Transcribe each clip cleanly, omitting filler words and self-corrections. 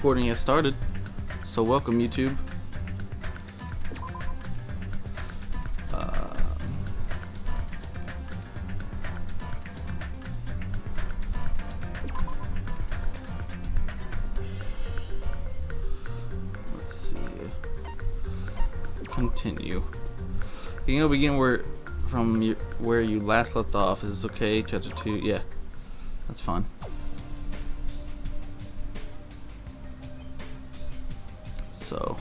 Recording has started, so welcome YouTube. Let's see. Continue. You can begin where you last left off. Is this okay? Chapter 2. Yeah, that's fine. So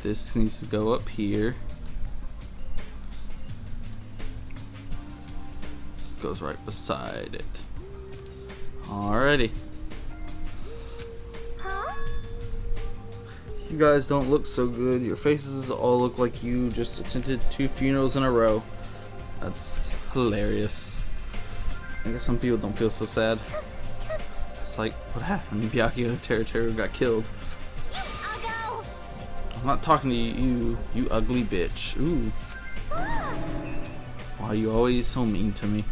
this needs to go up here. This goes right beside it. Alrighty. Huh? You guys don't look so good. Your faces all look like you just attended 2 funerals in a row. That's hilarious. I guess some people don't feel so sad. It's like, what happened? Byakuya Teruteru got killed. I'm not talking to you, you ugly bitch. Ooh. Why are you always so mean to me?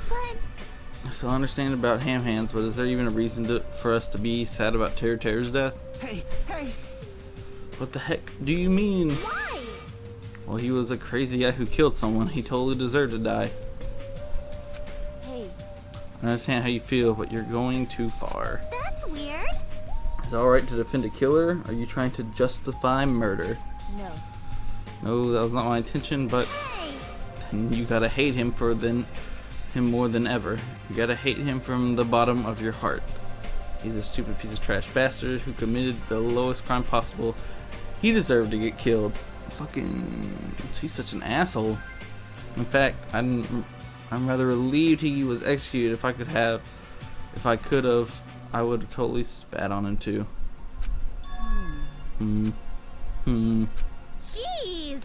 But I still understand about ham hands, but is there even a reason for us to be sad about Teruteru's death? Hey! What the heck do you mean? why? Well, he was a crazy guy who killed someone. He totally deserved to die. Hey, I understand how you feel, but you're going too far. that's weird. Is it alright to defend a killer? Are you trying to justify murder? No. No, that was not my intention, but Hey! then you gotta hate him him more than ever. You gotta hate him from the bottom of your heart. He's a stupid piece of trash bastard who committed the lowest crime possible. He deserved to get killed. Fucking, he's such an asshole. In fact, I'm rather relieved he was executed. If I could have, I would have totally spat on him too. Jeez!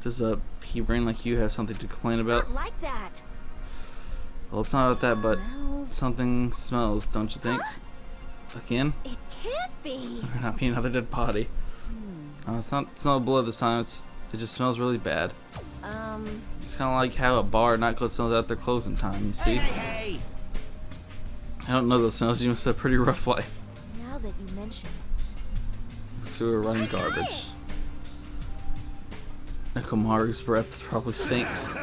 Does a pea brain like you have something to complain about? Not like that. Well, it's not about that, but Smells. something smells, don't you think? Again? It can't be. There not be another dead body. It's not smell of blood this time. It just smells really bad. It's kind of like how a bar nightclub smells out their closing time. You see? Hey! I don't know those smells. You must have a pretty rough life. Now that you mention Sewer running garbage. Nekomaru's breath probably stinks.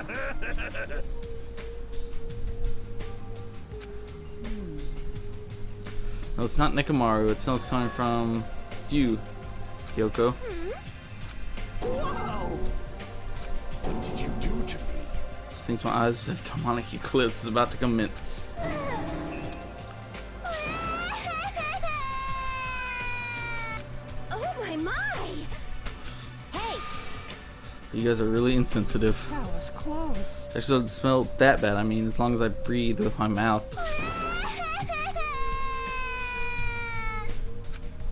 No, it's not Nekomaru. It smells coming from you, Yoko. Whoa! What did you do to me? Just thinks my eyes as if demonic eclipse is about to commence. Oh my! Hey! You guys are really insensitive. That was close. It doesn't smell that bad. I mean, as long as I breathe with my mouth.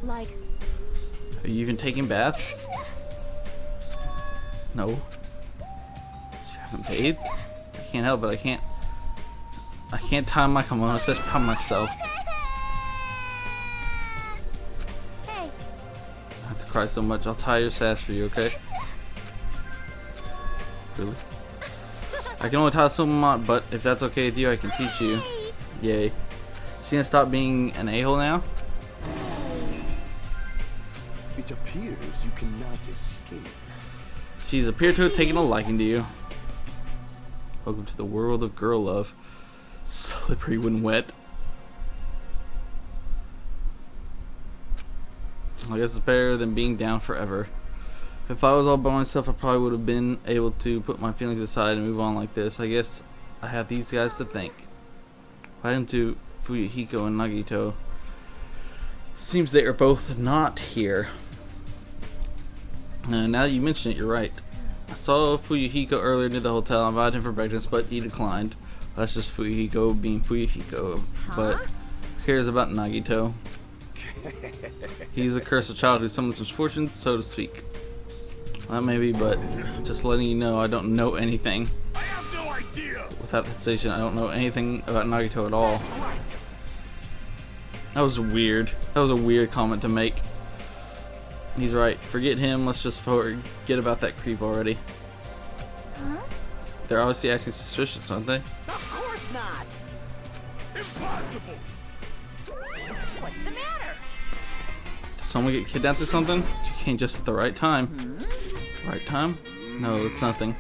Like, Are you even taking baths? No. You haven't bathed? I can't help it. I can't tie my kimono stitch by myself. hey! I have to cry so much. I'll tie your sash for you, okay? Really? I can only tie so much, but if that's okay with you, I can teach you. Yay. She gonna stop being an a-hole now? It appears you cannot escape. She's appeared to have taken a liking to you. Welcome to the world of girl love. Slippery when wet. I guess it's better than being down forever. If I was all by myself, I probably would have been able to put my feelings aside and move on like this. I guess I have these guys to thank. Why didn't Fuyuhiko and Nagito? Seems they are both not here. Now that you mention it, you're right. I saw Fuyuhiko earlier near the hotel. I invited him for breakfast, but he declined. That's just Fuyuhiko being Fuyuhiko. But who cares about Nagito? He's a cursed child who summons misfortunes, so to speak. Well, that may be, but just letting you know, I don't know anything. I have no idea. Without hesitation, I don't know anything about Nagito at all. That was weird. That was a weird comment to make. He's right. Forget him. Let's just forget about that creep already. Huh? They're obviously acting suspicious, aren't they? Of course not. Impossible. What's the matter? someone get kidnapped or something? You came just at the right time. Right time? No, it's nothing.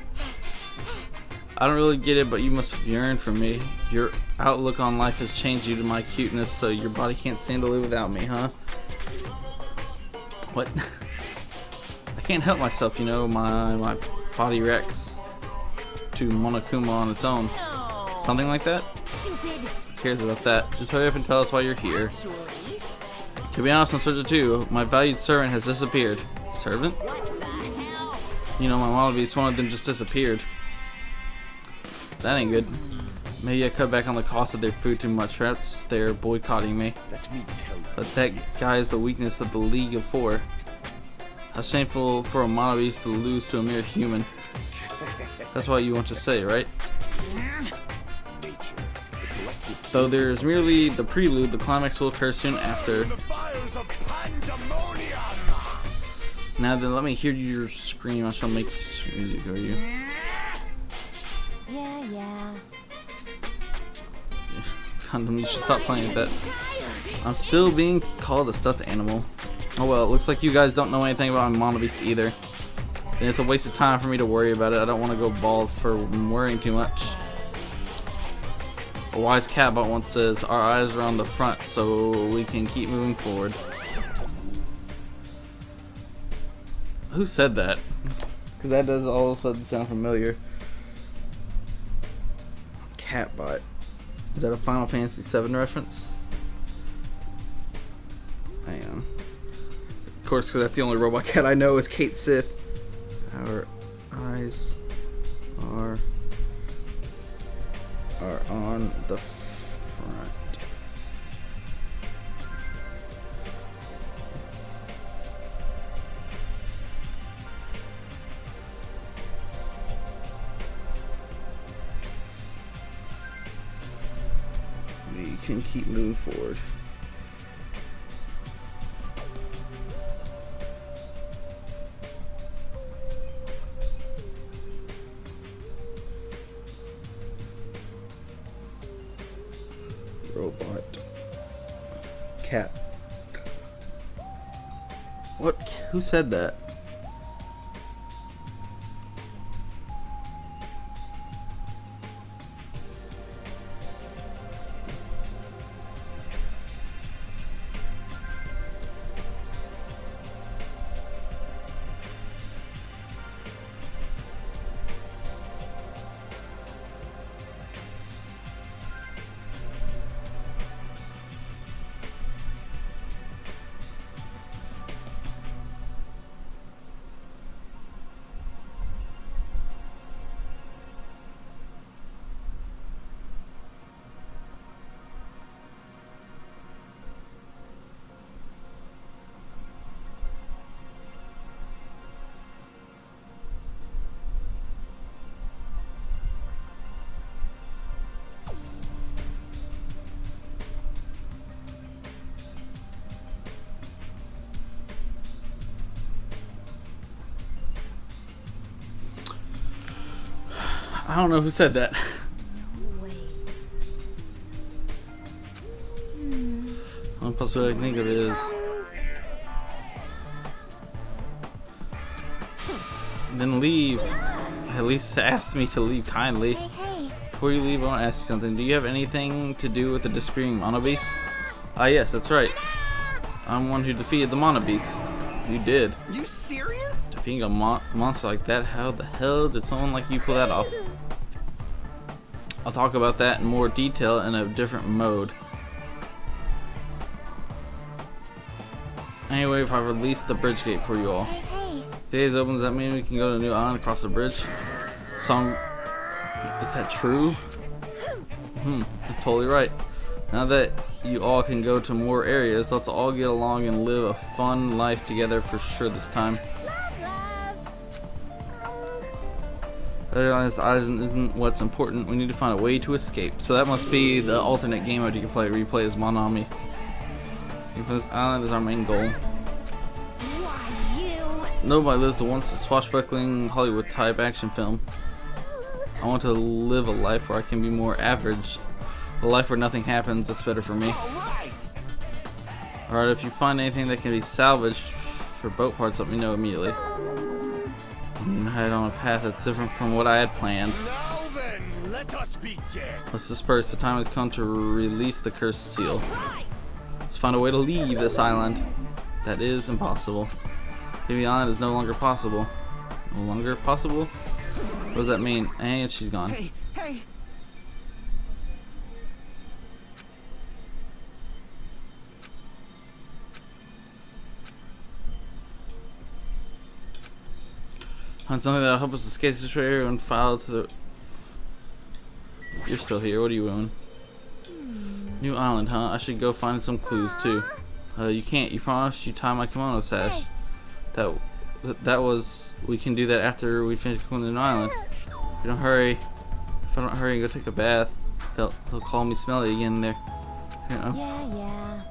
I don't really get it, but you must have yearned for me. Your outlook on life has changed due to my cuteness, so your body can't stand to live without me, huh? What? I can't help myself, you know, my body reacts to Monokuma on its own. Something like that? Who cares about that? Just hurry up and tell us why you're here. To be honest, I'm searching too. My valued servant has disappeared. Servant? You know, my Monobeast, one of them just disappeared. That ain't good. Maybe I cut back on the cost of their food too much. Perhaps they're boycotting me. Let me tell you. But that guy is the weakness of the League of Four. How shameful for a Monobeast to lose to a mere human. That's what you want to say, right? Though there is merely the prelude, the climax will occur soon after. Now then, let me hear your scream. I shall make music for you. Yeah. Condom, you should stop playing with that. I'm still being called a stuffed animal. Oh well, it looks like you guys don't know anything about my Monobeast either. And it's a waste of time for me to worry about it. I don't want to go bald for worrying too much. A wise catbot once says, our eyes are on the front so we can keep moving forward. Who said that? Because that does all of a sudden sound familiar. Catbot. Is that a Final Fantasy VII reference? Hang on. Of course, because that's the only robot cat I know is Kate Sith. Our eyes are on the front. We can keep moving forward. Robot. Cat. What? Who said that? I don't know who said that. No way. One possibility I think it is. Then leave. At least ask me to leave kindly. Hey. Before you leave, I want to ask you something. Do you have anything to do with the disappearing Monobeast? Ah, yes, that's right. I'm one who defeated the Monobeast. You did. You serious? Defeating a monster like that? How the hell did someone like you pull that off? I'll talk about that in more detail in a different mode. Anyway, if I release the bridge gate for you all. Hey. Today's open, does that mean we can go to a new island across the bridge? Is that true? That's totally right. Now that you all can go to more areas, let's all get along and live a fun life together for sure this time. This island isn't what's important. We need to find a way to escape. So that must be the alternate game mode you can replay as Monami. Escape from this island is our main goal. Nobody lives to once a swashbuckling Hollywood type action film. I want to live a life where I can be more average. A life where nothing happens, that's better for me. Alright, if you find anything that can be salvaged for boat parts, let me know immediately. I'm gonna head on a path that's different from what I had planned. Now then, let us begin. Let's disperse. The time has come to release the cursed seal. Let's find a way to leave this island. That is impossible. Leaving the island is no longer possible. No longer possible? What does that mean? And she's gone. Hey, hey! Find something that'll help us escape this area and file to the... You're still here. What are you doing? New island, huh? I should go find some clues too. You can't. You promised you tie my kimono sash. That was. We can do that after we finish cleaning the island. If you don't hurry, if I don't hurry and go take a bath, they'll call me smelly again. There. You know. Yeah.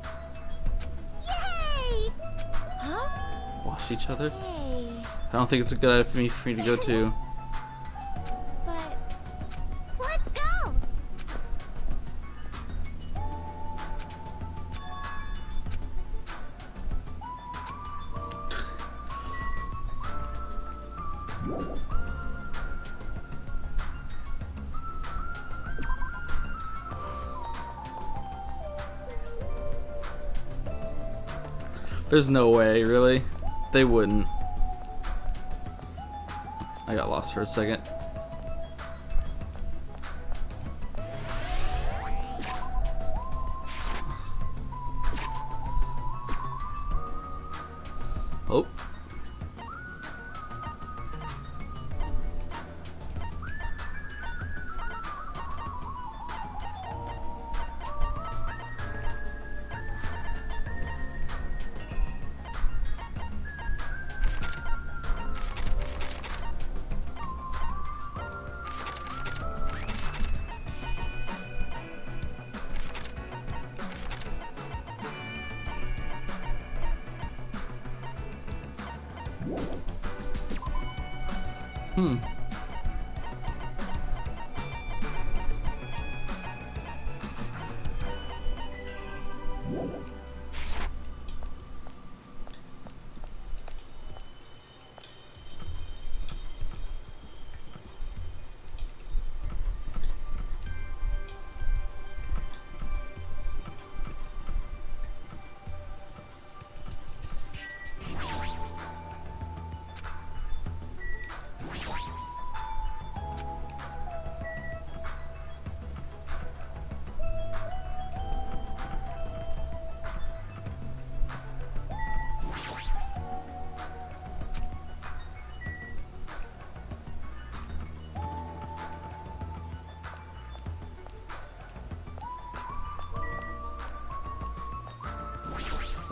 Yay! Huh? Wash each other. Hey. I don't think it's a good idea for me to go to. But let's go. There's no way, really. They wouldn't. I got lost for a second. Oh.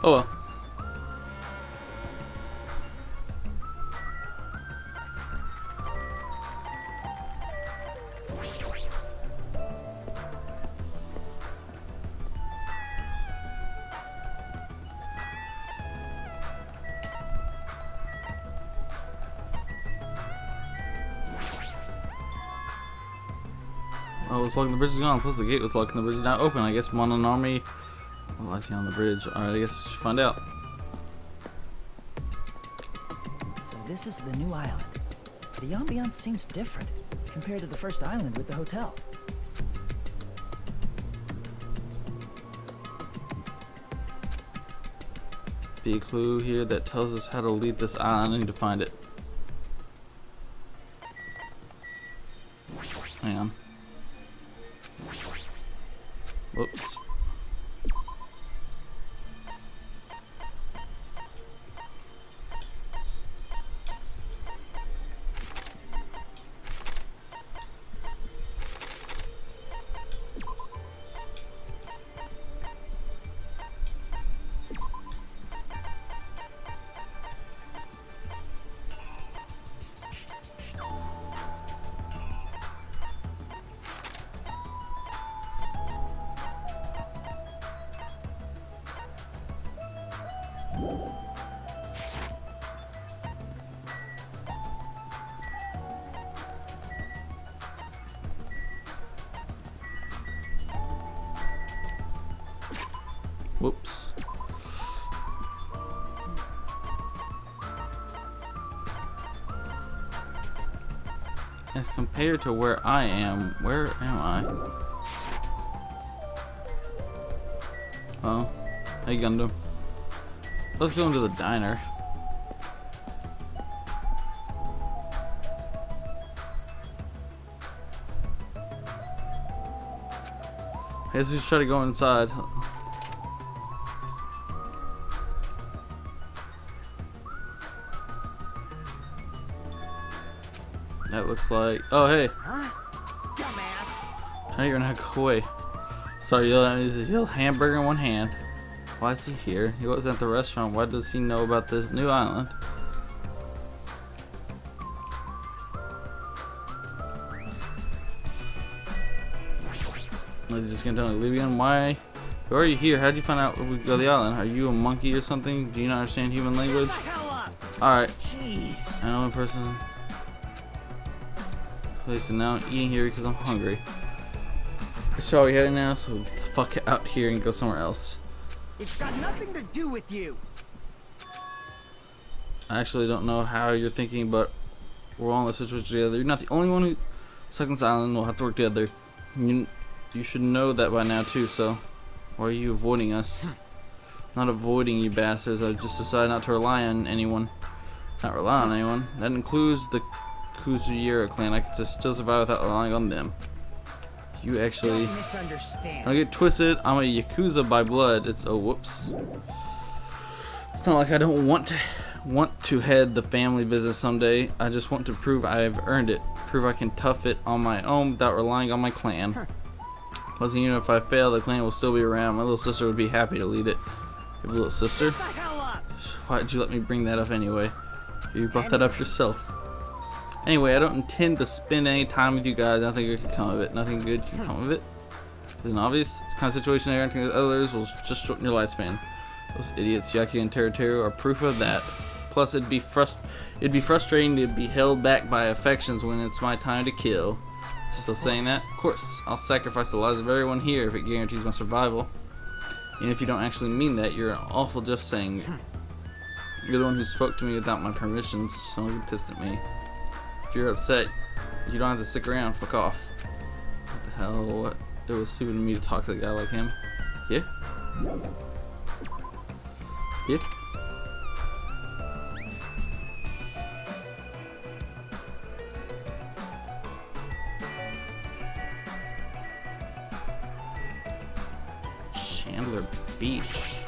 Oh well. Oh, it was locked. The bridge is gone. Plus the gate was locked and the bridge is now open. I guess Mononami. Well, I see on the bridge. Alright, I guess we should find out. So this is the new island. The ambiance seems different compared to the first island with the hotel. Be a clue here that tells us how to leave this island. I need to find it. Hang on. Whoops. Whoops. as compared to where I am. Where am I? Oh, hey Gundam. Let's go into the diner. I guess we just try to go inside. That looks like. Oh, hey. Huh? Dumbass. Trying to get rid of away. Sorry, he's a hamburger in one hand. Why is he here? He wasn't at the restaurant. Why does he know about this new island? Is he just gonna tell me to leave again? Why? Who are you here? How did you find out we go to the island? Are you a monkey or something? Do you not understand human language? Alright. Jeez. I know one person. Place and now I'm eating here because I'm hungry. That's all we heading now, so fuck out here and go somewhere else. It's got nothing to do with you. I actually don't know how you're thinking, but we're all in this situation together. You're not the only one who stuck in this island. We'll have to work together. You should know that by now too, so why are you avoiding us? Not avoiding you bastards. I just decided not to rely on anyone. Not rely on anyone. That includes the Kuzuyira clan. I could still survive without relying on them. You actually Don't misunderstand. don't get twisted. I'm a Yakuza by blood. It's oh whoops. It's not like I don't want to head the family business someday. I just want to prove I've earned it. Prove I can tough it on my own without relying on my clan. Plus, even if I fail, the clan will still be around. My little sister would be happy to lead it. Your little sister? Shut the hell up. Why did you let me bring that up anyway? You brought that up yourself. Anyway, I don't intend to spend any time with you guys. Nothing good can come of it. Nothing good can come of it. It's an obvious kind of situation there. Interacting with others will just shorten your lifespan. Those idiots, Yaki and Teruteru, are proof of that. Plus, it'd be frustrating to be held back by affections when it's my time to kill. Still saying that? Of course, I'll sacrifice the lives of everyone here if it guarantees my survival. And if you don't actually mean that, you're an awful just saying. You're the one who spoke to me without my permission, so don't get pissed at me. If you're upset, you don't have to stick around. Fuck off. What the hell? What? It was stupid of me to talk to a guy like him. Yeah? Yeah? Chandler Beach.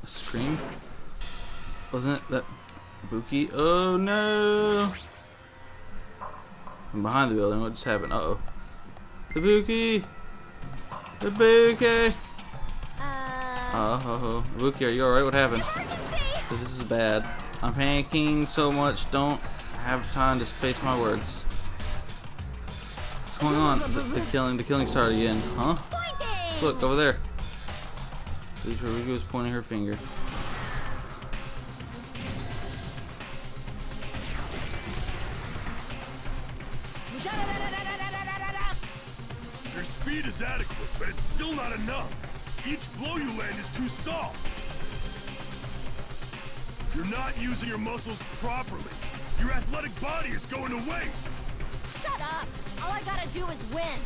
A scream? Wasn't it that Buki? Oh no! I'm behind the building. What just happened? Uh oh. The Buki! The Buki! Oh, Buki, are you alright? What happened? This is bad. I'm panicking so much, don't have time to space my words. What's going on? The killing started again, huh? Look, over there. Ruby was pointing her finger. Your speed is adequate, but it's still not enough. Each blow you land is too soft. You're not using your muscles properly. Your athletic body is going to waste. Shut up! All I gotta do is win.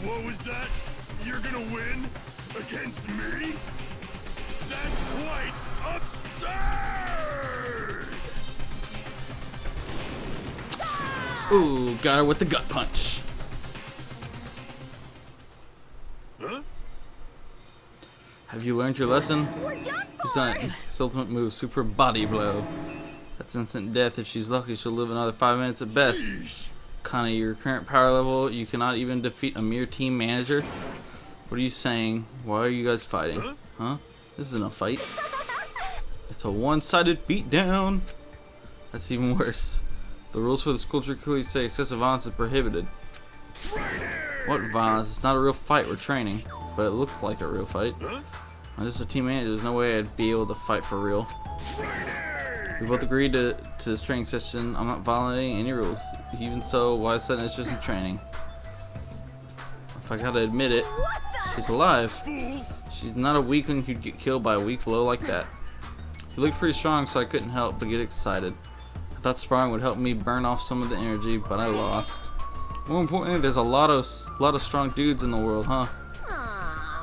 What was that? You're gonna win? Against me? That's quite absurd! Ooh, got her with the gut punch. Huh? Have you learned your lesson? We're done She's for! done it. His ultimate move, super body blow. That's instant death. If she's lucky, she'll live another 5 minutes at best. Sheesh. Kinda your current power level, you cannot even defeat a mere team manager. What are you saying? Why are you guys fighting? Huh? This isn't a fight. It's a one-sided beatdown. That's even worse. The rules for the sculpture clearly say excessive violence is prohibited. What violence? It's not a real fight. We're training, but it looks like a real fight. I'm just a team manager. There's no way I'd be able to fight for real. We both agreed to this training session. I'm not violating any rules. Even so, why I said it's just a training. If I gotta admit it, She's alive. Fool! She's not a weakling who'd get killed by a weak blow like that. You looked pretty strong, so I couldn't help but get excited. I thought sparring would help me burn off some of the energy, but I lost. More importantly, there's a lot of strong dudes in the world, huh?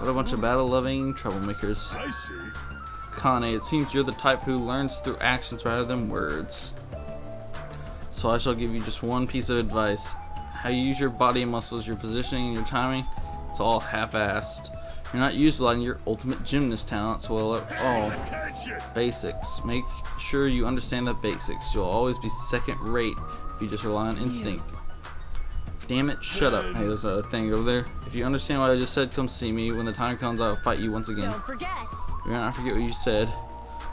What a bunch of battle-loving troublemakers. I see. Kane, it seems you're the type who learns through actions rather than words. So I shall give you just one piece of advice. How you use your body and muscles, your positioning, and your timing, it's all half-assed. You're not utilizing your ultimate gymnast talents well at all. Attention! Basics. Make sure you understand the basics. You'll always be second-rate if you just rely on instinct. Damn it, shut up. Hey, there's a thing over there. If you understand what I just said, come see me. When the time comes, I'll fight you once again. Don't forget. You're not forget what you said.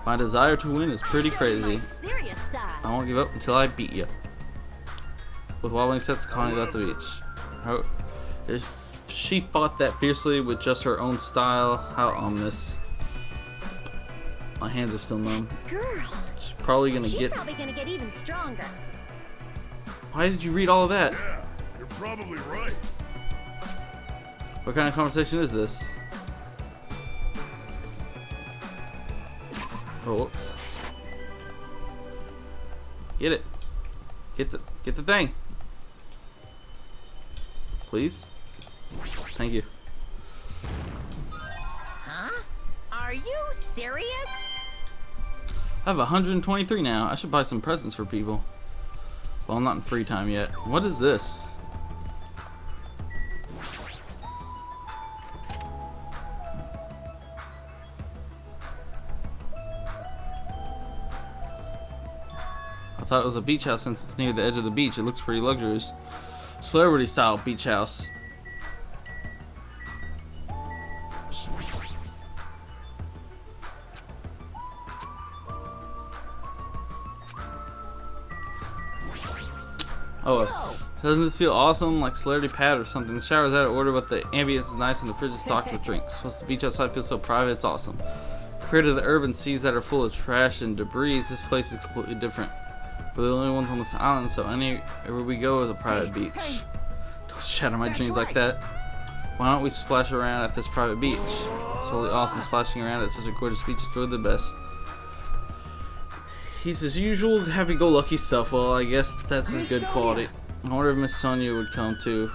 My desire to win is pretty crazy. My serious side. I won't give up until I beat you. With wobbling steps, Connie left the beach. If she fought that fiercely with just her own style, how ominous. My hands are still numb. Girl. She's probably gonna She's get. probably gonna get even stronger. Why did you read all of that? Yeah, you're probably right. What kind of conversation is this? Oh, whoops. Get it. Get the thing. Please. Thank you. Huh? Are you serious? I have 123 now. I should buy some presents for people. Well, I'm not in free time yet. What is this? I thought it was a beach house since it's near the edge of the beach. It looks pretty luxurious. Celebrity style beach house. Oh, doesn't this feel awesome? Like celebrity pad or something. The shower's out of order, but the ambience is nice and the fridge is stocked with drinks. Plus the beach outside feels so private, it's awesome. Compared to the urban seas that are full of trash and debris, this place is completely different. We're the only ones on this island, so anywhere we go is a private beach. Don't shatter my dreams like that. Why don't we splash around at this private beach? It's totally awesome splashing around at such a gorgeous beach. Enjoy the best. He's his usual happy-go-lucky self. Well, I guess that's his good quality. I wonder if Miss Sonia would come too.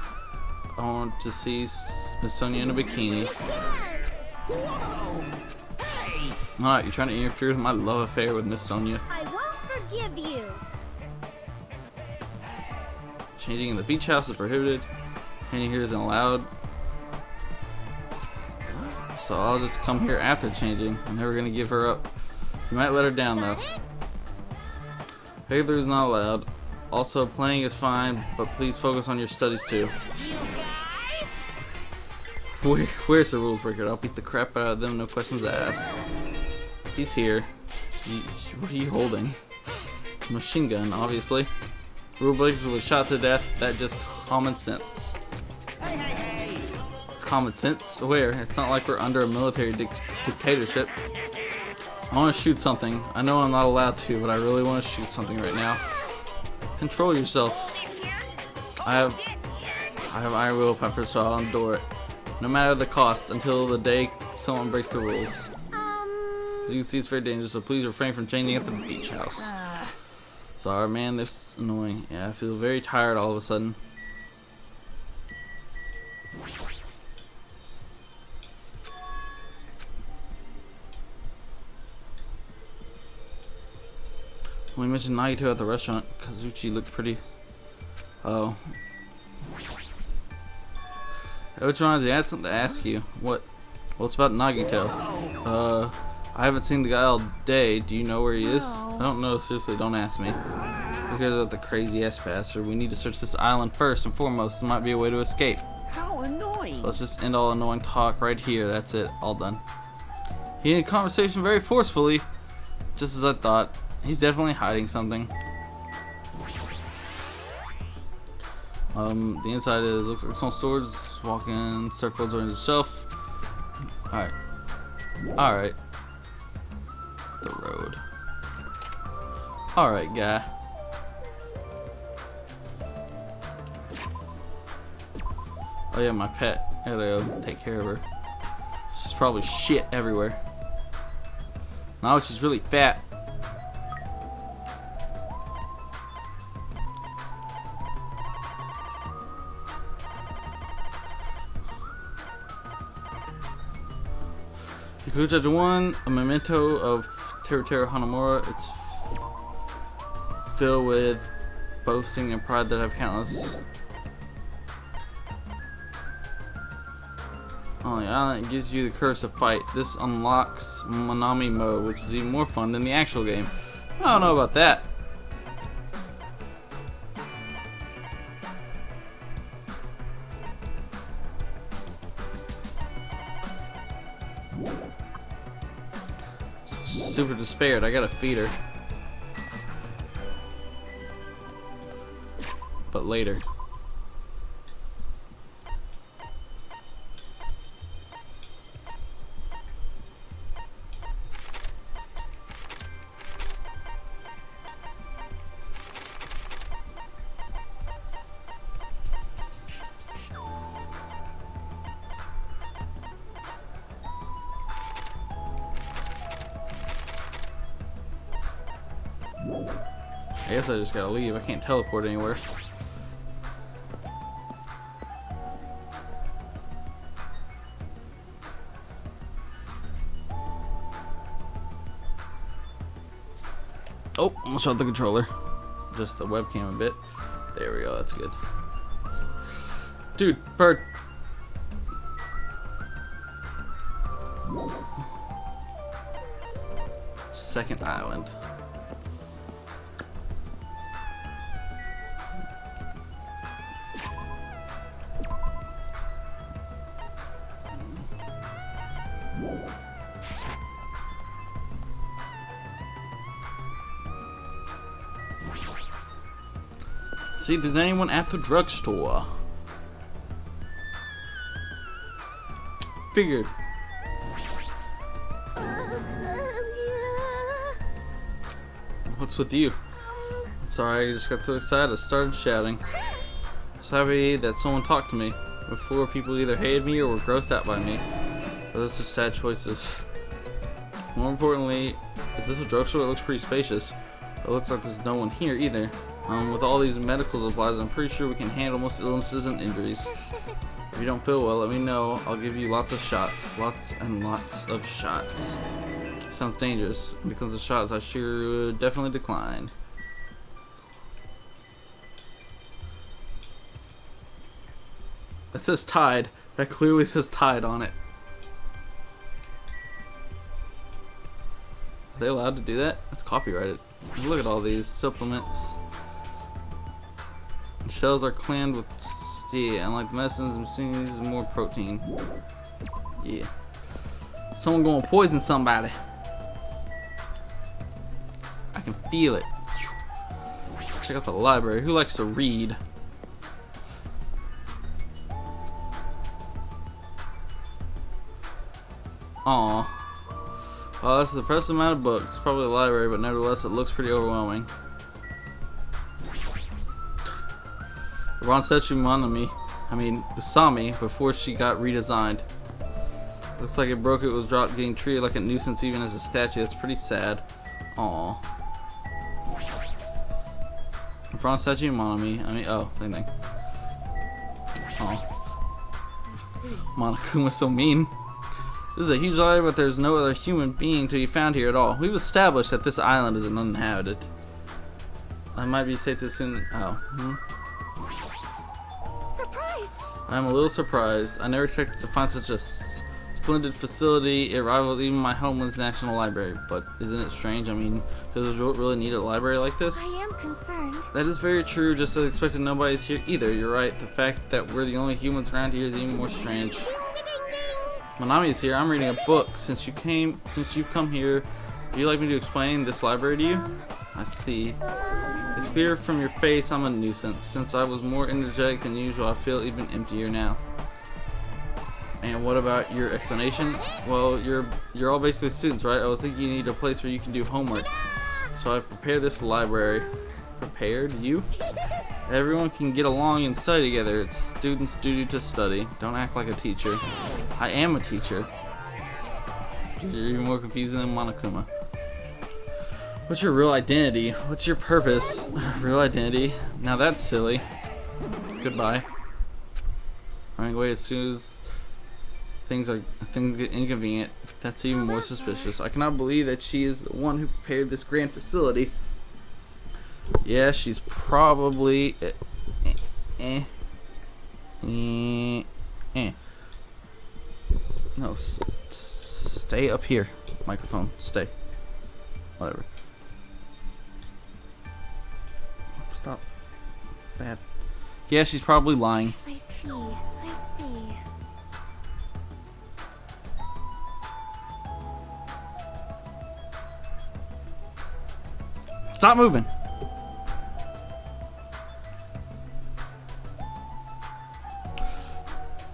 I want to see Miss Sonia in a bikini. Alright, you're trying to interfere with my love affair with Miss Sonia. I won't forgive you. Changing in the beach house is prohibited. Painting here isn't allowed. So I'll just come here after changing. I'm never gonna give her up. You might let her down though. Regular is not allowed. Also, playing is fine, but please focus on your studies too. You guys? Where's the rules breaker? I'll beat the crap out of them, no questions asked. He's here. What are you holding? A machine gun, obviously. Rule breakers will be shot to death. That's just common sense. It's common sense? Where? It's not like we're under a military dictatorship. I want to shoot something. I know I'm not allowed to, but I really want to shoot something right now. Control yourself. I have iron willpower, so I'll endure it. No matter the cost, until the day someone breaks the rules. As you can see, it's very dangerous, so please refrain from changing at the beach house. Sorry, man, this is annoying. Yeah, I feel very tired all of a sudden. We mentioned Nagito at the restaurant. Kazuchi looked pretty. Oh. Which reminds me, I had something to ask you. What? Well, it's about Nagito. I haven't seen the guy all day. Do you know where he is? I don't know. Seriously, don't ask me. Who cares about the crazy ass bastard? We need to search this island first and foremost. There might be a way to escape. How annoying. So let's just end all annoying talk right here. That's it. All done. He ended conversation very forcefully. Just as I thought. He's definitely hiding something. The inside is looks like some stores. Walking circles around the shelf. Alright. Alright. The road. Alright, guy. Oh yeah, my pet. I gotta go take care of her. There's probably shit everywhere. Now it's just really fat. Clue Chapter 1, a memento of Teruteru Hanamura. It's filled with boasting and pride that have countless. On the island, it gives you the courage to fight. This unlocks Monami mode, which is even more fun than the actual game. I don't know about that. Super despaired. I gotta feed her. But later. I guess I just gotta leave. I can't teleport anywhere. Oh, almost shot the controller. Just the webcam a bit. There we go, that's good. Dude, bird. Second island. See if there's anyone at the drugstore. Figured. What's with you? Sorry, I just got so excited I started shouting. So happy that someone talked to me. Before, people either hated me or were grossed out by me. Those are sad choices. More importantly, is this a drugstore? It looks pretty spacious. It looks like there's no one here either. With all these medical supplies, I'm pretty sure we can handle most illnesses and injuries. If you don't feel well, let me know. I'll give you lots of shots. Lots and lots of shots. Sounds dangerous. Because of shots, I sure would definitely decline. That says Tide. That clearly says Tide on it. Are they allowed to do that? That's copyrighted. Look at all these supplements. The shells are clamped with, yeah, and like the medicines, I'm seeing these more protein. Yeah. Someone gonna poison somebody. I can feel it. Check out the library. Who likes to read? Aw. Well, that's the impressive amount of books. Probably a library, but nevertheless, it looks pretty overwhelming. Ron said she wanted me. Usami, before she got redesigned. Looks like it broke. It was dropped, getting treated like a nuisance even as a statue. That's pretty sad. Aww. Bronze statue, Monami. Oh, same thing. Aw. Monokuma's so mean. This is a huge library, but there's no other human being to be found here at all. We've established that this island is uninhabited. I might be safe to assume. Oh. Surprise! I'm a little surprised. I never expected to find such a splendid facility. It rivals even my homeland's national library. But isn't it strange? Does the world really need a library like this? I am concerned. That is very true. Just as expected, nobody's here either. You're right. The fact that we're the only humans around here is even more strange. Monami is here. I'm reading a book. Since you've come here, would you like me to explain this library to you? I see. It's clear from your face I'm a nuisance. Since I was more energetic than usual, I feel even emptier now. And what about your explanation? Well, you're all basically students, right? I was thinking you need a place where you can do homework. So I prepared this library. Prepared? You? Everyone can get along and study together. It's students' duty to study. Don't act like a teacher. I am a teacher. You're even more confusing than Monokuma. What's your real identity? What's your purpose? Real identity? Now that's silly. Goodbye. Running away as soon as things get inconvenient. That's even more suspicious. I cannot believe that she is the one who prepared this grand facility. Yeah, she's probably No, stay up here. Microphone, stay. Whatever. Stop. Bad. Yeah, she's probably lying. I see. I see. Stop moving.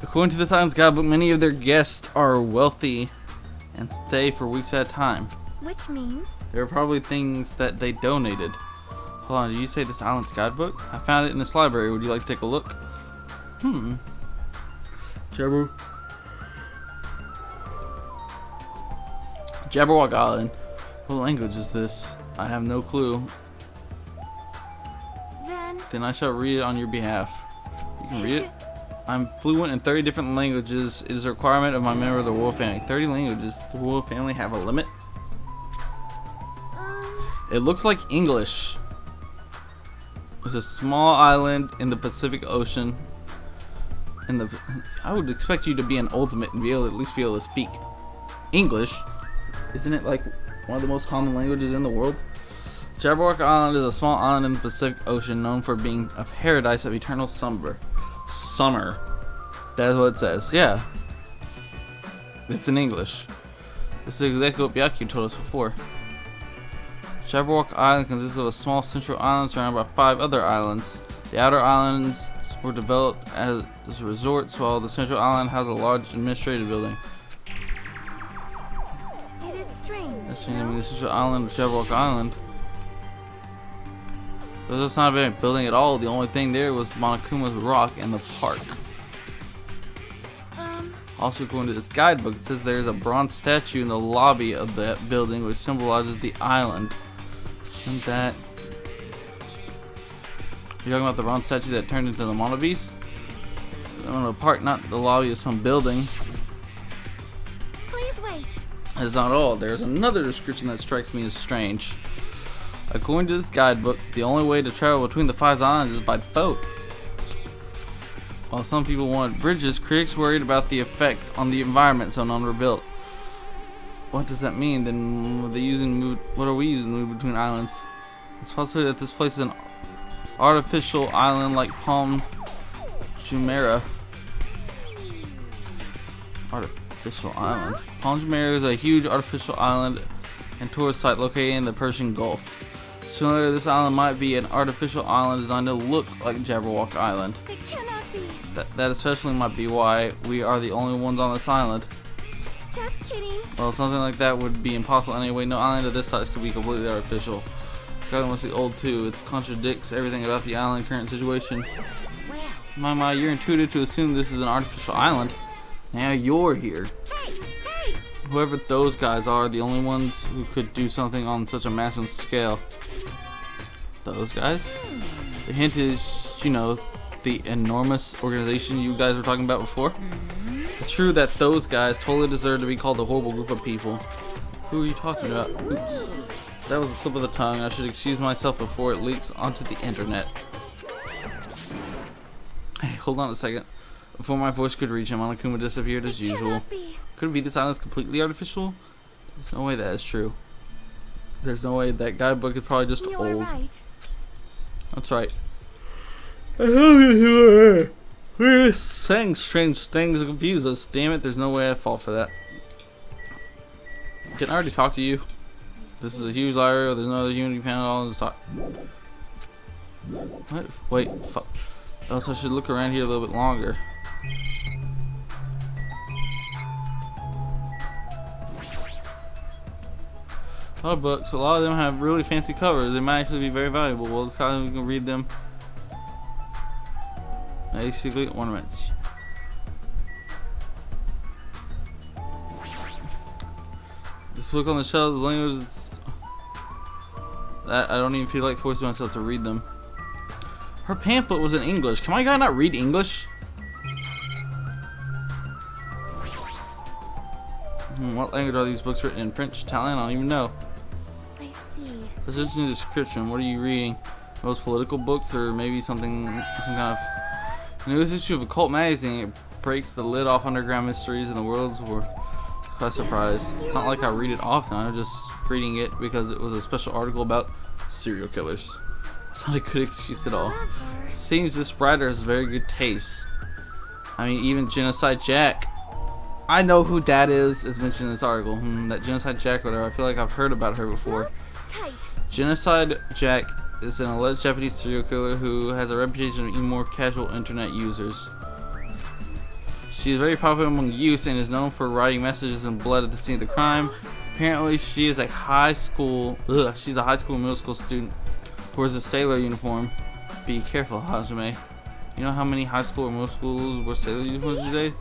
According to this island's guidebook, many of their guests are wealthy and stay for weeks at a time. Which means? There are probably things that they donated. Hold on, did you say this island's guidebook? I found it in this library. Would you like to take a look? Jabberwock Island. What language is this? I have no clue. Then I shall read it on your behalf. You can read it? I'm fluent in 30 different languages. It is a requirement of my member of the royal family. 30 languages. Does the royal family have a limit? It looks like English. It's a small island in the Pacific Ocean. I would expect you to be an ultimate and be able to at least be able to speak English. Isn't it like one of the most common languages in the world? Jabberwock Island is a small island in the Pacific Ocean known for being a paradise of eternal summer. That's what it says. Yeah. It's in English. This is exactly what Byaku told us before. Jabberwock Island consists of a small central island surrounded by 5 other islands. The outer islands were developed as resorts, while the central island has a large administrative building. It is strange. That's the central island of Jabberwock Island. There's not a building at all. The only thing there was Monokuma's rock and the park. Also, according to this guidebook, it says there's a bronze statue in the lobby of that building which symbolizes the island. Isn't that... You're talking about the bronze statue that turned into the Mono Beast? No, the park, not the lobby of some building. Please wait. That's not all. There's another description that strikes me as strange. According to this guidebook, the only way to travel between the 5 islands is by boat. While some people want bridges, critics worried about the effect on the environment so none were built. What does that mean? Then what are we using to move between islands? It's possible that this place is an artificial island like Palm Jumeirah. Artificial island. Palm Jumeirah is a huge artificial island and tourist site located in the Persian Gulf. Similarly, this island might be an artificial island designed to look like Jabberwock Island. It cannot be. That especially might be why we are the only ones on this island. Just kidding. Well, something like that would be impossible anyway. No island of this size could be completely artificial. This island must be old too. It contradicts everything about the island's current situation. My, you're intuitive to assume this is an artificial island. Now you're here. Hey! Whoever those guys are, the only ones who could do something on such a massive scale. Those guys? The hint is, you know, the enormous organization you guys were talking about before. It's true that those guys totally deserve to be called a horrible group of people. Who are you talking about? Oops. That was a slip of the tongue. I should excuse myself before it leaks onto the internet. Hey, hold on a second. Before my voice could reach him, Monokuma disappeared as usual. Could it be this island is completely artificial? There's no way that is true. There's no way. That guidebook is probably just You're old. right. That's right. We're saying strange things to confuse us. Damn it, there's no way I fall for that. Can I already talk to you? This is a huge library. There's no other human panel at all. Just talk. What? Wait. Fuck. Else I should look around here a little bit longer. A lot of books. A lot of them have really fancy covers. They might actually be very valuable. Well, this guy, we can read them. Basically, ornaments. This book on the shelves, the language that I don't even feel like forcing myself to read them. Her pamphlet was in English. Can my guy not read English? What language are these books written in? French, Italian? I don't even know. I see. There's just a description. What are you reading? Those political books, or maybe something, some kind of newest issue of Occult magazine. It breaks the lid off underground mysteries in the world's war. Quite surprised. It's not like I read it often. I'm just reading it because it was a special article about serial killers. It's not a good excuse at all. It seems this writer has very good taste. I mean, even Genocide Jack. I know who that is mentioned in this article. That Genocide Jack, whatever. I feel like I've heard about her before. Tight. Genocide Jack is an alleged Japanese serial killer who has a reputation of even more casual internet users. She is very popular among youth and is known for writing messages in blood at the scene of the crime. Apparently, she is a high school middle school student who wears a sailor uniform. Be careful, Hajime. You know how many high school or middle schools wear sailor uniforms today?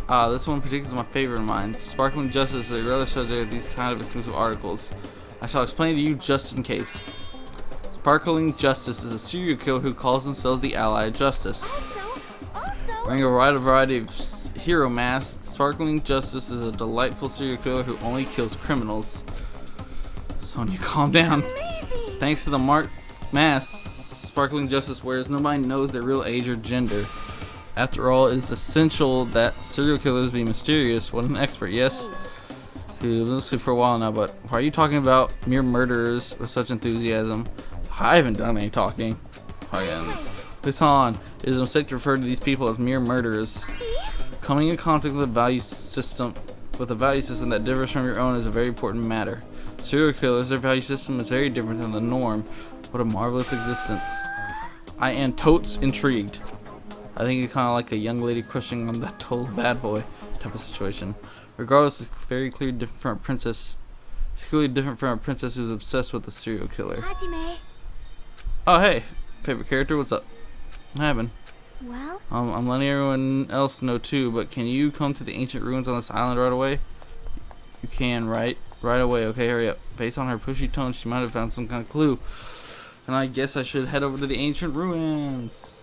This one in particular is my favorite of mine. Sparkling Justice is a regular subject of these kind of exclusive articles. I shall explain to you just in case. Sparkling Justice is a serial killer who calls themselves the Ally of Justice. Also. Wearing a wide variety of hero masks, Sparkling Justice is a delightful serial killer who only kills criminals. Sonya, calm down. Amazing. Thanks to the marked masks Sparkling Justice wears, nobody knows their real age or gender. After all, it is essential that serial killers be mysterious. What an expert, yes? Dude, I've been listening for a while now, but why are you talking about mere murderers with such enthusiasm? I haven't done any talking. Listen, it is a mistake to refer to these people as mere murderers. Coming in contact with a value system that differs from your own is a very important matter. Serial killers, their value system is very different than the norm. What a marvelous existence. I am totes intrigued. I think it's kind of like a young lady crushing on that total bad boy type of situation. Regardless, it's very clearly different from a princess. It's clearly different from a princess who's obsessed with a serial killer. Hajime. Oh, hey. Favorite character? What's up? What happened? Well, I'm letting everyone else know too, but can you come to the ancient ruins on this island right away? You can, right? Right away. Okay, hurry up. Based on her pushy tone, she might have found some kind of clue. And I guess I should head over to the ancient ruins.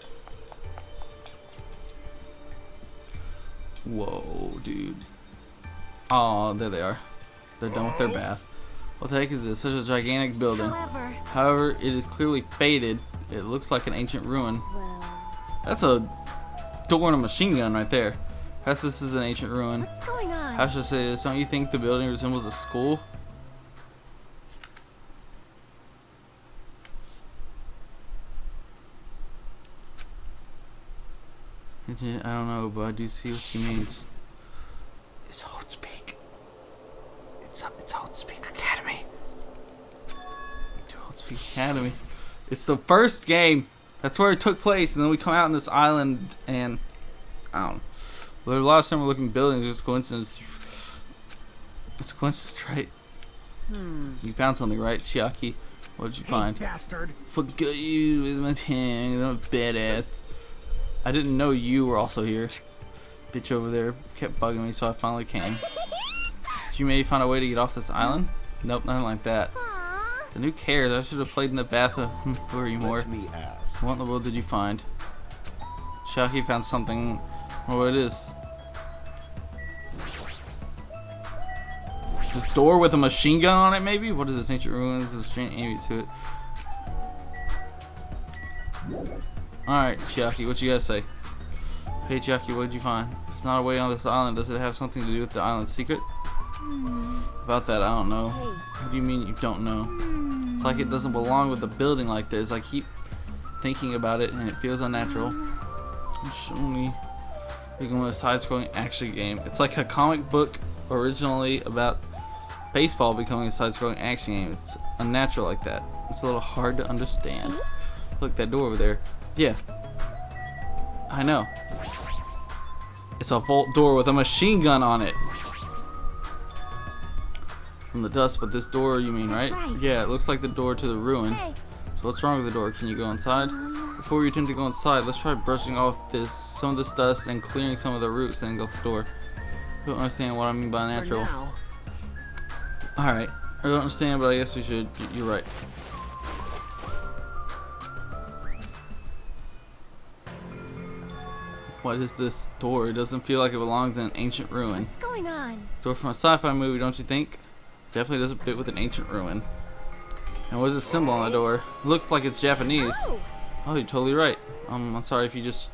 Whoa, dude. Oh, there they are. They're done with their bath. What the heck is this? Such a gigantic building. However, it is clearly faded. It looks like an ancient ruin. well, That's a door and a machine gun right there. Perhaps this is an ancient ruin. what's going on? How should I say this? Don't you think the building resembles a school? I don't know, but I do see what she means. It's Holdspeak. It's Holdspeak Academy. Holdspeak Academy. It's the first game. That's where it took place, and then we come out on this island, and I don't know. There's a lot of similar looking buildings. It's coincidence. It's coincidence, right? You found something, right, Chiaki? What did you find? Bastard. Forgot you with my tongue. I'm a badass. I didn't know you were also here. Bitch over there kept bugging me, so I finally came. Did you maybe find a way to get off this island? Nope, nothing like that. Aww. Then who cares? I should have played in the bathroom. Who are you more? Let me ask. What in the world did you find? Chiaki found something. What it is? This door with a machine gun on it, maybe? What is this? Ancient ruins with a strange enemy to it. Alright, Chiaki, what you guys say? Hey, Chiaki, what did you find? If it's not a way on this island, does it have something to do with the island's secret? About that, I don't know. What do you mean you don't know? It's like it doesn't belong with a building like this. I keep thinking about it, and it feels unnatural. It's only becoming a side-scrolling action game. It's like a comic book originally about baseball becoming a side-scrolling action game. It's unnatural like that. It's a little hard to understand. Look, that door over there. Yeah. I know. It's a vault door with a machine gun on it. From the dust, but this door you mean, right? That's right. Yeah, it looks like the door to the ruin. Hey. So what's wrong with the door? Can you go inside? Before we attempt to go inside, let's try brushing off some of this dust and clearing some of the roots, then go to the door. I don't understand what I mean by natural. For now. Alright. I don't understand, but I guess we should. You're right. What is this door? It doesn't feel like it belongs in an ancient ruin. What's going on? Door from a sci-fi movie, don't you think? Definitely doesn't fit with an ancient ruin. And what is this symbol on the door? It looks like it's Japanese. Oh, Oh, you're totally right. I'm sorry if it's just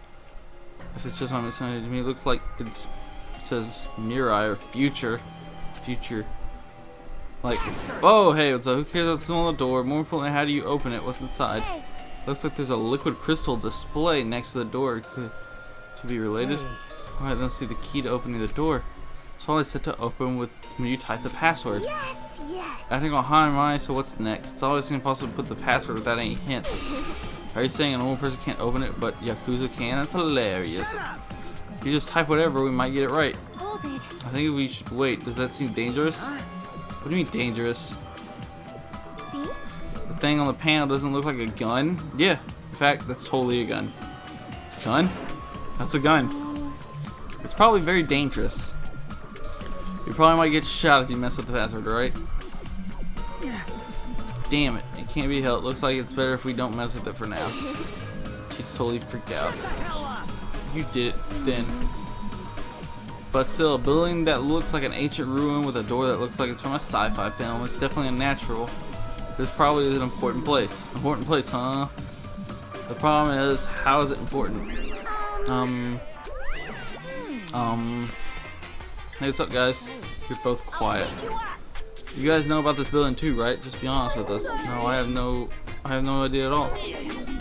my misunderstanding. To me, it looks like it says Mirai or future. Like, oh, hey, what's up? Who cares what's on the door? More importantly, how do you open it? What's inside? hey. Looks like there's a liquid crystal display next to the door. Could be related. Alright, let's see the key to opening the door. It's probably set to open when you type the password. Yes, yes. I think I'll hide mine, so what's next? It's always impossible to put the password without any hints. Are you saying a normal person can't open it, but Yakuza can? That's hilarious. If you just type whatever, we might get it right. Hold it. I think we should wait. Does that seem dangerous? What do you mean dangerous? See? The thing on the panel doesn't look like a gun? Yeah. In fact, that's totally a gun. Gun? That's a gun. It's probably very dangerous. You probably might get shot if you mess up the password, right? Damn it. It can't be helped. Looks like it's better if we don't mess with it for now. She's totally freaked out. You did it then. But still, a building that looks like an ancient ruin with a door that looks like it's from a sci-fi film. It's definitely unnatural. This probably is an important place. Important place, huh? The problem is, how is it important? Hey, what's up, guys? You're both quiet. You guys know about this building too, right? Just be honest with us. No, I have no idea at all.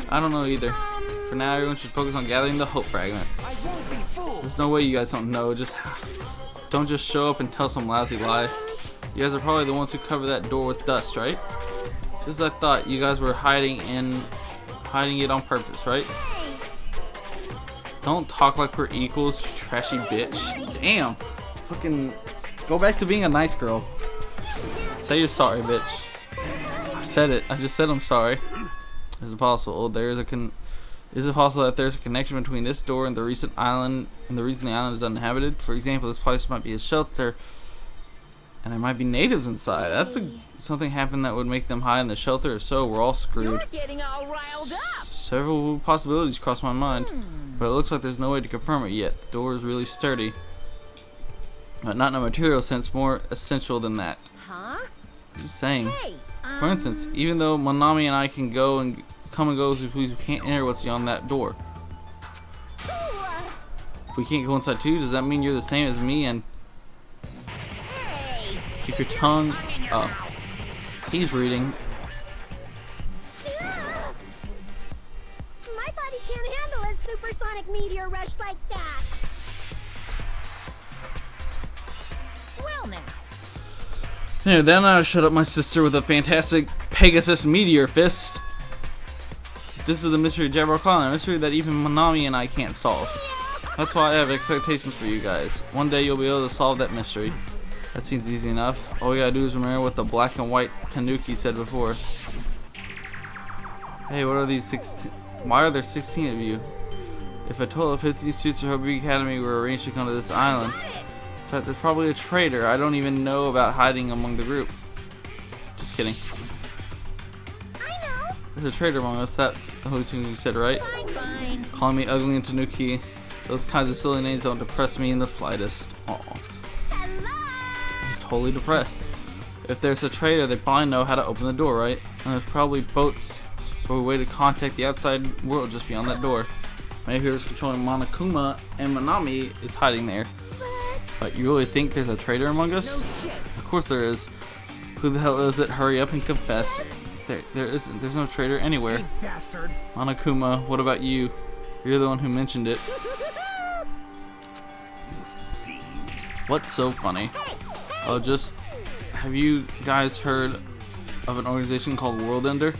I don't know either. For now, everyone should focus on gathering the hope fragments. There's no way you guys don't know. Don't just show up and tell some lousy lie. You guys are probably the ones who cover that door with dust, right? Just as I thought, you guys were hiding it on purpose, right? Don't talk like we're equals, you trashy bitch. Damn. Fucking go back to being a nice girl. Say you're sorry, bitch. I said it. I just said I'm sorry. Is it possible? Is it possible that there's a connection between this door and the recent island and the reason the island is uninhabited? For example, this place might be a shelter and there might be natives inside. Something happened that would make them hide in the shelter, or so we're all screwed. You're getting all riled up. Several possibilities cross my mind, but it looks like there's no way to confirm it yet. The door is really sturdy, but not in a material sense, more essential than that. Huh? Just saying. Hey, For instance, even though Manami and I can go and come and go as we please, we can't enter what's beyond that door. If we can't go inside too, does that mean you're the same as me and hey. keep your tongue up? He's reading. My body can't handle a supersonic meteor rush like that. Well now. Yeah, then I shut up my sister with a fantastic Pegasus meteor fist. This is the mystery of Jabbar Khan, a mystery that even Manami and I can't solve. That's why I have expectations for you guys. One day you'll be able to solve that mystery. That seems easy enough. All we gotta do is remember what the black and white Tanuki said before. Hey, what are these 16? Why are there 16 of you? If a total of 15 students from Hobi Academy were arranged to come to this island, so there's probably a traitor I don't even know about hiding among the group. Just kidding. I know. There's a traitor among us. That's what you said, right? Fine. Calling me ugly and Tanuki. Those kinds of silly names don't depress me in the slightest. Aw. He's totally depressed. If there's a traitor, they probably know how to open the door, right? And there's probably boats or a way to contact the outside world just beyond that door. Maybe whoever's controlling Monokuma and Manami is hiding there. But you really think there's a traitor among us? Of course there is. Who the hell is it? Hurry up and confess. There isn't. There's no traitor anywhere. Bastard. Monokuma, what about you? You're the one who mentioned it. What's so funny? Oh, have you guys heard of an organization called World Ender?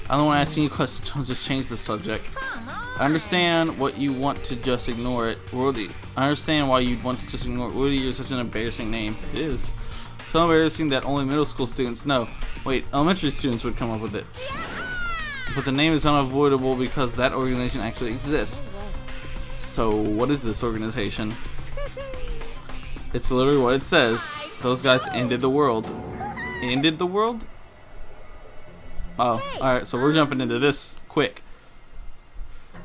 I don't want to ask you questions, I'll just change the subject. I understand what you want to just ignore it. Worldy. I understand why you'd want to just ignore it. Worldy is such an embarrassing name. It is. So embarrassing that only middle school students know. Wait, elementary students would come up with it. But the name is unavoidable because that organization actually exists. So what is this organization? It's literally what it says. Those guys ended the world. Ended the world? Oh, alright, so we're jumping into this quick.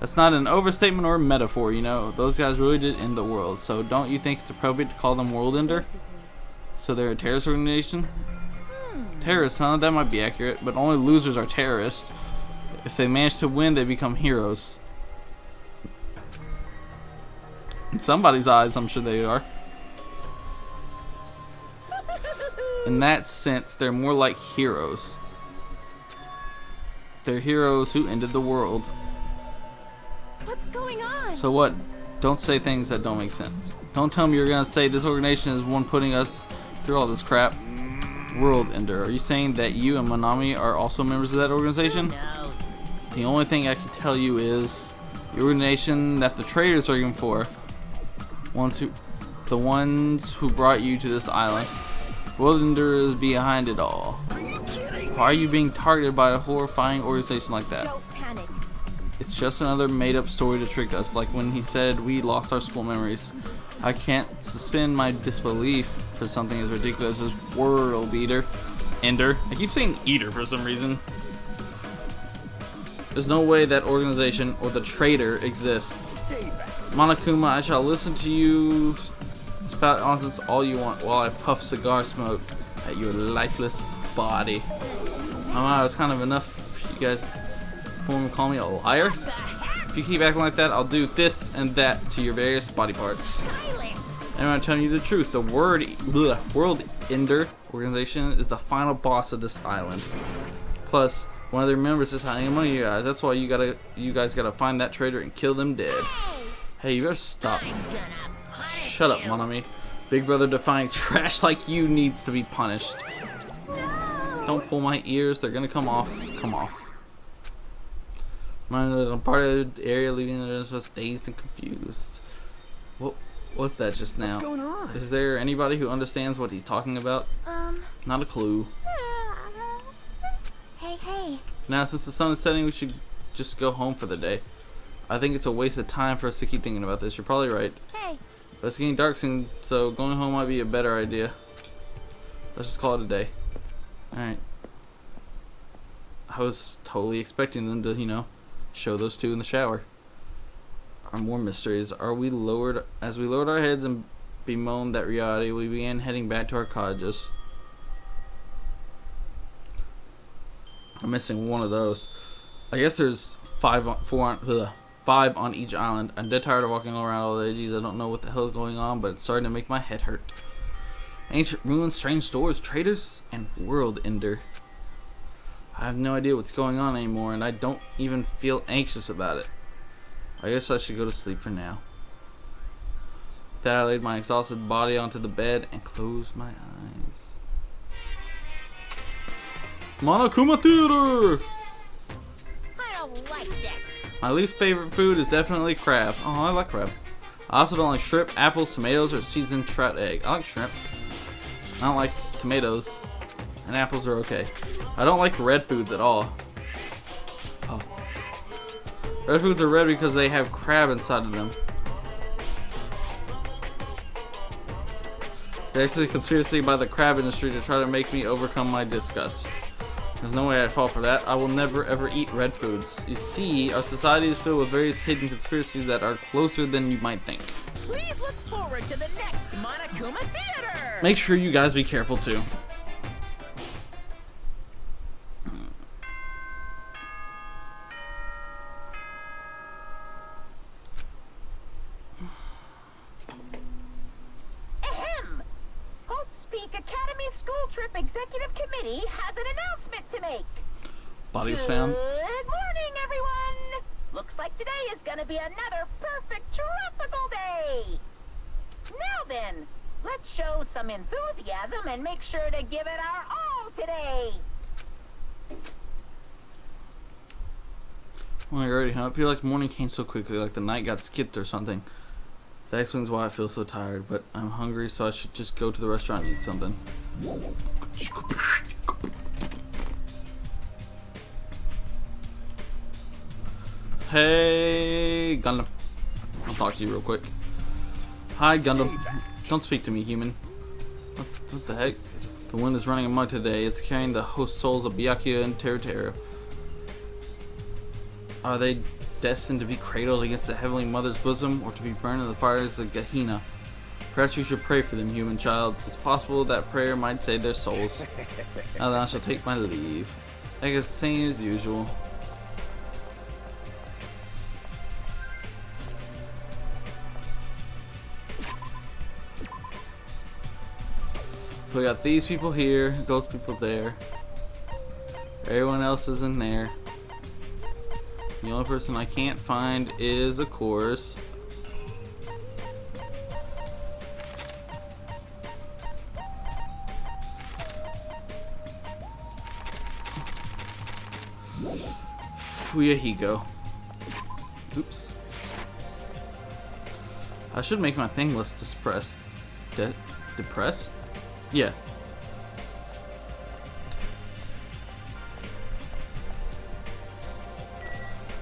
That's not an overstatement or a metaphor, you know. Those guys really did end the world. So don't you think it's appropriate to call them World Ender? So they're a terrorist organization? Terrorists, huh? That might be accurate, but only losers are terrorists. If they manage to win, they become heroes. In somebody's eyes, I'm sure they are. In that sense, they're more like heroes. They're heroes who ended the world. What's going on? So what? Don't say things that don't make sense. Don't tell me you're gonna say this organization is one putting us through all this crap. World Ender. Are you saying that you and Manami are also members of that organization? Who knows? The only thing I can tell you is the organization that the traitors are working for, the ones who brought you to this island. World Ender is behind it all. Why are you being targeted by a horrifying organization like that? Don't panic. It's just another made-up story to trick us, like when he said we lost our school memories. I can't suspend my disbelief for something as ridiculous as World Ender. I keep saying Eater for some reason. There's no way that organization or the traitor exists. Monokuma, I shall listen to you spout nonsense all you want while I puff cigar smoke at your lifeless body. Wow, it's kind of enough, you guys. Want to call me a liar? If you keep acting like that, I'll do this and that to your various body parts. Silence. And I'm telling you the truth. The World Ender organization is the final boss of this island. Plus, one of their members is hiding among you guys. That's why you guys gotta find that traitor and kill them dead. Hey, you better stop. I'm gonna punish Shut up, you. Monami. Big brother defying trash like you needs to be punished. Don't pull my ears. They're gonna come off. Come off. I'm part of the area, leaving the rest of us dazed and confused. What was that just now? What's going on? Is there anybody who understands what he's talking about? Not a clue. Hey. Now, since the sun is setting, we should just go home for the day. I think it's a waste of time for us to keep thinking about this. You're probably right. Hey. But it's getting dark soon, so going home might be a better idea. Let's just call it a day. Alright. I was totally expecting them to, you know, show those two in the shower. Are more mysteries. As we lowered our heads and bemoaned that reality, we began heading back to our cottages. I'm missing one of those. I guess there's five on each island. I'm dead tired of walking around all day. Geez, I don't know what the hell is going on, but it's starting to make my head hurt. Ancient ruins, strange stores, traders, and World Ender. I have no idea what's going on anymore, and I don't even feel anxious about it. I guess I should go to sleep for now. With that, I laid my exhausted body onto the bed and closed my eyes. Monokuma Theater! I don't like this. My least favorite food is definitely crab. Oh, I like crab. I also don't like shrimp, apples, tomatoes, or seasoned trout egg. I like shrimp. I don't like tomatoes. And apples are okay. I don't like red foods at all. Oh. Red foods are red because they have crab inside of them. There's actually a conspiracy by the crab industry to try to make me overcome my disgust. There's no way I'd fall for that. I will never ever eat red foods. You see, our society is filled with various hidden conspiracies that are closer than you might think. Please look forward to the next Monokuma Theater. Make sure you guys be careful too. Ahem. Hope's Peak Academy School Trip Executive Committee has an announcement to make. Body was found. Good morning, everyone. Looks like today is going to be another perfect tropical day. Now then, let's show some enthusiasm and make sure to give it our all today. Well, already, huh? I feel like morning came so quickly, like the night got skipped or something. That explains why I feel so tired, but I'm hungry, so I should just go to the restaurant and eat something. Hey, Gundam. I'll talk to you real quick. Hi, Gundam. Don't speak to me, human. What the heck? The wind is running amok today. It's carrying the host souls of Byakuya and Teruteru. Are they destined to be cradled against the Heavenly Mother's bosom, or to be burned in the fires of Gehenna? Perhaps you should pray for them, human child. It's possible that prayer might save their souls. Now then, I shall take my leave. I guess same as usual. We got these people here, those people there. Everyone else is in there. The only person I can't find is, of course, Fuyahiko. Oops. I should make my thing list depressed. Depressed? Yeah.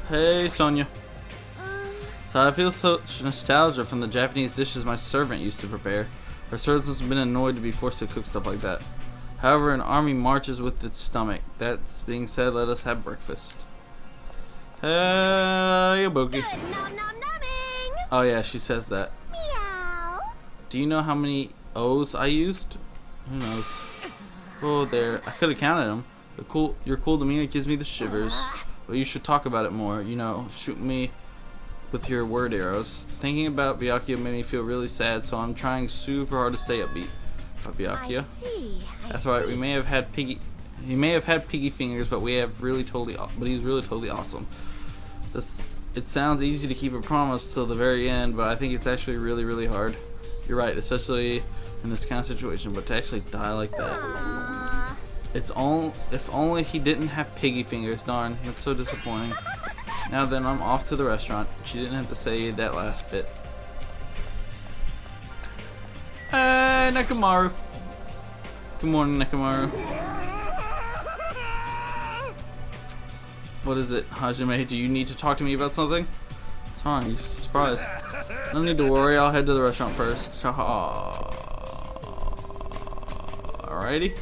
Hey, Sonia. So I feel such nostalgia from the Japanese dishes my servant used to prepare. Her servants must have been annoyed to be forced to cook stuff like that. However, an army marches with its stomach. That's being said, let us have breakfast. Hey, Yabuki. Nom nom nomming. Oh yeah, she says that. Meow. Do you know how many O's I used? Who knows? Oh, there. I could have counted them. Your cool demeanor gives me the shivers. But you should talk about it more. You know, shoot me with your word arrows. Thinking about Byakuya made me feel really sad, so I'm trying super hard to stay upbeat. About Byakuya. I see. That's right. We may have had piggy. He may have had piggy fingers, but he's really totally awesome. It sounds easy to keep a promise till the very end, but I think it's actually really, really hard. You're right, especially in this kind of situation. But to actually die like that, Aww. if only he didn't have piggy fingers. Darn, that's so disappointing. Now then, I'm off to the restaurant. She didn't have to say that last bit. Hey, Nekomaru. Good morning, Nekomaru. What is it, Hajime? Do you need to talk to me about something? What's wrong? You surprised? No need to worry. I'll head to the restaurant first. Alrighty.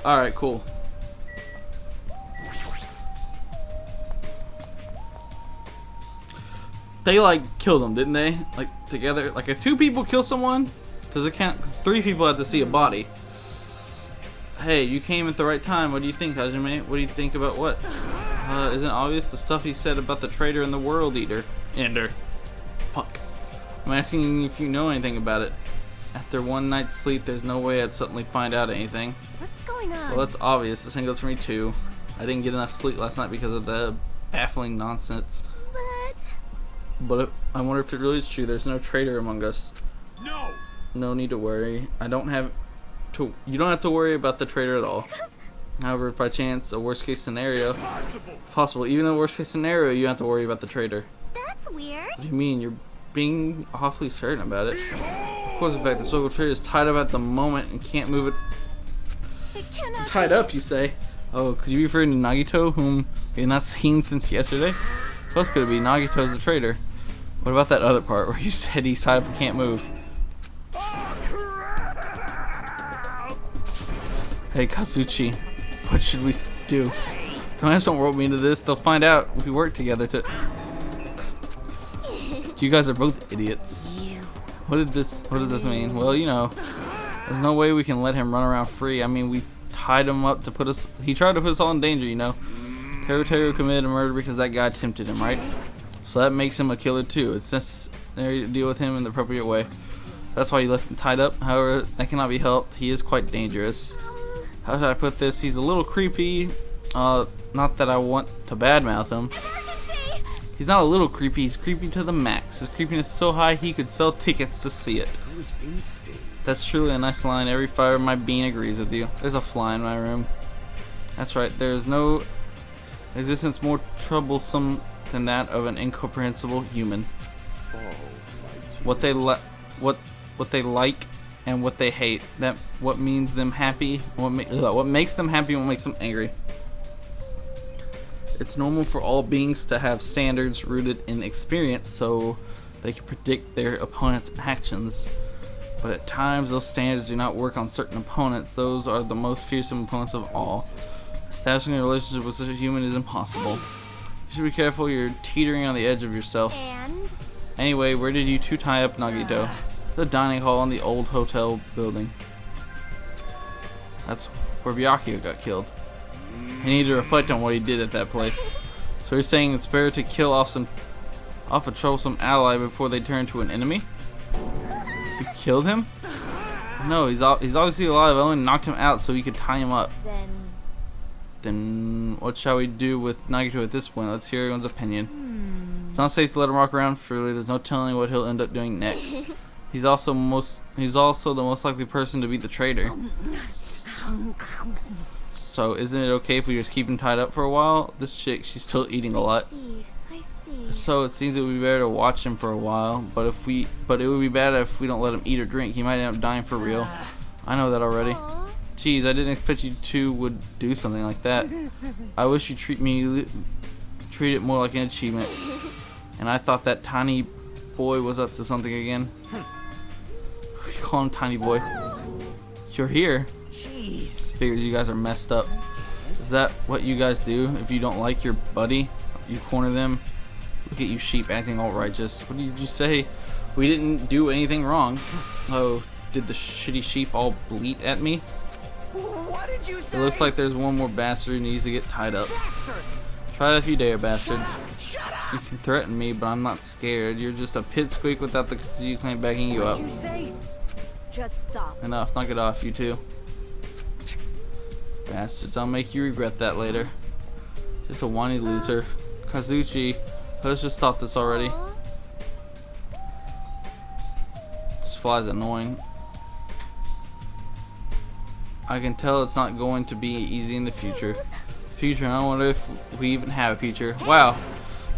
Alright, cool. They like killed him, didn't they? Like together. Like if two people kill someone, does it count? 'Cause 3 people have to see a body. Hey, you came at the right time. What do you think, Hajime? What do you think about what? Isn't it obvious the stuff he said about the traitor and the world eater? Ender. Fuck. I'm asking if you know anything about it. After one night's sleep, there's no way I'd suddenly find out anything. What's going on? Well, that's obvious. The same goes for me too. I didn't get enough sleep last night because of the baffling nonsense. But I wonder if it really is true. There's no traitor among us. No. No need to worry. You don't have to worry about the traitor at all. However, if by chance a worst case scenario possible, even the worst case scenario, you don't have to worry about the traitor. That's weird. What do you mean? You're being awfully certain about it. Of course, in fact, the so-called traitor is tied up at the moment and can't move it. It cannot Tied be. up, you say? Oh, could you be referring to Nagito, whom we have not seen since yesterday? Who else could it be? Nagito's the traitor. What about that other part where you said he's tied up and can't move? Oh, crap! Hey, Kazuchi, what should we do? Don't rope me into this. They'll find out if we work together to... You guys are both idiots. What does this mean? Well, you know, there's no way we can let him run around free. I mean, we tied him up to put us... He tried to put us all in danger, you know. Teruteru committed a murder because that guy tempted him, right? So that makes him a killer too. It's necessary to deal with him in the appropriate way. That's why you left him tied up. However, that cannot be helped. He is quite dangerous. How should I put this? He's a little creepy. Not that I want to badmouth him. Emergency! He's not a little creepy. He's creepy to the max. His creepiness is so high he could sell tickets to see it. That's truly a nice line. Every fiber of my being agrees with you. There's a fly in my room. That's right. There is no existence more troublesome than that of an incomprehensible human. What they like and what they hate. That what means them happy. What makes them happy and what makes them angry. It's normal for all beings to have standards rooted in experience, so They can predict their opponent's actions, but at times those standards do not work on certain opponents. Those are the most fearsome opponents of all. Establishing a relationship with such a human is impossible. You should be careful, you're teetering on the edge of yourself. And Anyway, where did you two tie up Nagito? The dining hall in the old hotel building. That's where Byakuya got killed. He needed to reflect on what he did at that place. So you're saying it's better to kill off a troublesome ally before they turn to an enemy? You killed him? No, he's obviously alive. I only knocked him out so we could tie him up. Then what shall we do with Nagito at this point? Let's hear everyone's opinion. It's not safe to let him walk around freely. There's no telling what he'll end up doing next. He's also the most likely person to be the traitor. So isn't it okay if we just keep him tied up for a while? This chick, she's still eating a lot. I see. So it seems it would be better to watch him for a while. But it would be bad if we don't let him eat or drink. He might end up dying for real. I know that already. Aw. Jeez, I didn't expect you two would do something like that. I wish you treat it more like an achievement. And I thought that tiny boy was up to something again. You call him tiny boy. You're here. Jeez. Figures you guys are messed up. Is that what you guys do? If you don't like your buddy, you corner them? Look at you sheep acting all righteous. What did you say? We didn't do anything wrong. Oh, did the shitty sheep all bleat at me? What did you say? It looks like there's one more bastard who needs to get tied up. Bastard! Try it if you dare, bastard. Shut up! You can threaten me, but I'm not scared. You're just a pipsqueak without the Kazuya clan backing you up. What did you say? Just stop. Enough, knock it off, you two. Bastards, I'll make you regret that later. Just a whiny loser. Kazuchi, let's just stop this already. Aw. This fly's annoying. I can tell it's not going to be easy in the future. I wonder if we even have a future. Wow.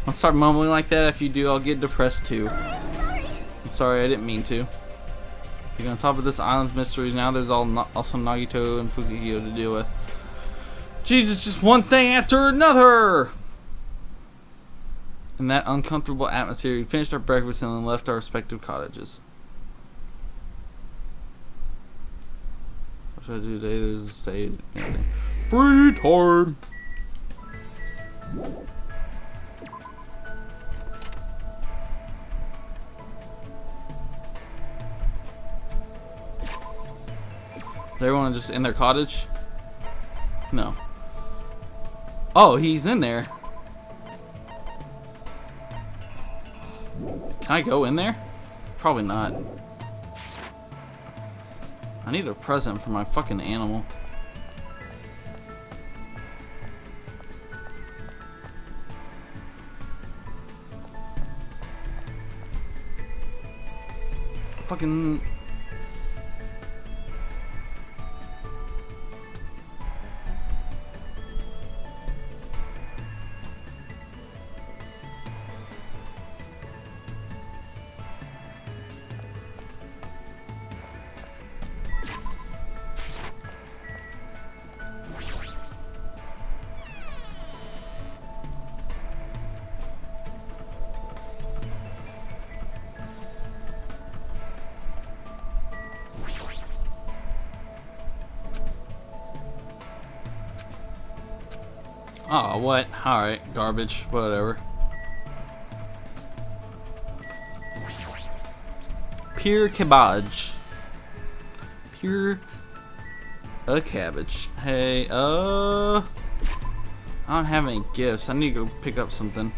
Don't start mumbling like that. If you do, I'll get depressed too. Sorry. I'm sorry, I didn't mean to. Being on top of this island's mysteries now, there's also Nagito and Fukihio to deal with. Jesus, just one thing after another! In that uncomfortable atmosphere, we finished our breakfast and then left our respective cottages. What should I do today? There's a stay. Free time! Is everyone just in their cottage? No. Oh, he's in there. Can I go in there? Probably not. I need a present for my fucking animal. Fucking... Oh, what? Alright, garbage, whatever. Pure cabbage. Pure a cabbage. Hey, I don't have any gifts. I need to go pick up something.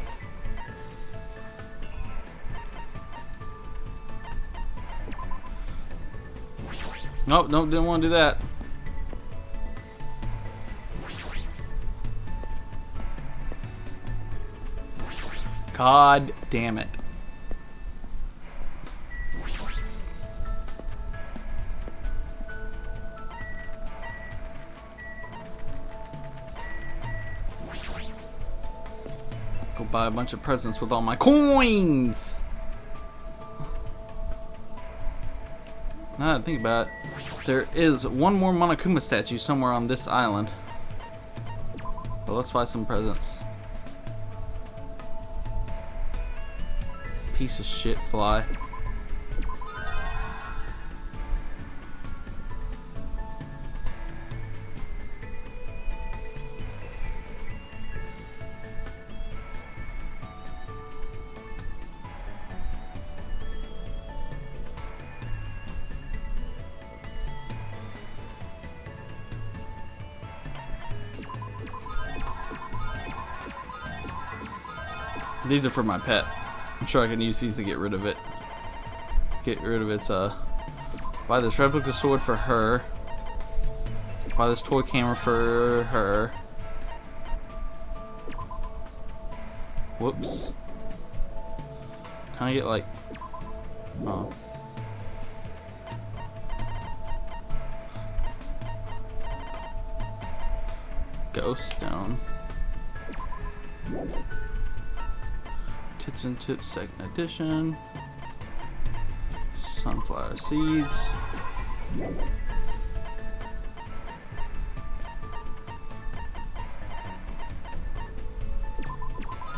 Nope, nope, didn't want to do that. God damn it. Go buy a bunch of presents with all my coins. Now that I think about it, there is one more Monokuma statue somewhere on this island. But let's buy some presents. Piece of shit fly. These are for my pet. I'm sure I can use these to get rid of it. Get rid of its, buy this replica sword for her. Buy this toy camera for her. Whoops. Can I get, like, oh. Ghost stone. Tips and Tips second edition. Sunflower seeds.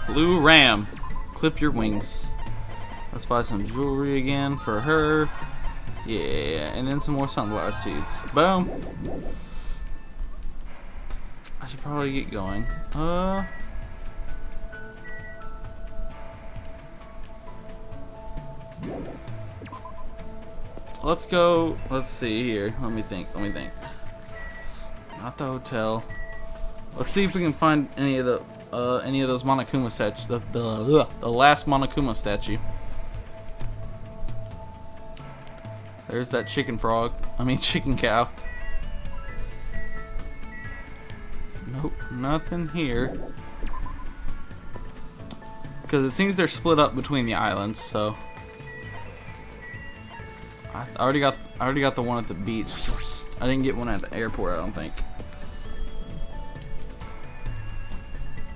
Blue ram. Clip your wings. Let's buy some jewelry again for her. Yeah, and then some more sunflower seeds. Boom. I should probably get going. Let's go. Let's see here. Let me think. Not the hotel. Let's see if we can find any of those Monokuma statues. The last Monokuma statue. There's that chicken cow. Nope, nothing here. Because it seems they're split up between the islands, so I already got the one at the beach. Just, I didn't get one at the airport, I don't think.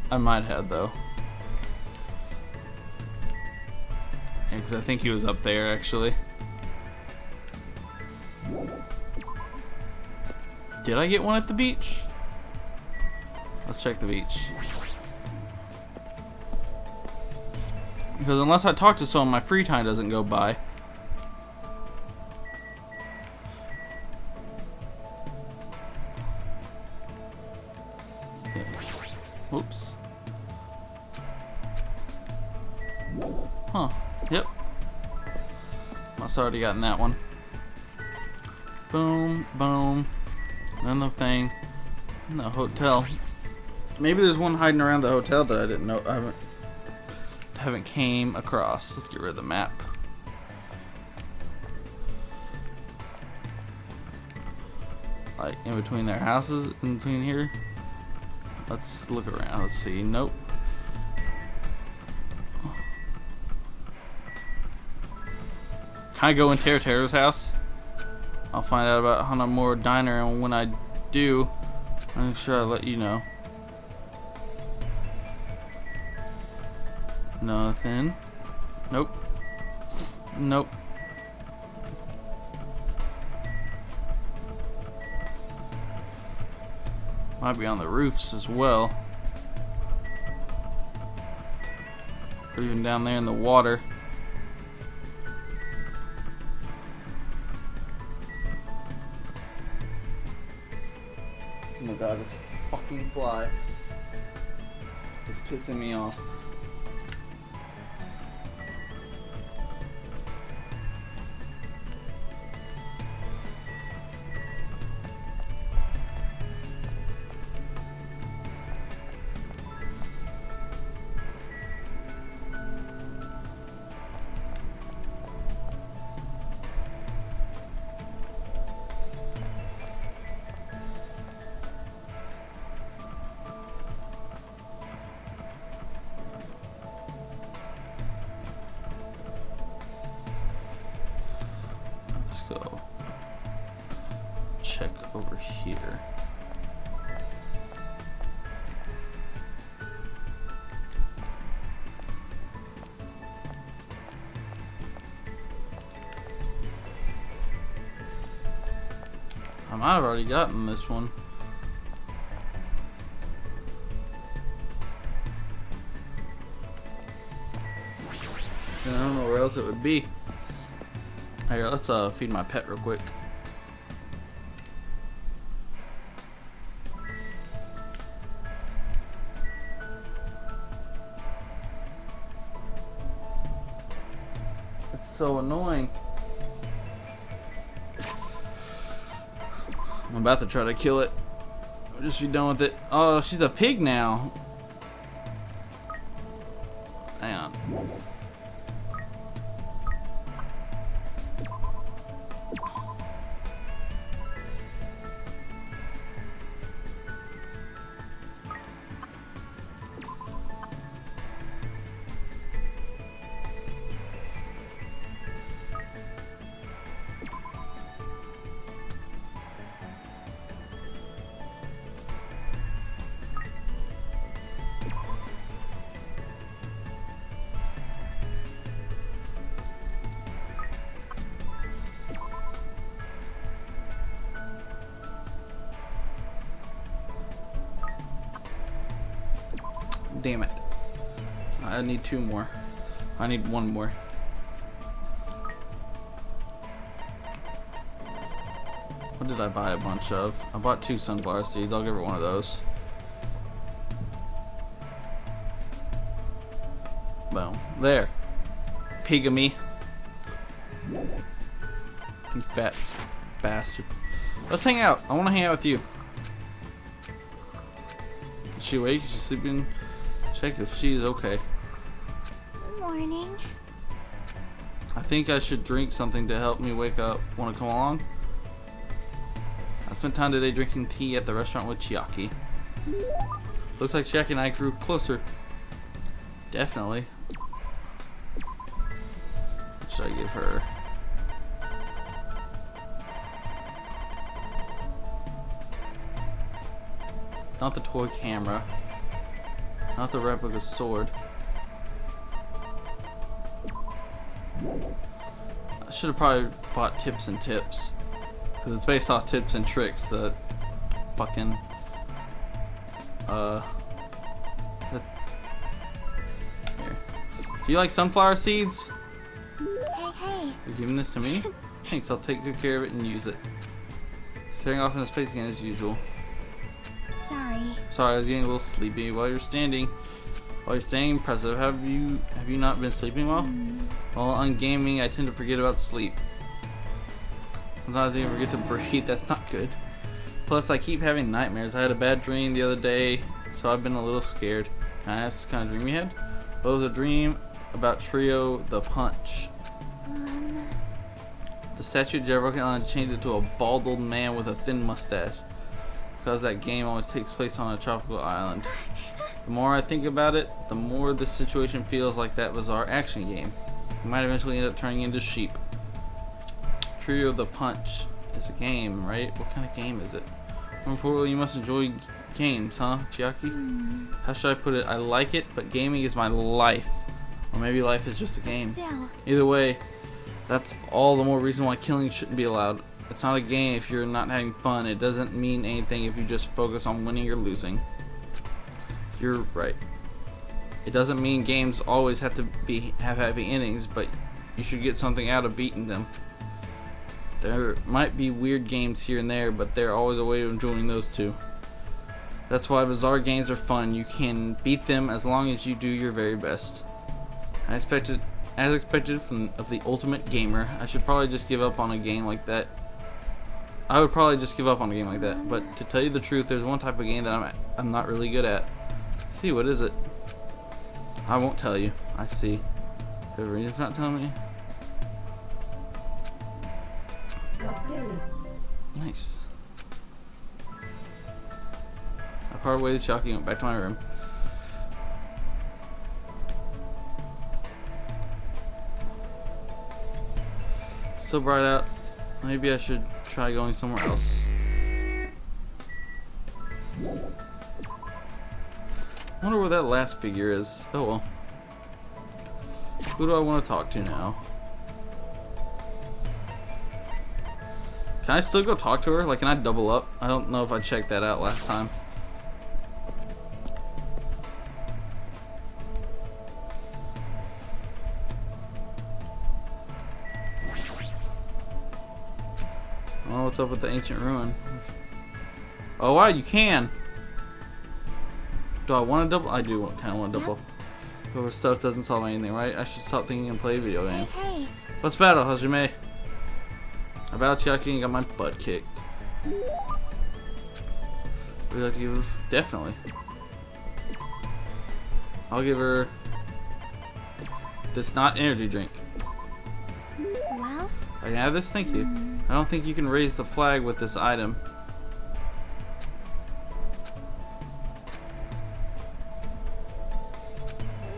I might have though. Yeah, because I think he was up there actually. Did I get one at the beach? Let's check the beach. Because unless I talk to someone, my free time doesn't go by. Yeah. Whoops. Huh. Yep. Must have already gotten that one. Boom, boom. Another thing. In the hotel. Maybe there's one hiding around the hotel that I didn't know. I haven't came across. Let's get rid of the map. Like in between their houses, in between here. Let's look around. Let's see. Nope. Can I go in Tero's house? I'll find out about Hanamura Diner, and when I do, I'm sure I'll let you know. Nothing. Nope. Nope. Might be on the roofs as well. Or even down there in the water. Oh my god, this fucking fly is pissing me off. Let's go check over here. I might have already gotten this one. And I don't know where else it would be. Here, let's feed my pet real quick. It's so annoying. I'm about to try to kill it. I'll just be done with it. Oh, she's a pig now. Hang on. Damn it. I need 2 more. I need 1 more. What did I buy a bunch of? I bought 2 sunflower seeds. I'll give her one of those. Boom. There. Pigamy. You fat bastard. Let's hang out. I want to hang out with you. Is she awake? Is she sleeping? Check if she's okay. Morning. I think I should drink something to help me wake up. Want to come along? I spent time today drinking tea at the restaurant with Chiaki. Looks like Chiaki and I grew closer. Definitely. What should I give her? Not the toy camera. Not the replica sword. I should have probably bought Tips and Tips. Because it's based off tips and tricks that fucking here. Do you like sunflower seeds? Hey. You're giving this to me? Thanks, I'll take good care of it and use it. Staring off into space again as usual. Sorry, I was getting a little sleepy while you're standing. While you're staying impressive, have you not been sleeping well? While on gaming, I tend to forget about sleep. Sometimes I even forget to breathe. That's not good. Plus, I keep having nightmares. I had a bad dream the other day, so I've been a little scared. Can I ask what kind of dream you had? Well, it was a dream about Trio the Punch. The statue of Jabberwocky Island changed it to a bald old man with a thin mustache. Because that game always takes place on a tropical island. The more I think about it, the more this situation feels like that bizarre action game. We might eventually end up turning into sheep. Trio the Punch is a game, right? What kind of game is it? More importantly, you must enjoy games, huh, Chiaki? How should I put it? I like it, but gaming is my life. Or maybe life is just a game. Either way, that's all the more reason why killing shouldn't be allowed. It's not a game if you're not having fun. It doesn't mean anything if you just focus on winning or losing. You're right. It doesn't mean games always have to have happy endings, but you should get something out of beating them. There might be weird games here and there, but there's always a way of enjoying those too. That's why bizarre games are fun. You can beat them as long as you do your very best. As expected of the ultimate gamer, I should probably just give up on a game like that. I would probably just give up on a game like that, but to tell you the truth, there's one type of game that I'm not really good at. Let's see, what is it? I won't tell you. I see. Do you have a reason for not telling me? Nice. I parted ways with Chiaki and went back to my room. It's so bright out. Maybe I should try going somewhere else. I wonder where that last figure is. Oh well. Who do I want to talk to now? Can I still go talk to her? Like, can I double up? I don't know if I checked that out last time. what's up with the ancient ruin. Oh wow, you can. Do I want a double? I do kind of want a double. Whoever stuff doesn't solve anything, right? I should stop thinking and play a video game. Hey, Let's battle, Hajime. I battled Chiaki and got my butt kicked. Would you like to give? Definitely. I'll give her this not energy drink. well, I can have this? Thank you. I don't think you can raise the flag with this item.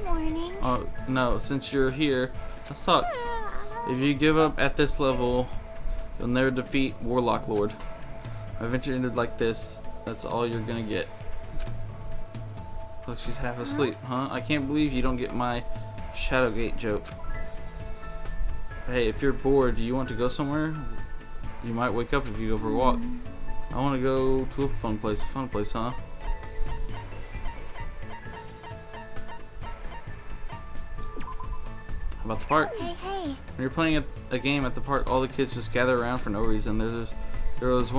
morning. Oh, no. Since you're here, let's talk. If you give up at this level, you'll never defeat Warlock Lord. My adventure ended like this. That's all you're gonna get. Look, she's half asleep, huh? I can't believe you don't get my Shadowgate joke. Hey, if you're bored, do you want to go somewhere? You might wake up if you go for a walk. I want to go to a fun place, huh? How about the park? Hey, hey. When you're playing a game at the park, all the kids just gather around for no reason. There was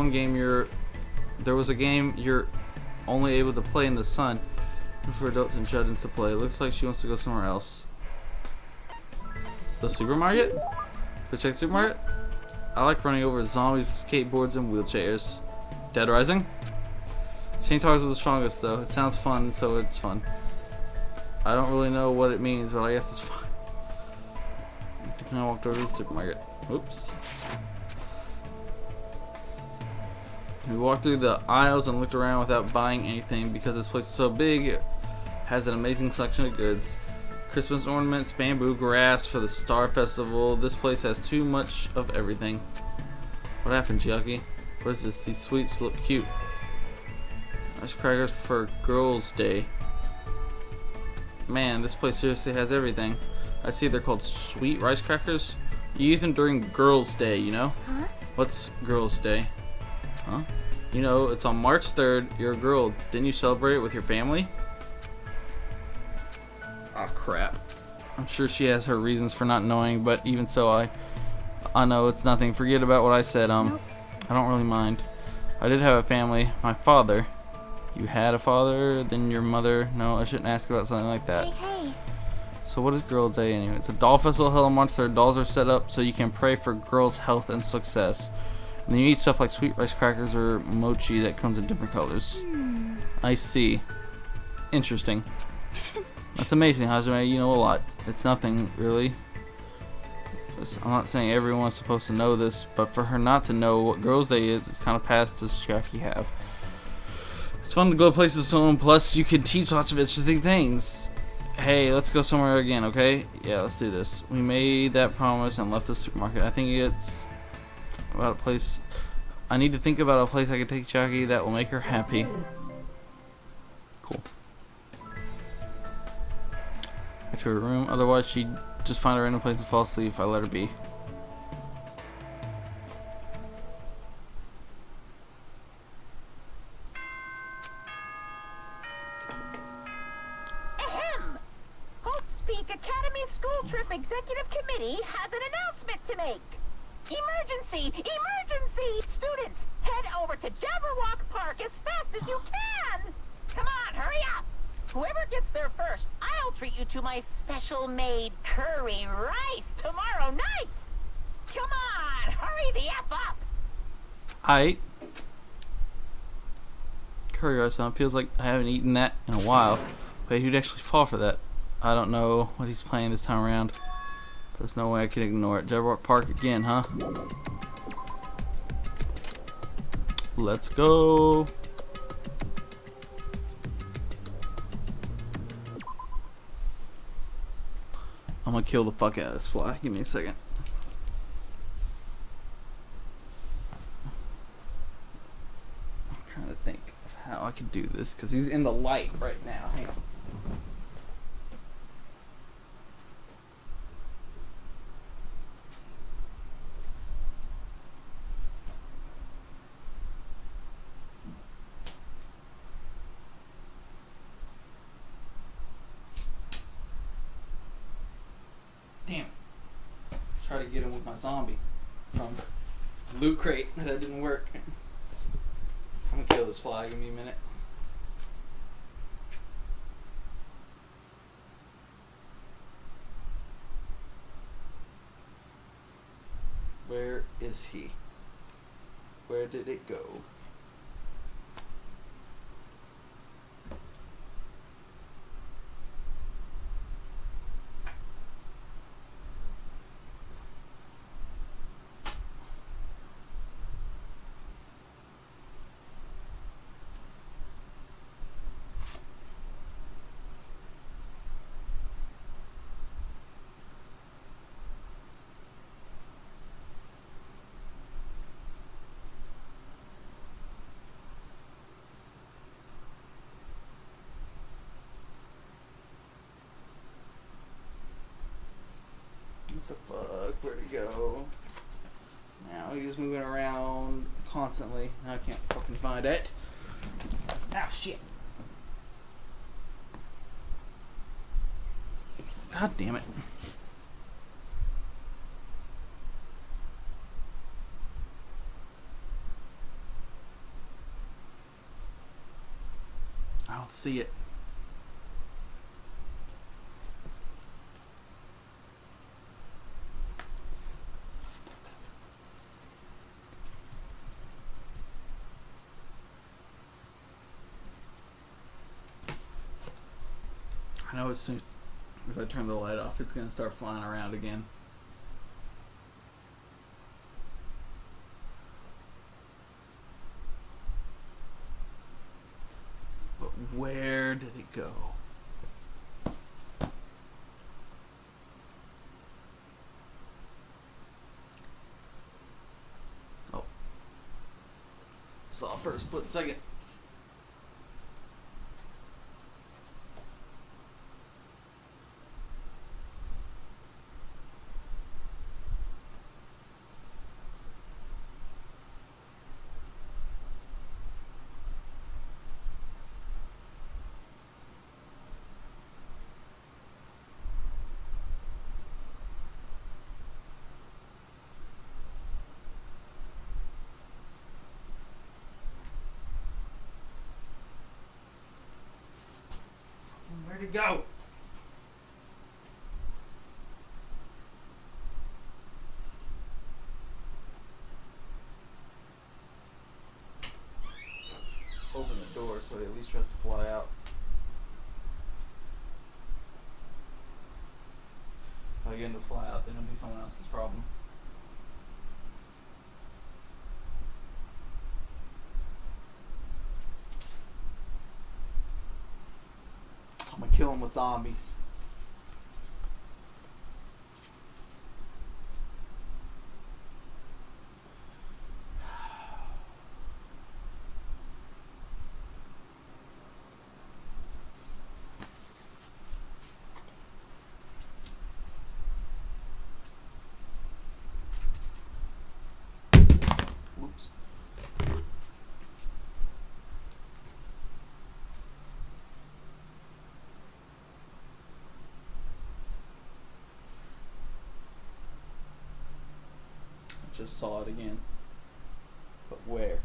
a game you're only able to play in the sun for adults and shut-ins to play. Looks like she wants to go somewhere else. The supermarket? Go check the supermarket? I like running over zombies, skateboards, and wheelchairs. Dead Rising? Chain Towers is the strongest though. It sounds fun, so it's fun. I don't really know what it means, but I guess it's fun. I walked over to the supermarket. Oops. We walked through the aisles and looked around without buying anything because this place is so big. It has an amazing selection of goods. Christmas ornaments, bamboo grass for the Star Festival. This place has too much of everything. What happened, Chiaki? What is this? These sweets look cute. Rice crackers for Girls' Day. Man, this place seriously has everything. I see they're called sweet rice crackers. You eat them during Girls' Day, you know? Huh? What's Girls' Day? Huh? You know, it's on March 3rd. You're a girl. Didn't you celebrate it with your family? Oh crap. I'm sure she has her reasons for not knowing, but even so, I know it's nothing. Forget about what I said. Nope. I don't really mind. I did have a family. My father. You had a father, then your mother. No, I shouldn't ask about something like that. Hey, hey. So what is Girls' Day anyway? It's a doll festival held on March 3rd. Dolls are set up so you can pray for girls' health and success. And then you eat stuff like sweet rice crackers or mochi that comes in different colors. I see. Interesting. That's amazing, Hajime. You know a lot. It's nothing, really. I'm not saying everyone's supposed to know this, but for her not to know what Girls' Day is, it's kind of past does Chiaki have. It's fun to go places alone, plus you can teach lots of interesting things. Hey, let's go somewhere again, okay? Yeah, let's do this. We made that promise and left the supermarket. I think it's about a place. I need to think about a place I can take Chiaki that will make her happy. Cool. Back to her room. Otherwise, she'd just find a random place and fall asleep if I let her be. Ahem! Hope's Peak Academy School Trip Executive Committee has an announcement to make. Emergency! Emergency! Students, head over to Jabberwock Park as fast as you can! Come on, hurry up! Whoever gets there first, I'll treat you to my special-made curry rice tomorrow night! Come on, hurry the F up! Aight. Curry rice, huh? Feels like I haven't eaten that in a while. Wait, who'd actually fall for that? I don't know what he's playing this time around. There's no way I can ignore it. Jabberwock Park again, huh? Let's go. I'm gonna kill the fuck out of this fly. Give me a second. I'm trying to think of how I could do this because he's in the light right now. Hang on. Damn. Try to get him with my zombie from Loot crate. That didn't work. I'm gonna kill this fly. Give me a minute. Where is he? Where did it go? What the fuck? Where'd he go? Now he's moving around constantly. I can't fucking find it. Ah, shit. God damn it. I don't see it. I know as soon as I turn the light off, it's gonna start flying around again. But where did it go? Oh. Saw for a split second. Where'd it go? Open the door so he at least tries to fly out. If I get him to fly out, then it'll be someone else's problem. I'm gonna kill him with zombies. Whoops. Just saw it again. But where?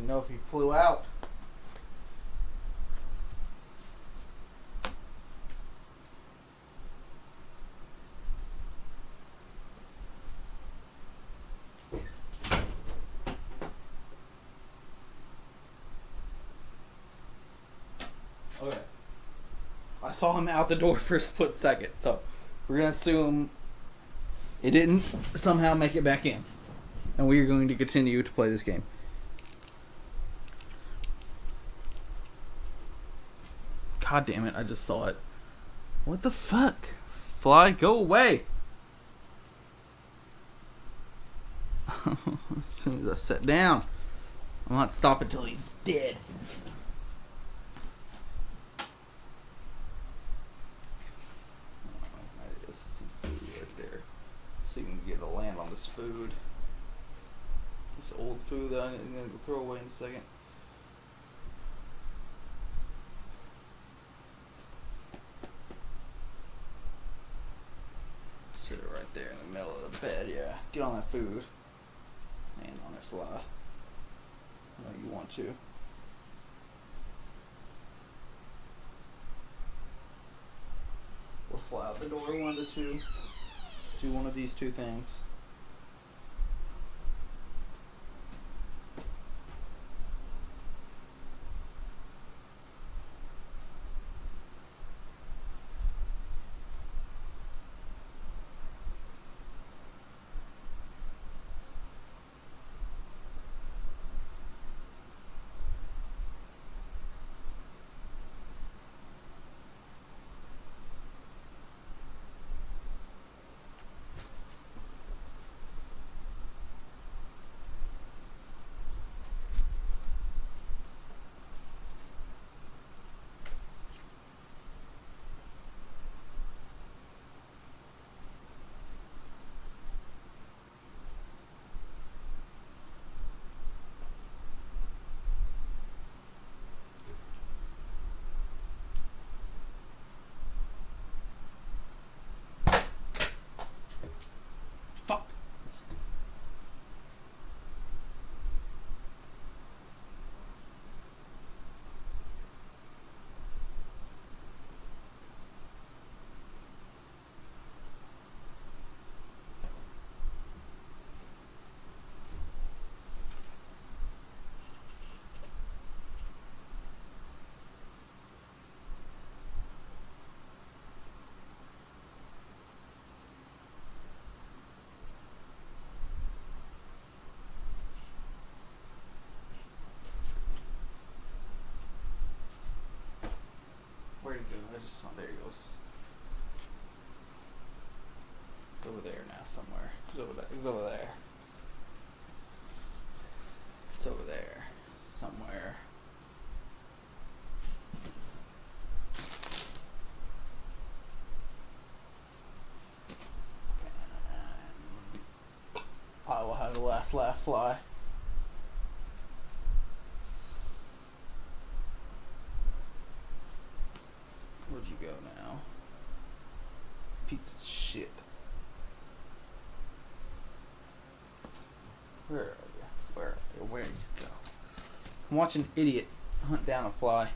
even know if he flew out. Okay. I saw him out the door for a split second, so we're going to assume it didn't somehow make it back in. And we are going to continue to play this game. God damn it, I just saw it. What the fuck? Fly, go away! As soon as I sit down, I'm not stopping until he's dead. This is some food right there. So you can get a land on this food. This old food that I'm going to throw away in a second. Sit it right there in the middle of the bed, yeah. Get on that food. And on it, fly. I know you want to. Or fly out the door, one of the two. Do one of these two things. Fuck. Where'd he go? I just saw. There he goes. He's over there now somewhere. He's over there. He's over there. It's over there. Somewhere. I will have the last laugh fly. Where'd you go now? Piece of shit. Where are you? Where are you? Where'd you go? I'm watching an idiot hunt down a fly.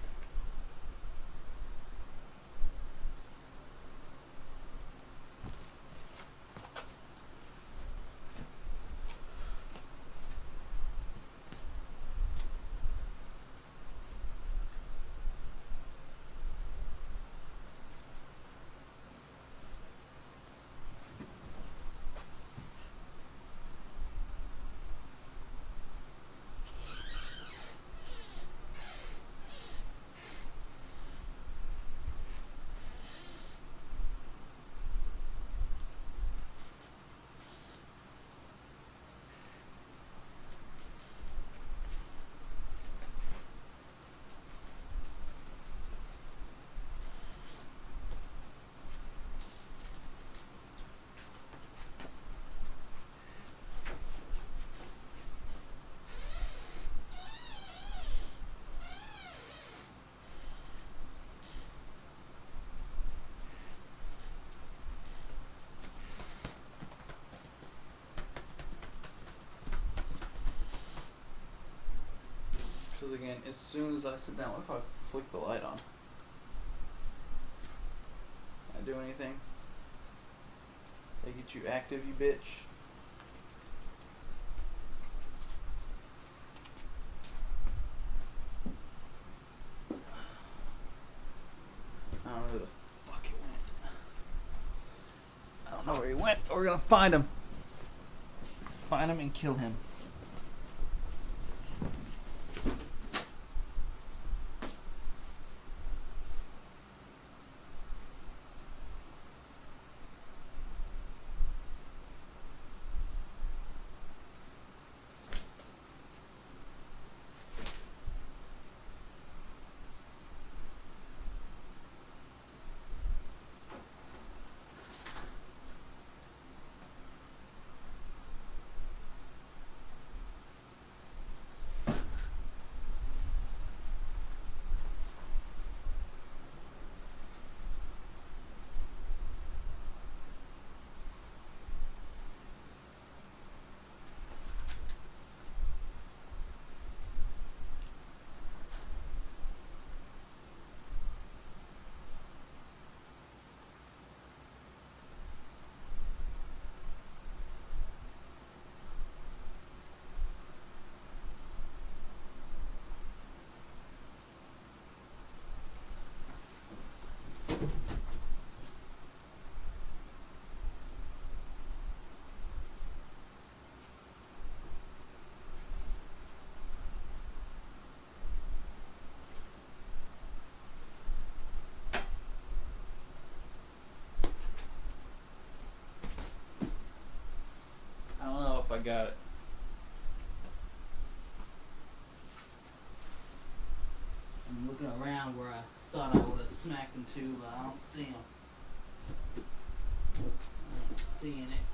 fucking as soon as I sit down. What if I flick the light on? Can I do anything? They get you active, you bitch. I don't know where the fuck it went. I don't know where he went, but we're gonna find him. Find him and kill him. I don't know if I got it. I'm looking around where I thought I would have smacked him to, but I don't see him. I'm not seeing it.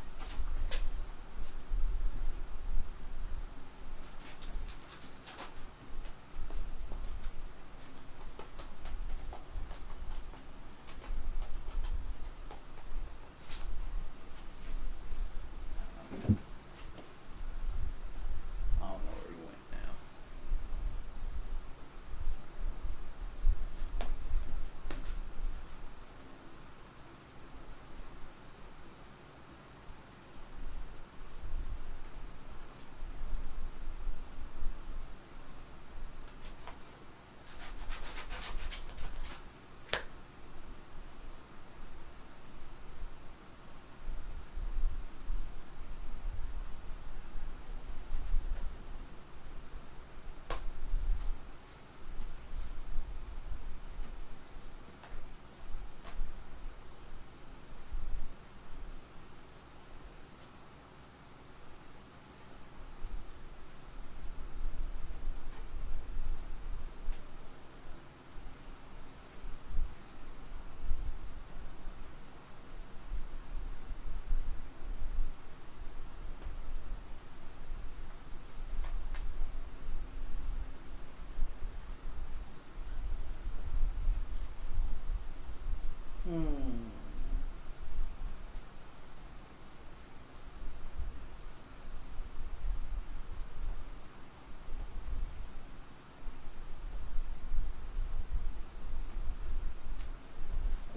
I don't know where he went now.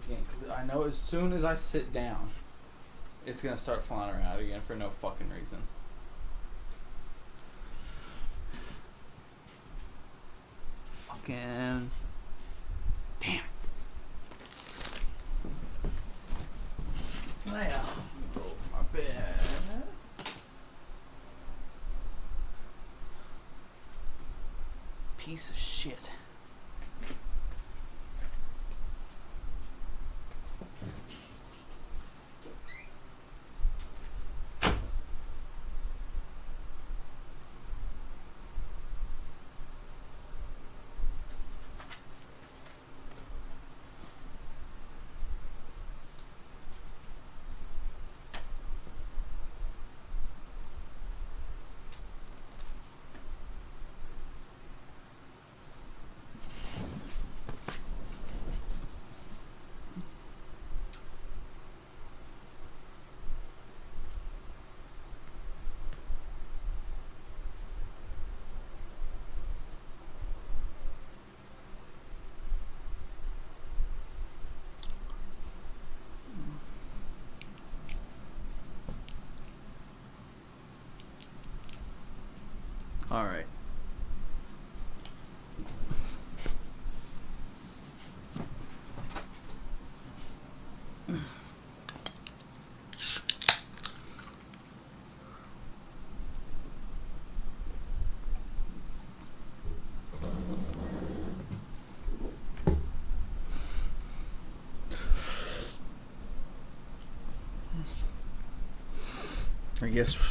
Again, because I know as soon as I sit down, it's gonna start flying around again for no fucking reason. Fucking damn it! Well, go over my bed. Piece of shit. All right.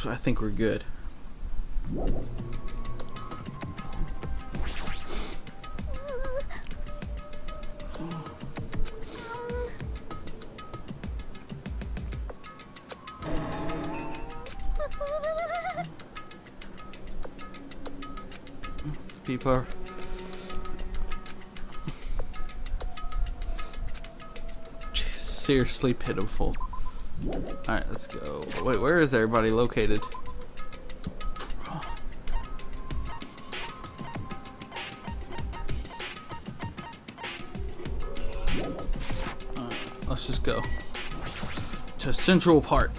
I think we're good. People are seriously pitiful. Alright, let's go. Wait, where is everybody located? Let's just go to Central Park.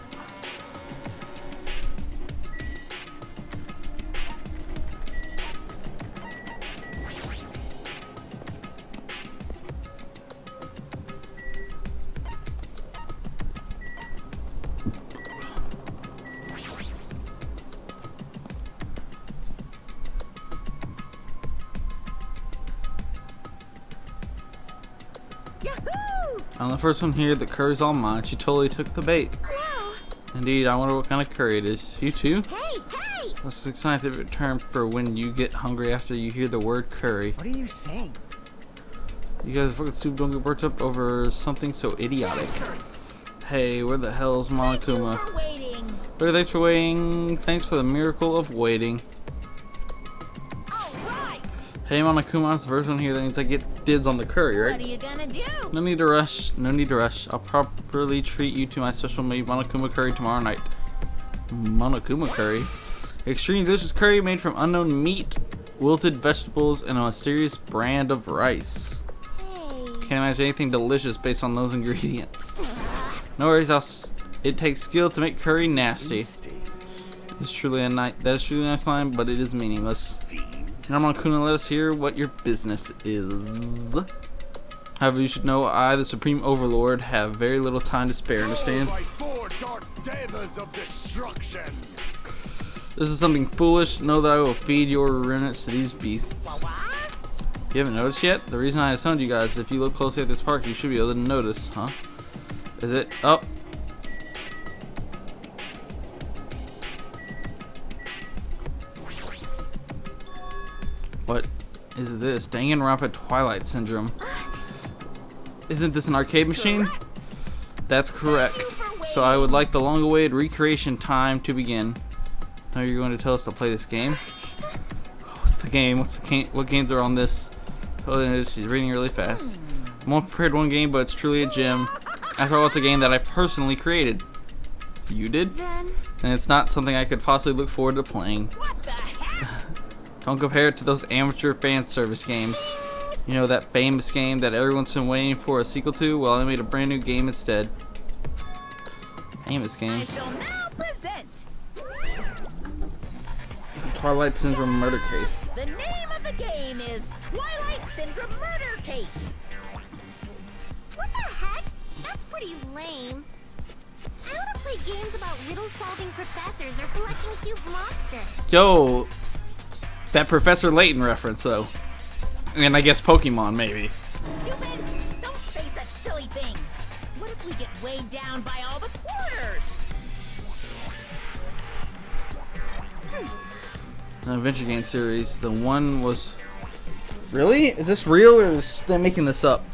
On the first one here, the curry's all mine. She totally took the bait. Wow. Indeed, I wonder what kind of curry it is. You too? Hey! That's a scientific term for when you get hungry after you hear the word curry. What are you saying? You guys fucking soup don't get worked up over something so idiotic. Hey, where the hell's Monokuma? For waiting. Hey, thanks for waiting. Thanks for the miracle of waiting. All right. Hey, Monokuma, it's the first one here that means I get dibs on the curry, What are right? you gonna do? No need to rush. No need to rush. I'll properly treat you to my special made Monokuma curry tomorrow night. Monokuma curry? Extreme delicious curry made from unknown meat, wilted vegetables, and a mysterious brand of rice. Hey. Can't imagine anything delicious based on those ingredients. No worries, it takes skill to make curry nasty. It's truly that is truly a nice line, but it is meaningless. Now, Monokuma, let us hear what your business is. However, you should know I, the Supreme Overlord, have very little time to spare, understand? By 4 dark devas of destruction. This is something foolish. Know that I will feed your remnants to these beasts. What? You haven't noticed yet? The reason I assigned you guys, if you look closely at this park, you should be able to notice, huh? Is it? Oh. What is this? Danganronpa Twilight Syndrome. Isn't this an arcade machine? Correct. That's correct. So I would like the long-awaited recreation time to begin. Now you're going to tell us to play this game? What's the game? What games are on this? Oh, she's reading really fast. I'm only prepared one game, but it's truly a gem. After all, it's a game that I personally created. You did? Then And it's not something I could possibly look forward to playing. What the heck? Don't compare it to those amateur fan service games. You know, that famous game that everyone's been waiting for a sequel to? Well, I made a brand new game instead. Famous game. I shall now present Twilight Syndrome Murder Case. the name of the game is Twilight Syndrome Murder Case. what the heck? That's pretty lame. I want to play games about riddle-solving professors or collecting cute monsters. Yo, that Professor Layton reference, though. And I guess Pokemon, maybe. Stupid! Don't say such silly things. What if we get weighed down by all the quarters? An adventure game series. The one was... Really? Is this real or is they making this up?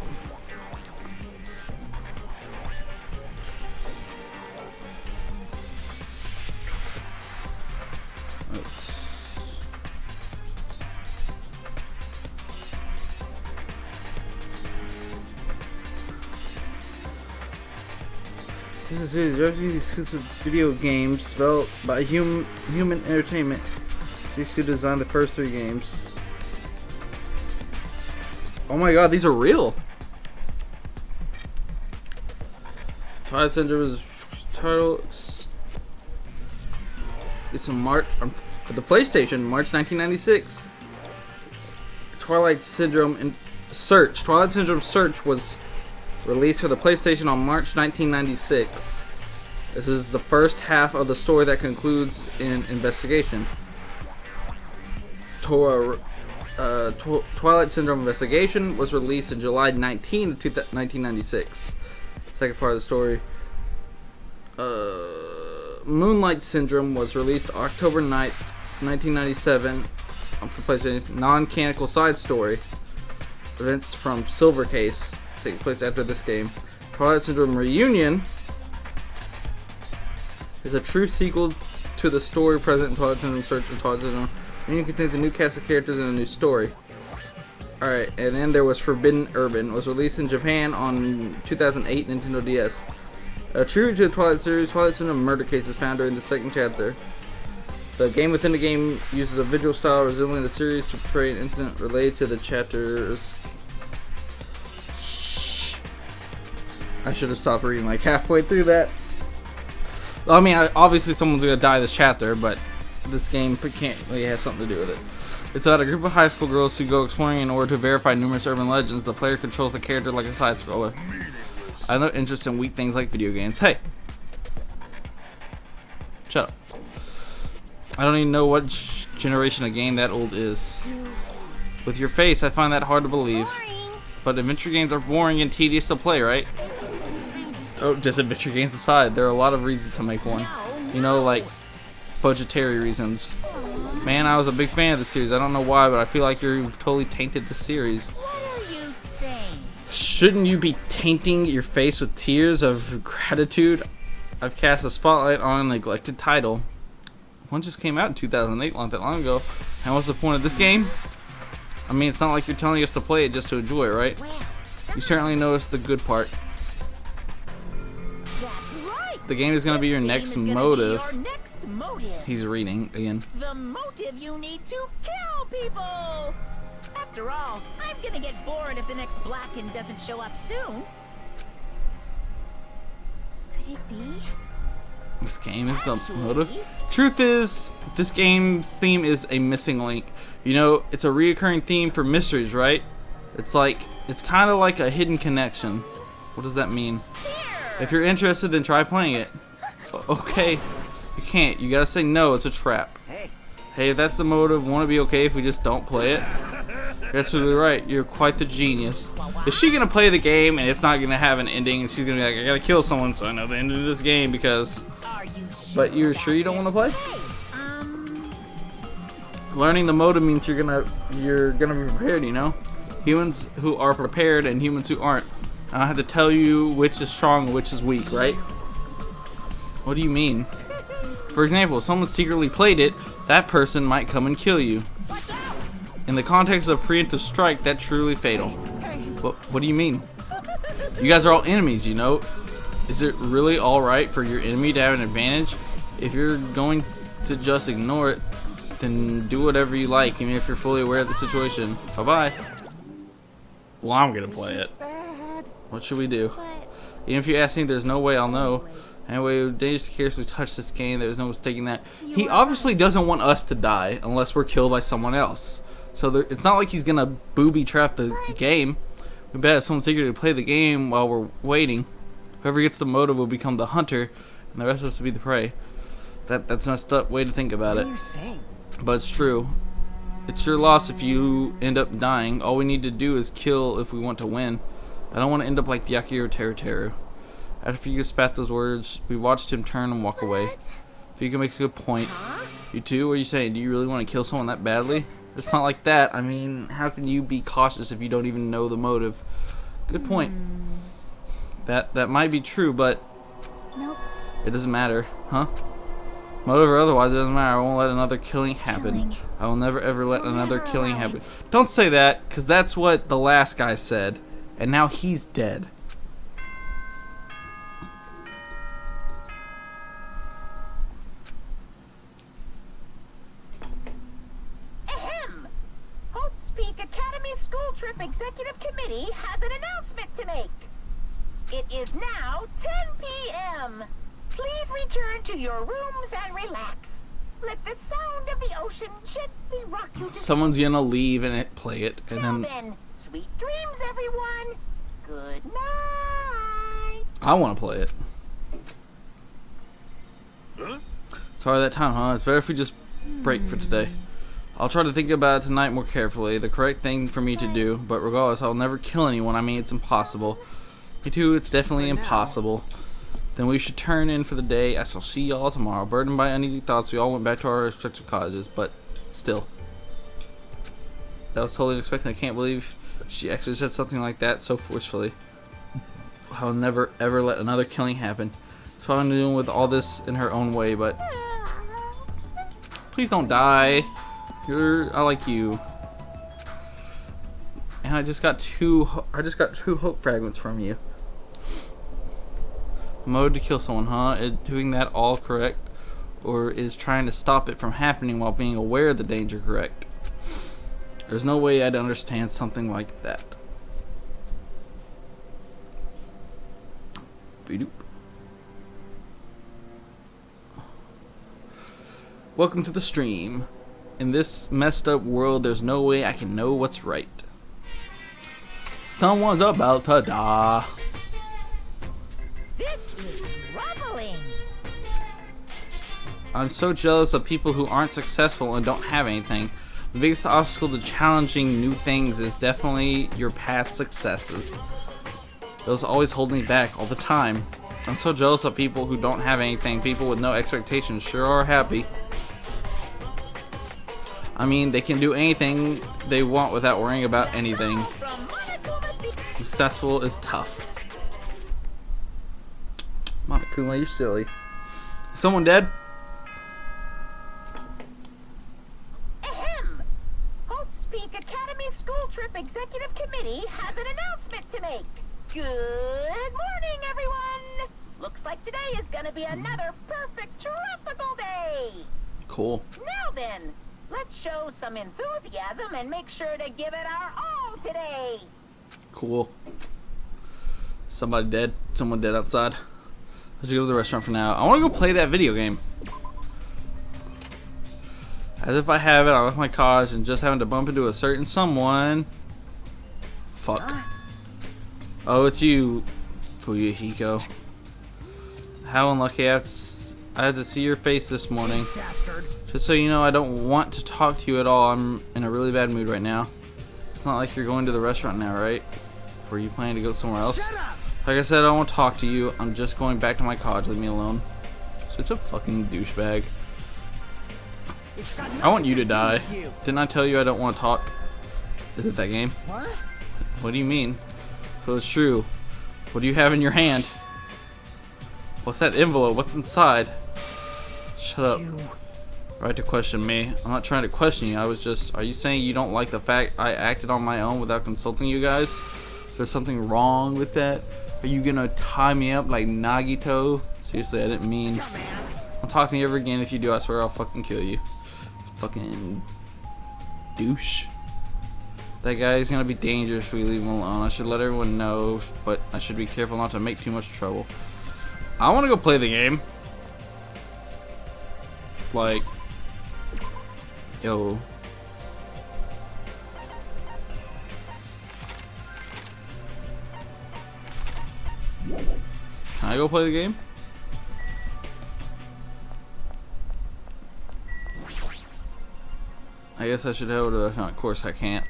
This is a series of exclusive video games developed by Human Entertainment. These two designed the first 3 games. Oh my god, these are real! Twilight Syndrome is title. It's a For the PlayStation, March 1996. Twilight Syndrome Search was released for the PlayStation on March 1996. This is the first half of the story that concludes in investigation. Twilight Syndrome Investigation was released in July 19, 1996. Second part of the story. Moonlight Syndrome was released October 9th, 1997 for PlayStation. Non-canonical side story. Events from Silver Case take place after this game. Twilight Syndrome Reunion is a true sequel to the story present in Twilight Syndrome Search and Twilight Syndrome Reunion. Contains a new cast of characters and a new story. Alright, and then there was Forbidden Urban. Was released in Japan on 2008 Nintendo DS. A tribute to the Twilight series, Twilight Syndrome murder case is found during the second chapter. The game within the game uses a visual style resembling the series to portray an incident related to the chapters. Shh. I should have stopped reading like halfway through that. I mean, obviously someone's gonna die this chapter, but this game can't really have something to do with it. It's about a group of high school girls who go exploring in order to verify numerous urban legends. The player controls the character like a side-scroller. I have no interest in weak things like video games. Hey! Shut up. I don't even know what generation a game that old is. With your face, I find that hard to believe. Boring. But adventure games are boring and tedious to play, right? Oh, just adventure games aside, there are a lot of reasons to make one. You know, like budgetary reasons. Man, I was a big fan of the series. I don't know why, but I feel like you've totally tainted the series. What are you saying? Shouldn't you be tainting your face with tears of gratitude? I've cast a spotlight on a neglected title. One just came out in 2008, not that long ago. And what's the point of this game? I mean, it's not like you're telling us to play it just to enjoy it, right? You certainly noticed the good part. That's right. The game is going to be your next motive. He's reading again. The motive you need to kill people. After all, I'm gonna get bored if the next Blacken doesn't show up soon. Could it be? This game is the motive. Truth is, this game's theme is a missing link. You know, it's a reoccurring theme for mysteries, right? It's kind of like a hidden connection. What does that mean? If you're interested, then try playing it. Okay. You can't. You gotta say no, it's a trap. Hey, if that's the motive, won't it be okay if we just don't play it? You're absolutely right. You're quite the genius. Is she gonna play the game and it's not gonna have an ending and she's gonna be like, I gotta kill someone so I know the end of this game because... But you're sure you don't want to play? Learning the motive means you're gonna be prepared, you know? Humans who are prepared and humans who aren't. I don't have to tell you which is strong and which is weak, right? What do you mean? For example, if someone secretly played it, that person might come and kill you. In the context of preemptive strike, that's truly fatal. What do you mean? You guys are all enemies, you know? Is it really alright for your enemy to have an advantage? If you're going to just ignore it, then do whatever you like, even if you're fully aware of the situation. Bye-bye. Well, I'm gonna play it. What should we do? Even if you ask me, there's no way I'll know. Anyway, dangerous to carelessly touch this game. There's no mistaking that. He obviously doesn't want us to die unless we're killed by someone else. So it's not like he's gonna booby trap the game. We better have someone secretly play the game while we're waiting. Whoever gets the motive will become the hunter, and the rest of us will be the prey. That's a messed up way to think about it. But it's true. It's your loss if you end up dying. All we need to do is kill if we want to win. I don't want to end up like Byakuya or Teruteru. After Fuga spat those words, we watched him turn and walk away. Fuga makes a good point. You too? What are you saying? Do you really want to kill someone that badly? It's not like that. I mean, how can you be cautious if you don't even know the motive? Good point. That might be true, but Nope. it doesn't matter, huh? Motive or otherwise, it doesn't matter. I won't let another killing happen. I will never ever let another killing happen. Don't say that, because that's what the last guy said. And now he's dead. Ahem! Hope's Peak Academy School Trip Executive Committee has an announcement to make. It is now 10 p.m. Please return to your rooms and relax. Let the sound of the ocean gently rock you to Someone's gonna leave and play it, and Now then then, sweet dreams, everyone. Good night. I want to play it. Huh? Sorry that time, huh? It's better if we just break for today. I'll try to think about it tonight more carefully. The correct thing for me to do, but regardless, I'll never kill anyone. I mean, it's impossible. Me too, it's definitely impossible. Then we should turn in for the day. I shall see y'all tomorrow. Burdened by uneasy thoughts, we all went back to our respective cottages, but still. That was totally unexpected. I can't believe she actually said something like that so forcefully. I'll never ever let another killing happen. So I'm doing with all this in her own way, but please don't die. I like you. And I just got two hope fragments from you. Mode to kill someone, huh? Is doing that all correct? Or is trying to stop it from happening while being aware of the danger correct? There's no way I'd understand something like that. Bedoop. Welcome to the stream. In this messed up world, there's no way I can know what's right. Someone's about to die. This is troubling. I'm so jealous of people who aren't successful and don't have anything. The biggest obstacle to challenging new things is definitely your past successes. Those always hold me back all the time. I'm so jealous of people who don't have anything. People with no expectations sure are happy. I mean, they can do anything they want without worrying about anything. Successful is tough. Monokuma, you're silly. Is someone dead? Ahem. Hope's Peak Academy School Trip Executive Committee has an announcement to make. Good morning, everyone. Looks like today is gonna be another perfect tropical day. Cool. Now then, let's show some enthusiasm and make sure to give it our all today. Cool. Somebody dead. Someone dead outside. Let's go to the restaurant for now. I want to go play that video game. As if I have it, I left my cars and just having to bump into a certain someone. Fuck. Oh, it's you, Fuyuhiko. How unlucky. I had to see your face this morning. Bastard. Just so you know, I don't want to talk to you at all. I'm in a really bad mood right now. It's not like you're going to the restaurant now, right? Were you planning to go somewhere else? Shut up. Like I said, I don't want to talk to you. I'm just going back to my cottage. Leave me alone. Such a fucking douchebag. It's got I want you to nothing die. do with you. Didn't I tell you I don't want to talk? Is it that game? What? What do you mean? So it's true. What do you have in your hand? What's that envelope? What's inside? Shut up. You. Right to question me. I'm not trying to question you. I was just... Are you saying you don't like the fact I acted on my own without consulting you guys? Is there something wrong with that? Are you gonna tie me up like Nagito? Seriously, I didn't mean... Dumbass. Don't talk to me ever again. If you do, I swear I'll fucking kill you. Fucking... douche. That guy is gonna be dangerous if we leave him alone. I should let everyone know, but I should be careful not to make too much trouble. I wanna go play the game. Like... Yo. Can I go play the game? I guess I should head over to the restaurant. Of course I can't.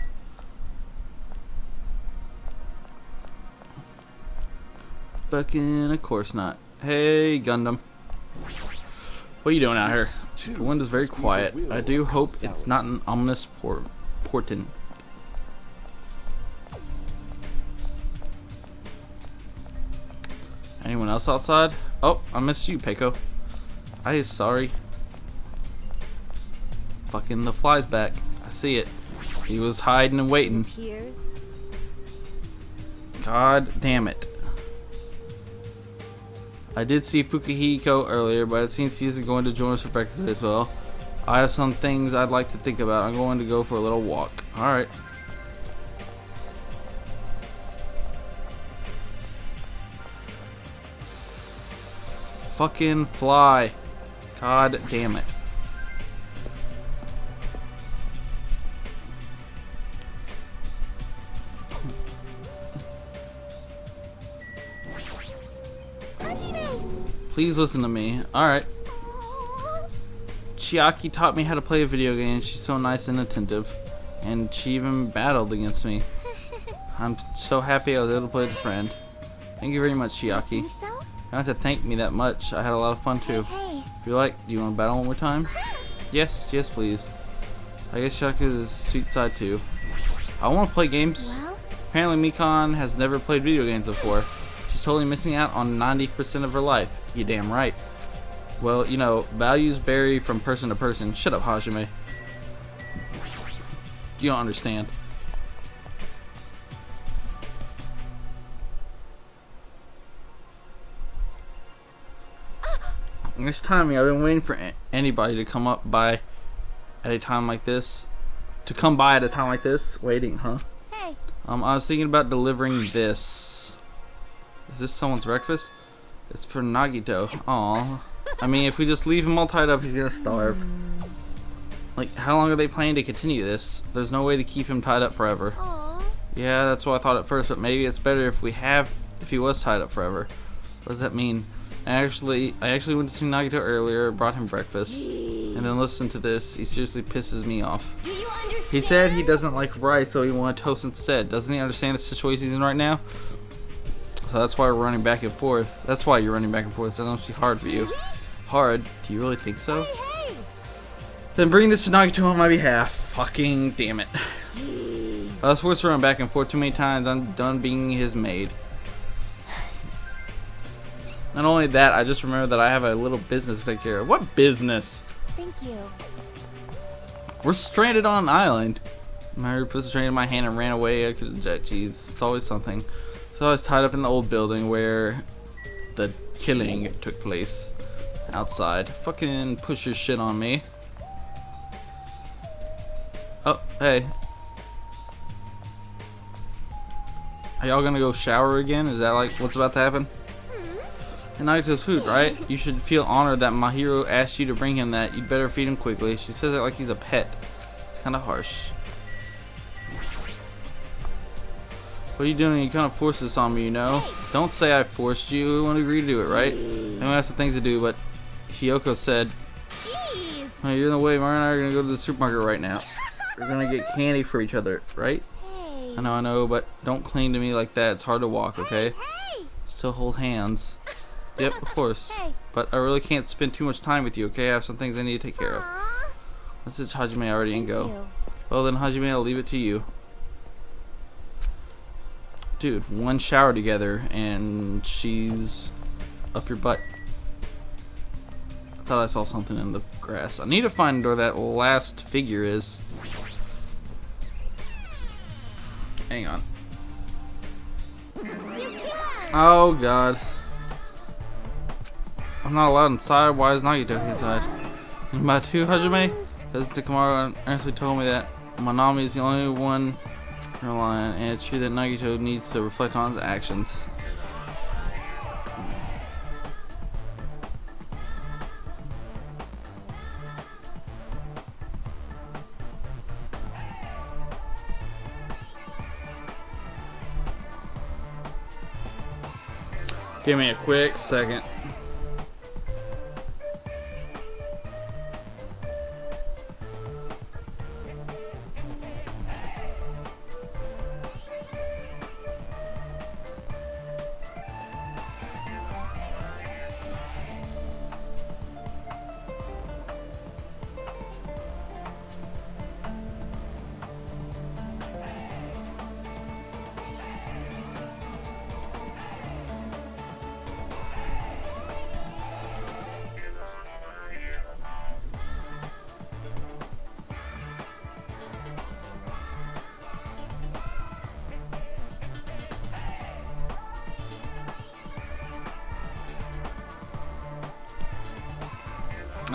Fucking, of course not. Hey, Gundam. What are you doing out here? The wind is very quiet. I do hope it's not an ominous portent. Anyone else outside? Oh, I missed you, Peiko. I is sorry. Fucking the fly's back. I see it. He was hiding and waiting. Piers. God damn it. I did see Fukihiko earlier, but it seems he isn't going to join us for breakfast as well. I have some things I'd like to think about. I'm going to go for a little walk. Alright. Fucking fly. God damn it. Please listen to me. Alright. Chiaki taught me how to play a video game. She's so nice and attentive. And she even battled against me. I'm so happy I was able to play with a friend. Thank you very much, Chiaki. You So? don't have to thank me that much. I had a lot of fun too. Hey. If you like, do you want to battle one more time? Yes, yes please. I guess Chiaki is a sweet side too. I want to play games. Well, Apparently Mikan has never played video games before. She's totally missing out on 90% of her life. You damn right. Well, you know, values vary from person to person. Shut up, Hajime. You don't understand. This timing, I've been waiting for anybody to come up by at a time like this. To come by at a time like this. Waiting, huh? hey. I was thinking about delivering this. Is this someone's breakfast? It's for Nagito. Aw. I mean, if we just leave him all tied up, he's gonna starve. Like, how long are they planning to continue this? There's no way to keep him tied up forever. Aw. Yeah, that's what I thought at first, but maybe it's better if he was tied up forever. What does that mean? I actually went to see Nagito earlier, brought him breakfast, and then listen to this. He seriously pisses me off. Do you understand? He said he doesn't like rice, so he wanted toast instead. Doesn't he understand the situation he's in right now? So that's why we're running back and forth. That's why you're running back and forth. That must be hard for you. Hard? Do you really think so? Hey. Then bring this to Nagito on my behalf. Fucking damn it. I was forced to run back and forth too many times. I'm done being his maid. Not only that, I just remember that I have a little business to take care of. What business? Thank you. We're stranded on an island. My put the train in my hand and ran away. I could jeez, it's always something. So I was tied up in the old building where the killing took place. Outside. Fucking push your shit on me. Oh, hey. Are y'all gonna go shower again? Is that like what's about to happen? And Nagito's food, right? You should feel honored that my hero asked you to bring him that. You'd better feed him quickly. She says it like he's a pet. It's kind of harsh. What are you doing? You kind of forced this on me, you know? Don't say I forced you. You want to agree to do it, right? I know I have some things to do, but Hiyoko said, Jeez. oh, you're in the way. Mario and I are going to go to the supermarket right now. We're going to get candy for each other, right? Hey. I know, but don't cling to me like that. It's hard to walk, okay? Hey. Still hold hands. Yep, of course. Hey. But I really can't spend too much time with you, okay? I have some things I need to take care of. Aw. This is Hajime already and Thank go. you. Well then, Hajime, I'll leave it to you. Dude, one shower together and she's up your butt. I thought I saw something in the grass. I need to find where that last figure is. Hang on. Oh god. I'm not allowed inside. Why is Nagito inside? My two Hajime? Because Takamaro earnestly told me that Manami is the only one relying, and it's true that Nagito needs to reflect on his actions. Give me a quick second.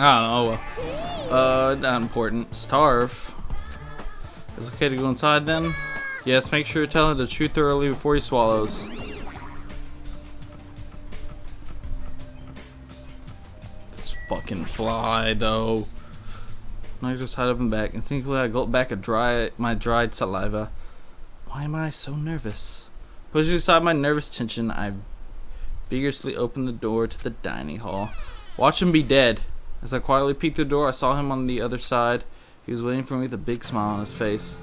I don't know. Not important. Starve. Is it okay to go inside then? Yes, make sure to tell him the truth thoroughly before he swallows. This fucking fly, though. I just tied up in the back. Instinctively, I gulped back my dried saliva. Why am I so nervous? Pushing aside my nervous tension, I vigorously opened the door to the dining hall. Watch him be dead. As I quietly peeked through the door, I saw him on the other side. He was waiting for me with a big smile on his face.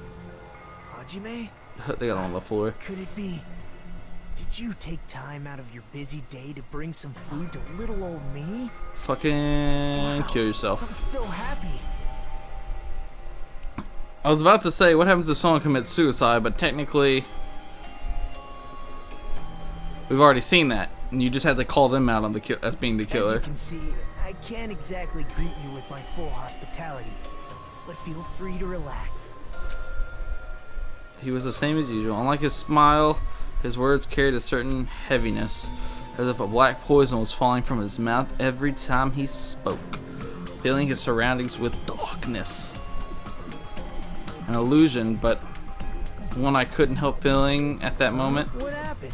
Hajime? They got him on the floor. Could it be? Did you take time out of your busy day to bring some food to little old me? Fucking kill I'm yourself. so happy. I was about to say, what happens if someone commits suicide, but technically, we've already seen that, and you just had to call them out on the as being the As killer. you can see, I can't exactly greet you with my full hospitality, but feel free to relax. He was the same as usual. Unlike his smile, his words carried a certain heaviness, as if a black poison was falling from his mouth every time he spoke, filling his surroundings with darkness. An illusion, but one I couldn't help feeling at that moment. What happened?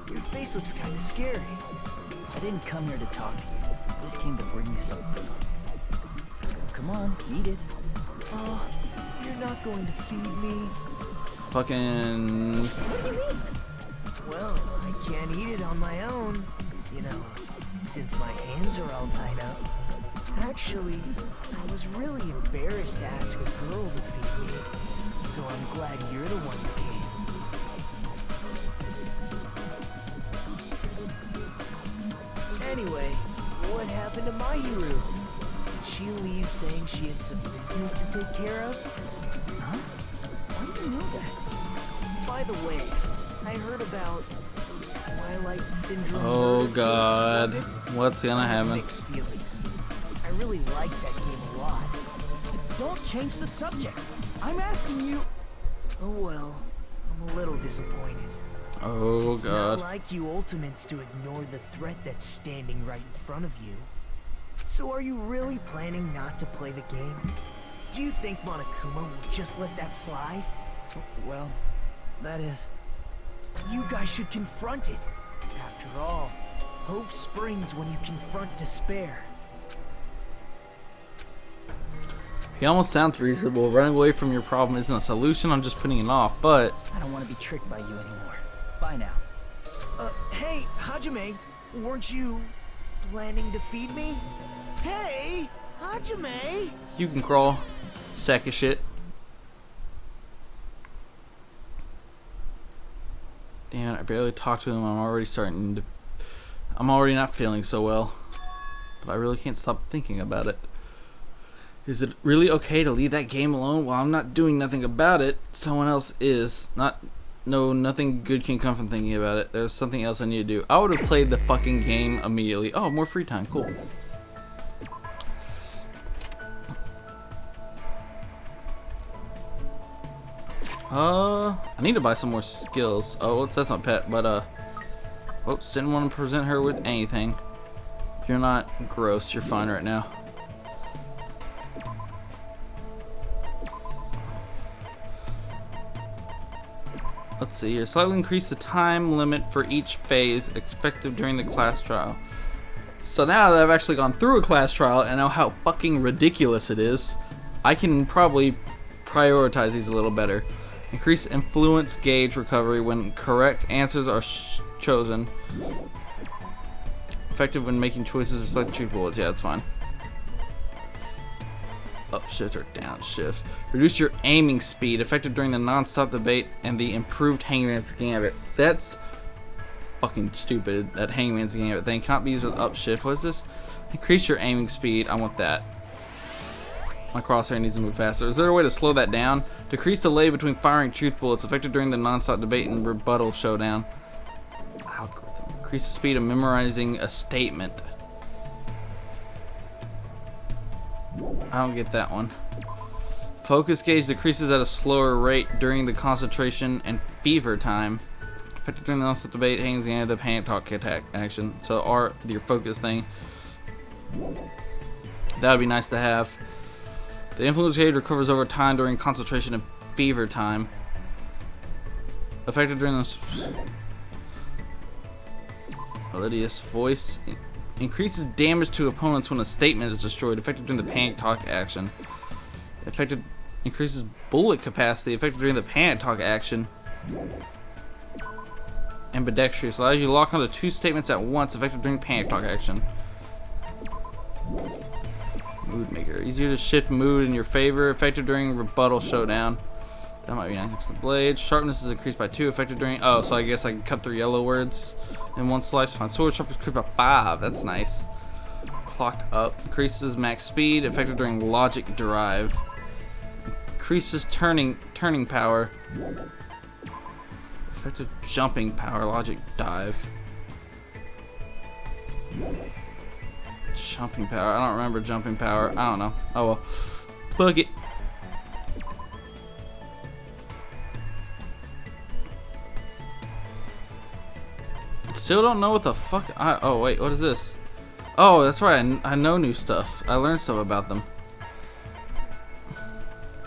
Your face looks kind of scary. I didn't come here to talk to you. I just came to bring you some food. So come on, eat it. Oh, you're not going to feed me? Fucking... Well, I can't eat it on my own, you know, since my hands are all tied up. Actually, I was really embarrassed to ask a girl to feed me, so I'm glad you're the one who came. Anyway, what happened to Mahiru? Did she leave saying she had some business to take care of? Huh? Why do you know that? By the way, I heard about Twilight Syndrome. Oh murder case, god. was it? What's gonna happen? Mixed feelings. I really like that game a lot. Don't change the subject. I'm asking you. Oh well, I'm a little disappointed. Oh It's god. not like you Ultimates to ignore the threat that's standing right in front of you. So are you really planning not to play the game? Do you think Monokuma will just let that slide? Well, that is. You guys should confront it. After all, hope springs when you confront despair. He almost sounds reasonable. Running away from your problem isn't a solution. I'm just putting it off, but I don't want to be tricked by you anymore. Bye now. Hey, Hajime, weren't you planning to feed me? Hey, Hajime! you can crawl. Sack of shit. Damn it, I barely talked to him. I'm already not feeling so well. But I really can't stop thinking about it. Is it really okay to leave that game alone while I'm not doing nothing about it? Someone else is. Nothing good can come from thinking about it. There's something else I need to do. I would have played the fucking game immediately. Oh, more free time. Cool. I need to buy some more skills. Oh, that's my pet, but whoops, didn't want to present her with anything. If you're not gross, you're fine right now. Let's see here. Slightly increase the time limit for each phase effective during the class trial. So now that I've actually gone through a class trial and know how fucking ridiculous it is, I can probably prioritize these a little better. Increase influence gauge recovery when correct answers are chosen. Effective when making choices or selecting truth bullets. Yeah, that's fine. Up shift or down shift. Reduce your aiming speed. Effective during the non-stop debate and the improved Hangman's Gambit. That's fucking stupid. That Hangman's Gambit thing cannot be used with up shift. What is this? Increase your aiming speed. I want that. My crosshair needs to move faster. Is there a way to slow that down? Decrease delay between firing truth bullets. Effective during the non-stop debate and rebuttal showdown. Algorithm. Increase the speed of memorizing a statement. I don't get that one. Focus gauge decreases at a slower rate during the concentration and fever time. Effective during the non-stop debate, hangs and the panic talk attack action. So R, your focus thing. That would be nice to have. The influence gauge recovers over time during concentration and fever time. Effective during the melodious voice. Increases damage to opponents when a statement is destroyed. Effective during the panic talk action. Effective increases bullet capacity. Effective during the panic talk action. Ambidextrous. Allows you to lock onto 2 statements at once, effective during panic talk action. Mood maker. Easier to shift mood in your favor, effective during rebuttal showdown. That might be nice. Next to the blade. Sharpness is increased by 2, effective during... Oh, so I guess I can cut through yellow words in one slice. Find sword sharpness increased by 5. That's nice. Clock up. Increases max speed, effective during logic drive. Increases turning power. Effective jumping power, logic dive. Jumping power. I don't remember jumping power. I don't know. Oh well. Fuck it. Still don't know what the fuck. Oh wait, what is this? Oh, that's right. I know new stuff. I learned stuff about them.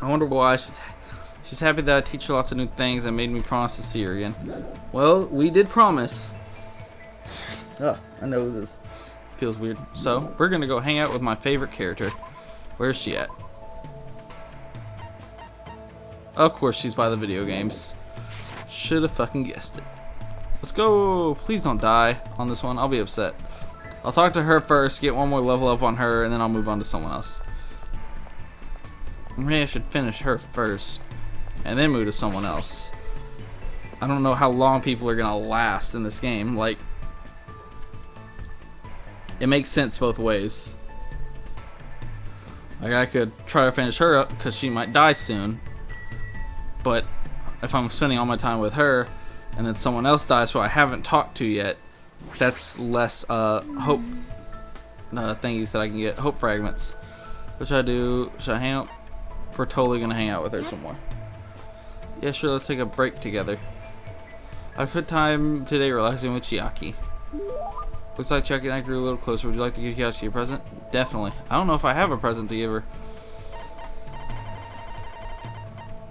I wonder why she's happy that I teach her lots of new things and made me promise to see her again. Well, we did promise. Ugh, my nose is feels weird. So we're gonna go hang out with my favorite character. Where's she at? Of course, she's by the video games. Should have fucking guessed it. Let's go. Please don't die on this one. I'll be upset. I'll talk to her first, get one more level up on her, and then I'll move on to someone else. Maybe I should finish her first, and then move to someone else. I don't know how long people are gonna last in this game. Like, it makes sense both ways. Like, I could try to finish her up because she might die soon, but if I'm spending all my time with her and then someone else dies who I haven't talked to yet, that's less hope thingies that I can get. Hope fragments. What should I do? Should I hang out? We're totally gonna hang out with her some more. Yeah, sure, let's take a break together. I spent time today relaxing with Chiaki. Looks like Chiaki and I grew a little closer. Would you like to give Chiaki a present? Definitely. I don't know if I have a present to give her.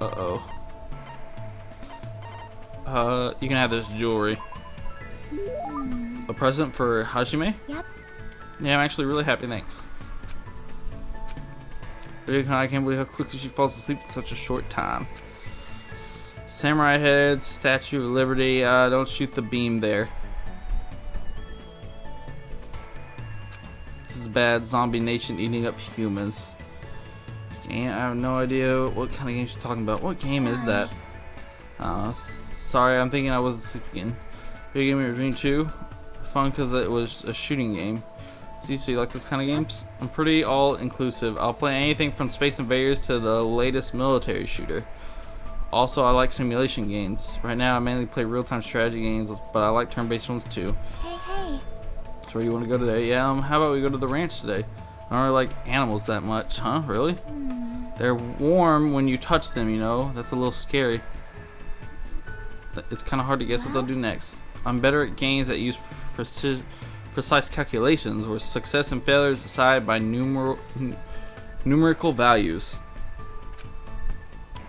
Uh-oh. You can have this jewelry. A present for Hajime? Yep. Yeah, I'm actually really happy, thanks. I can't believe how quickly she falls asleep in such a short time. Samurai head, Statue of Liberty. Don't shoot the beam there. This is bad. Zombie nation eating up humans. I have no idea what kind of game she's talking about. What game is that? Sorry, I'm thinking I wasn't sleeping. Video game review 2. Fun because it was a shooting game. So you like those kind of games? I'm pretty all-inclusive. I'll play anything from Space Invaders to the latest military shooter. Also, I like simulation games. Right now, I mainly play real-time strategy games, but I like turn-based ones too. Hey. So where do you want to go today? Yeah, how about we go to the ranch today? I don't really like animals that much. Huh? Really? They're warm when you touch them, you know? That's a little scary. It's kind of hard to guess what they'll do next. I'm better at games that use precise calculations where success and failure is decided by numerical values.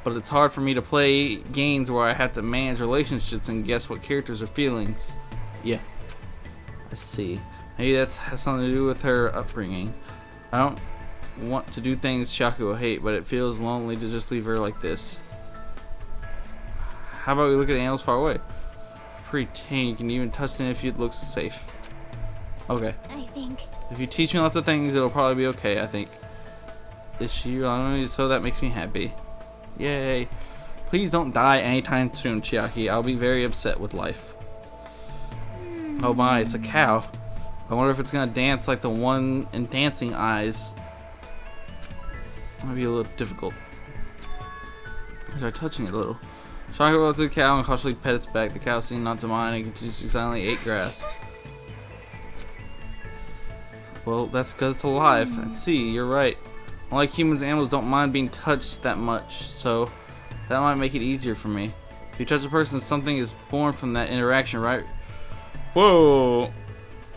But it's hard for me to play games where I have to manage relationships and guess what characters are feelings. Yeah, I see. Maybe that has something to do with her upbringing. I don't want to do things Chiaki will hate, but it feels lonely to just leave her like this. How about we look at animals far away? Pretty tame, you can even touch them if it looks safe. Okay. I think. If you teach me lots of things, it'll probably be okay, I think. Is she on me? So that makes me happy. Yay. Please don't die anytime soon, Chiaki. I'll be very upset with life. Oh my, it's a cow. I wonder if it's gonna dance like the one in Dancing Eyes. Might be a little difficult. I start touching it a little. Chiaki went up to the cow and cautiously pet its back. The cow seemed not to mind and continuously silently ate grass. Well, that's because it's alive. Let's see, you're right. Unlike humans, animals don't mind being touched that much, so that might make it easier for me. If you touch a person, something is born from that interaction, right? Whoa!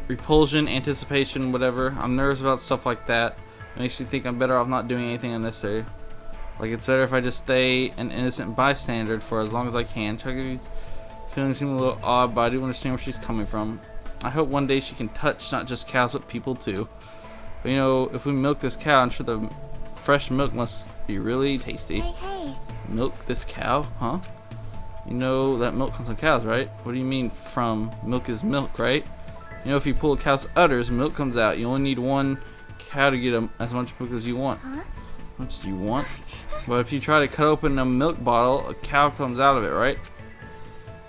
Repulsion, anticipation, whatever. I'm nervous about stuff like that. It makes me think I'm better off not doing anything unnecessary. Like, it's better if I just stay an innocent bystander for as long as I can. Chucky's feelings seem a little odd, but I do understand where she's coming from. I hope one day she can touch not just cows, but people too. But you know, if we milk this cow, I'm sure the fresh milk must be really tasty. Hey. Milk this cow, huh? You know that milk comes from cows, right? What do you mean from? Milk is milk, right? You know if you pull a cow's udders, milk comes out. You only need one cow to get as much milk as you want. Huh? How much do you want? But if you try to cut open a milk bottle, a cow comes out of it, right?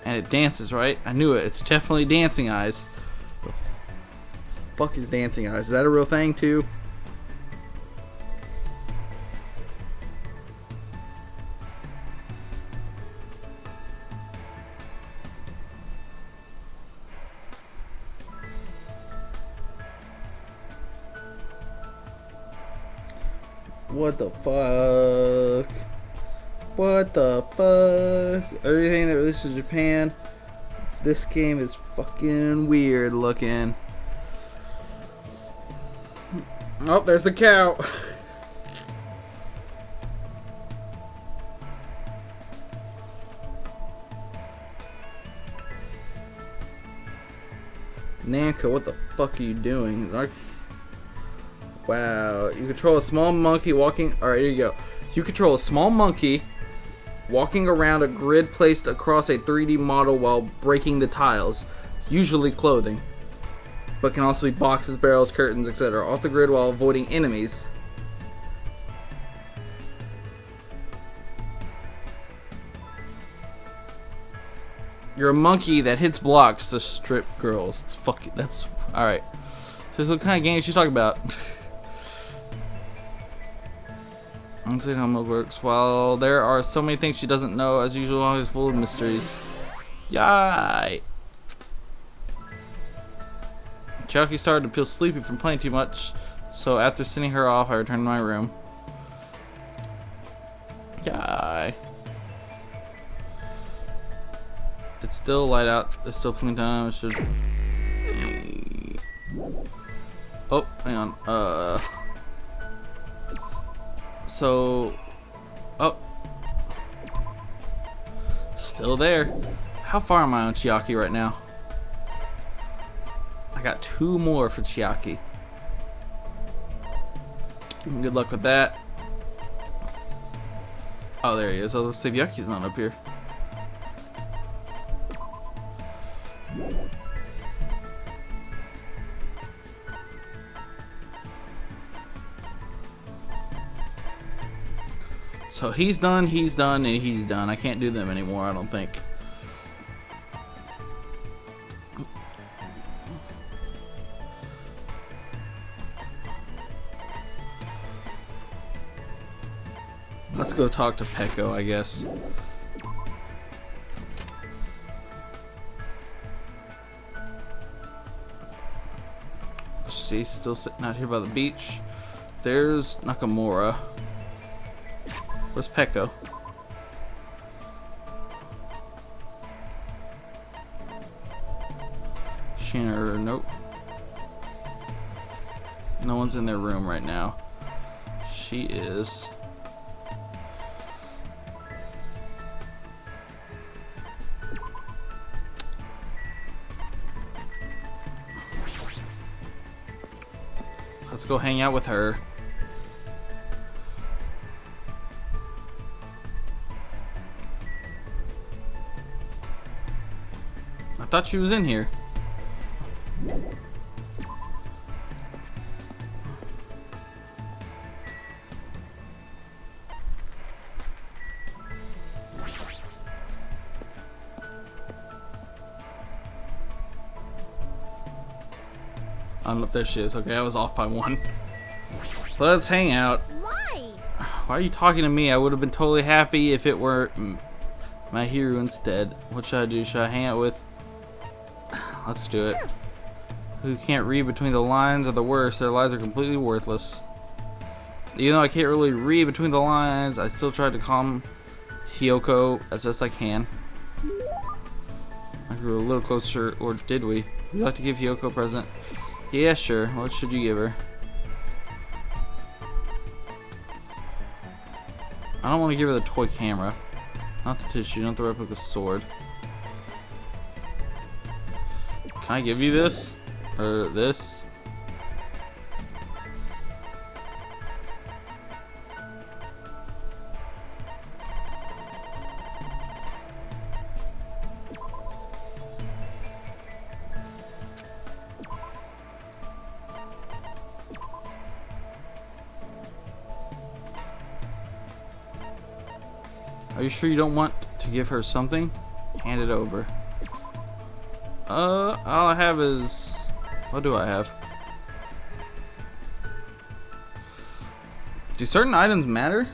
And it dances, right? I knew it. It's definitely dancing eyes. The fuck is dancing eyes? Is that a real thing too? What the fuck? What the fuck? Everything that releases in Japan, this game is fucking weird looking. Oh, there's the cow. Nanka, what the fuck are you doing? Wow, you control a small monkey walking. Alright, here you go. You control a small monkey walking around a grid placed across a 3D model while breaking the tiles, usually clothing, but can also be boxes, barrels, curtains, etc. off the grid while avoiding enemies. You're a monkey that hits blocks to strip girls. It's fucking. That's alright. So, what kind of game she's talking about? I'm saying how milk works. While there are so many things she doesn't know, as usual, always full of mysteries. Yay! Chiaki started to feel sleepy from playing too much, so after sending her off, I returned to my room. Yay! It's still light out. It's still plenty of time. It should. Oh, hang on. So, oh, still there. How far am I on Chiaki right now? I got 2 more for Chiaki. Good luck with that. Oh, there he is. Let's see if Yaki's not up here. So he's done, and he's done. I can't do them anymore, I don't think. Let's go talk to Peko, I guess. She's still sitting out here by the beach. There's Nakamura. Where's Peko? Shinner, nope. No one's in their room right now. She is. Let's go hang out with her. I thought she was in here. Oh, there she is. Okay, I was off by 1. Let's hang out. Why? Why are you talking to me? I would have been totally happy if it were my hero instead. What should I do? Should I hang out with... Let's do it. Who can't read between the lines are the worst. Their lives are completely worthless. Even though I can't really read between the lines, I still tried to calm Hiyoko as best I can. I grew a little closer, or did we? Would you like to give Hiyoko a present? Yeah, sure. What should you give her? I don't want to give her the toy camera. Not the tissue, not the replica sword. Can I give you this? Or this? Are you sure you don't want to give her something? Hand it over. All I have is... What do I have? Do certain items matter?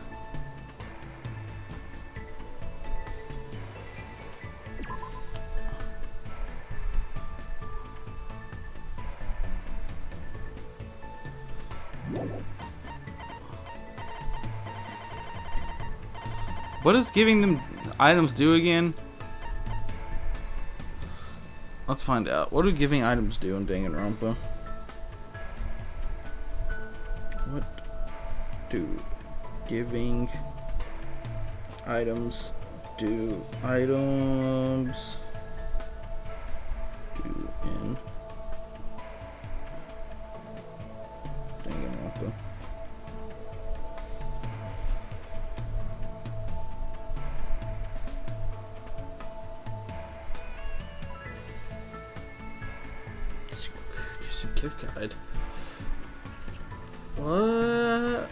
What does giving them items do again? Let's find out. What do giving items do in Danganronpa? What do giving items do? Items do in Danganronpa. Gift guide. What?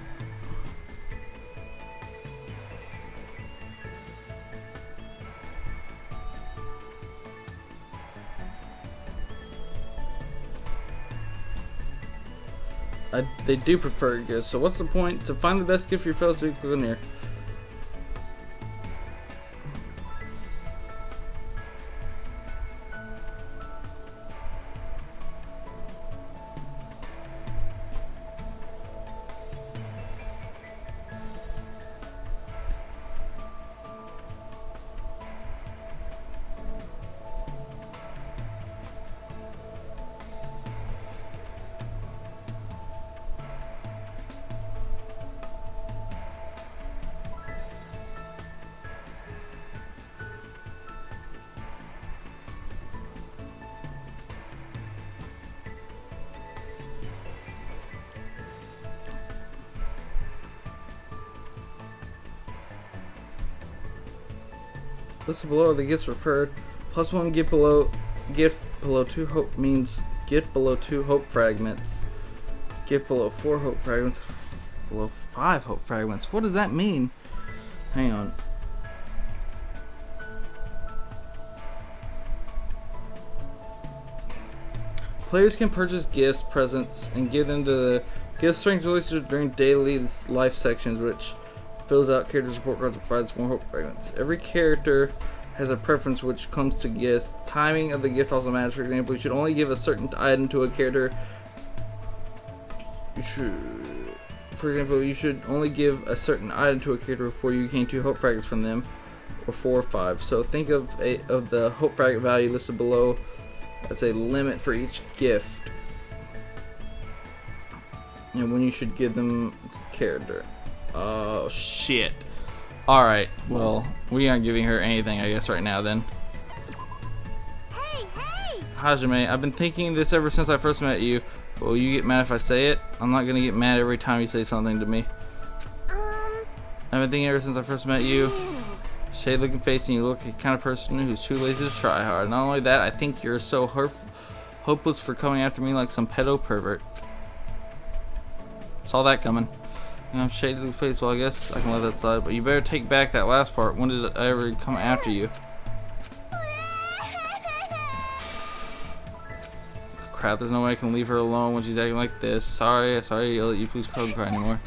They do prefer gifts, so what's the point? To find the best gift for your fellows to click on here. Listed below are the gifts preferred. +1 gift below 2 hope means gift below 2 hope fragments. Gift below 4 hope fragments. Below 5 hope fragments. What does that mean? Hang on. Players can purchase gifts, presents, and give them to the gift strength releases during daily life sections, which fills out character support cards and provides more hope fragments. Every character has a preference which comes to gifts. Timing of the gift also matters. For example, you should only give a certain item to a character. You should only give a certain item to a character before you gain 2 hope fragments from them, or 4 or 5. So think of the hope fragment value listed below. That's a limit for each gift, and when you should give them to the character. Oh shit. Alright, well, we aren't giving her anything, I guess, right now then. Hey, hey! Hajime, I've been thinking this ever since I first met you. Will you get mad if I say it? I'm not gonna get mad every time you say something to me. I've been thinking ever since I first met you. Shade looking face, and you look like the kind of person who's too lazy to try hard. Not only that, I think you're so hopeless for coming after me like some pedo pervert. Saw that coming. And I'm shaded the face, well I guess I can let that slide, but you better take back that last part. When did I ever come after you? Crap, there's no way I can leave her alone when she's acting like this. Sorry, I'll let you please don't cry anymore.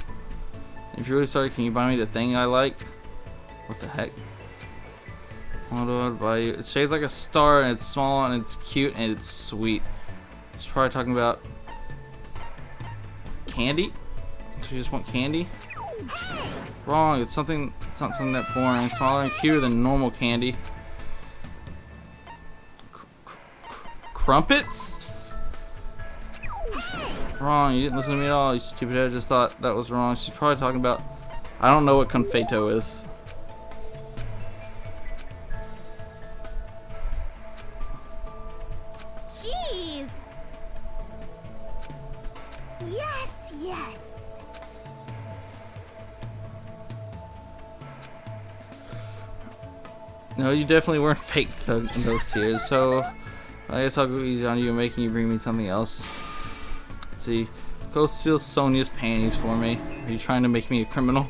If you're really sorry, can you buy me the thing I like? What the heck? What do I buy you? It's shaped like a star, and it's small, and it's cute, and it's sweet. She's probably talking about candy? So you just want candy? Wrong, it's not something that boring. It's smaller and cuter than normal candy. Crumpets? Wrong, you didn't listen to me at all, you stupid head. I just thought that was wrong. She's probably talking about, I don't know what confeito is. Jeez! Yes, yes! No, you definitely weren't fake in those tears, so I guess I'll go easy on you, making you bring me something else. Let's see, go steal Sonia's panties for me. Are you trying to make me a criminal?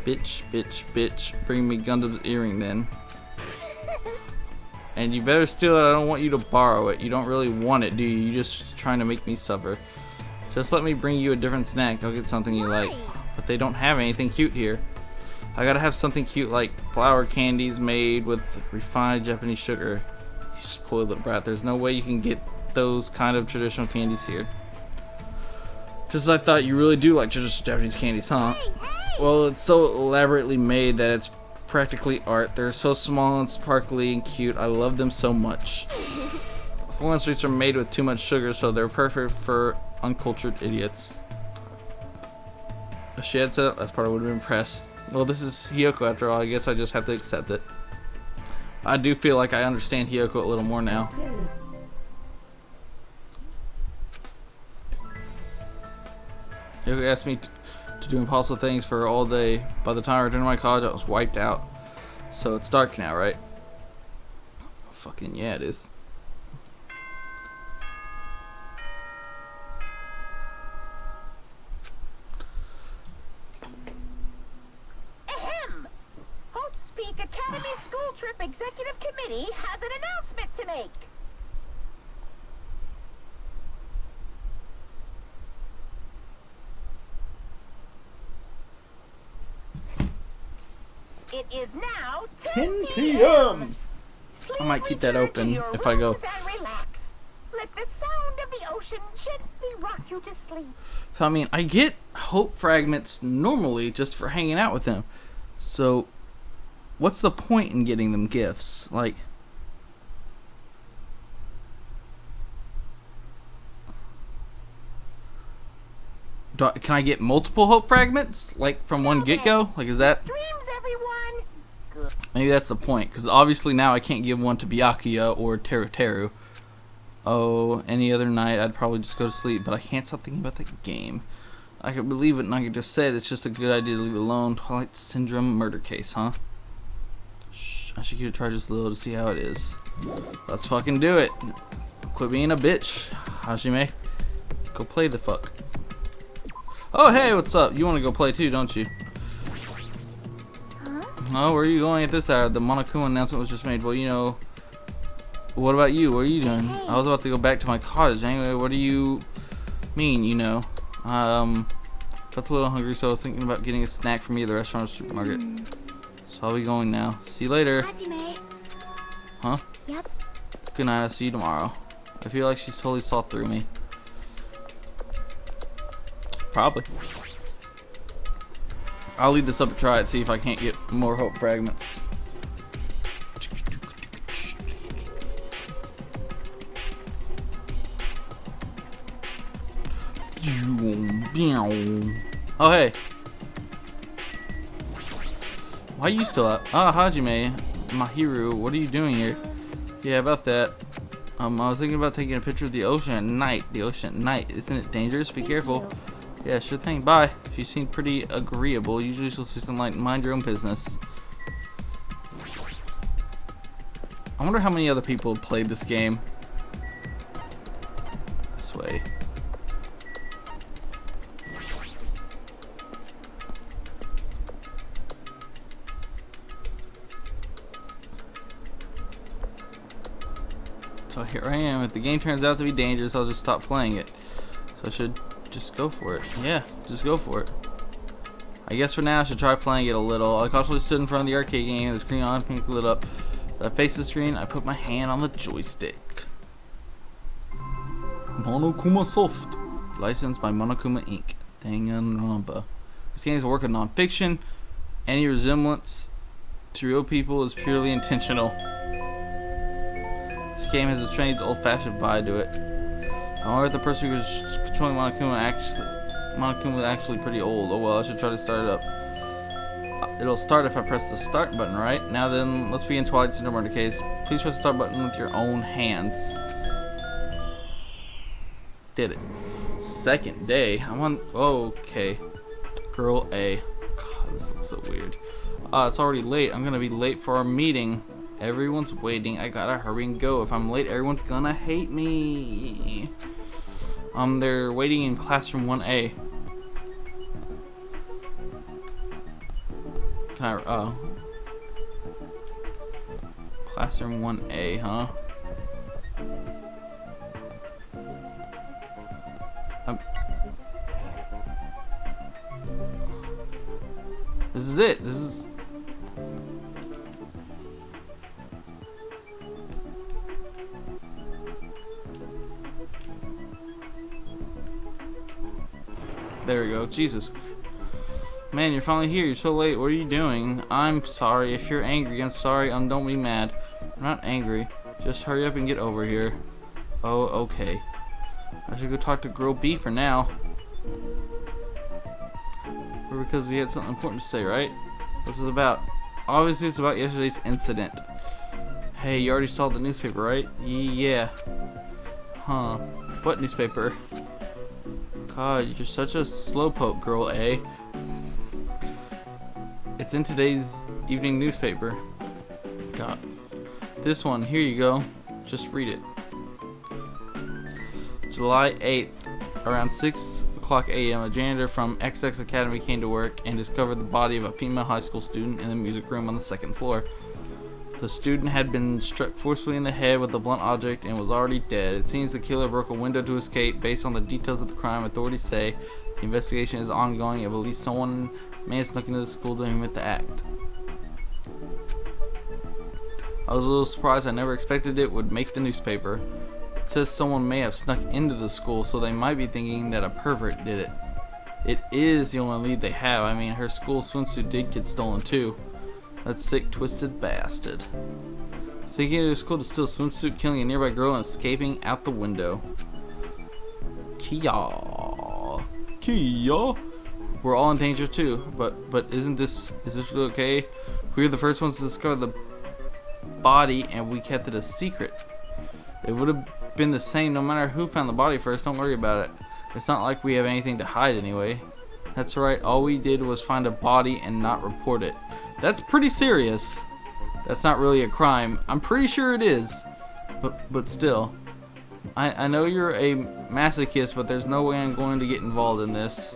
Bitch, bitch, bitch. Bring me Gundam's earring then. And you better steal it. I don't want you to borrow it. You don't really want it, do you? You're just trying to make me suffer. Just let me bring you a different snack. I'll get something you like. But they don't have anything cute here. I gotta have something cute like flour candies made with refined Japanese sugar. You spoiled little brat. There's no way you can get those kind of traditional candies here. Just as I thought, you really do like traditional Japanese candies, huh? Well, it's so elaborately made that it's practically art. They're so small and sparkly and cute. I love them so much. Foreign sweets are made with too much sugar, so they're perfect for uncultured idiots. If she had said it, that's part I would have been impressed. Well, this is Hiyoko after all. I guess I just have to accept it. I do feel like I understand Hiyoko a little more now. Hiyoko asked me to do impossible things for all day. By the time I returned to my college, I was wiped out. So it's dark now, right? Fucking yeah, it is. Ahem! Hope's Peak Academy School Trip Executive Committee has an announcement to make. It is now 10 p.m. I might keep that open if I go. Relax. Let the sound of the ocean gently rock you to sleep. So I mean, I get hope fragments normally just for hanging out with them. So what's the point in getting them gifts? Like, can I get multiple hope fragments? Like from one get-go? Like, is that... Dreams, everyone. Good. Maybe that's the point, because obviously now I can't give one to Byakuya or Teruteru. Oh, any other night I'd probably just go to sleep, but I can't stop thinking about that game. I could believe it, and I could just say it. It's just a good idea to leave it alone. Twilight Syndrome murder case, huh? Shh, I should give it a try just a little to see how it is. Let's fucking do it. Quit being a bitch, Hajime. Go play the fuck. Oh, hey, what's up? You want to go play too, don't you? Oh, where are you going at this hour? The Monokuma announcement was just made. Well, you know, what about you? What are you doing? I was about to go back to my cottage. Anyway, what do you mean, you know? Felt a little hungry, so I was thinking about getting a snack from either restaurant or supermarket. So I'll be going now. See you later. Hajime. Huh? Yep. Good night. I'll see you tomorrow. I feel like she's totally saw through me. Probably. I'll leave this up and try it, see if I can't get more hope fragments. Oh, hey. Why are you still up? Ah, Hajime, Mahiru, what are you doing here? Yeah, about that. I was thinking about taking a picture of the ocean at night. The ocean at night. Isn't it dangerous? Be careful. Yeah, sure thing. Bye. She seemed pretty agreeable. Usually she'll say something like, mind your own business. I wonder how many other people have played this game. This way. So here I am. If the game turns out to be dangerous, I'll just stop playing it. So I should just go for it. Yeah, just go for it. I guess for now I should try playing it a little. I cautiously stood in front of the arcade game. The screen on pink lit up. As I faced the screen, I put my hand on the joystick. Monokuma Soft. Licensed by Monokuma Inc. Danganronpa. This game is a work of non-fiction. Any resemblance to real people is purely intentional. This game has a strange old-fashioned vibe to it. I wonder if the person who's controlling Monokuma is actually pretty old. Oh well, I should try to start it up. It'll start if I press the start button, right? Now then, let's begin Twilight Syndrome murder case. Please press the start button with your own hands. Did it. Second day. I'm on. Okay. Girl A. God, this looks so weird. It's already late. I'm gonna be late for our meeting. Everyone's waiting. I gotta hurry and go. If I'm late, everyone's gonna hate me. They're waiting in classroom 1A. Can I? Oh. Classroom 1A, huh? This is it. This is. There we go. Jesus. Man, you're finally here. You're so late. What are you doing? I'm sorry. If you're angry, I'm sorry. Don't be mad. I'm not angry. Just hurry up and get over here. Oh, okay. I should go talk to Girl B for now. Or because we had something important to say, right? What's this about? Obviously, it's about yesterday's incident. Hey, you already saw the newspaper, right? Yeah. Huh. What newspaper? God, you're such a slowpoke, Girl A. It's in today's evening newspaper. God. This one, here you go. Just read it. July 8th, around 6 o'clock a.m., a janitor from XX Academy came to work and discovered the body of a female high school student in the music room on the second floor. The student had been struck forcefully in the head with a blunt object and was already dead. It seems the killer broke a window to escape. Based on the details of the crime, authorities say the investigation is ongoing and believes someone may have snuck into the school to commit the act. I was a little surprised. I never expected it would make the newspaper. It says someone may have snuck into the school, so they might be thinking that a pervert did it. It is the only lead they have. I mean, her school swimsuit did get stolen too. That sick, twisted bastard. Sneaking into the school to steal a swimsuit, killing a nearby girl, and escaping out the window. Kia. We're all in danger too. But is this really okay? We were the first ones to discover the body, and we kept it a secret. It would have been the same no matter who found the body first. Don't worry about it. It's not like we have anything to hide anyway. That's right. All we did was find a body and not report it. That's pretty serious. That's not really a crime. I'm pretty sure it is. But still. I know you're a masochist, but there's no way I'm going to get involved in this.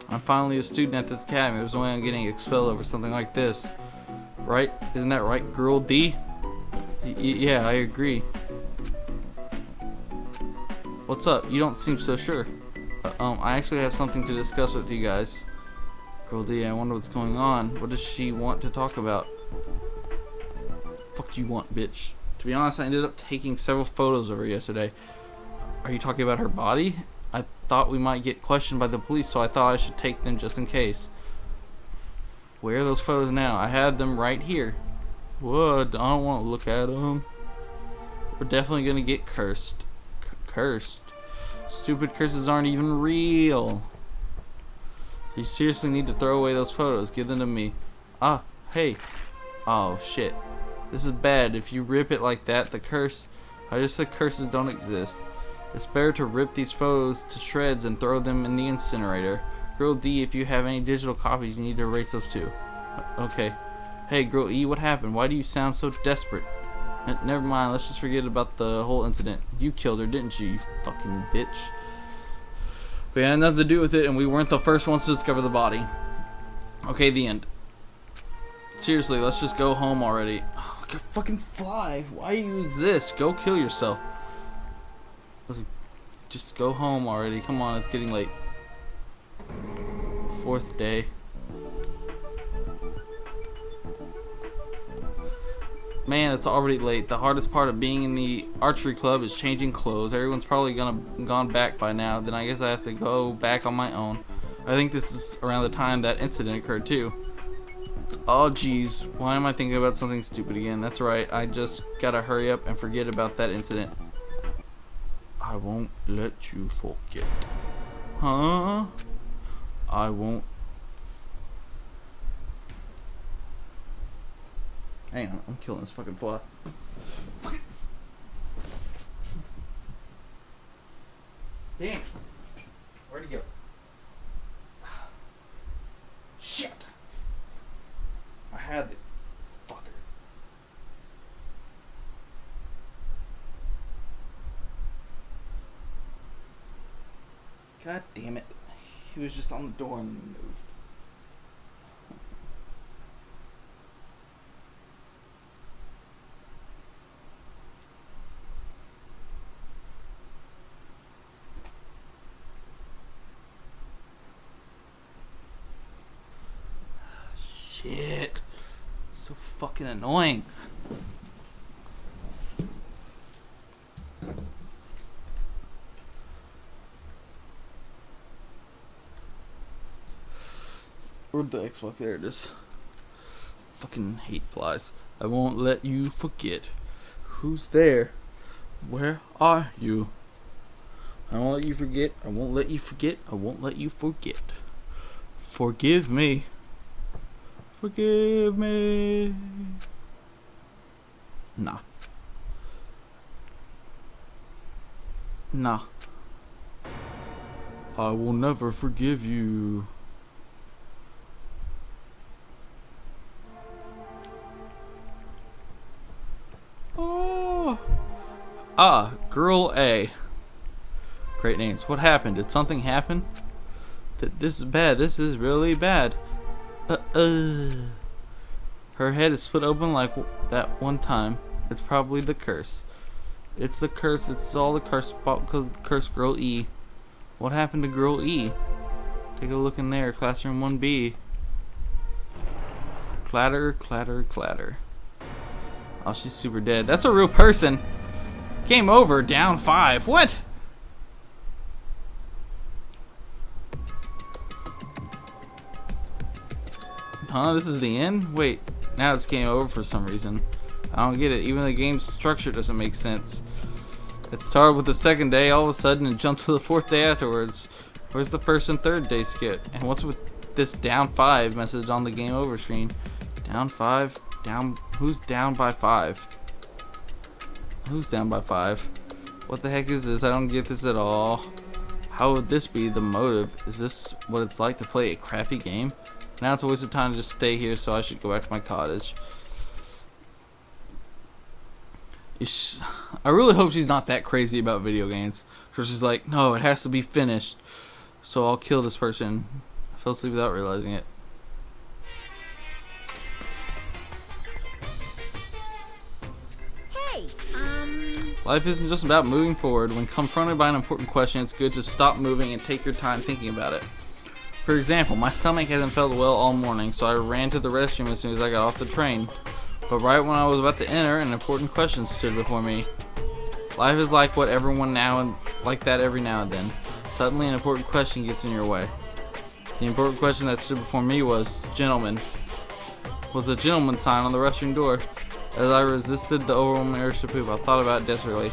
I'm finally a student at this academy. There's no way I'm getting expelled over something like this. Right? Isn't that right, Girl D? Yeah, I agree. What's up? You don't seem so sure. I actually have something to discuss with you guys. Girl D, I wonder what's going on. What does she want to talk about? Fuck you want, bitch. To be honest, I ended up taking several photos of her yesterday. Are you talking about her body? I thought we might get questioned by the police, so I thought I should take them just in case. Where are those photos now? I had them right here. What? I don't want to look at them. We're definitely gonna get cursed. Cursed? Stupid curses aren't even real. You seriously need to throw away those photos. Give them to me. Ah, hey. Oh, shit. This is bad. If you rip it like that, the curse... I just said curses don't exist. It's better to rip these photos to shreds and throw them in the incinerator. Girl D, if you have any digital copies, you need to erase those too. Okay. Hey, Girl E, what happened? Why do you sound so desperate? Never mind, let's just forget about the whole incident. You killed her, didn't you fucking bitch? But it had nothing to do with it, and we weren't the first ones to discover the body. Okay, the end. Seriously, let's just go home already. Oh, I can fucking fly. Why do you exist? Go kill yourself. Let's just go home already. Come on, it's getting late. Fourth day. Man, it's already late. The hardest part of being in the archery club is changing clothes. Everyone's probably gone back by now. Then I guess I have to go back on my own. I think this is around the time that incident occurred too. Oh geez, why am I thinking about something stupid again? That's right, I just gotta hurry up and forget about that incident. I won't let you forget. Huh? I won't. Hang on, I'm killing this fucking fly. Damn. Where'd he go? Shit. I had the fucker. God damn it. He was just on the door and moved. Shit. So fucking annoying. Where'd the Xbox? There it is. Fucking hate flies. I won't let you forget. Who's there? Where are you? I won't let you forget. I won't let you forget. I won't let you forget. Forgive me. Forgive me. Nah. Nah. I will never forgive you. Oh. Ah, Girl A. Great names. What happened? Did something happen? This is bad. This is really bad. Her head is split open like that one time. It's probably the curse. It's the curse. It's all the curse fault because the curse Girl E. What happened to Girl E? Take a look in there. Classroom 1B. Clatter, clatter, clatter. Oh, she's super dead. That's a real person. Game over. Down 5. What? Huh? This is the end? Wait, now it's game over for some reason. I don't get it. Even the game's structure doesn't make sense. It started with the second day, all of a sudden, and jumped to the 4th day afterwards. Where's the 1st and 3rd day skip? And what's with this down 5 message on the game over screen? Down 5? Down? Who's down by 5? Who's down by 5? What the heck is this? I don't get this at all. How would this be the motive? Is this what it's like to play a crappy game? Now it's a waste of time to just stay here, so I should go back to my cottage. I really hope she's not that crazy about video games. Because she's like, no, it has to be finished. So I'll kill this person. I fell asleep without realizing it. Hey, Life isn't just about moving forward. When confronted by an important question, it's good to stop moving and take your time thinking about it. For example, my stomach hasn't felt well all morning, so I ran to the restroom as soon as I got off the train. But right when I was about to enter, an important question stood before me. Life is like what everyone like that every now and then. Suddenly an important question gets in your way. The important question that stood before me was, gentlemen. Was the gentleman sign on the restroom door. As I resisted the overwhelming urge to poop, I thought about it desperately.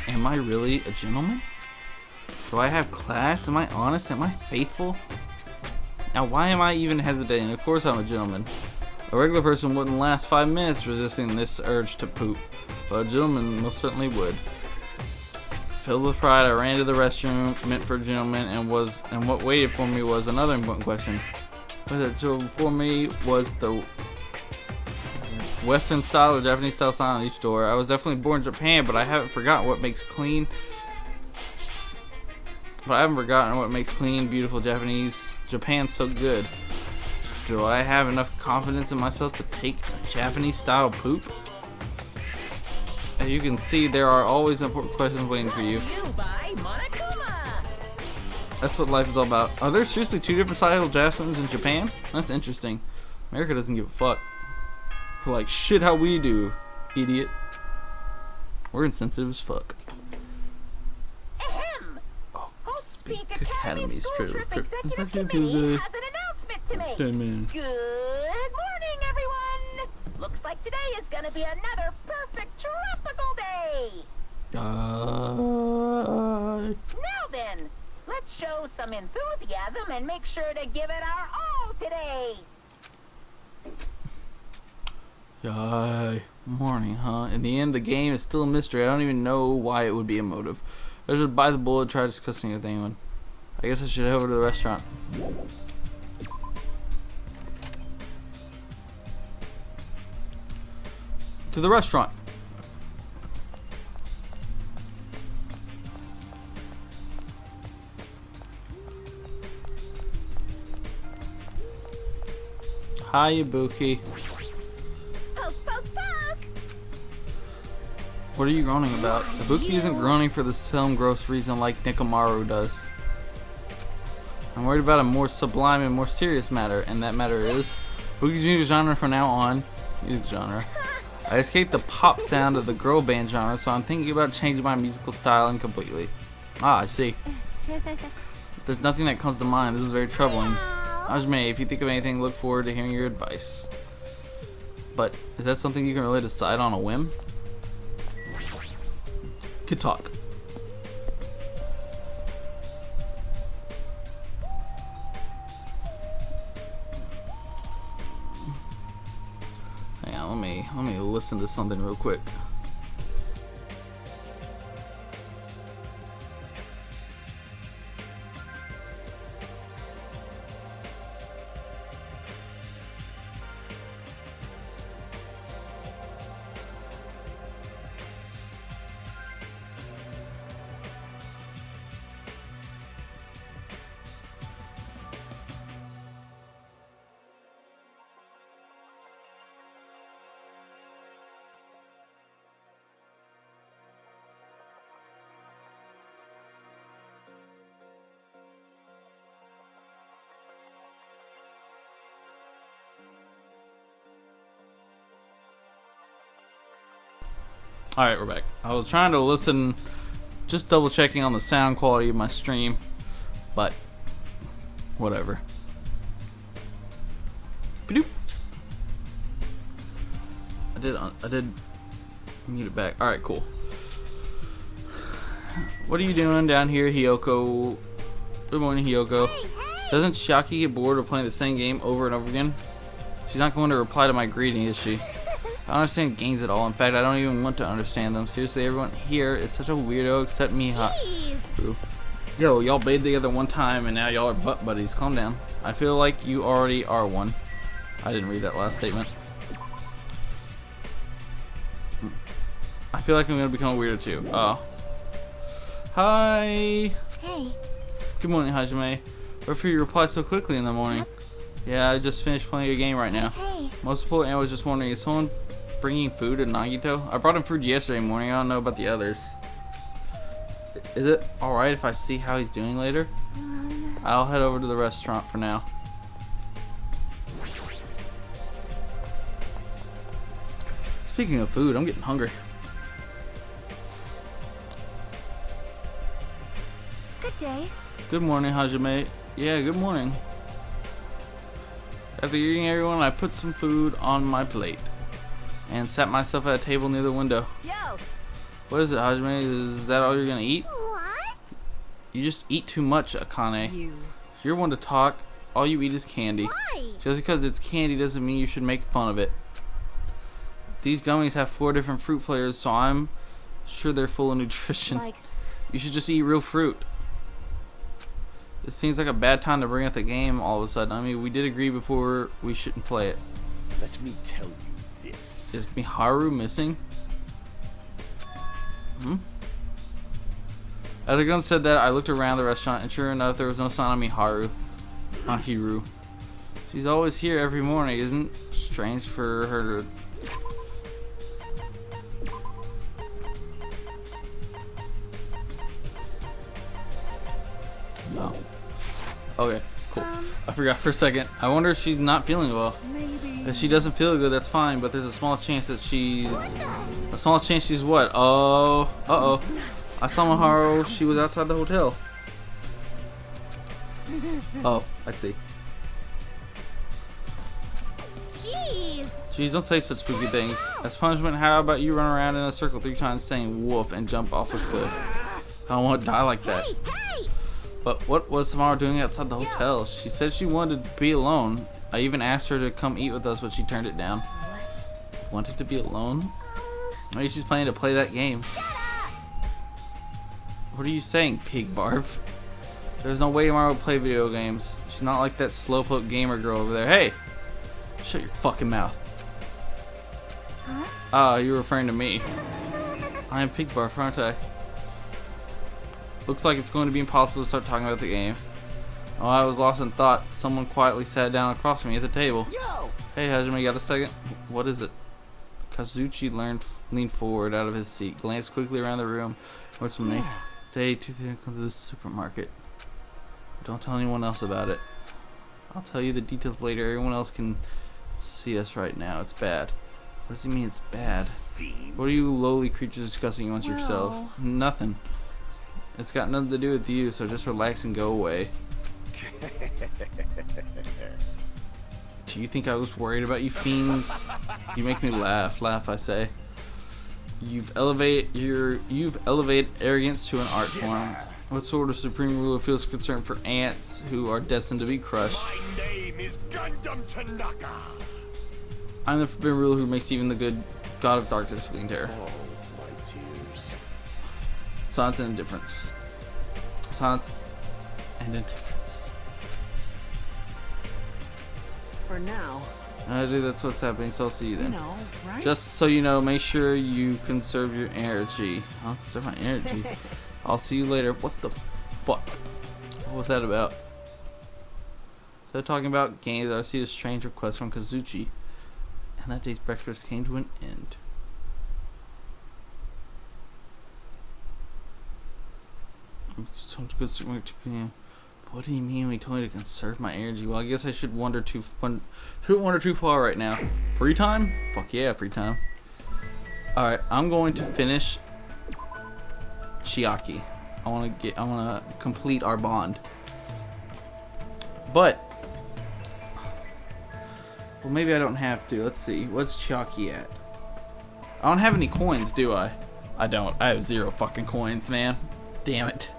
Am I really a gentleman? Do I have class? Am I honest? Am I faithful? Now, why am I even hesitating? Of course I'm a gentleman. A regular person wouldn't last 5 minutes resisting this urge to poop, but a gentleman most certainly would. Filled with pride, I ran to the restroom meant for gentlemen, and what waited for me was another important question. So before me was the Western style or Japanese style sign on each door. I was definitely born in Japan, but I haven't forgotten what makes clean. Beautiful Japan so good. Do I have enough confidence in myself to take a Japanese style poop? As you can see, there are always important questions waiting for you. That's what life is all about. Are there seriously 2 different style jasmines in Japan? That's interesting. America doesn't give a fuck. We're like, shit how we do, idiot. We're insensitive as fuck. Speak Academy School Trip Executive Committee has an announcement to make. Good morning, everyone. Looks like today is gonna be another perfect tropical day. Now then, let's show some enthusiasm and make sure to give it our all today. Yay. Morning, huh? In the end, the game is still a mystery. I don't even know why it would be a motive. I should bite the bullet and try discussing it with anyone. I guess I should head over to the restaurant. To the restaurant. Hi, Ibuki. What are you groaning about? Ibuki isn't groaning for the some gross reason like Nekomaru does. I'm worried about a more sublime and more serious matter, and that matter is, Boogie's music genre from now on. Music genre. I escaped the pop sound of the girl band genre, so I'm thinking about changing my musical style completely. Ah, I see. There's nothing that comes to mind. This is very troubling. Hajime, if you think of anything, look forward to hearing your advice. But is that something you can really decide on a whim? Good talk. Hang on, let me listen to something real quick. Alright, we're back. I was trying to listen, just double checking on the sound quality of my stream, but whatever. Ba-doop. I did mute it back. Alright, cool. What are you doing down here, Hiyoko? Good morning, Hiyoko. Doesn't Chiaki get bored of playing the same game over and over again? She's not going to reply to my greeting, is she? I don't understand games at all. In fact, I don't even want to understand them. Seriously, everyone here is such a weirdo except me. Yo, y'all bathed together one time and now y'all are butt buddies. Calm down. I feel like you already are one. I didn't read that last statement. I feel like I'm gonna become a weirdo too. Oh. Hi. Hey. Good morning, Hajime. Wherefore you reply so quickly in the morning? Yeah, I just finished playing a game right now. Hey. Most important, I was just wondering, is someone bringing food to Nagito? I brought him food yesterday morning. I don't know about the others. Is it alright if I see how he's doing later? I'll head over to the restaurant for now. Speaking of food, I'm getting hungry. Good day. Good morning, Hajime. Yeah, good morning. After eating everyone, I put some food on my plate and sat myself at a table near the window. Yo! What is it, Hajime? Is that all you're gonna eat? What? You just eat too much, Akane. You're one to talk. All you eat is candy. Why? Just because it's candy doesn't mean you should make fun of it. These gummies have 4 different fruit flavors, so I'm sure they're full of nutrition. Like, You should just eat real fruit. It seems like a bad time to bring up the game all of a sudden. I mean, we did agree before we shouldn't play it. Let me tell you this. Is Miharu missing? As the gun said that, I looked around the restaurant, and sure enough, there was no sign of Miharu. She's always here every morning. Isn't it strange for her to... No. Okay, cool. I forgot for a second. I wonder if she's not feeling well. If she doesn't feel good, that's fine, but there's a small chance that she's... A small chance she's what? Oh, uh-oh. I saw Miharu. She was outside the hotel. Oh, I see. jeez. Jeez, don't say such spooky things. As punishment, how about you run around in a circle 3 times saying wolf and jump off a cliff? I don't want to die like that. Hey! But what was Samara doing outside the hotel? She said she wanted to be alone. I even asked her to come eat with us, but she turned it down. Wanted to be alone? Maybe she's planning to play that game. What are you saying, pig barf? There's no way Mara would play video games. She's not like that slowpoke gamer girl over there. Hey! Shut your fucking mouth. Ah, you're referring to me. I am pig barf, aren't I? Looks like it's going to be impossible to start talking about the game. While I was lost in thought, someone quietly sat down across from me at the table. Yo! Hey, Hajime, got a second? What is it? Kazuchi leaned forward out of his seat, glanced quickly around the room. What's with me? Today, Tuesday, come to the supermarket. Don't tell anyone else about it. I'll tell you the details later. Everyone else can see us right now. It's bad. What does he mean it's bad? What are you lowly creatures discussing amongst yourself? Nothing. It's got nothing to do with you, so just relax and go away. Do you think I was worried about you fiends? You make me laugh. Laugh, I say. You've elevated arrogance to an art form. What sort of supreme ruler feels concerned for ants who are destined to be crushed? My name is Gundam Tanaka. I'm the forbidden ruler who makes even the good god of darkness flee in terror. Oh, my tears. Silence and indifference. Silence and indifference. For now, Actually, that's what's happening, so I'll see you you then. know, right? Just so you know, make sure you conserve your energy. Huh? Conserve my energy. I'll see you later. What the fuck? What was that about? So talking about games, I see a strange request from Kazuchi. And that day's breakfast came to an end. What do you mean we told me to conserve my energy? Well, I guess I shouldn't wander too far right now. Free time? Fuck yeah, free time. Alright, I'm going to finish Chiaki. I wanna complete our bond. But well, maybe I don't have to. Let's see. What's Chiaki at? I don't have any coins, do I? I don't. I have 0 fucking coins, man. Damn it.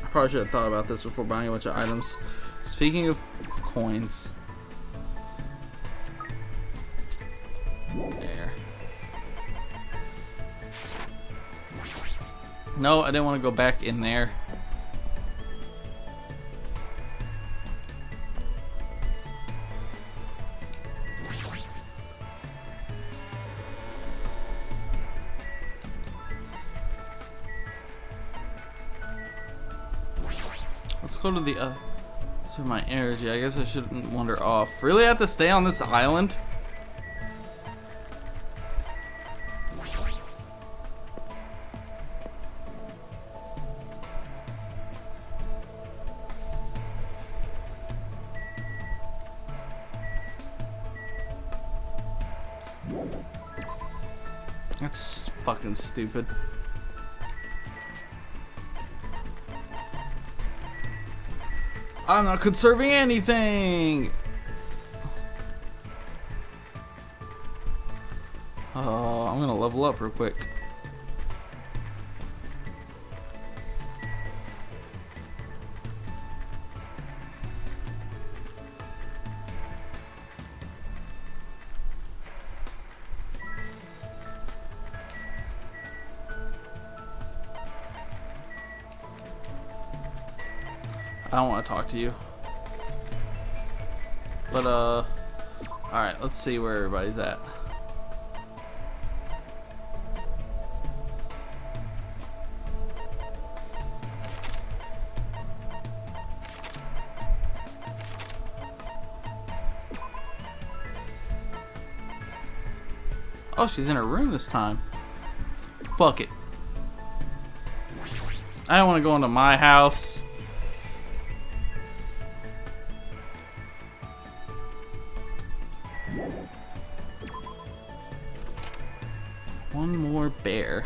I probably should have thought about this before buying a bunch of items. Speaking of coins. There. No, I didn't want to go back in there. Let's go to the to my energy. I guess I shouldn't wander off. Really have to stay on this island? That's fucking stupid. I'm not conserving anything! Oh, I'm gonna level up real quick. I don't want to talk to you. But, alright, let's see where everybody's at. Oh, she's in her room this time. Fuck it. I don't want to go into my house. One more bear.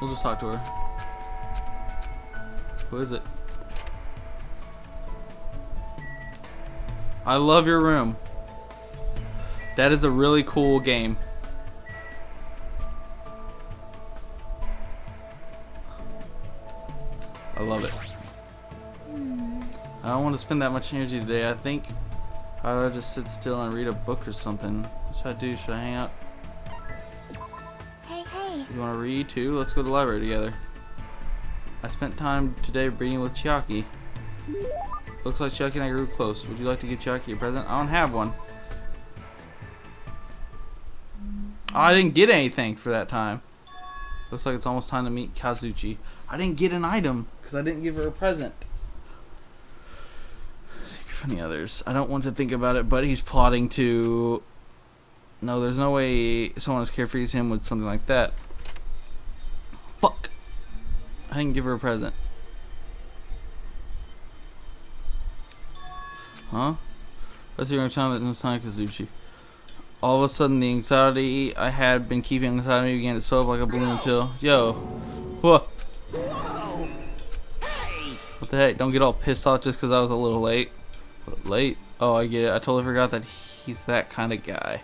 We'll just talk to her. Who is it? I love your room. That is a really cool game. I love it. I don't want to spend that much energy today. I think I'd rather just sit still and read a book or something. What should I do? Should I hang out? Hey, hey. You want to read too? Let's go to the library together. I spent time today reading with Chiaki. Looks like Chiaki and I grew close. Would you like to give Chiaki a present? I don't have one. Oh, I didn't get anything for that time. Looks like it's almost time to meet Kazuchi. I didn't get an item because I didn't give her a present. Think of any others. I don't want to think about it, but he's plotting to No, there's no way someone as carefree as him with something like that. Fuck! I didn't give her a present. Huh? Let's hear time that no sign Kazuchi. All of a sudden, the anxiety I had been keeping inside me began to swell up like a balloon until... Yo. What? Whoa! Hey! What the heck? Don't get all pissed off just because I was a little late. Late? Oh, I get it. I totally forgot that he's that kind of guy.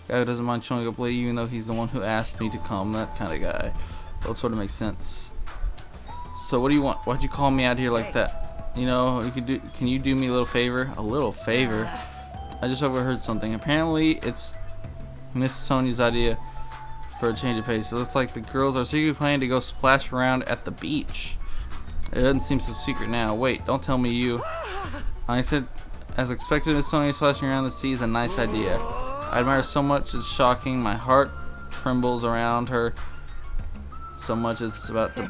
Guy who doesn't mind showing up late even though he's the one who asked me to come. That kind of guy. Well, it sort of makes sense. So what do you want? Why'd you call me out here like that? You know, you could do. Can you do me a little favor? A little favor? I just overheard something. Apparently, it's Miss Sonia's idea for a change of pace. It looks like the girls are secretly planning to go splash around at the beach. It doesn't seem so secret now. Wait, don't tell me you. I said, as expected, Miss Sonia splashing around the sea is a nice idea. I admire her so much it's shocking. My heart trembles around her so much it's about to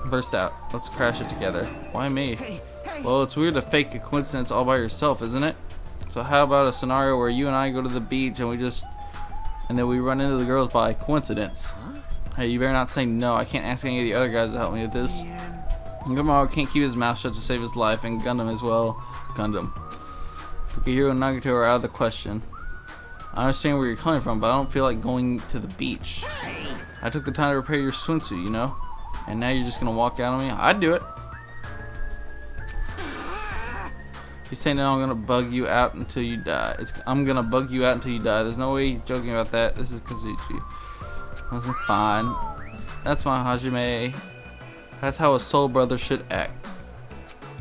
burst out. Let's crash it together. Why me? Well, it's weird to fake a coincidence all by yourself, isn't it? So how about a scenario where you and I go to the beach and then we run into the girls by coincidence? Hey, you better not say no. I can't ask any of the other guys to help me with this. Gumaro can't keep his mouth shut to save his life, and Gundam as well. Gundam. Fukihiro and Nagato are out of the question. I understand where you're coming from, but I don't feel like going to the beach. I took the time to repair your swimsuit, you know? And now you're just gonna walk out on me? I'd do it. If you say no, I'm gonna bug you out until you die. I'm gonna bug you out until you die. There's no way he's joking about that. This is Kazuchi. Wasn't fine. That's my Hajime. That's how a soul brother should act.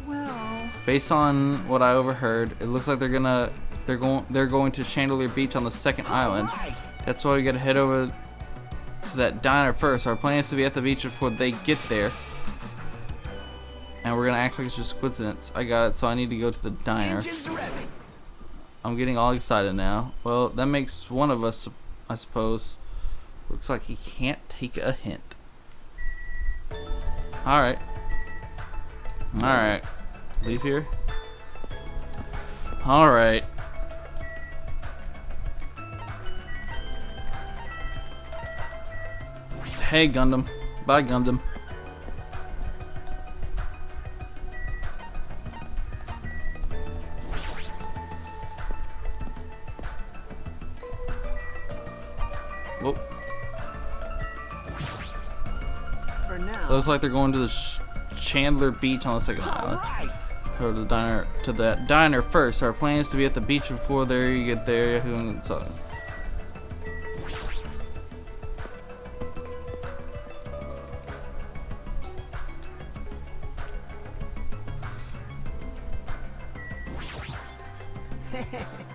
Well, based on what I overheard, it looks like they're going to Chandelier Beach on the second island. That's why we gotta head over to that diner first. Our plan is to be at the beach before they get there. And we're gonna act like it's just coincidence. I got it, so I need to go to the diner. engine's revving. I'm getting all excited now. Well, that makes one of us, I suppose. Looks like he can't take a hint. Alright. Alright. Leave here? Alright. Hey, Gundam. Bye, Gundam. Oh. For now. Looks like they're going to the Chandler Beach on the second island. Alright. Go to the diner first. Our plan is to be at the beach before they get there. So.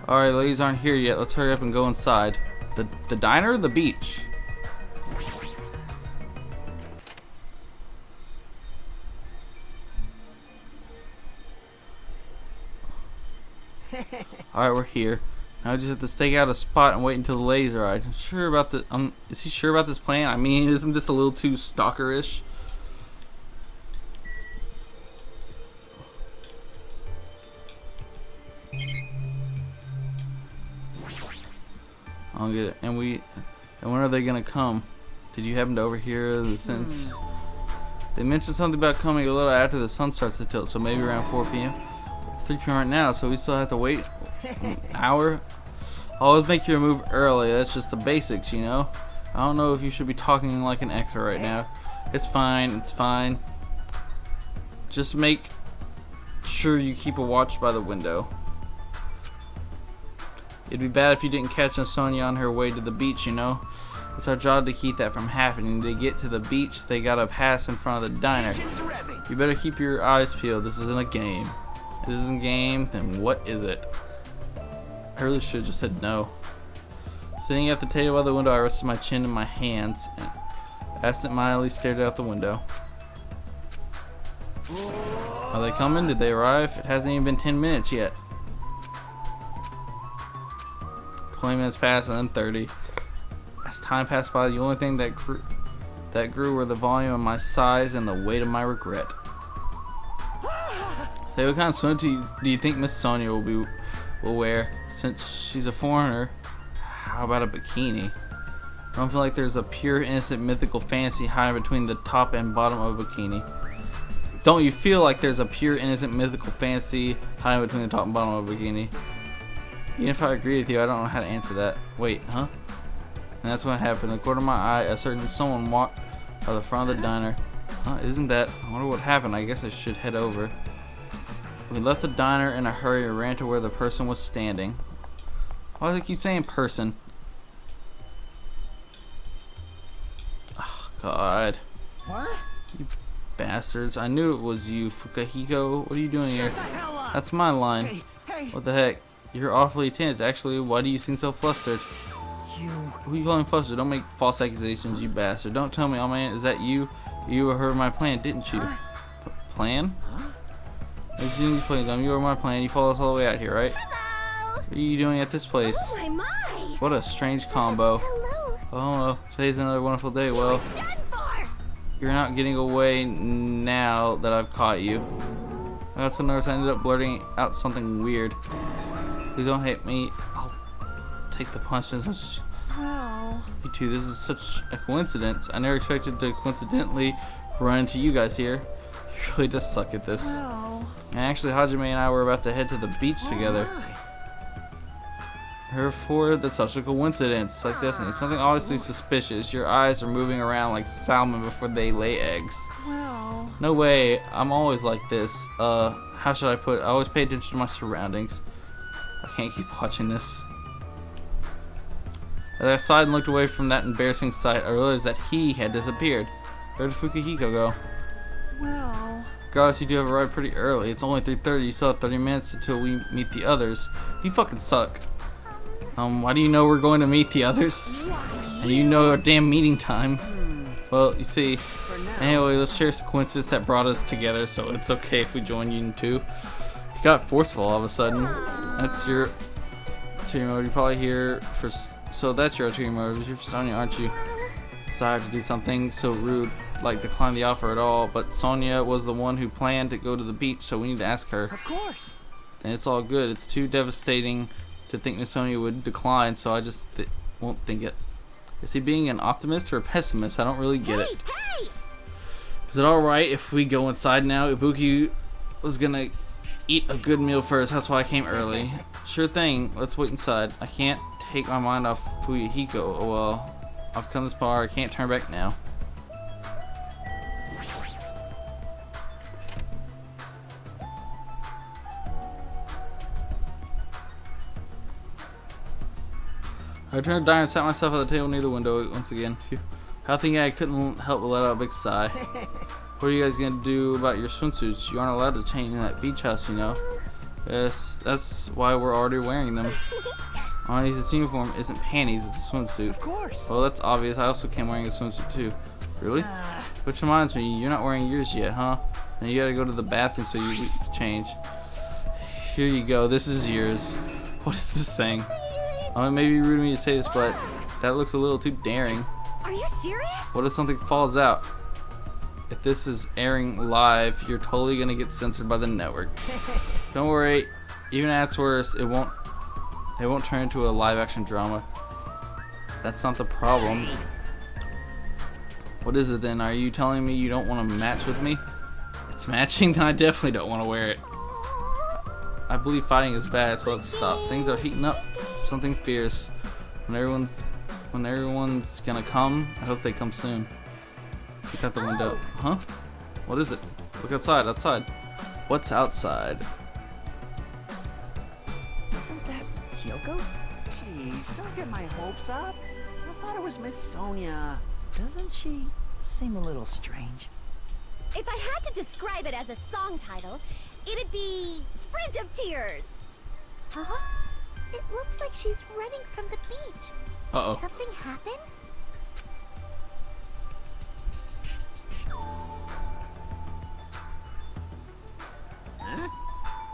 Alright, ladies aren't here yet. Let's hurry up and go inside. The diner or the beach? Alright, we're here. Now I just have to stake out a spot and wait until the ladies arrive. Sure about the is he sure about this plan? I mean, isn't this a little too stalkerish? I don't get it. And when are they gonna come? Did you happen to overhear the sentence? They mentioned something about coming a little after the sun starts to tilt, so maybe around 4 p.m. It's 3 p.m. right now, so we still have to wait an hour. Always make your move early. That's just the basics, you know. I don't know if you should be talking like an extra right now. It's fine. It's fine. Just make sure you keep a watch by the window. It'd be bad if you didn't catch Sonia on her way to the beach, you know. It's our job to keep that from happening. To get to the beach, they gotta pass in front of the diner. Engine's revving. You better keep your eyes peeled. This isn't a game. If this isn't a game, then what is it? I really should have just said no. Sitting at the table by the window, I rested my chin in my hands and absent-mindedly stared out the window. Are they coming? Did they arrive? It hasn't even been 10 minutes yet. 20 minutes passed and then 30. As time passed by, the only thing that grew were the volume of my sighs and the weight of my regret. Say, what kind of swimsuit do you think Miss Sonia will wear? Since she's a foreigner, How about a bikini? I don't feel like there's a pure, innocent, mythical fantasy hiding between the top and bottom of a bikini. Don't you feel like there's a pure, innocent, mythical fantasy hiding between the top and bottom of a bikini? Even if I agree with you, I don't know how to answer that. Wait, huh? And that's what happened. In the corner of my eye, a certain someone walked by the front of the diner. Huh, isn't that? I wonder what happened. I guess I should head over. We left the diner in a hurry and ran to where the person was standing. Why do they keep saying person? Oh, God. What? You bastards. I knew it was you, Fukahiko. What are you doing here? That's my line. Hey, What the heck? You're awfully tense. Actually, why do you seem so flustered? you. Who you calling flustered? Don't make false accusations, you bastard. Don't tell me, oh man, is that you? You heard my plan, didn't you? Plan? As soon as you play dumb, you were my plan. You followed us all the way out here, right? Hello. What are you doing at this place? Oh my. What a strange combo. Hello. Oh well, today's another wonderful day. Well, Done for. you're not getting away now that I've caught you. I got so nervous I ended up blurting out something weird. Please don't hate me. I'll take the punishment. Well, You two, this is such a coincidence. I never expected to coincidentally run into you guys here. You really just suck at this. well. And actually, Hajime and I were about to head to the beach together. Therefore, that's such a coincidence. Like destiny. Something obviously suspicious. Your eyes are moving around like salmon before they lay eggs. Well. No way. I'm always like this. How should I put it? I always pay attention to my surroundings. I can't keep watching this. As I sighed and looked away from that embarrassing sight, I realized that he had disappeared. Where did Fukahiko go? Well. Regardless, you do have arrived pretty early. It's only 3:30. You still have 30 minutes until we meet the others. You fucking suck. Why do you know we're going to meet the others? And you know our damn meeting time. Well, you see. Anyway, let's cherish the coincidence that brought us together, so it's okay if we join you too. You got forceful all of a sudden. That's your ulterior motive. You're probably here for. So that's your ulterior motive. You're for Sonya, aren't you? Sorry to do something so rude, like decline the offer at all. But Sonya was the one who planned to go to the beach, so we need to ask her. Of course. And it's all good. It's too devastating to think Miss Sonya would decline, so I just won't think it. Is he being an optimist or a pessimist? I don't really get it. Hey. Is it alright if we go inside now? Ibuki was gonna eat a good meal first, that's why I came early. Sure thing, let's wait inside. I can't take my mind off Fuyuhiko. Oh well, I've come this far, I can't turn back now. I returned to dine and sat myself at the table near the window once again. Phew. I think I couldn't help but let out a big sigh. What are you guys gonna do about your swimsuits? You aren't allowed to change in that beach house, you know. Yes, that's why we're already wearing them. Honestly, this uniform isn't panties, it's a swimsuit. Of course. Well, that's obvious. I also came wearing a swimsuit too. Really? Which reminds me, you're not wearing yours yet, huh? And you gotta go to the bathroom so you can change. Here you go. This is yours. What is this thing? It may be rude of me to say this, but that looks a little too daring. Are you serious? What if something falls out? If this is airing live, you're totally gonna get censored by the network. Don't worry, even at its worst, it won't turn into a live-action drama. That's not the problem. What is it then? Are you telling me you don't want to match with me? It's matching? Then I definitely don't want to wear it. I believe fighting is bad, so let's stop. Things are heating up. Something fierce. When everyone's gonna come, I hope they come soon. Look out the window. Huh? What is it? Look outside. Outside. What's outside? Isn't that Kyoko? Jeez, don't get my hopes up. I thought it was Miss Sonya. Doesn't she seem a little strange? If I had to describe it as a song title, it'd be Sprint of Tears. Huh? It looks like she's running from the beach. Uh-oh. Something happened?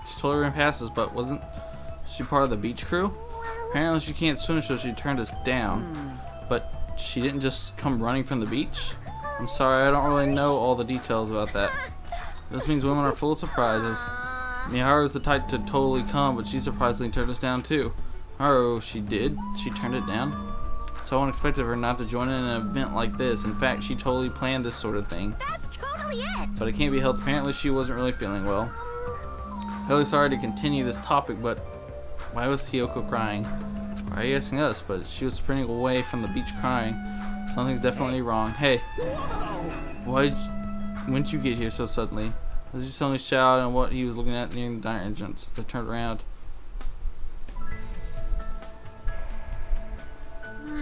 She totally ran past us, but wasn't she part of the beach crew? Apparently she can't swim, so she turned us down. But she didn't just come running from the beach? I'm sorry, I don't really know all the details about that. This means women are full of surprises. Miharu's the type to totally come, but she surprisingly turned us down too. Oh, she did? She turned it down? It's so unexpected of her not to join in an event like this. In fact, she totally planned this sort of thing. That's totally it. But it can't be helped. Apparently, she wasn't really feeling well. Really sorry to continue this topic, but why was Hiyoko crying? Why are you asking us? But she was sprinting away from the beach crying. Something's definitely wrong. Hey, when'd you get here so suddenly? Was just only shout and what he was looking at near the diner entrance. They turned around.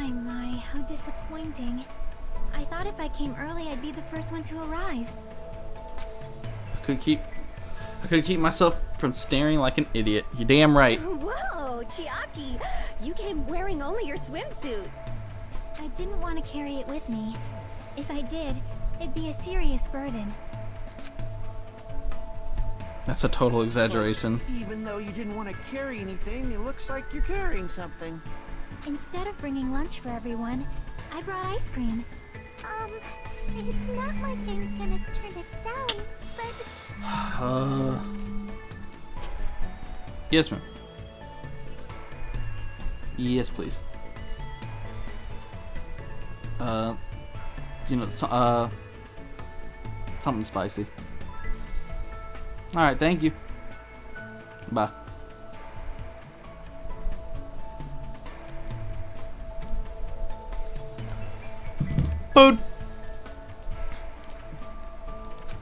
My, how disappointing. I thought if I came early, I'd be the first one to arrive. I could keep myself from staring like an idiot. You're damn right. Whoa, Chiaki, you came wearing only your swimsuit. I didn't want to carry it with me. If I did, it'd be a serious burden. That's a total exaggeration. Even though you didn't want to carry anything, it looks like you're carrying something. Instead of bringing lunch for everyone, I brought ice cream. It's not like I'm gonna turn it down, but... Yes, ma'am. Yes, please. You know, something spicy. Alright, thank you. Bye. Food!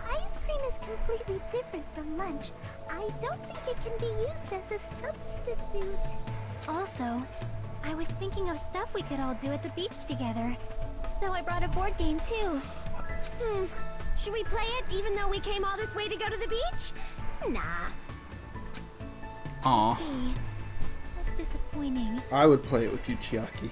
Ice cream is completely different from lunch. I don't think it can be used as a substitute. Also, I was thinking of stuff we could all do at the beach together. So I brought a board game too. Should we play it even though we came all this way to go to the beach? Nah. Aw. See, that's disappointing. I would play it with you, Chiaki.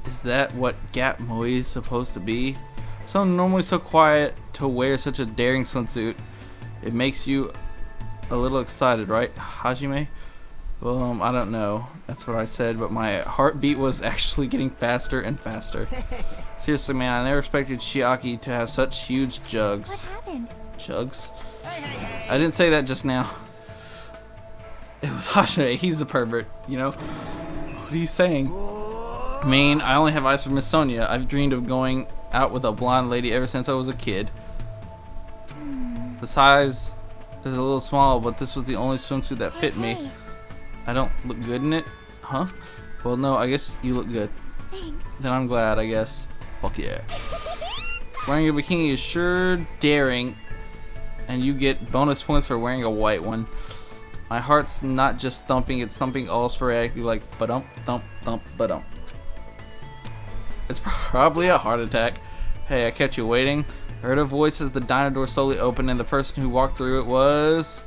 Is that what Gap Moe is supposed to be? Someone normally so quiet to wear such a daring swimsuit. It makes you a little excited, right, Hajime? Well, I don't know. That's what I said, but my heartbeat was actually getting faster and faster. Seriously, man, I never expected Chiaki to have such huge jugs. What happened? Jugs? I didn't say that just now. It was Hajime. He's a pervert, you know? What are you saying? I mean, I only have eyes for Miss Sonia. I've dreamed of going out with a blonde lady ever since I was a kid. The size is a little small, but this was the only swimsuit that fit me. I don't look good in it? Huh? Well, no, I guess you look good. Thanks. Then I'm glad, I guess. Fuck yeah. Wearing a bikini is sure daring, and you get bonus points for wearing a white one. My heart's not just thumping, it's thumping all sporadically like ba-dump, thump, thump, ba-dump. It's probably a heart attack. Hey, I kept you waiting. I heard a voice as the diner door slowly opened, and the person who walked through it was...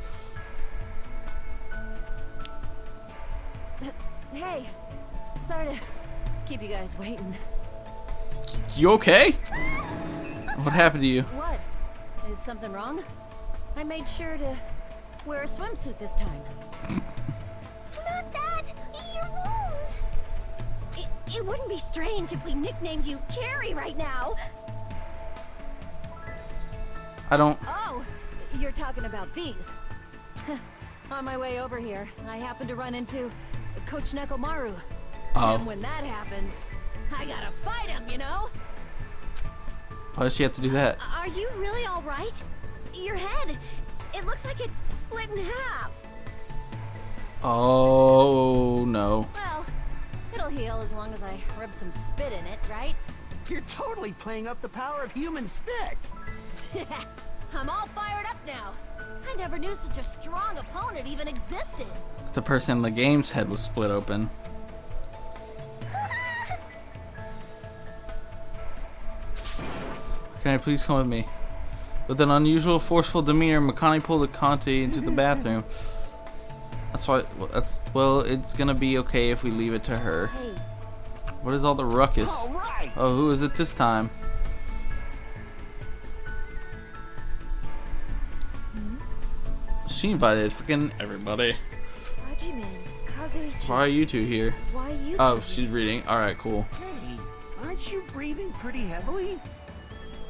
Hey, sorry to keep you guys waiting. You okay? What happened to you? What? Is something wrong? I made sure to wear a swimsuit this time. Not that! Your wounds! It wouldn't be strange if we nicknamed you Carrie right now. I don't... Oh, you're talking about these. On my way over here, I happened to run into Coach Nekomaru. Oh. And when that happens, I gotta fight him, you know? Why does she have to do that? Are you really all right? Your head, it looks like it's split in half. Oh, no. Well, it'll heal as long as I rub some spit in it, right? You're totally playing up the power of human spit. I'm all fired up now. I never knew such a strong opponent even existed. The person in the game's head was split open. Can I please come with me? With an unusual, forceful demeanor, Makani pulled Conte into the bathroom. That's why. Well, it's gonna be okay if we leave it to her. Hey. What is all the ruckus? All right. Oh, who is it this time? She invited fucking everybody. Hajime, Kazuichi. Why are you two here? Why you Oh, two? she's reading. All right, cool. Hey, aren't you breathing pretty heavily?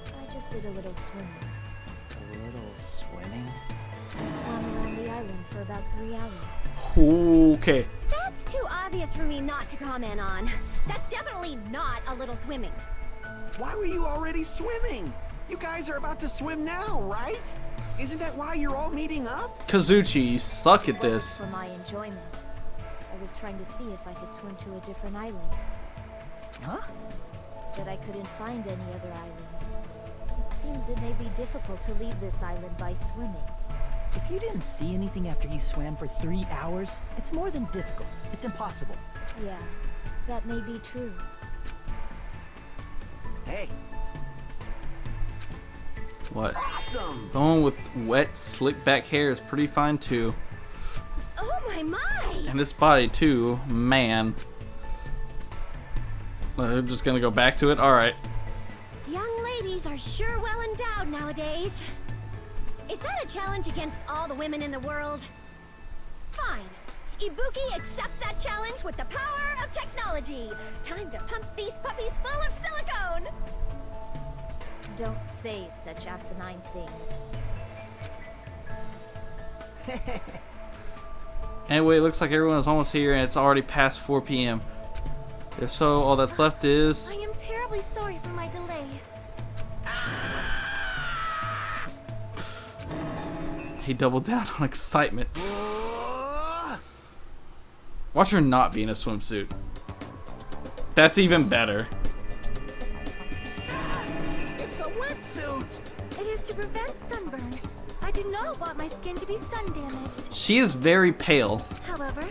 I just did a little swim. A little Swimming? I swam around the island for about 3 hours. Okay. That's too obvious for me not to comment on. That's definitely not a little swimming. Why were you already swimming? You guys are about to swim now, right? Isn't that why you're all meeting up? Kazuchi, you suck at It wasn't this. for my enjoyment. I was trying to see if I could swim to a different island, Huh? but I couldn't find any other islands. It seems it may be difficult to leave this island by swimming. If you didn't see anything after you swam for 3 hours, it's more than difficult. It's impossible. Yeah, that may be true. Hey, What? awesome! The one with wet, slick back hair is pretty fine too. Oh my! And this body too, man. We're just gonna go back to it? Alright. Young ladies are sure well endowed nowadays. Is that a challenge against all the women in the world? Fine. Ibuki accepts that challenge with the power of technology. Time to pump these puppies full of silicone. Don't say such asinine things. Anyway, it looks like everyone is almost here and it's already past 4 p.m. If so, all that's left is... I am terribly sorry for my delay. He doubled down on excitement. Watch her not be in a swimsuit. That's even better. It's a wetsuit! It is to prevent sunburn. I do not want my skin to be sun damaged. She is very pale. However,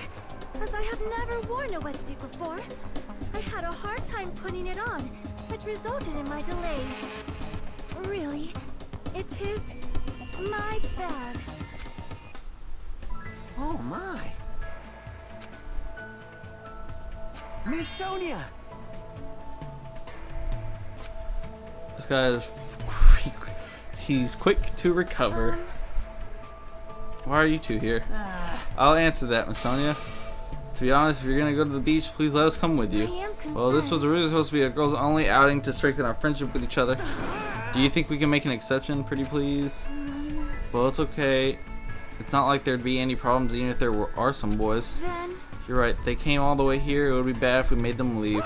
as I have never worn a wetsuit before, I had a hard time putting it on, which resulted in my delay. Really, it is my bad. Oh my. Miss Sonia! This guy is... He's quick to recover. Why are you two here? I'll answer that, Miss Sonia. To be honest, if you're gonna go to the beach, please let us come with you. I am concerned. Well, this was originally supposed to be a girls only outing to strengthen our friendship with each other. Do you think we can make an exception, pretty please? Well, it's okay. It's not like there'd be any problems even if there are some boys. Then, You're right, they came all the way here. It would be bad if we made them leave.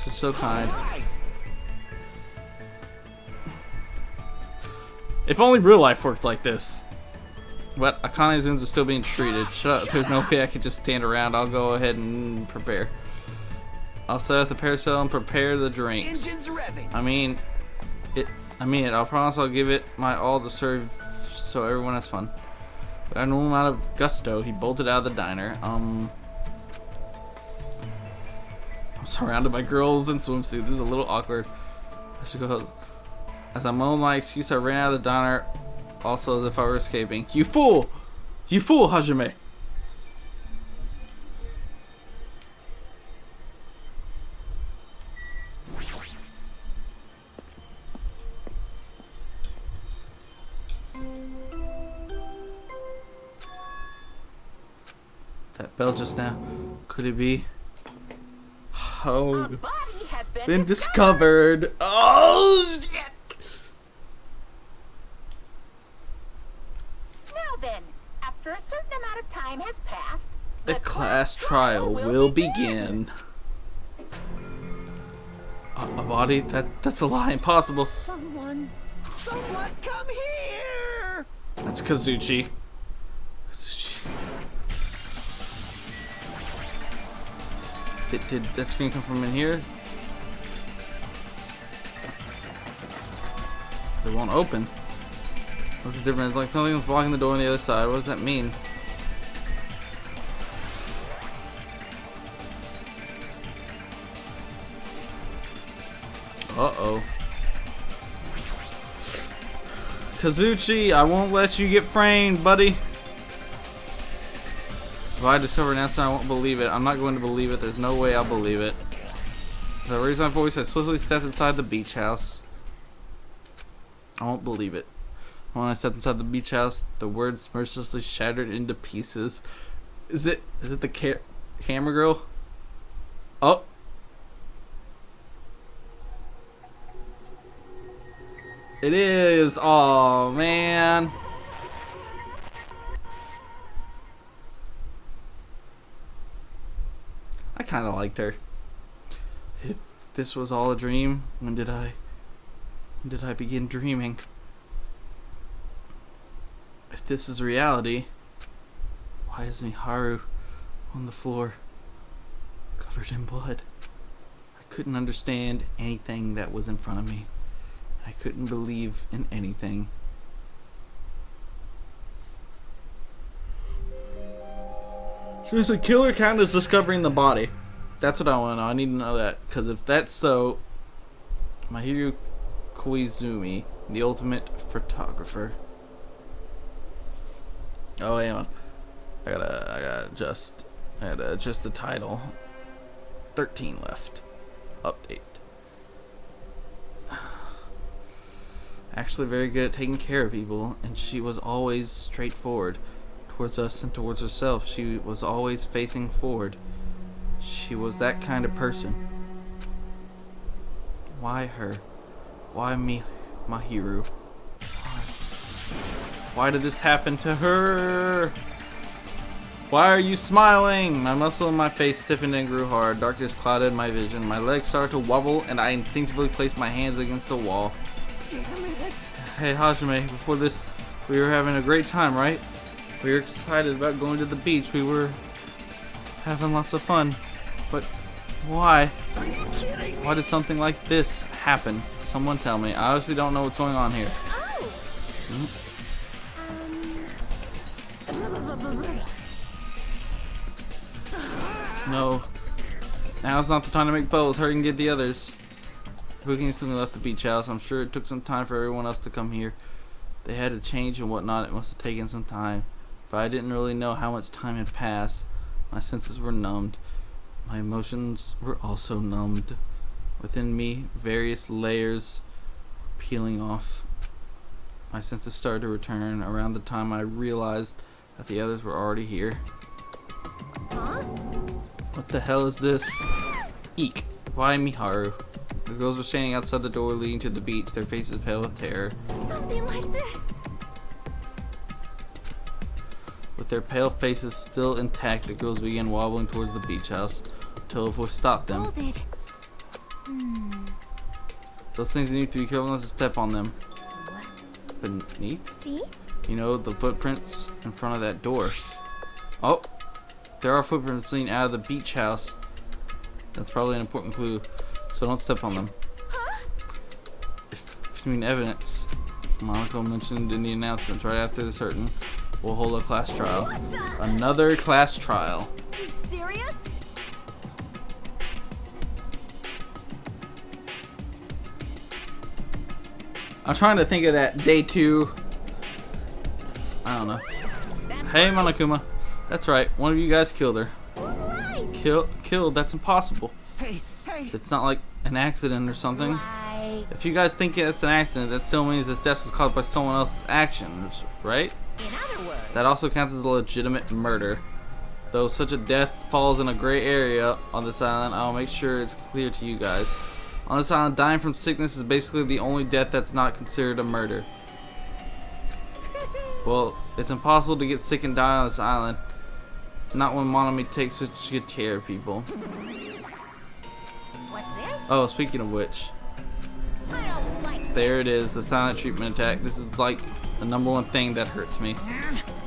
Such so kind. Right. If only real life worked like this. What? Akane's wounds are still being treated. Shut up. There's no way I could just stand around. I'll go ahead and prepare. I'll set up the parasail and prepare the drinks. Engines revving. I mean it. I'll promise I'll give it my all to serve so everyone has fun. With a normal amount of gusto, he bolted out of the diner. I'm surrounded by girls in swimsuits. This is a little awkward. I should go. As I moaned my excuse, I ran out of the diner, also as if I were escaping. You fool! You fool, Hajime! That bell just now, could it be? Oh, A body has been discovered. Oh, shit. Now then, after a certain amount of time has passed, The class trial will begin. A body? That's a lie. Impossible. Someone come here! That's Kazuchi. Kazuchi. Did that screen come from in here? It won't open. What's the difference? It's like something's blocking the door on the other side. What does that mean? Uh-oh. Kazuchi, I won't let you get framed, buddy. If I discover an answer, I won't believe it. I'm not going to believe it. There's no way I'll believe it. As I raised my voice, I swiftly stepped inside the beach house. I won't believe it. When I stepped inside the beach house, the words mercilessly shattered into pieces. Is it the camera girl? Oh. It is. Oh man. I kind of liked her. If this was all a dream, when did I begin dreaming? If this is reality, why is Miharu on the floor, covered in blood? I couldn't understand anything that was in front of me. I couldn't believe in anything. So is the killer count as discovering the body? That's what I want to know. I need to know that. Because if that's so, Mahiru Koizumi, the ultimate photographer. Oh, hang on. I gotta adjust the title. 13 left. Update. Actually very good at taking care of people, and she was always straightforward towards us and towards herself. She was always facing forward. She was that kind of person. Why her? Why me, Mahiru? Why did this happen to her? Why are you smiling? My muscle in my face stiffened and grew hard. Darkness clouded my vision. My legs started to wobble, and I instinctively placed my hands against the wall. Damn it. Hey Hajime, before this, we were having a great time, right? We were excited about going to the beach. We were having lots of fun. But why? Are you kidding me? Why did something like this happen? Someone tell me. I honestly don't know what's going on here. No. Now's not the time to make bubbles. Hurry and get the others. Cooking instantly left the beach house. I'm sure it took some time for everyone else to come here. They had to change and whatnot. It must have taken some time. But I didn't really know how much time had passed. My senses were numbed. My emotions were also numbed. Within me, various layers were peeling off. My senses started to return around the time I realized that the others were already here. Huh? What the hell is this? Eek. Why Miharu? The girls were standing outside the door leading to the beach, their faces pale with terror. Something like this. With their pale faces still intact, the girls began wobbling towards the beach house until a voice stopped them. Hold it. Those things need to be careful not to step on them. What? Beneath? See? You know, the footprints in front of that door. Oh! There are footprints leading out of the beach house. That's probably an important clue, so don't step on them. Huh? If you mean evidence, Monaco mentioned in the announcements right after this hurting, we'll hold a class trial. What the? Another class trial. You serious? I'm trying to think of that day 2. I don't know. Hey, Monokuma. That's right. One of you guys killed her. Lies. Killed? That's impossible. Hey. It's not like an accident or something. Lie. If you guys think it's an accident, that still means this death was caused by someone else's actions, right? In other words, That also counts as a legitimate murder. Though such a death falls in a gray area on this island, I'll make sure it's clear to you guys. On this island, dying from sickness is basically the only death that's not considered a murder. Well, it's impossible to get sick and die on this island. Not when Monami takes such good care of people. what's this? Oh, speaking of which, I don't like there this. it is, the silent treatment attack. This is like the #1 thing that hurts me.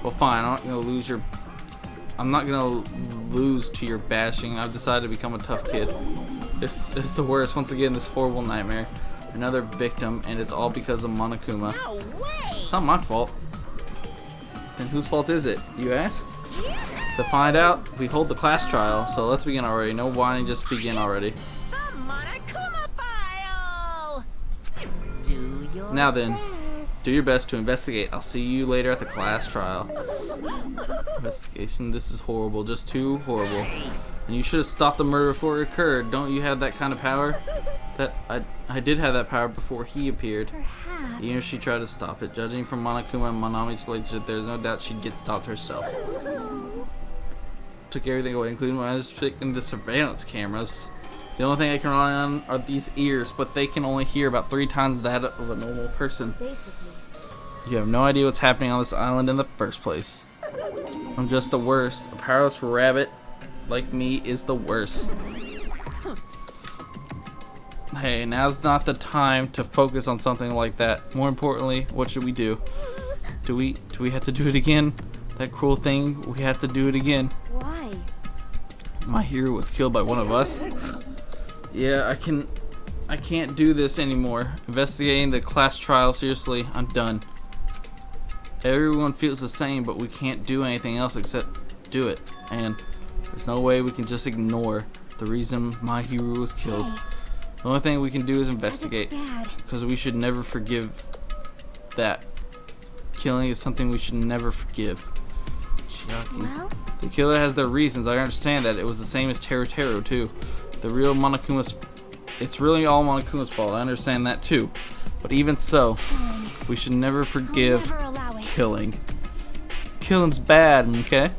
Well, fine, I'm not gonna lose to your bashing. I've decided to become a tough kid. This is the worst. Once again, this horrible nightmare. Another victim, and it's all because of Monokuma. No way! It's not my fault. Then whose fault is it, you ask? To find out, we hold the class trial, so let's begin already. No whining, just begin already. The Monokuma file! Do your Now then, best. do your best to investigate. I'll see you later at the class trial. Investigation, this is horrible, just too horrible. And you should have stopped the murder before it occurred. Don't you have that kind of power? That I did have that power before he appeared. Perhaps. Even if she tried to stop it. Judging from Monokuma and Monami's relationship, there's no doubt she'd get stopped herself. Took everything away, including my stick and the surveillance cameras. The only thing I can rely on are these ears, but they can only hear about 3 times that of a normal person. Basically. You have no idea what's happening on this island in the first place. I'm just the worst. A powerless rabbit like me is the worst. Hey, now's not the time to focus on something like that. More importantly, what should we do? Do we have to do it again? That cruel thing, we have to do it again. Why? My hero was killed by one of us. Yeah, I can't do this anymore. Investigating the class trial, seriously, I'm done. Everyone feels the same, but we can't do anything else except do it. And there's no way we can just ignore the reason my hero was killed. The only thing we can do is investigate, because we should never forgive that. Killing is something we should never forgive. Chiaki. Well? The killer has their reasons. I understand that. It was the same as Teru too. The real Monokuma's... It's really all Monokuma's fault. I understand that too. But even so, we should never forgive killing. Killing's bad, okay?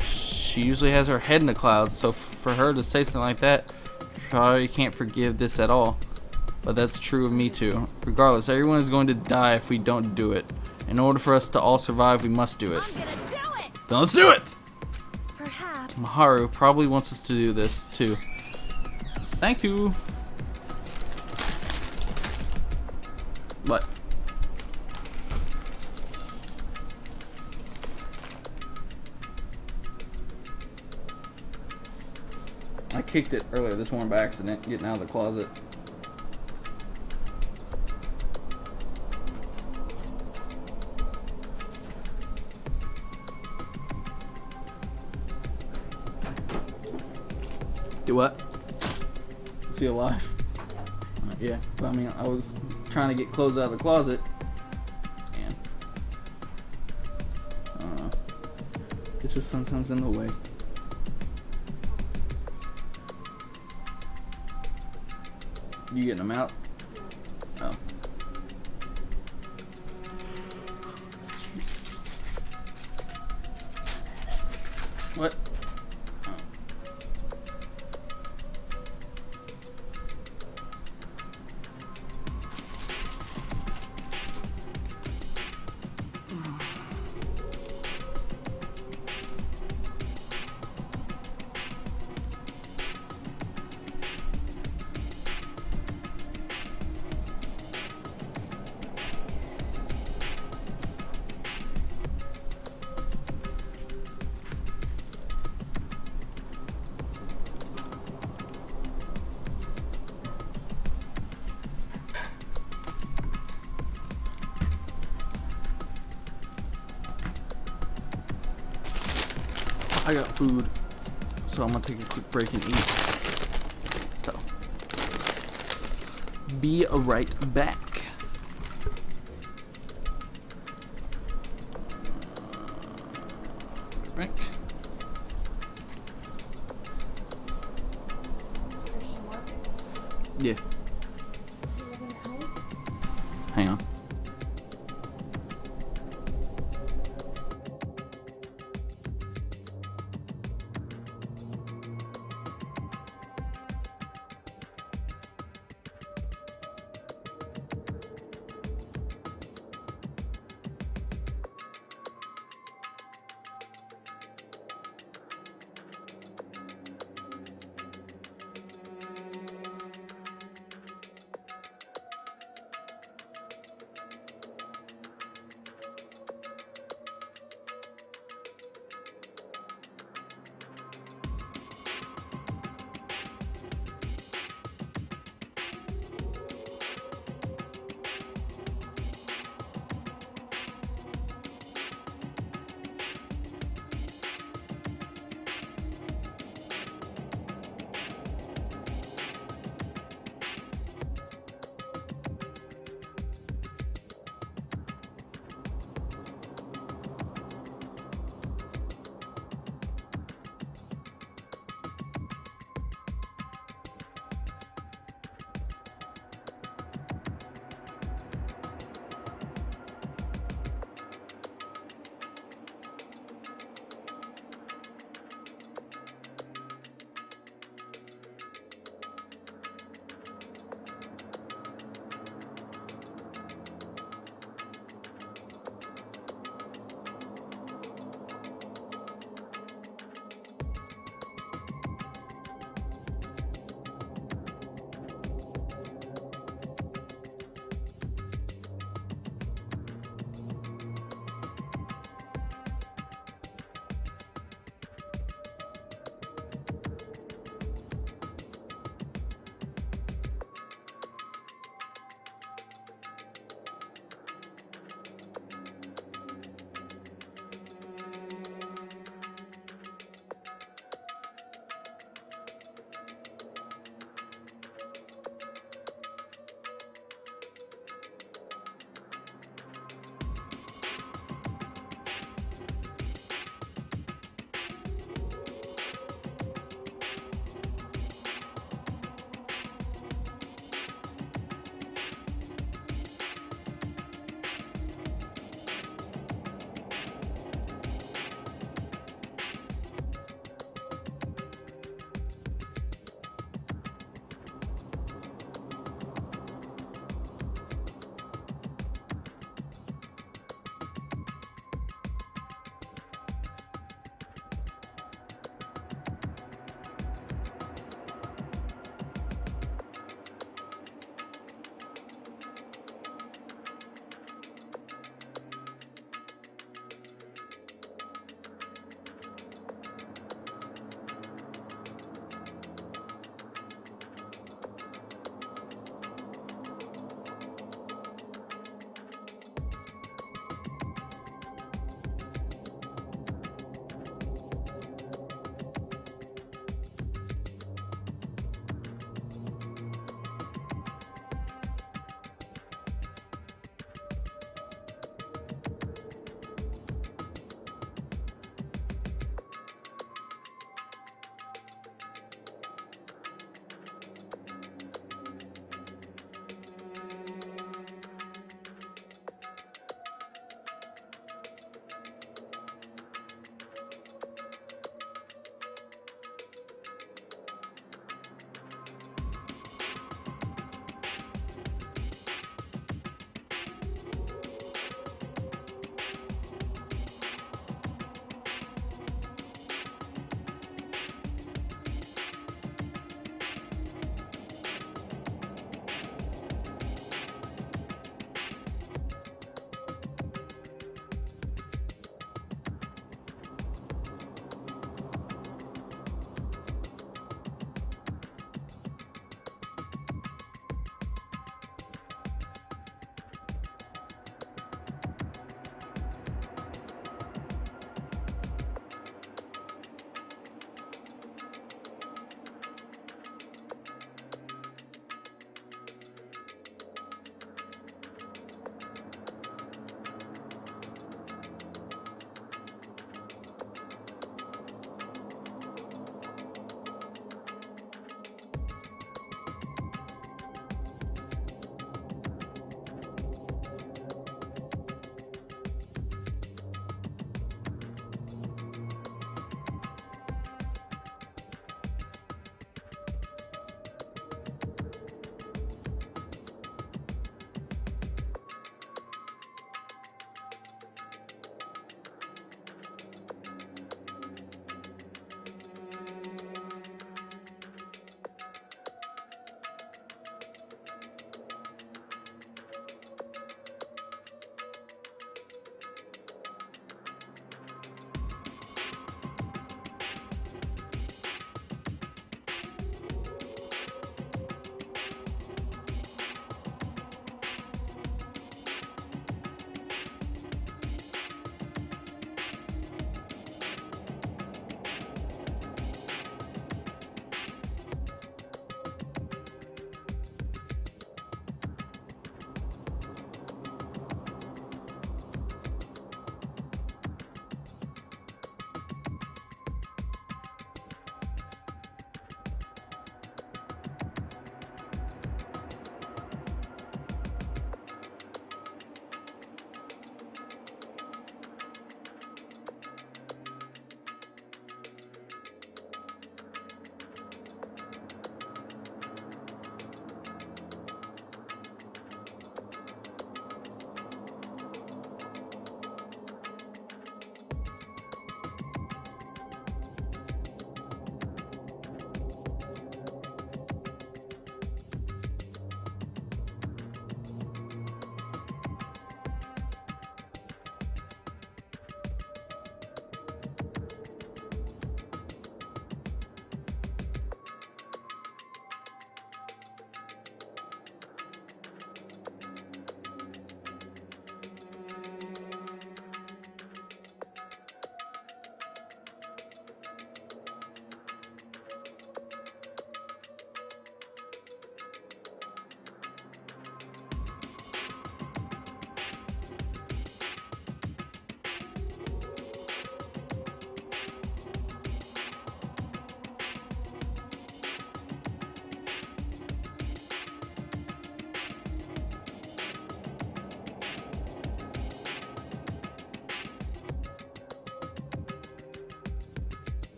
She usually has her head in the clouds, so for her to say something like that, probably can't forgive this at all. But that's true of me too. Regardless, everyone is going to die if we don't do it. In order for us to all survive, we must do it. I'm gonna do it! Then let's do it! Perhaps. Maharu probably wants us to do this too. Thank you. What? I kicked it earlier this morning by accident, getting out of the closet. Do what? Is he alive? Yeah, but I mean, I was trying to get clothes out of the closet, and I don't know. It's just sometimes in the way. You getting them out? Oh. What? I got food, so I'm gonna take a quick break and eat. So, be right back. Back. Yeah. Hang on.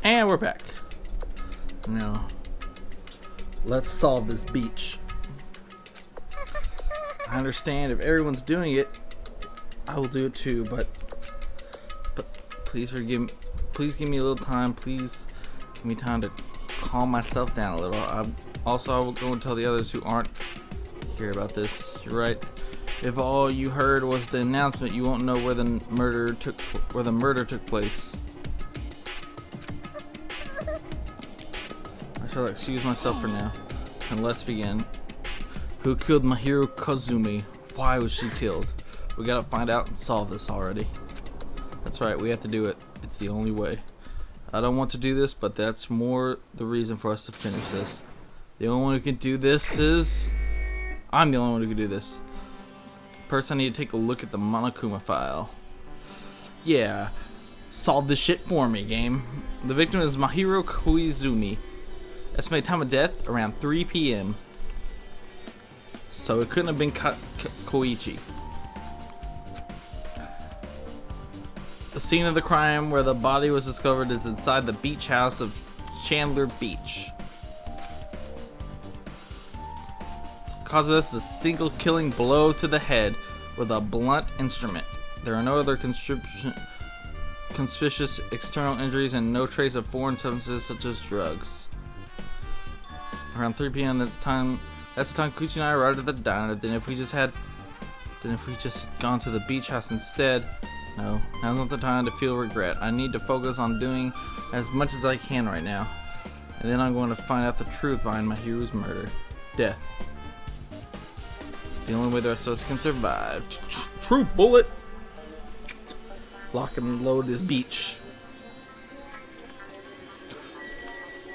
And we're back. Now, let's solve this beach. I understand if everyone's doing it, I will do it too, but please forgive me. Please give me a little time. Please give me time to calm myself down a little. I will go and tell the others who aren't here about this. You're right. If all you heard was the announcement, you won't know where the murder took place. I shall excuse myself for now, and let's begin. Who killed Mahiro Kazumi? Why was she killed? We gotta find out and solve this already. That's right, we have to do it. It's the only way. I don't want to do this, but that's more the reason for us to finish this. The only one who can do this is... I'm the only one who can do this. First, I need to take a look at the Monokuma file. Yeah, solve this shit for me, game. The victim is Mahiro Koizumi. Estimated time of death around 3 p.m. So it couldn't have been Koichi. The scene of the crime where the body was discovered is inside the beach house of Chandler Beach. Cause of this is a single killing blow to the head with a blunt instrument. There are no other conspicuous external injuries and no trace of foreign substances such as drugs. Around 3 p.m. that's the time Koichi and I arrived at the diner. Then if we just gone to the beach house instead. No, now's not the time to feel regret. I need to focus on doing as much as I can right now. And then I'm going to find out the truth behind Mahiru's murder. Death. The only way the rest of us can survive. True bullet! Lock and load this beach.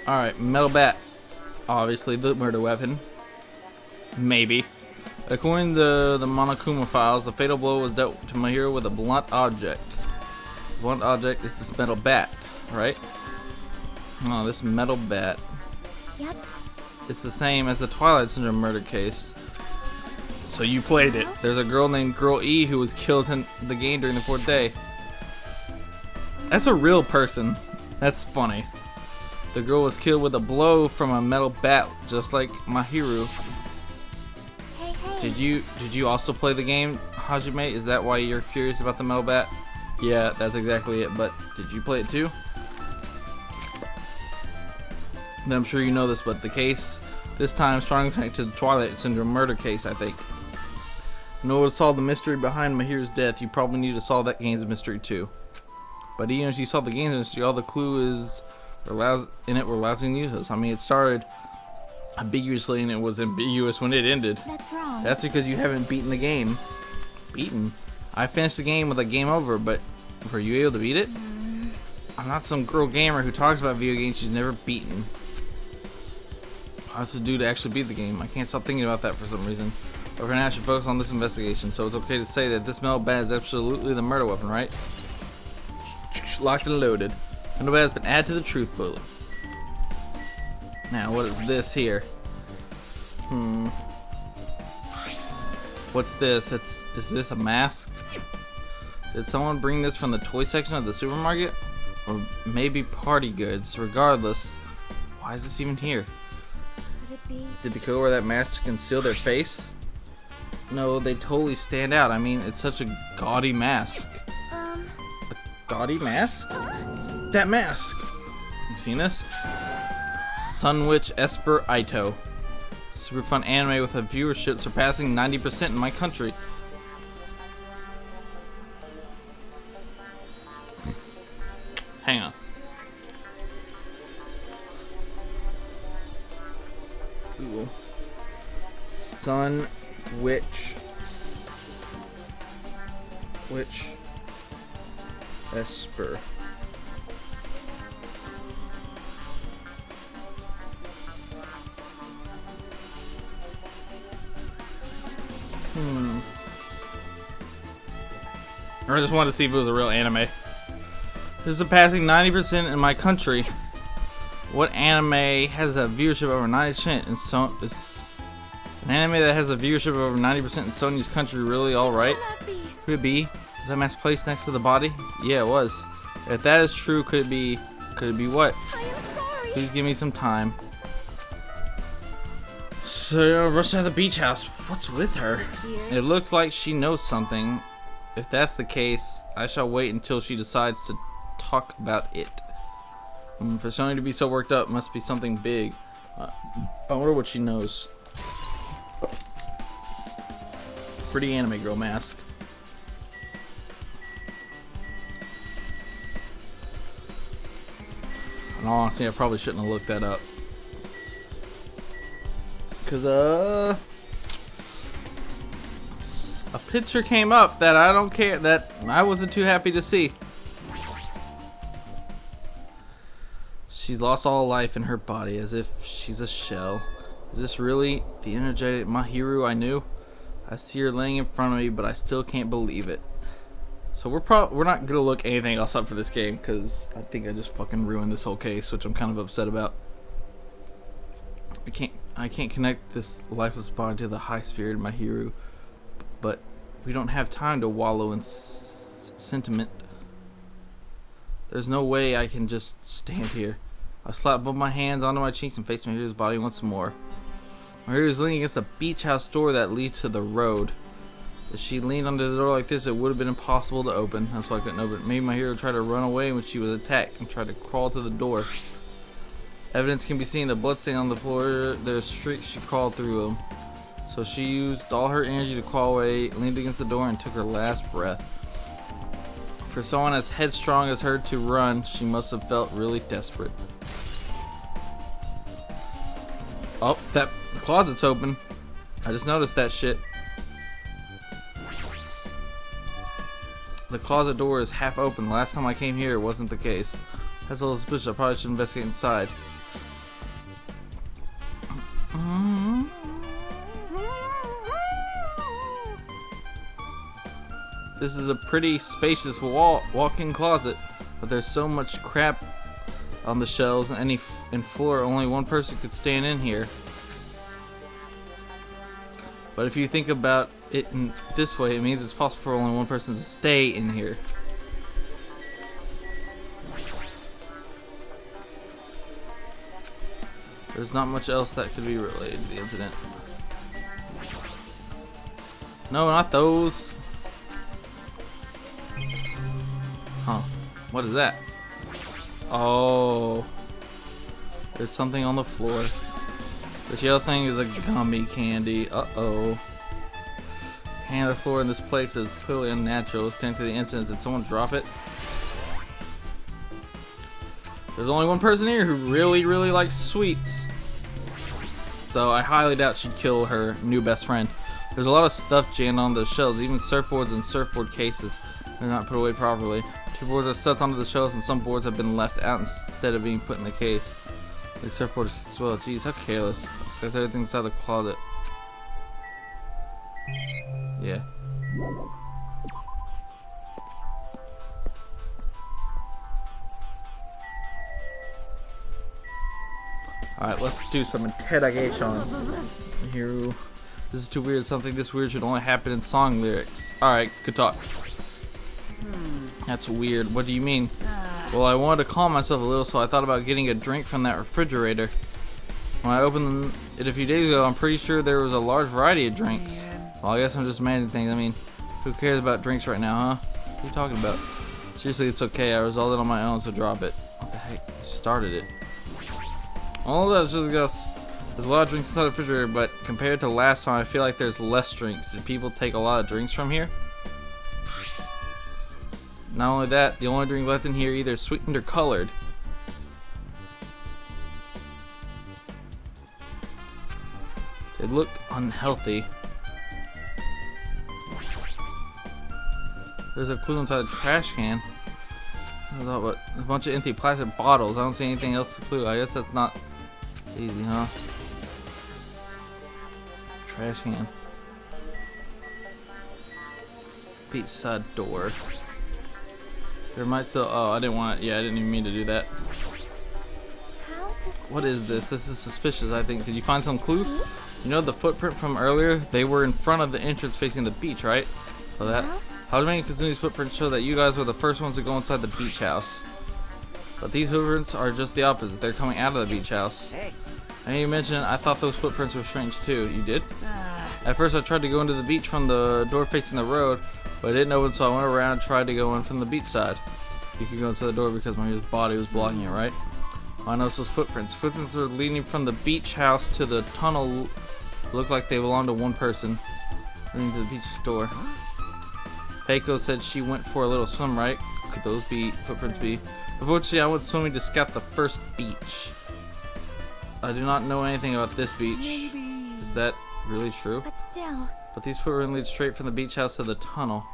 Alright, metal bat. Obviously the murder weapon. Maybe. According to the Monokuma files, the fatal blow was dealt to Mahiro with a blunt object. The blunt object is this metal bat, right? Oh, this metal bat. Yep. It's the same as the Twilight Syndrome murder case. So you played it. There's a girl named Girl E who was killed in the game during the 4th day. That's a real person. That's funny. The girl was killed with a blow from a metal bat, just like Mahiro. Did you also play the game, Hajime? Is that why you're curious about the metal bat? Yeah, that's exactly it, but did you play it too? I'm sure you know this, but the case this time strongly connected to the Twilight Syndrome murder case, I think. In order to solve the mystery behind Mahiro's death, you probably need to solve that game's mystery too. But even if you solve the game's mystery, all the clue is were lousy and useless. I mean, it started ambiguously and it was ambiguous when it ended. That's wrong. That's because you haven't beaten the game. Beaten? I finished the game with a game over, but were you able to beat it? I'm not some girl gamer who talks about video games she's never beaten. What else to do to actually beat the game? I can't stop thinking about that for some reason. But for now I should focus on this investigation, so it's okay to say that this metal bat is absolutely the murder weapon, right? Locked and loaded. Metal bat has been added to the truth bullet. Now, what is this here? What's this? Is this a mask? Did someone bring this from the toy section of the supermarket? Or maybe party goods? Regardless, why is this even here? Could it be? Did the killer wear that mask to conceal their face? No, they totally stand out. I mean, it's such a gaudy mask. A gaudy mask? That mask! You've seen this? Sunwitch Esper Ito. Super fun anime with a viewership surpassing 90% in my country. Hang on. Google. Sunwitch. Esper. I just wanted to see if it was a real anime. This is surpassing 90% in my country. What anime has a viewership over 90% and so is an anime that has a viewership of over 90% in Sony's country really alright? Could it be? Was that mask placed next to the body? Yeah, it was. If that is true, could it be Could it be what? I am sorry. Please give me some time. So, rush out of the beach house. What's with her? It looks like she knows something. If that's the case, I shall wait until she decides to talk about it. For Sony to be so worked up, must be something big. I wonder what she knows. Pretty anime girl mask. In all honesty, I probably shouldn't have looked that up. Cause a picture came up that I don't care, that I wasn't too happy to see. She's lost all life in her body as if she's a shell. Is this really the energetic Mahiru I knew? I see her laying in front of me, but I still can't believe it. So we're not gonna look anything else up for this game because I think I just fucking ruined this whole case, which I'm kind of upset about. I can't connect this lifeless body to the high spirit Mahiru, but we don't have time to wallow in sentiment. There's no way I can just stand here. I slap both my hands onto my cheeks and face Mahiru's body once more. Mahiru's leaning against the beach house door that leads to the road. If she leaned onto the door like this, it would have been impossible to open. That's why I couldn't open it. Maybe Mahiru tried to run away when she was attacked and tried to crawl to the door. Evidence can be seen, the blood stain on the floor. There's streaks, she crawled through them. So she used all her energy to crawl away, leaned against the door, and took her last breath. For someone as headstrong as her to run, she must have felt really desperate. Oh, that closet's open. I just noticed that shit. The closet door is half open. Last time I came here, it wasn't the case. That's a little suspicious. I probably should investigate inside. This is a pretty spacious walk-in closet, but there's so much crap on the shelves and floor. Only one person could stand in here. But if you think about it in this way, it means it's possible for only one person to stay in here. There's not much else that could be related to the incident. No, not those. Huh. What is that? Oh. There's something on the floor. This yellow thing is a gummy candy. Uh-oh. Hand on the floor in this place is clearly unnatural. It's connected to the incident. Did someone drop it? There's only one person here who really, really likes sweets. Though I highly doubt she'd kill her new best friend. There's a lot of stuff jammed on the shelves, even surfboards and surfboard cases. They're not put away properly. Two boards are stuffed onto the shelves and some boards have been left out instead of being put in the case. These surfboards as well. Jeez, how careless. There's everything inside the closet. Yeah. Alright, let's do some interrogation. Here. This is too weird. Something this weird should only happen in song lyrics. Alright, good talk. That's weird. What do you mean? Well, I wanted to calm myself a little, so I thought about getting a drink from that refrigerator. When I opened it a few days ago, I'm pretty sure there was a large variety of drinks. Well, I guess I'm just managing things. I mean, who cares about drinks right now, huh? What are you talking about? Seriously, it's okay. I resolved it on my own, so drop it. What the heck? You started it. All that's just guess. There's a lot of drinks inside the refrigerator, but compared to last time, I feel like there's less drinks. Did people take a lot of drinks from here? Not only that, the only drink left in here either sweetened or colored. They look unhealthy. There's a clue inside the trash can. But a bunch of empty plastic bottles. I don't see anything else to clue. I guess that's not easy, huh? Trash can. Beachside door. There might still. Oh, I didn't want it. Yeah, I didn't even mean to do that. What is this? This is suspicious, I think. Did you find some clue? You know the footprint from earlier? They were in front of the entrance facing the beach, right? So that. How many Kazumi's footprints show that you guys were the first ones to go inside the beach house? But these footprints are just the opposite. They're coming out of the beach house. And you mentioned I thought those footprints were strange too. You did? At first I tried to go into the beach from the door facing the road, but it didn't open, so I went around and tried to go in from the beach side. You could go into the door because my body was blocking it, right? I noticed those footprints. Footprints were leading from the beach house to the tunnel. Looked like they belonged to one person. Leading to the beach door. Peiko said she went for a little swim, right? Could those be footprints be? Unfortunately, I went swimming to scout the first beach. I do not know anything about this beach. Is that really true? But still. But these footprints lead straight from the beach house to the tunnel.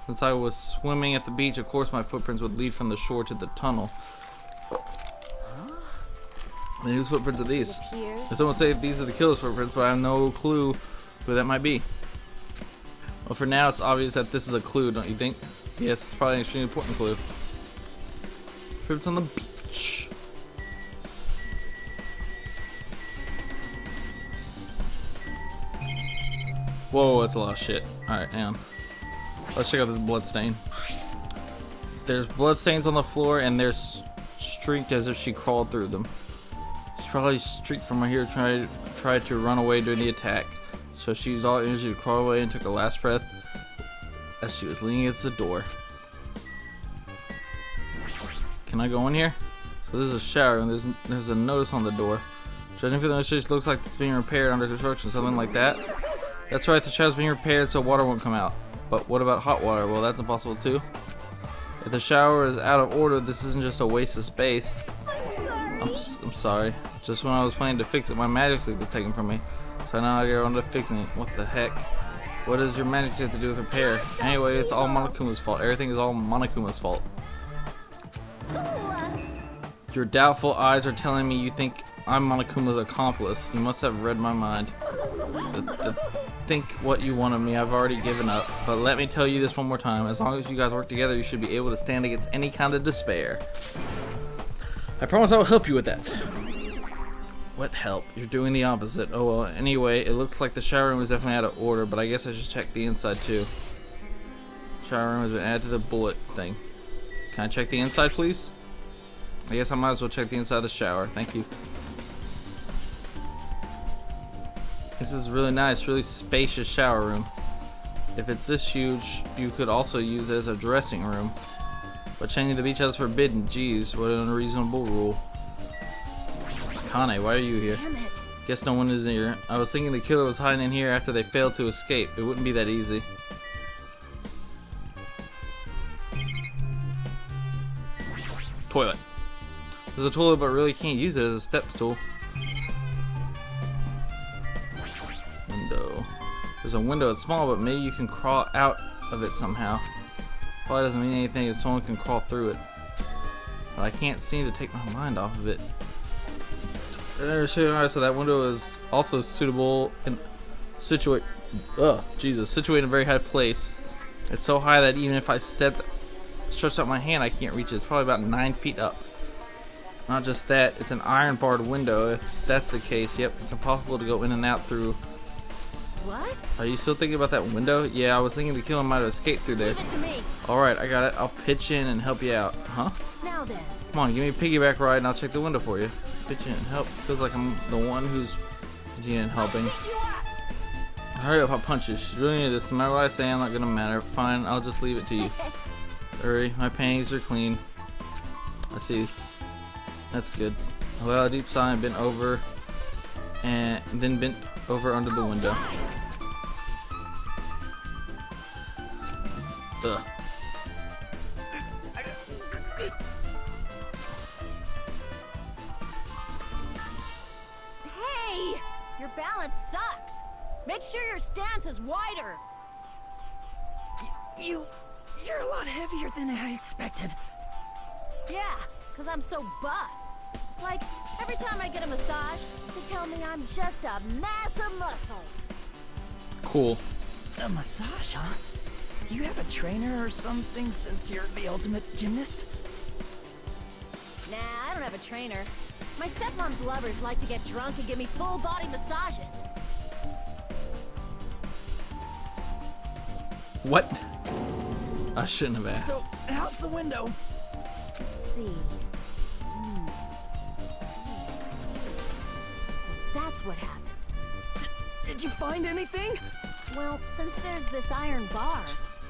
Since I was swimming at the beach, of course my footprints would lead from the shore to the tunnel. Then whose footprints are these? Someone say these are the killer's footprints, but I have no clue who that might be. Well, for now, it's obvious that this is a clue, don't you think? Yes, it's probably an extremely important clue. Footprints on the beach. Whoa, that's a lot of shit. Alright, hang on. Let's check out this blood stain. There's blood stains on the floor, and they're streaked as if she crawled through them. She probably streaked from right here, tried to run away during the attack. So she used all energy to crawl away and took a last breath as she was leaning against the door. Can I go in here? So this is a shower, and there's a notice on the door. Judging from the notice, it looks like it's being repaired under construction, something like that. That's right, the shower's being repaired so water won't come out. But what about hot water? Well, that's impossible too. If the shower is out of order, this isn't just a waste of space. I'm sorry. Just when I was planning to fix it, my magic stick was taken from me. So now I get around to fixing it. What the heck? What does your magic stick have to do with repair? Anyway, it's all Monokuma's fault. Everything is all Monokuma's fault. Your doubtful eyes are telling me you think I'm Monokuma's accomplice. You must have read my mind. Think what you want of me. I've already given up. But let me tell you this one more time. As long as you guys work together, you should be able to stand against any kind of despair. I promise I will help you with that. What help? You're doing the opposite. Oh well, anyway, it looks like the shower room is definitely out of order, but I guess I should check the inside too. Shower room has been added to the bullet thing. Can I check the inside, please? I guess I might as well check the inside of the shower. Thank you. This is really nice, really spacious shower room. If it's this huge, you could also use it as a dressing room. But changing the beach house is forbidden. Jeez, what an unreasonable rule. Kane, why are you here? Damn it. Guess no one is here. I was thinking the killer was hiding in here after they failed to escape. It wouldn't be that easy. Toilet. There's a toilet, but really can't use it as a step stool. Window. There's a window. It's small, but maybe you can crawl out of it somehow. Probably doesn't mean anything if someone can crawl through it. But I can't seem to take my mind off of it. Alright, so that window is also suitable and situated in a very high place. It's so high that even if I stretch out my hand, I can't reach it. It's probably about 9 feet up. Not just that, it's an iron barred window. If that's the case, yep, it's impossible to go in and out through. What? Are you still thinking about that window? Yeah, I was thinking the killer might have escaped through there. Leave it to me. Alright, I got it. I'll pitch in and help you out. Huh? Now then. Come on, give me a piggyback ride and I'll check the window for you. Pitch in and help. Feels like I'm the one who's pitching in and helping. Hurry up, I'll punch you. She's really into this. No matter what I say, I'm not gonna matter. Fine, I'll just leave it to you. Hurry, my panties are clean. I see. That's good. Well, a deep sigh and bent over, and then bent over under the window. Ugh. Hey! Your balance sucks. Make sure your stance is wider. You're a lot heavier than I expected. Yeah, because I'm so buff. Like, every time I get a massage, they tell me I'm just a mass of muscles. Cool. A massage, huh? Do you have a trainer or something since you're the ultimate gymnast? Nah, I don't have a trainer. My stepmom's lovers like to get drunk and give me full body massages. What? I shouldn't have asked. So, how's the window? Let's see. that's what happened. Did you find anything? Well, since there's this iron bar,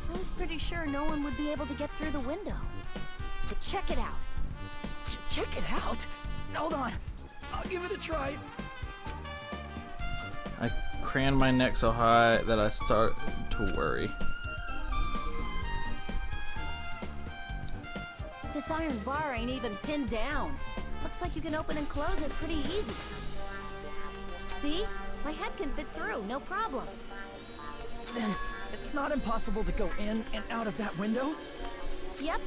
I was pretty sure no one would be able to get through the window. But check it out. Check it out. Hold on. I'll give it a try. I craned my neck so high that I start to worry. This iron bar ain't even pinned down. Looks like you can open and close it pretty easy. See? My head can fit through, no problem. Then it's not impossible to go in and out of that window? Yep.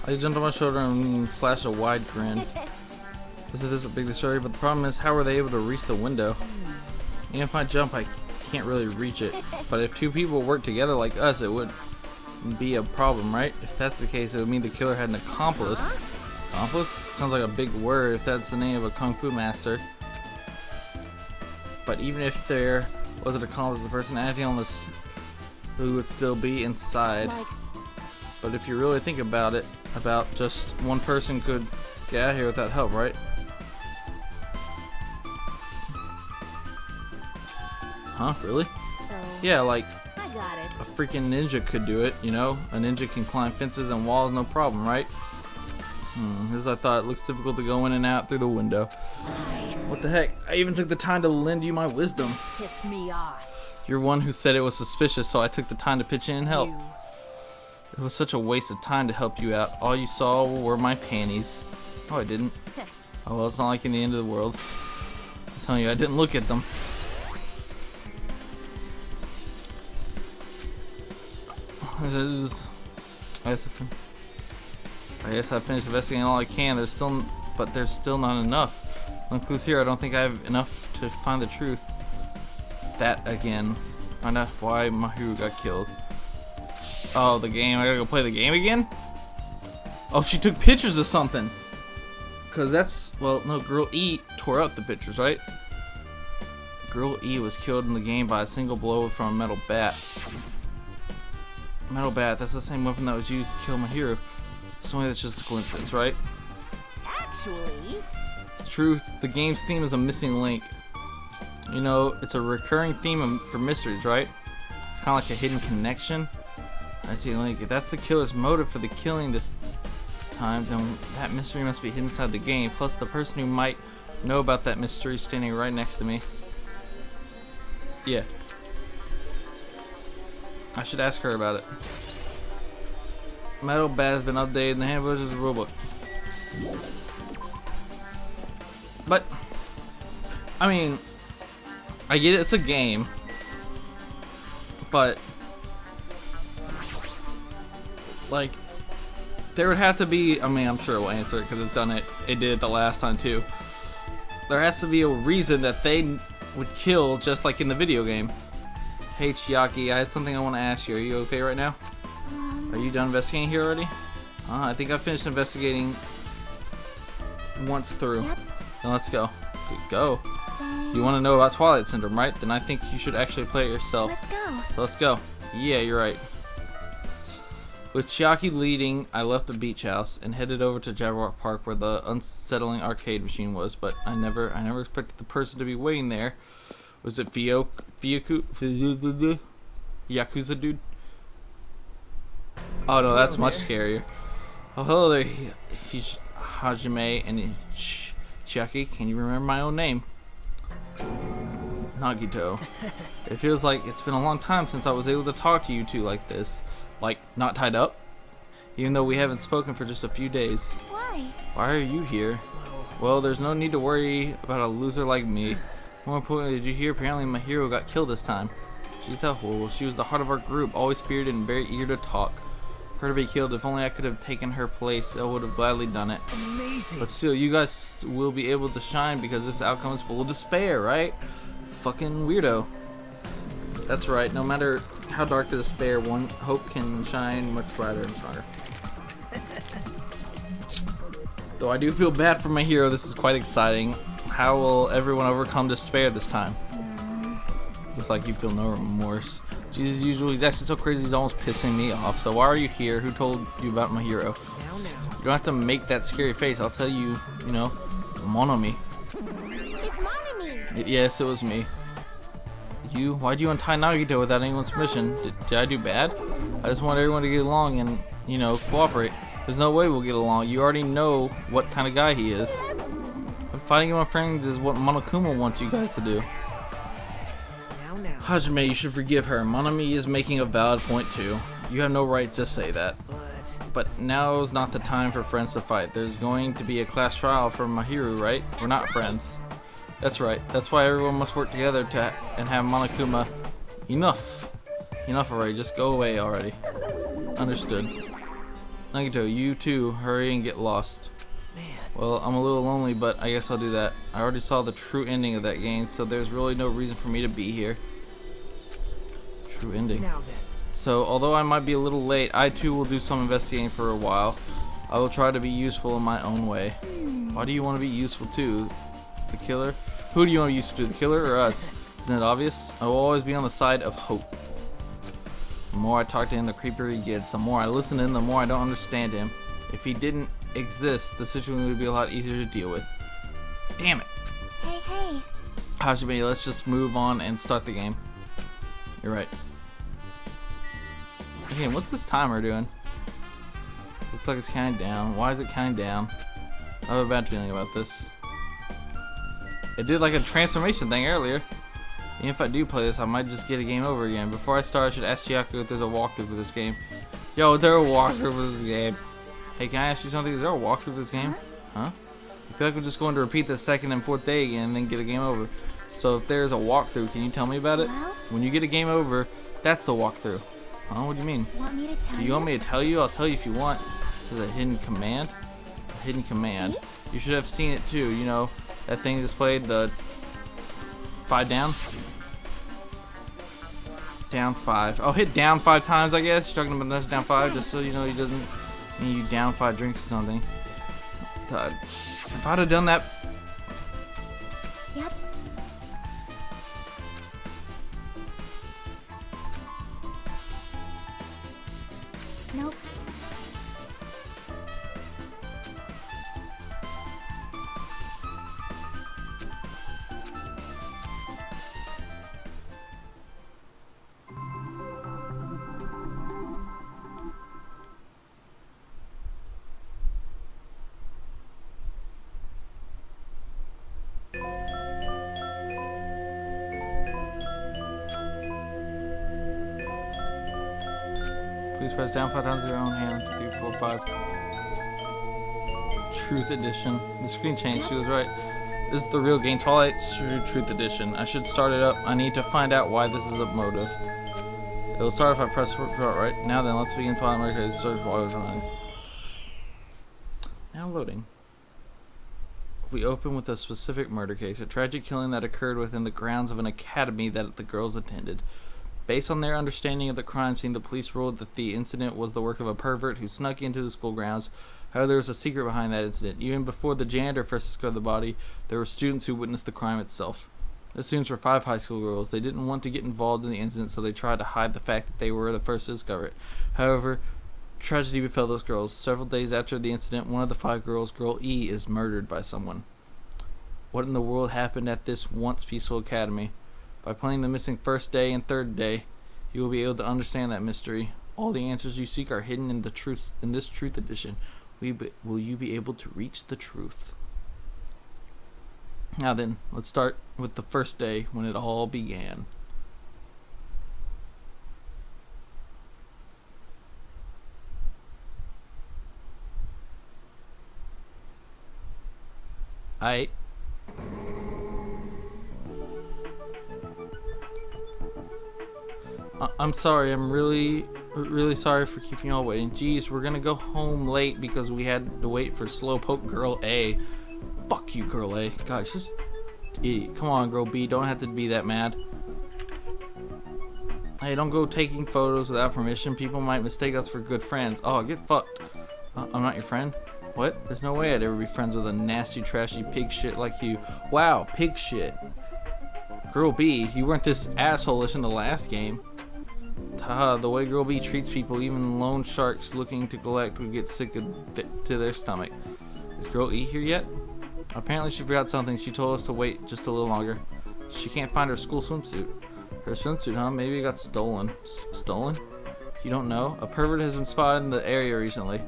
I jumped on my shoulder and flashed a wide grin. This is a big story, but the problem is, how were they able to reach the window? Even if I jump, I can't really reach it. But if two people work together like us, it would be a problem, right? If that's the case, it would mean the killer had an accomplice. Accomplice? Sounds like a big word if that's the name of a kung fu master. But even if there was an accomplice, the person acting on this who would still be inside. But if you really think about it, about just one person could get out of here without help, right? Huh? Really? So, Yeah, like I got it. a freaking ninja could do it, you know? A ninja can climb fences and walls, no problem, right? As I thought, it looks difficult to go in and out through the window. What the heck? I even took the time to lend you my wisdom. Pissed me off. You're one who said it was suspicious, so I took the time to pitch in and help. It was such a waste of time to help you out. All you saw were my panties. Oh, I didn't. Oh, well, it's not like in the end of the world. I'm telling you, I didn't look at them. I guess I finished investigating all I can. There's still not enough. No clues here. I don't think I have enough to find the truth. That again. Find out why Mahiru got killed. Oh, the game. I gotta go play the game again? Oh, she took pictures of something. Cause that's, well, no, Girl E tore up the pictures, right? Girl E was killed in the game by a single blow from a metal bat. Metal bat, that's the same weapon that was used to kill Mahiru. So that's just a coincidence, right? Actually, It's true, the game's theme is a missing link. You know, it's a recurring theme for mysteries, right? It's kind of like a hidden connection. I see a link. If that's the killer's motive for the killing this time, then that mystery must be hidden inside the game. Plus, the person who might know about that mystery is standing right next to me. Yeah. I should ask her about it. Metal Bat has been updated in the handbook as a rulebook. But, I mean, I get it, it's a game. But, like, there would have to be, I mean, I'm sure it will answer it because it's done it. It did it the last time too. There has to be a reason that they would kill just like in the video game. Hey Chiaki, I have something I want to ask you. Are you okay right now? Are you done investigating here already? I think I finished investigating once through. Yep. Then let's go. Go. You want to know about Twilight Syndrome, right? Then I think you should actually play it yourself. Let's go. So let's go. Yeah, you're right. With Chiaki leading, I left the beach house and headed over to Jabberwock Park where the unsettling arcade machine was, but I never expected the person to be waiting there. Was it Yakuza dude? Oh no, that's much scarier. Oh hello there, he's Hajime and Chiaki. Can you remember my own name? Nagito. It feels like it's been a long time since I was able to talk to you two like this. Like, not tied up? Even though we haven't spoken for just a few days. Why? Why are you here? Well, there's no need to worry about a loser like me. More importantly, did you hear? Apparently my hero got killed this time. She's how horrible. She was the heart of our group, always spirited and very eager to talk. Her to be killed, if only I could have taken her place, I would have gladly done it. Amazing. But still, you guys will be able to shine because this outcome is full of despair, right? Fucking weirdo. That's right, no matter how dark the despair, one hope can shine much brighter and stronger. Though I do feel bad for my hero, this is quite exciting. How will everyone overcome despair this time? Looks like you feel no remorse. Jesus, as usual, he's actually so crazy he's almost pissing me off. So why are you here? Who told you about my hero? You don't have to make that scary face. I'll tell you, you know, Monomi. It's Monomi. Yes, it was me. You? Why'd you untie Nagito without anyone's permission? Did I do bad? I just want everyone to get along and, you know, cooperate. There's no way we'll get along. You already know what kind of guy he is. But fighting my friends is what Monokuma wants you guys to do. Hajime, you should forgive her. Monomi is making a valid point too. You have no right to say that. But now's not the time for friends to fight. There's going to be a class trial for Mahiru, right? We're not friends. That's right. That's why everyone must work together and have Monokuma. Enough. Enough already. Just go away already. Understood. Nagito, you too. Hurry and get lost. Well, I'm a little lonely, but I guess I'll do that. I already saw the true ending of that game, so there's really no reason for me to be here. True ending. So, although I might be a little late, I too will do some investigating for a while. I will try to be useful in my own way. Why do you want to be useful too? The killer? Who do you want to be useful to? The killer or us? Isn't it obvious? I will always be on the side of hope. The more I talk to him, the creepier he gets. The more I listen to him, the more I don't understand him. If he didn't exist, the situation would be a lot easier to deal with. Damn it. Hey. Hajime, let's just move on and start the game. You're right. Okay, what's this timer doing? Looks like it's counting down. Why is it counting down? I have a bad feeling about this. It did like a transformation thing earlier. Even if I do play this, I might just get a game over again. Before I start, I should ask Chiaki if there's a walkthrough for this game. Yo, there's a walkthrough for this game. Hey, can I ask you something? Is there a walkthrough for this game? Huh? I feel like we're just going to repeat the second and fourth day again and then get a game over. So if there's a walkthrough, can you tell me about it? Well? When you get a game over, that's the walkthrough. Huh? What do you mean? Want me to tell Do you want me to tell you? I'll tell you if you want. There's a hidden command. A hidden command. You should have seen it too. You know, that thing displayed, the 5 down? Down 5. Oh, hit down 5 times, I guess. You're talking about this down 5, just so you know he doesn't mean you down 5 drinks or something. If I'd have done that. Yep. Nope. Please press down 5 times with your own hand. 3, 4, 5. Truth Edition. The screen changed. She was right. This is the real game. Twilight Truth Edition. I should start it up. I need to find out why this is a motive. It will start if I press right. Now then, let's begin Twilight Murder Case. Now loading. We open with a specific murder case. A tragic killing that occurred within the grounds of an academy that the girls attended. Based on their understanding of the crime scene, the police ruled that the incident was the work of a pervert who snuck into the school grounds. However, there was a secret behind that incident. Even before the janitor first discovered the body, there were students who witnessed the crime itself. The students were 5 high school girls. They didn't want to get involved in the incident, so they tried to hide the fact that they were the first to discover it. However, tragedy befell those girls. Several days after the incident, one of the 5 girls, Girl E, is murdered by someone. What in the world happened at this once peaceful academy? By playing the missing first day and third day, you will be able to understand that mystery. All the answers you seek are hidden in this Truth Edition. Will you be able to reach the truth? Now then, let's start with the first day when it all began. I'm sorry. I'm really sorry for keeping y'all waiting. Jeez, we're gonna go home late because we had to wait for Slowpoke Girl A. Fuck you, Girl A. God, just idiot. Come on, Girl B. Don't have to be that mad. Hey, don't go taking photos without permission. People might mistake us for good friends. Oh, get fucked. I'm not your friend? What? There's no way I'd ever be friends with a nasty, trashy pig shit like you. Wow, pig shit. Girl B, you weren't this asshole-ish in the last game. Haha, the way Girl B treats people, even lone sharks looking to collect would get sick to their stomach. Is Girl E here yet? Apparently she forgot something. She told us to wait just a little longer. She can't find her school swimsuit. Her swimsuit, huh? Maybe it got stolen. Stolen? You don't know? A pervert has been spotted in the area recently.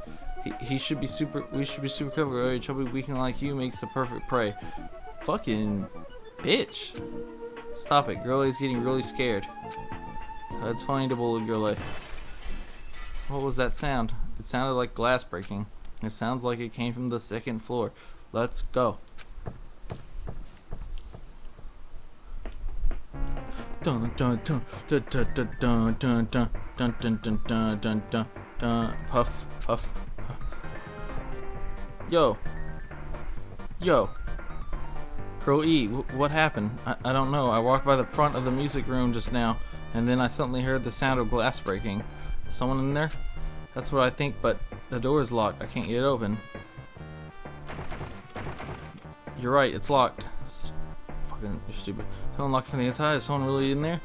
We should be super careful. A chubby weakling like you makes the perfect prey. Fucking bitch. Stop it. Girl A's getting really scared. It's funny to bully Girl A. What was that sound? It sounded like glass breaking. It sounds like it came from the second floor. Let's go. Dun dun dun dun dun dun dun dun dun dun dun dun dun dun dun. Puff puff. Yo. Girl E, what happened? I don't know. I walked by the front of the music room just now, and then I suddenly heard the sound of glass breaking. Someone in there? That's what I think, but the door is locked. I can't get it open. You're right, it's locked. Fucking, you're stupid. Someone locked from the inside? Is someone really in there?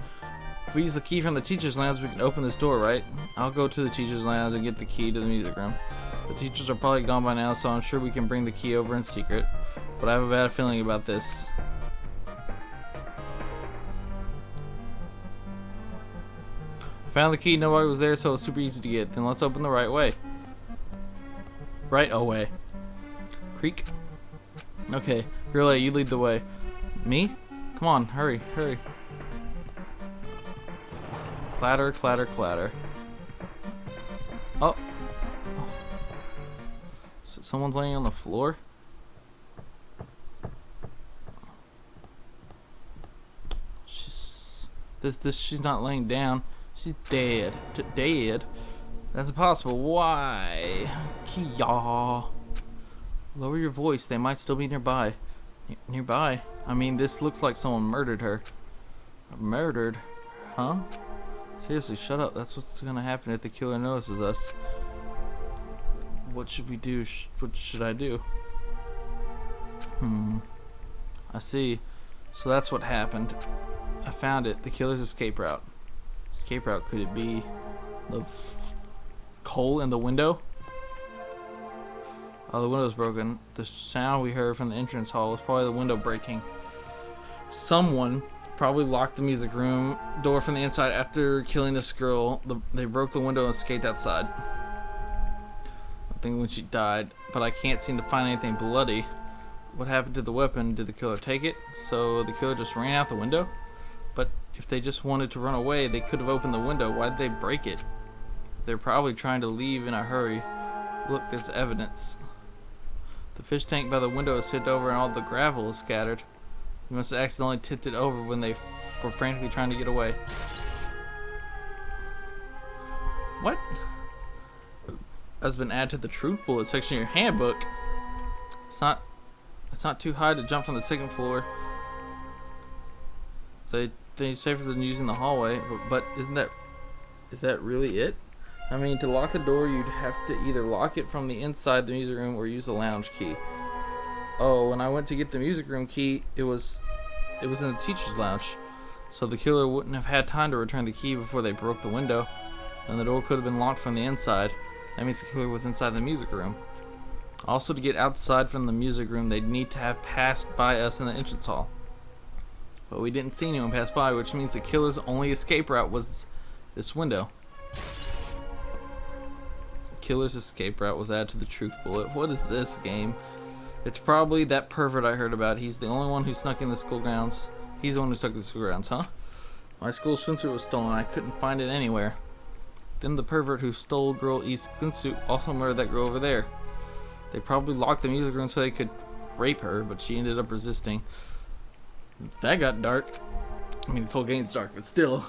If we use the key from the teacher's lounge, we can open this door, right? I'll go to the teacher's lounge and get the key to the music room. The teachers are probably gone by now, so I'm sure we can bring the key over in secret. But I have a bad feeling about this. I found the key, nobody was there, so it's super easy to get. Then let's open the right way. Right away. Creak. Okay, Girl A, you lead the way. Me? Come on, hurry. Clatter, clatter, clatter. Oh. So someone's laying on the floor? She's not laying down. She's dead. Dead? That's impossible. Why? Kia. Lower your voice. They might still be nearby. Nearby? I mean, this looks like someone murdered her. Murdered? Huh? Seriously, shut up. That's what's gonna happen if the killer notices us. What should we do? What should I do? I see. So that's what happened. I found it. The killer's escape route. Escape route, could it be the hole in the window? Oh, the window's broken. The sound we heard from the entrance hall was probably the window breaking. Someone probably locked the music room door from the inside after killing this girl. They broke the window and escaped outside. I think when she died, but I can't seem to find anything bloody. What happened to the weapon? Did the killer take it? So the killer just ran out the window? But if they just wanted to run away, they could have opened the window. Why'd they break it? They're probably trying to leave in a hurry. Look, there's evidence. The fish tank by the window is tipped over and all the gravel is scattered. You must have accidentally tipped it over when they were frantically trying to get away. What? Has been added to the truth bullet section of your handbook. It's not too high to jump from the second floor. They safer than using the hallway, but is that really it? I mean, to lock the door, you'd have to either lock it from the inside the music room or use the lounge key. Oh, when I went to get the music room key, it was in the teacher's lounge, so the killer wouldn't have had time to return the key before they broke the window, and the door could have been locked from the inside. That means the killer was inside the music room. Also, to get outside from the music room, they'd need to have passed by us in the entrance hall. But we didn't see anyone pass by, which means the killer's only escape route was this window. The killer's escape route was added to the truth bullet. What is this game? It's probably that pervert I heard about. He's the only one who snuck in the school grounds. He's the one who snuck in the school grounds, huh? My school swimsuit was stolen. I couldn't find it anywhere. Then the pervert who stole Girl E's swimsuit also murdered that girl over there. They probably locked the music room so they could rape her, but she ended up resisting. That got dark. I mean, this whole game's dark, but still.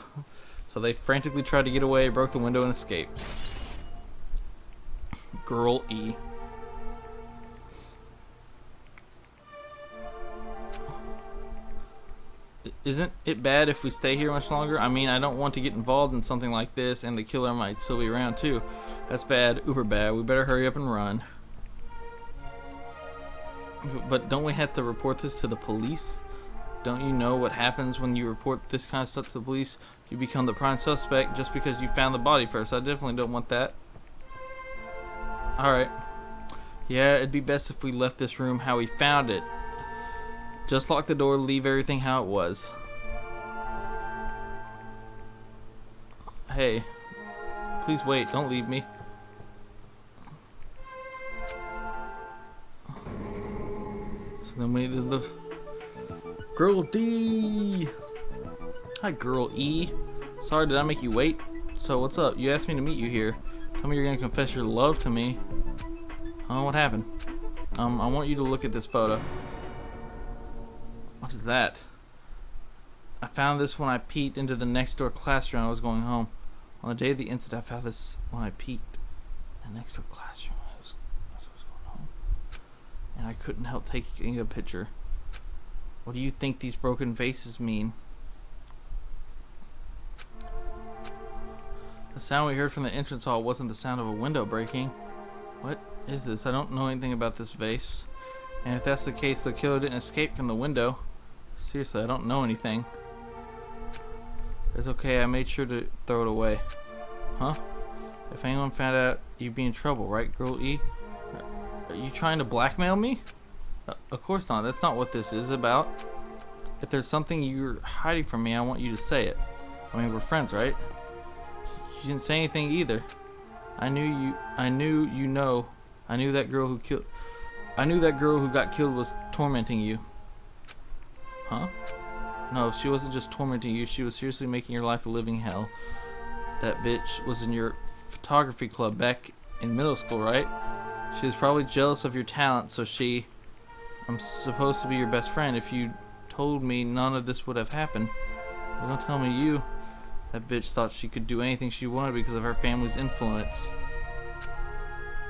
So they frantically tried to get away, broke the window, and escaped. Girl E. Isn't it bad if we stay here much longer? I mean, I don't want to get involved in something like this, and the killer might still be around too. That's bad, uber bad. We better hurry up and run. But don't we have to report this to the police? Don't you know what happens when you report this kind of stuff to the police? You become the prime suspect just because you found the body first. I definitely don't want that. Alright. Yeah, it'd be best if we left this room how we found it. Just lock the door, leave everything how it was. Hey, please wait, don't leave me. So then we did the Girl D. Hi, Girl E. Sorry, did I make you wait? So what's up? You asked me to meet you here. Tell me you're gonna confess your love to me. Oh, what happened? I want you to look at this photo. What is that? I found this when I peeked into the next door classroom. I was going home. On the day of the incident, I found this when I peeked in the next door classroom. I was going home. And I couldn't help taking a picture. What do you think these broken faces mean? The sound we heard from the entrance hall wasn't the sound of a window breaking. What is this? I don't know anything about this vase. And if that's the case, the killer didn't escape from the window. Seriously, I don't know anything. It's okay, I made sure to throw it away. Huh? If anyone found out, you'd be in trouble, right, Girl E? Are you trying to blackmail me? Of course not. That's not what this is about. If there's something you're hiding from me, I want you to say it. I mean, we're friends, right? You didn't say anything either. I knew that girl who got killed was tormenting you. Huh? No, she wasn't just tormenting you. She was seriously making your life a living hell. That bitch was in your photography club back in middle school, right? She was probably jealous of your talent, so I'm supposed to be your best friend. If you told me, none of this would have happened. But don't tell me you. That bitch thought she could do anything she wanted because of her family's influence.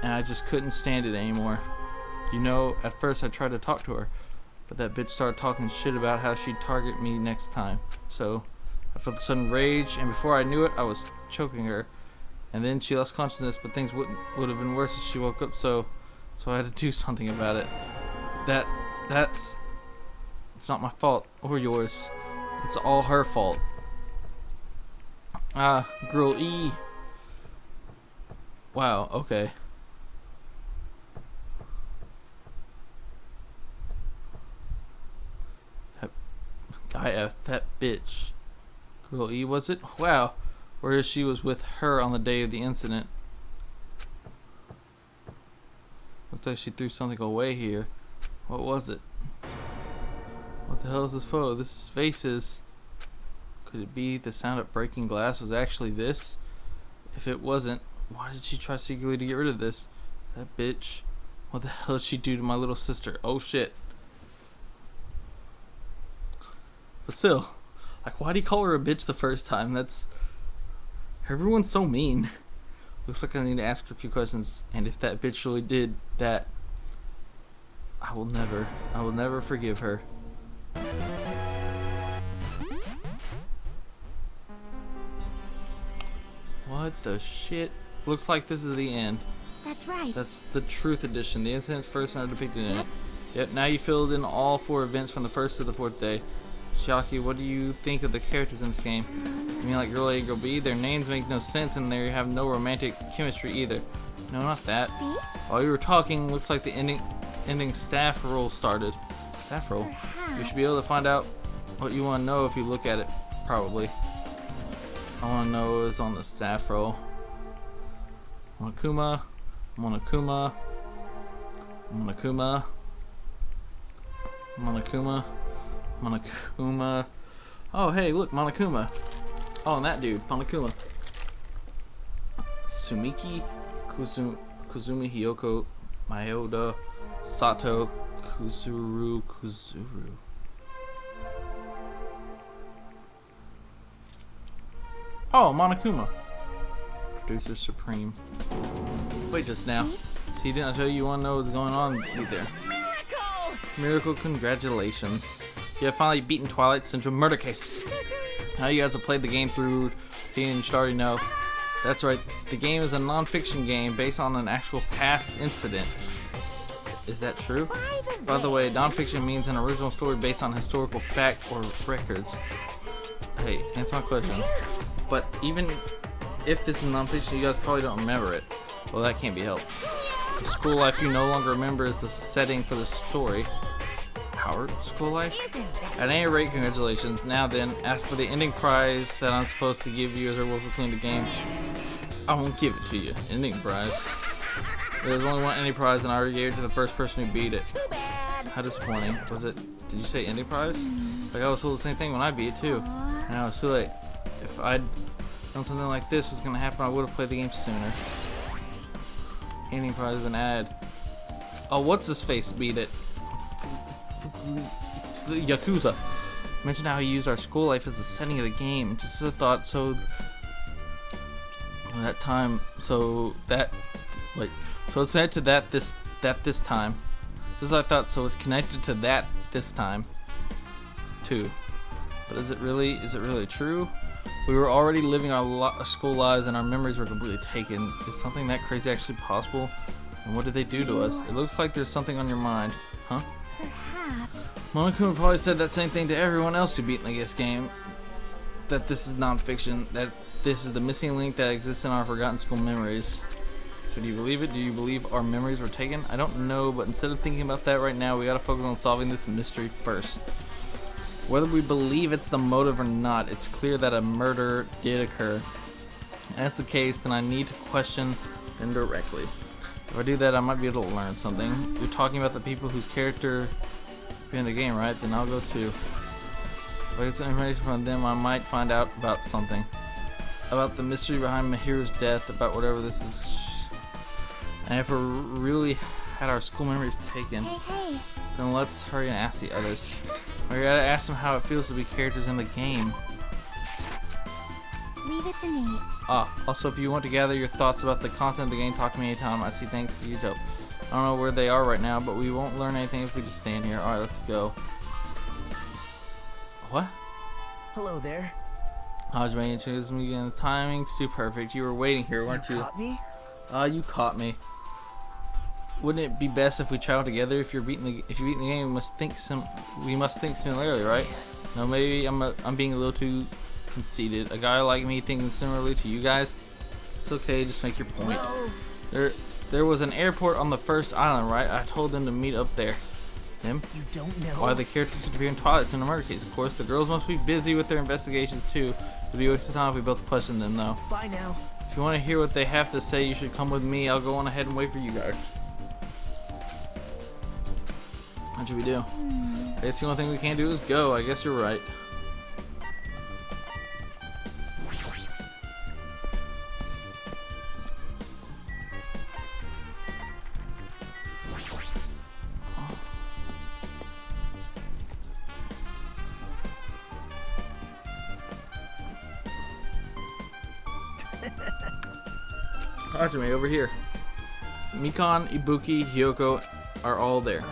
And I just couldn't stand it anymore. You know, at first I tried to talk to her, but that bitch started talking shit about how she'd target me next time. So I felt a sudden rage, and before I knew it, I was choking her. And then she lost consciousness, but things would have been worse if she woke up, so I had to do something about it. It's not my fault or yours. It's all her fault. Girl E. Wow, okay. That guy F, that bitch. Girl E, was it? Wow. Whereas she was with her on the day of the incident. Looks like she threw something away here. What was it? What the hell is this photo? This is faces. Could it be the sound of breaking glass was actually this? If it wasn't, why did she try secretly to get rid of this? That bitch. What the hell did she do to my little sister? Oh shit. But still, like, why do you call her a bitch the first time? Everyone's so mean. Looks like I need to ask her a few questions, and if that bitch really did that, I will never forgive her. What the shit? Looks like this is the end. That's right. That's the Truth Edition. The incidents first are depicted in it. Yep, now you filled in all 4 events from the 1st to the 4th day. Shocky, what do you think of the characters in this game? I mean, like Girl A, Girl B, their names make no sense and they have no romantic chemistry either. No, not that. See? While you were talking, looks like the ending staff roll started. Staff roll? You should be able to find out what you want to know if you look at it, probably. I want to know is on the staff roll. Monokuma, Monokuma, Monokuma, Monokuma, Monokuma. Oh, hey, look, Monokuma. Oh, and that dude, Monokuma. Sumiki, Kuzumi Hiyoko, Mayoda, Sato, Kuzuru. Oh, Monokuma. Producer Supreme. Wait just now. See, didn't I tell you want to know what's going on there? Miracle! Miracle, congratulations. You have finally beaten Twilight Central Murder Case. Now you guys have played the game through, and you should already know. That's right, the game is a non-fiction game based on an actual past incident. Is that true? By By the way, nonfiction means an original story based on historical fact or records. Hey, answer my question. But even if this is nonfiction, you guys probably don't remember it. Well, that can't be helped. The school life you no longer remember is the setting for the story. Howard, school life? At any rate, congratulations. Now then, as for the ending prize that I'm supposed to give you as a reward for cleaning the game, I won't give it to you. Ending prize. There's only one ending prize, and I already gave it to the first person who beat it. Too bad. How disappointing. Was it? Did you say ending prize? Like I was told the same thing when I beat it too. And I was too late. If I'd done something like this was gonna happen, I would have played the game sooner. Ending prize has been added. Oh, what's his face beat it? Yakuza. Mention how he used our school life as the setting of the game. Just as a thought, so that time, so that, wait, so it's connected to that this time. Just as I thought, so it's connected to that this time, too. But is it really true? We were already living our school lives, and our memories were completely taken. Is something that crazy actually possible? And what did they do to us? It looks like there's something on your mind, huh? Perhaps. Monokuma probably said that same thing to everyone else who beat in this game. That this is non-fiction. That this is the missing link that exists in our forgotten school memories. So do you believe it? Do you believe our memories were taken? I don't know, but instead of thinking about that right now, we gotta focus on solving this mystery first. Whether we believe it's the motive or not, it's clear that a murder did occur. If that's the case, then I need to question them directly. If I do that, I might be able to learn something. You're talking about the people whose character in the game, right? Then I'll go too. If I get some information from them, I might find out about something. About the mystery behind Mahiru's death, about whatever this is. And if we really had our school memories taken, Hey. then let's hurry and ask the others. We gotta ask them how it feels to be characters in the game. Leave it to me. Also, if you want to gather your thoughts about the content of the game, talk to me anytime. I see thanks to you, Joe. I don't know where they are right now, but we won't learn anything if we just stand here. Alright, let's go. What? Hello there. Hajime introduced me again. The timing's too perfect. You were waiting here, weren't you? Caught me? You caught me. Wouldn't it be best if we travel together? If you beat the game, we must think similarly, right? No, maybe I'm being a little too conceited. A guy like me thinking similarly to you guys? It's okay, just make your point. No. There was an airport on the first island, right? I told them to meet up there. Him? You don't know. Why the characters should appear in toilets in a murder case? Of course, the girls must be busy with their investigations too. It would be a waste of time if we both question them, though. Bye now. If you want to hear what they have to say, you should come with me. I'll go on ahead and wait for you guys. What should we do? I guess the only thing we can do is go. I guess you're right. Hajime, over here. Mikan, Ibuki, Hyoko are all there.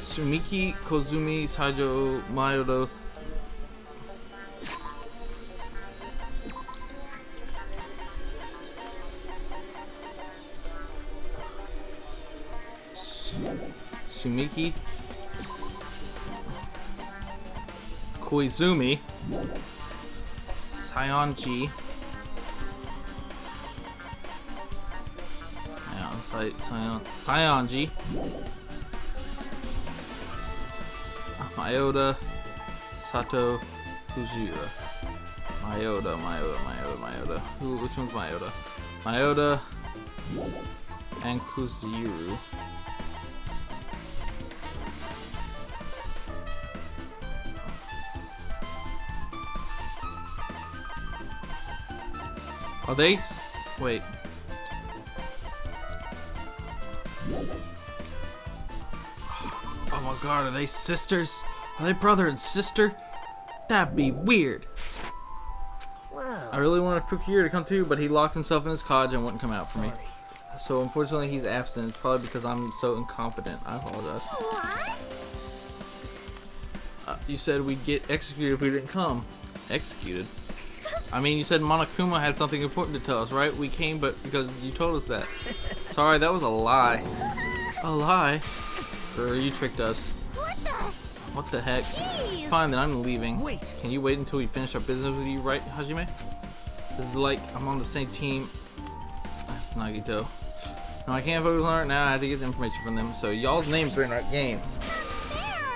Tsumiki, Kozumi, Saijo, Mayodo, Sumiki, Koizumi, Sayonji, Sayonji, Mayoda, Sato, Kujira. Mayoda. Which one's Mayoda? Mayoda and Kuziru. Are they? Wait. Oh my god, are they sisters? Are they brother and sister? That'd be weird. Wow. I really wanted Fukihiro to come too, but he locked himself in his cottage and wouldn't come out for me. So unfortunately he's absent. It's probably because I'm so incompetent. I apologize. What? You said we'd get executed if we didn't come. Executed? I mean, you said Monokuma had something important to tell us, right? We came, but because you told us that. Sorry, that was a lie. A lie? Girl, you tricked us. What the heck? Jeez. Fine, then I'm leaving. Wait. Can you wait until we finish our business with you, right, Hajime? This is like I'm on the same team. That's Nagito. No, I can't focus on it now. I have to get the information from them. So y'all's names are in our game.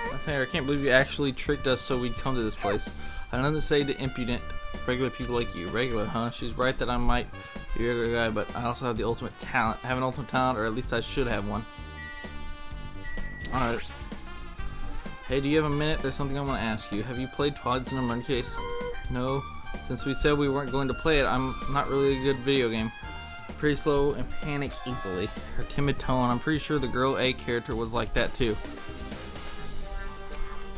That's fair. I can't believe you actually tricked us so we'd come to this place. I have nothing to say to impudent regular people like you. Regular, huh? She's right that I might be a regular guy, but I also have the ultimate talent. I have an ultimate talent, or at least I should have one. Alright. Hey, do you have a minute? There's something I want to ask you. Have you played Twilight Zone Run Case? No. Since we said we weren't going to play it, I'm not really a good video game. Pretty slow and panic easily. Her timid tone, I'm pretty sure the girl A character was like that too.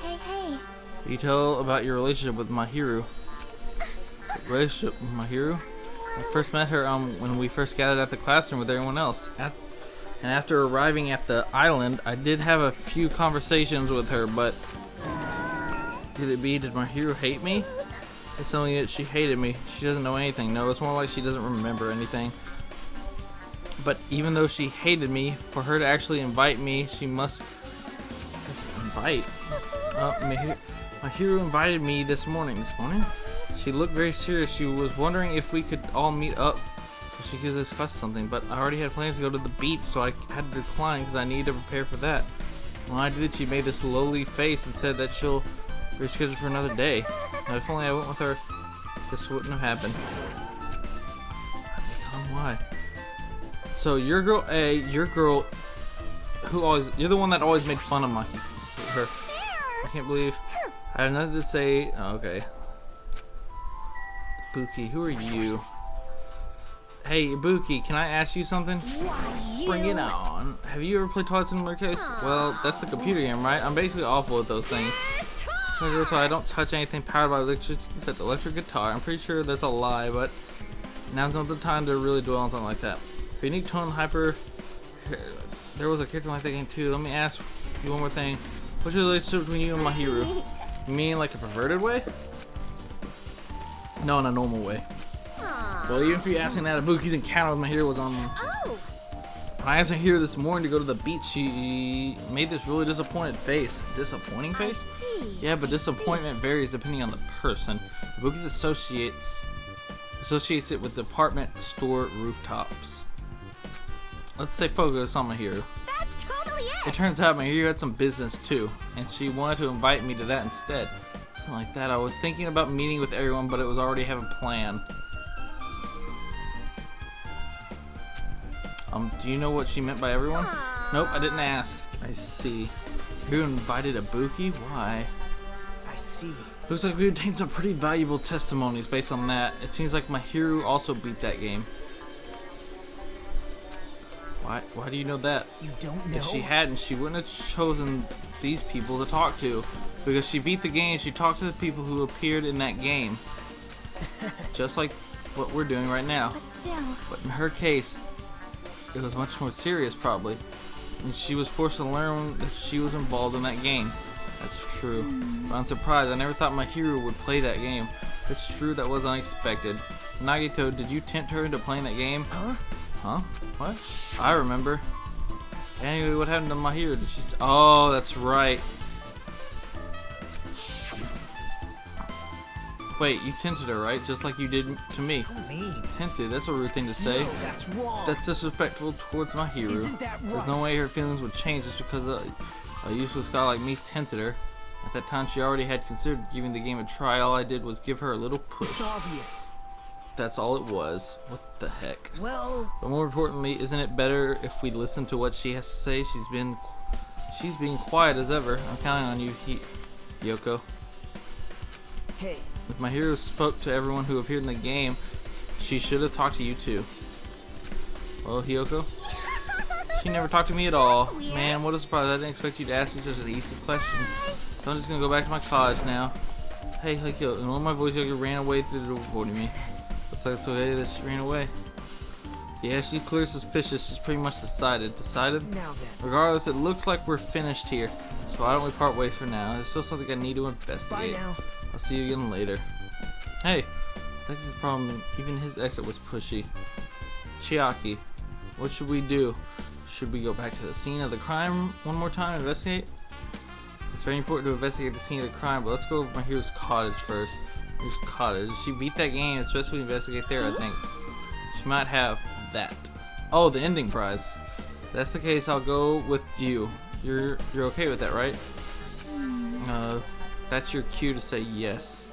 Hey. You tell about your relationship with Mahiru. Relationship with Mahiru? I first met her when we first gathered at the classroom with everyone else. And after arriving at the island, I did have a few conversations with her, but did Mahiru hate me? It's telling me that she hated me. She doesn't know anything. No, it's more like she doesn't remember anything. But even though she hated me, for her to actually invite me, she must invite. Mahiru invited me this morning. She looked very serious. She was wondering if we could all meet up so she could discuss something. But I already had plans to go to the beach, so I had to decline because I needed to prepare for that. When I did, she made this lowly face and said that she'll reschedule for another day. Now, if only I went with her, this wouldn't have happened. Why? So your girl A, you're the one that always made fun of her. I can't believe I have nothing to say. Oh, okay. Buki, who are you? Hey, Buki, can I ask you something? Bring it on. Have you ever played Twilight Zone Case? Well, that's the computer game, right? I'm basically awful at those things. So I don't touch anything powered by electricity except electric guitar. I'm pretty sure that's a lie, but now's not the time to really dwell on something like that. Unique Tone Hyper. There was a character like that game too. Let me ask you one more thing. What's your relationship between you and Mahiru? You mean like a perverted way? No, in a normal way. Well, even if you're asking that, Ibuki's encounter with Mahiru was on. When I asked Mahiru this morning to go to the beach, she made this really disappointed face. Disappointing face? Yeah, but disappointment varies depending on the person. Ibuki's associates it with department store rooftops. Let's stay focused on Mahiru. That's totally it. It turns out Mahiru had some business too, and she wanted to invite me to that instead. Something like that. I was thinking about meeting with everyone, but it was already having planned. Do you know what she meant by everyone? Nope, I didn't ask. I see. Mahiru invited Ibuki? Why? I see. Looks like we obtained some pretty valuable testimonies based on that. It seems like Mahiru also beat that game. Why do you know that? You don't know? If she hadn't, she wouldn't have chosen these people to talk to. Because she beat the game, she talked to the people who appeared in that game. Just like what we're doing right now. But in her case, it was much more serious probably. And she was forced to learn that she was involved in that game. That's true. But I'm surprised. I never thought Mahiru would play that game. It's true, that was unexpected. Nagito, did you tempt her into playing that game? Huh? What? I remember. Anyway, what happened to Mahiru? Did she... Oh, that's right. Wait, you tempted her, right? Just like you did to me. Me? Tempted? That's a rude thing to say. No, that's wrong. That's disrespectful towards Mahiru. Isn't that right? There's no way her feelings would change just because a useless guy like me tempted her. At that time, she already had considered giving the game a try. All I did was give her a little push. It's obvious. That's all it was. What the heck? Well... But more importantly, isn't it better if we listen to what she has to say? She's being quiet as ever. I'm counting on you, Yoko. Hey. If Mahiru spoke to everyone who appeared in the game, she should have talked to you too. Well, Hiyoko? She never talked to me at all. Man, what a surprise. I didn't expect you to ask me such an easy question. So I'm just gonna go back to my college now. Hey, Hiyoko, and one of my voice Yoko ran away through the door avoiding me. Looks like it's okay that she ran away. Yeah, she's clearly suspicious. She's pretty much decided. Decided? Now then. Regardless, it looks like we're finished here. So why don't we part ways for now? There's still something I need to investigate. Bye now. I'll see you again later. Hey, That's his problem. Even his exit was pushy. Chiaki, what should we do? Should we go back to the scene of the crime one more time and investigate? It's very important to investigate the scene of the crime, but let's go over my hero's cottage first. Here's cottage. She beat that game, especially investigate there, I think. She might have that. Oh, the ending prize. If that's the case, I'll go with you. You're okay with that, right? That's your cue to say yes.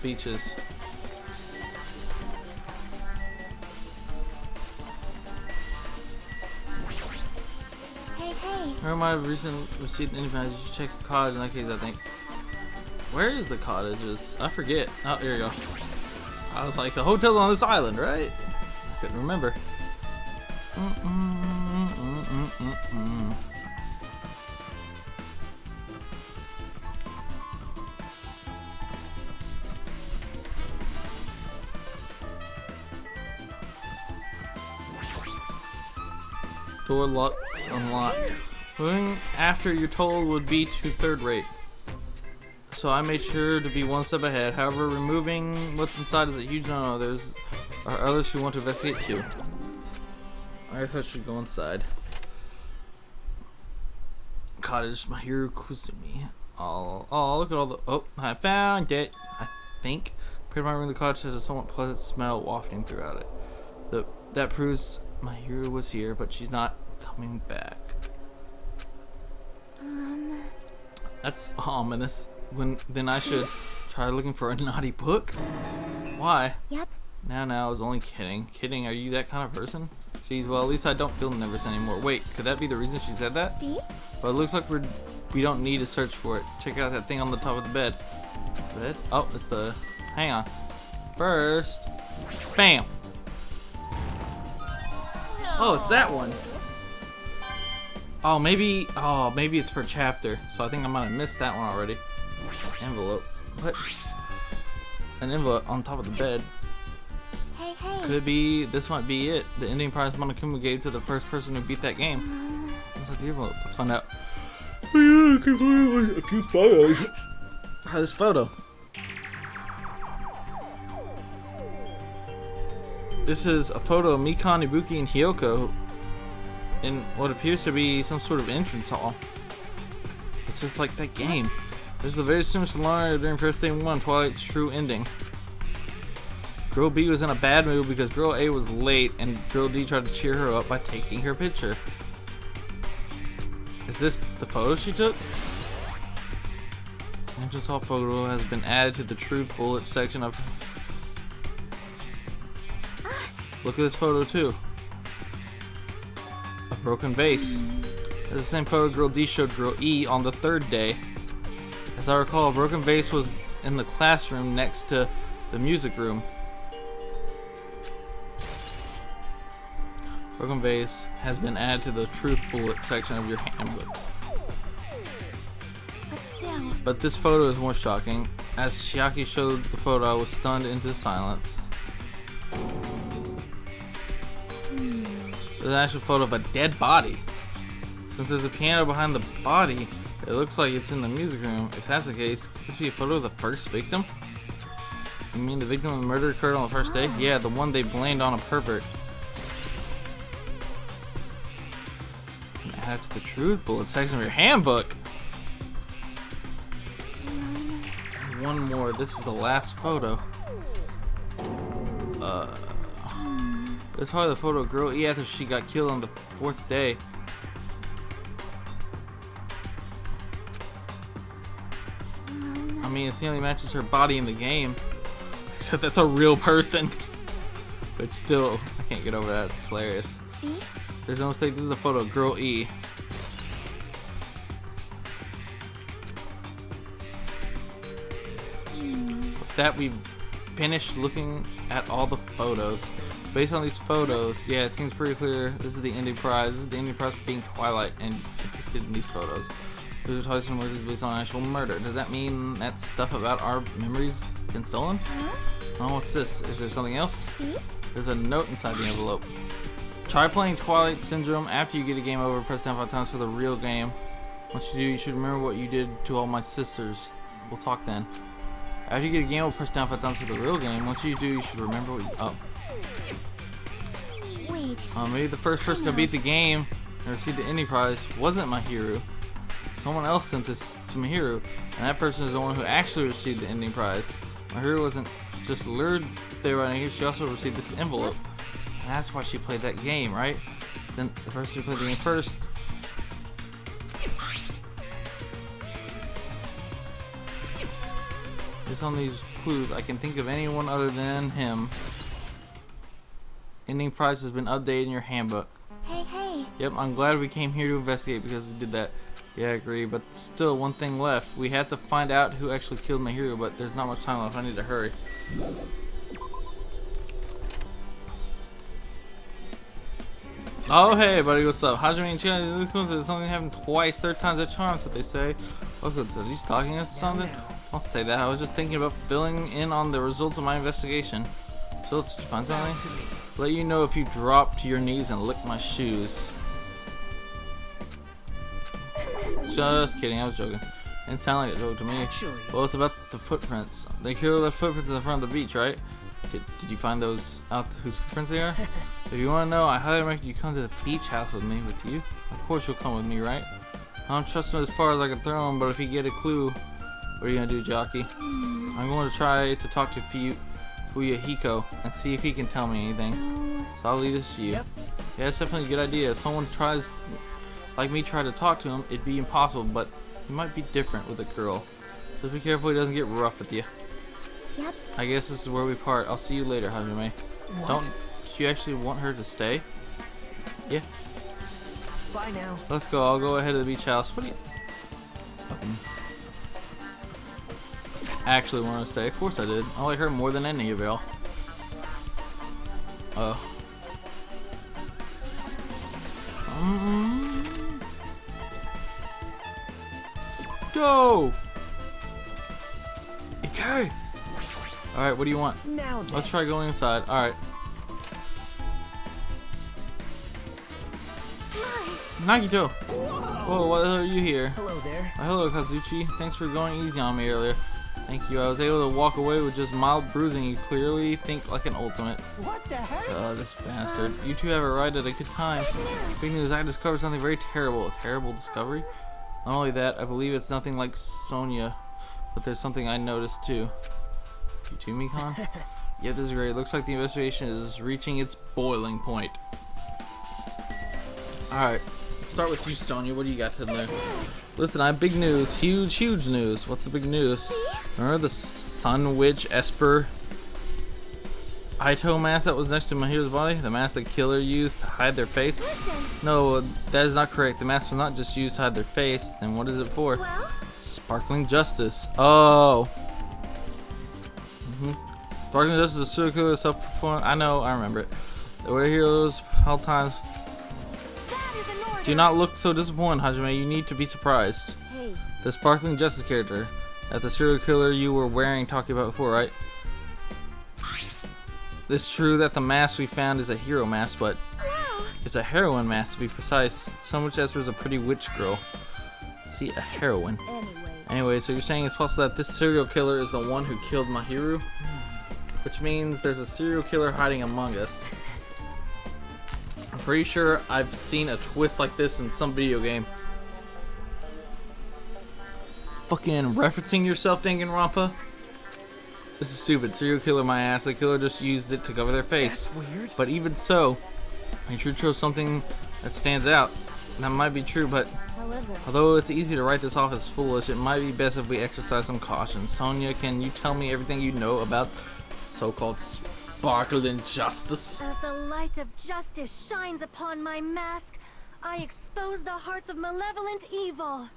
Beaches. Hey. Where might have recently received any advice? You should check the cottage in that case, I think. Where is the cottages? I forget. Oh, here you go. I was like, the hotel's on this island, right? I couldn't remember. Door locks unlocked. Moving after you're told would be to third rate. So I made sure to be one step ahead. However, removing what's inside is a huge no-no. There are others who want to investigate too. I guess I should go inside. Cottage, my hero Kusumi. Oh, look at all the. Oh, I found it. I think. Pretty much the cottage has a somewhat pleasant smell wafting throughout it. That proves my hero was here, but she's not coming back. That's ominous. Then I should try looking for a naughty book? Why? Yep. Now, I was only kidding. Kidding, are you that kind of person? Jeez, well, at least I don't feel nervous anymore. Wait, could that be the reason she said that? See? But it looks like we don't need to search for it. Check out that thing on the top of the bed. Bed? Oh, it's the... Hang on. First... Bam! Oh, it's that one. Oh, maybe it's per chapter. So I think I might have missed that one already. Envelope. What? An envelope on top of the bed. Hey. Could it be? This might be it. The ending prize Monokuma gave to the first person who beat that game. What's inside the envelope? Let's find out. Oh, yeah, I can find a few photos. This photo. This is a photo of Mikan, Ibuki, and Hiyoko in what appears to be some sort of entrance hall. It's just like that game. This is a very similar scenario during First Day 1, Twilight's true ending. Girl B was in a bad mood because Girl A was late, and Girl D tried to cheer her up by taking her picture. Is this the photo she took? The entrance hall photo has been added to the true bullet section of... Look at this photo too. A broken vase. It's the same photo Girl D showed Girl E on the third day. As I recall, a broken vase was in the classroom next to the music room. Broken vase has been added to the truth bullet section of your handbook. But this photo is more shocking. As Chiaki showed the photo, I was stunned into silence. There's an actual photo of a dead body. Since there's a piano behind the body, it looks like it's in the music room. If that's the case, could this be a photo of the first victim? You mean the victim of the murder occurred on the first day? Yeah, the one they blamed on a pervert. And add to the truth bullet section of your handbook. One more. This is the last photo. This is probably the photo of Girl E after she got killed on the 4th day. I mean, it only matches her body in the game. Except that's a real person. But still, I can't get over that. It's hilarious. There's no mistake. This is the photo of Girl E. With that, we've finished looking at all the photos. Based on these photos, yeah, it seems pretty clear this is the ending prize. This is the ending prize for being Twilight and depicted in these photos. These are twice murders based on actual murder. Does that mean that stuff about our memories been stolen? Oh, what's this? Is there something else? There's a note inside the envelope. Try playing Twilight Syndrome after you get a game over. Press down 5 times for the real game. Once you do, you should remember what you did to all my sisters. We'll talk then. After you get a game over, press down 5 times for the real game. Once you do, you should remember what you... Oh. Wait. Maybe the first person to beat the game and receive the ending prize wasn't Mahiru. Someone else sent this to Mahiru, and that person is the one who actually received the ending prize. Mahiru wasn't just lured there by Mahiru, she also received this envelope. And that's why she played that game, right? Then the person who played the game first. Based on these clues, I can think of anyone other than him. Ending prize has been updated in your handbook. Hey, hey. Yep, I'm glad we came here to investigate because we did that. Yeah, I agree, but still one thing left. We have to find out who actually killed Mahiru, but there's not much time left. I need to hurry. Oh, hey, buddy, what's up? Hajime and China, something happened twice, third time's a charm, so they say. Oh, good, so he's talking us something? I'll say that. I was just thinking about filling in on the results of my investigation. So, did you find something? Let you know if you drop to your knees and lick my shoes. Just kidding, I was joking. Didn't sound like a joke to me. Well, it's about the footprints. They killed the footprints in the front of the beach, right? Did you find those out whose footprints they are? If you want to know, I highly recommend you come to the beach house with me. With you? Of course you'll come with me, right? I don't trust him as far as I can throw him, but if you get a clue, what are you gonna do, jockey? I'm going to try to talk to Fuyahiko and see if he can tell me anything. So I'll leave this to you. Yeah, it's definitely a good idea. If someone tries, like me, try to talk to him, it'd be impossible, but he might be different with a girl. Just be careful he doesn't get rough with you. Yep. I guess this is where we part. I'll see you later, Hajime. Do you actually want her to stay? Yeah. Bye now. Let's go. I'll go ahead to the beach house. What do you... actually want her to stay? Of course I did. I like her more than any of y'all. Go! Okay. Alright, what do you want? Now Let's try going inside. Alright. Nagito! Whoa, why the hell are you here? Hello there. Hello, Kazuchi. Thanks for going easy on me earlier. Thank you. I was able to walk away with just mild bruising. You clearly think like an ultimate. What the heck? This bastard. You two have arrived at a good time. Big news, I discovered something very terrible. A terrible discovery? Not only that, I believe it's nothing like Sonya, but there's something I noticed too. You too, Mikon? Yeah, this is great. It looks like the investigation is reaching its boiling point. Alright. Start with you, Sonya. What do you got in there? Listen, I have big news. Huge news. What's the big news? Remember the Sun Witch Esper Ito mask that was next to Mahiru's body? The mask the killer used to hide their face? No, that is not correct. The mask was not just used to hide their face. Then what is it for? Sparkling Justice. Oh. Sparkling Justice is a serial killer self-performed. I know, I remember it. They were heroes all times. Do not look so disappointed, Hajime. You need to be surprised. Hey. The Sparkling Justice character that the serial killer you were wearing talking about before, right? It's true that the mask we found is a hero mask, but it's a heroine mask to be precise. Sun Witch Esper is a pretty witch girl. See, a heroine. Anyway, so you're saying it's possible that this serial killer is the one who killed Mahiru? Which means there's a serial killer hiding among us. I'm pretty sure I've seen a twist like this in some video game. Fucking referencing yourself, Danganronpa? This is stupid. Serial killer my ass. The killer just used it to cover their face. That's weird. But even so, it sure shows something that stands out. That might be true, but although it's easy to write this off as foolish, it might be best if we exercise some caution. Sonya, can you tell me everything you know about so-called Sparkling Justice? As the light of justice shines upon my mask, I expose the hearts of malevolent evil.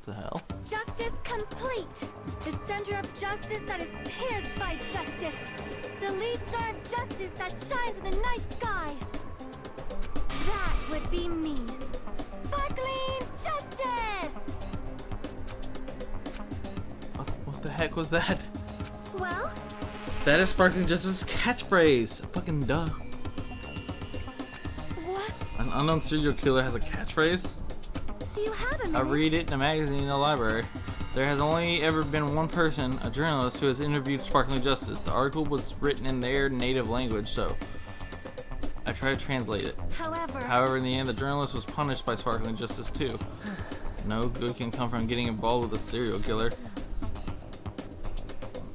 The hell? Justice complete. The center of justice that is pierced by justice. The lead star of justice that shines in the night sky. That would be me. Sparkling Justice! What the heck was that? Well? That is Sparkling Justice's catchphrase. Fucking duh. An unknown serial killer has a catchphrase? Do you have a minute? I read it in a magazine in the library. There has only ever been one person, a journalist, who has interviewed Sparkling Justice. The article was written in their native language, so I tried to translate it. However, in the end, the journalist was punished by Sparkling Justice too. No good can come from getting involved with a serial killer.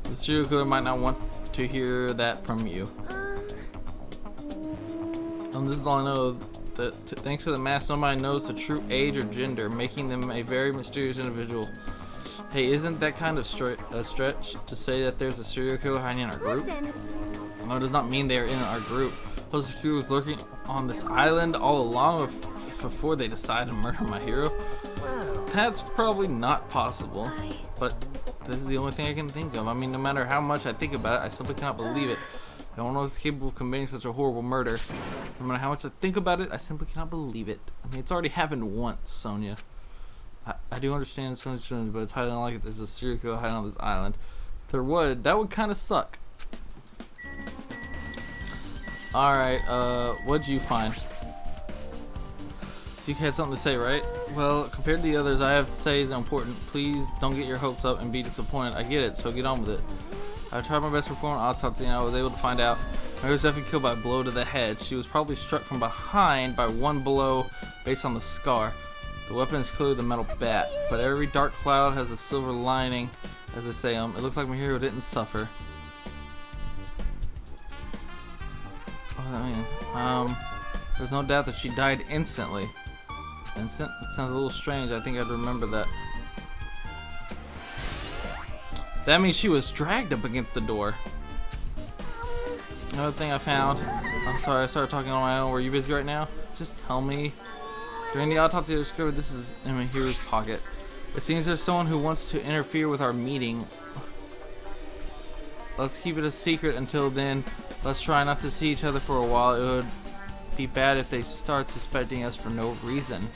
The serial killer might not want to hear that from you. This is all I know. Thanks to the mask, nobody knows the true age or gender, making them a very mysterious individual. Hey, isn't that kind of a stretch to say that there's a serial killer hiding in our group? No, it does not mean they are in our group. Plus, the killer was lurking on this island all along before they decided to murder my hero. That's probably not possible, but this is the only thing I can think of. I mean, no matter how much I think about it, I simply cannot believe it. No one was capable of committing such a horrible murder. No matter how much I think about it, I simply cannot believe it. I mean, it's already happened once, Sonia. I do understand Sonia's feelings, but it's highly unlikely there's a serial killer hiding on this island. If there would, that would kind of suck. Alright, what'd you find? So you had something to say, right? Well, compared to the others, I have to say is important. Please don't get your hopes up and be disappointed. I get it, so get on with it. I tried my best to perform an autopsy and I was able to find out Mary was definitely killed by a blow to the head. She was probably struck from behind by one blow based on the scar. The weapon is clearly the metal bat, but every dark cloud has a silver lining, as they say. It looks like my hero didn't suffer. What does that mean? There's no doubt that she died instantly. Instant? It sounds a little strange. I think I'd remember that. That means she was dragged up against the door. Another thing I found. I'm sorry, I started talking on my own. Were you busy right now? Just tell me. During the autopsy, I discovered this is in my hero's pocket. It seems there's someone who wants to interfere with our meeting. Let's keep it a secret until then. Let's try not to see each other for a while. It would be bad if they start suspecting us for no reason.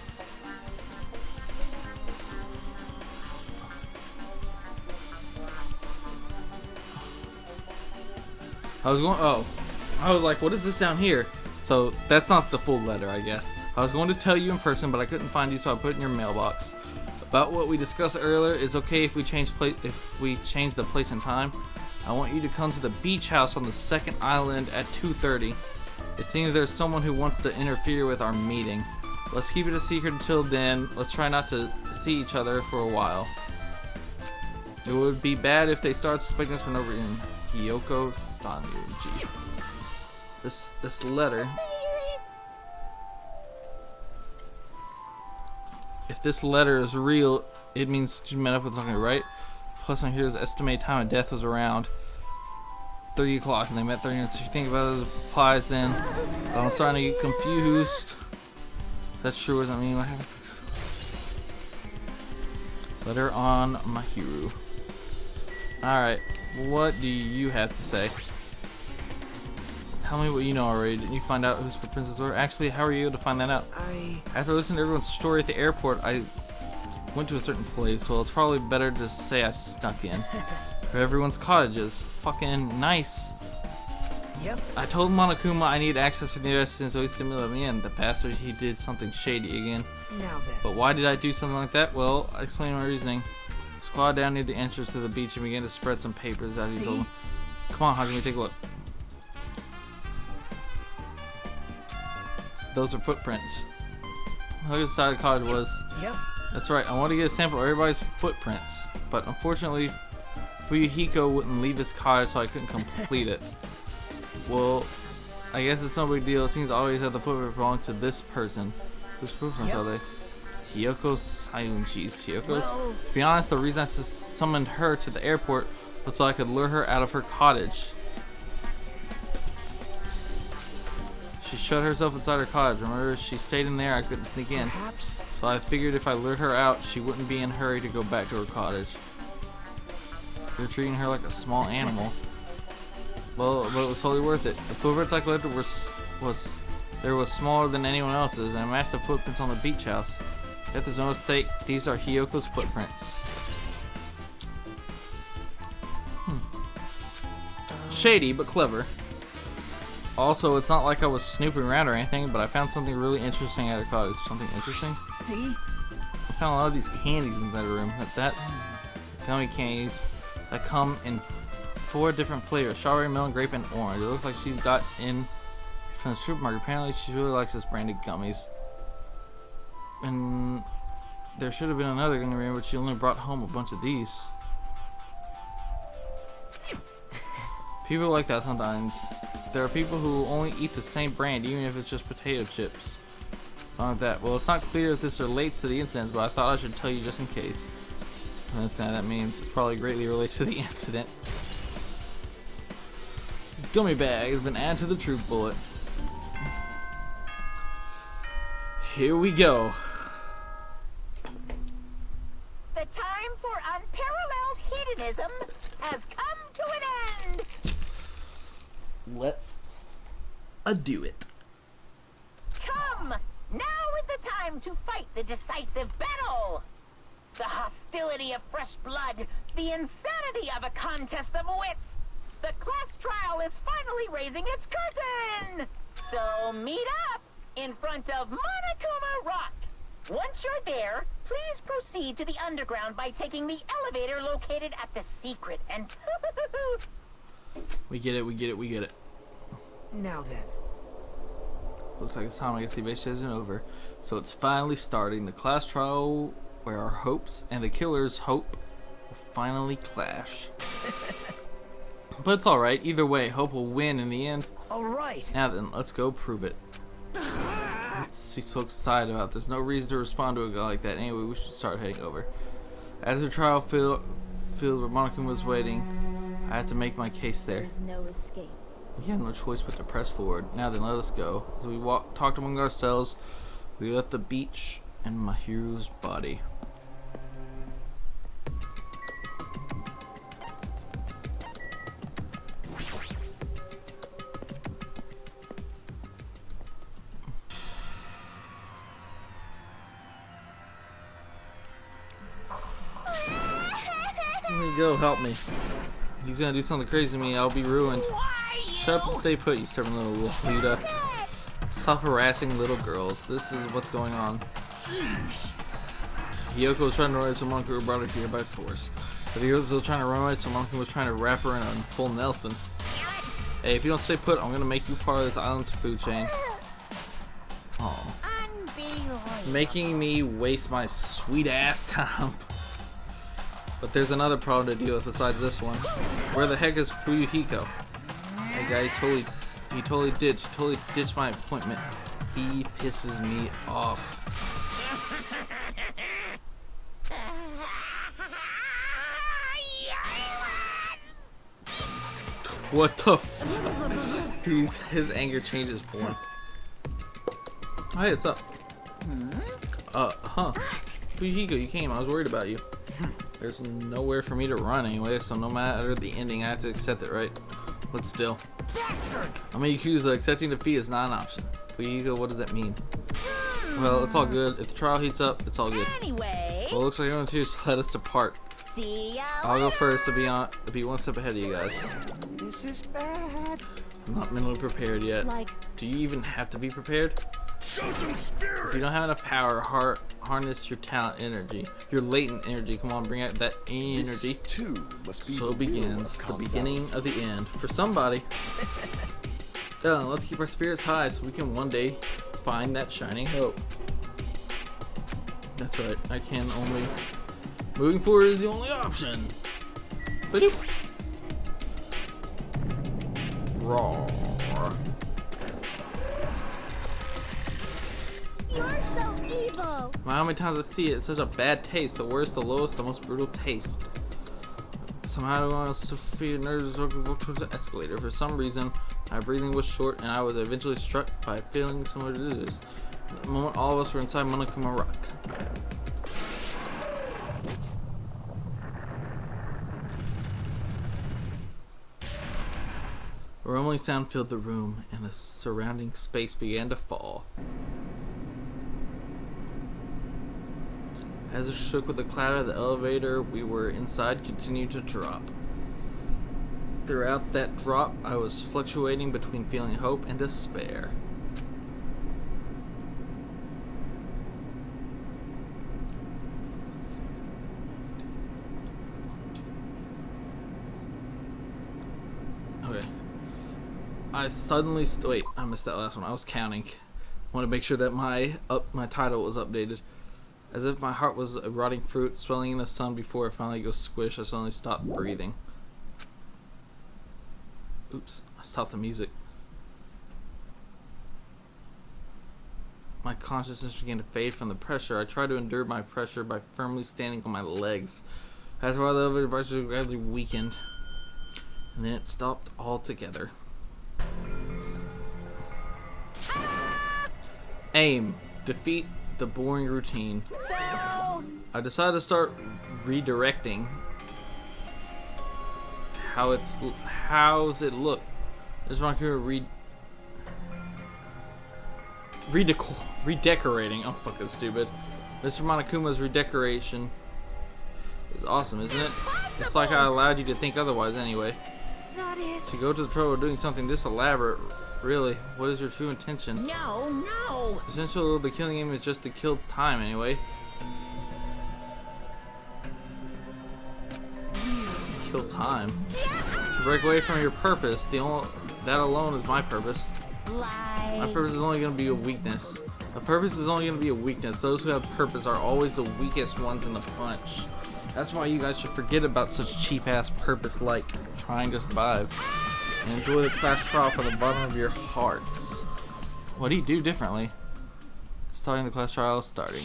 I was like, what is this down here? So that's not the full letter, I guess. I was going to tell you in person, but I couldn't find you, so I put it in your mailbox. About what we discussed earlier, it's okay if we change the place and time. I want you to come to the beach house on the second island at 2:30. It seems there's someone who wants to interfere with our meeting. Let's keep it a secret until then. Let's try not to see each other for a while. It would be bad if they start suspecting us for no reason. Hiyoko Sanyuji. This letter. If this letter is real, it means you met up with something, right? Plus, on here's estimated time of death was around 3 o'clock, and they met 30 minutes. If you think about it as applies, then I'm starting to get confused. That's true. What does that mean? What happened? Letter on Mahiru. Alright, what do you have to say? Tell me what you know already. Didn't you find out whose footprints were? Actually, how were you able to find that out? After listening to everyone's story at the airport, I went to a certain place. Well, it's probably better to say I snuck in. For everyone's cottages. Fucking nice. Yep. I told Monokuma I need access for the investigation, so he sent me let me in. The bastard, he did something shady again. Now then. But why did I do something like that? Well, I explained my reasoning. Squad down near the entrance to the beach and began to spread some papers out. Come on, Hajime, take a look. Those are footprints. Look at the side of the cottage was. Yep. That's right. I want to get a sample of everybody's footprints, but unfortunately, Fuyuhiko wouldn't leave his cottage, so I couldn't complete it. Well, I guess it's no big deal. It seems I always have the footprint belong to this person. Whose footprints are they? Hiyoko Sayunji's. Hiyoko's? Well, to be honest, the reason I summoned her to the airport was so I could lure her out of her cottage. She shut herself inside her cottage. Remember, she stayed in there. I couldn't sneak in. perhaps. So I figured if I lured her out, she wouldn't be in a hurry to go back to her cottage. You're treating her like a small animal. Well, but it was totally worth it. The footprints I collected was smaller than anyone else's, and I matched the footprints on the beach house. If there's no mistake, these are Hiyoko's footprints. Shady, but clever. Also, it's not like I was snooping around or anything, but I found something really interesting at her cottage. Something interesting? See? I found a lot of these candies inside her room. That's gummy candies that come in 4 different flavors: strawberry, melon, grape, and orange. It looks like she's got in from the supermarket. Apparently, she really likes this brand of gummies. And there should have been another gummy brand, but she only brought home a bunch of these. People like that sometimes. There are people who only eat the same brand, even if it's just potato chips. Something like that. Well, it's not clear if this relates to the incident, but I thought I should tell you just in case. I understand that means it probably greatly relates to the incident. Gummy bag has been added to the troop bullet. Here we go. The time for unparalleled hedonism has come to an end. Let's do it. Come! Now is the time to fight the decisive battle! The hostility of fresh blood, the insanity of a contest of wits! The class trial is finally raising its curtain! So meet up in front of Monokuma Rock! Once you're there, please proceed to the underground by taking the elevator located at the secret and... We get it, we get it, we get it. Now then. Looks like it's time. I guess the evasion isn't over. So it's finally starting. The class trial where our hopes and the killer's hope will finally clash. But it's alright. Either way, hope will win in the end. Alright. Now then, let's go prove it. She's so excited about it. There's no reason to respond to a guy like that. Anyway, we should start heading over. As the trial field where Monokuma was waiting, I had to make my case there. There's no escape. We had no choice but to press forward. Now then, let us go. As we talked among ourselves, we left the beach and Mahiru's body. There you go, help me. He's gonna do something crazy to me, I'll be ruined. Shut up and stay put, you stubborn little Lolita. Stop harassing little girls. This is what's going on. Hiyoko was trying to run away, so Monokuma brought her here by force. But Hiyoko was still trying to run away, so Monokuma was trying to wrap her in a full Nelson. Hey, if you don't stay put, I'm gonna make you part of this island's food chain. Oh. Making me waste my sweet ass time. But there's another problem to deal with besides this one. Where the heck is Fuyuhiko? That guy he totally ditched my appointment. He pisses me off. What the f? His anger changes form. Hey, what's up? Fuyuhiko, you came. I was worried about you. There's nowhere for me to run anyway, so no matter the ending, I have to accept it, right? But still. I'm a Yakuza. Accepting defeat is not an option. Fuyuhiko, what does that mean? Well, it's all good. If the trial heats up, it's all good. Anyway. Well, it looks like everyone's here, so let us depart. See ya I'll go later. first to be one step ahead of you guys. This is bad. I'm not mentally prepared yet. Like, Do you even have to be prepared? Show some If spirit! you don't have enough power, harness your talent energy. Your latent energy. Come on, bring out that energy. This too must be So the begins real the beginning of the end for somebody. Let's keep our spirits high so we can one day find that shining hope. That's right. I can only. Moving forward is the only option. Ba-doop. Raw. You're so evil. How many times I see it? It's such a bad taste. The worst, the lowest, the most brutal taste. Somehow I want to feel nerves towards the escalator. For some reason, my breathing was short, and I was eventually struck by a feeling similar to this. At the moment, all of us were inside Monokuma Rock. A rumbling sound filled the room, and the surrounding space began to fall. As it shook with the clatter of the elevator we were inside continued to drop. Throughout that drop, I was fluctuating between feeling hope and despair. Okay. I suddenly wait, I missed that last one. I was counting. I want to make sure that my title was updated. As if my heart was a rotting fruit swelling in the sun before it finally goes squish, I suddenly stopped breathing. Oops, I stopped the music. My consciousness began to fade from the pressure. I tried to endure my pressure by firmly standing on my legs. After a while, the elevator pressure gradually weakened, and then it stopped altogether. Aim. Defeat the boring routine. So, I decided to start redirecting. How's it look? This Monokuma redecorating. I'm fucking stupid. Mr. Monokuma's redecoration is awesome, isn't it? It's like I allowed you to think otherwise anyway. That is... To go to the trouble of doing something this elaborate, really, what is your true intention? no. Essentially, the killing aim is just to kill time anyway. Kill time? To break away from your purpose, that alone is my purpose. Lie. My purpose is only going to be a weakness. A purpose is only going to be a weakness. Those who have purpose are always the weakest ones in the bunch. That's why you guys should forget about such cheap-ass purpose like trying to survive. And enjoy the class trial from the bottom of your hearts. What do you do differently? Starting the class trial, starting.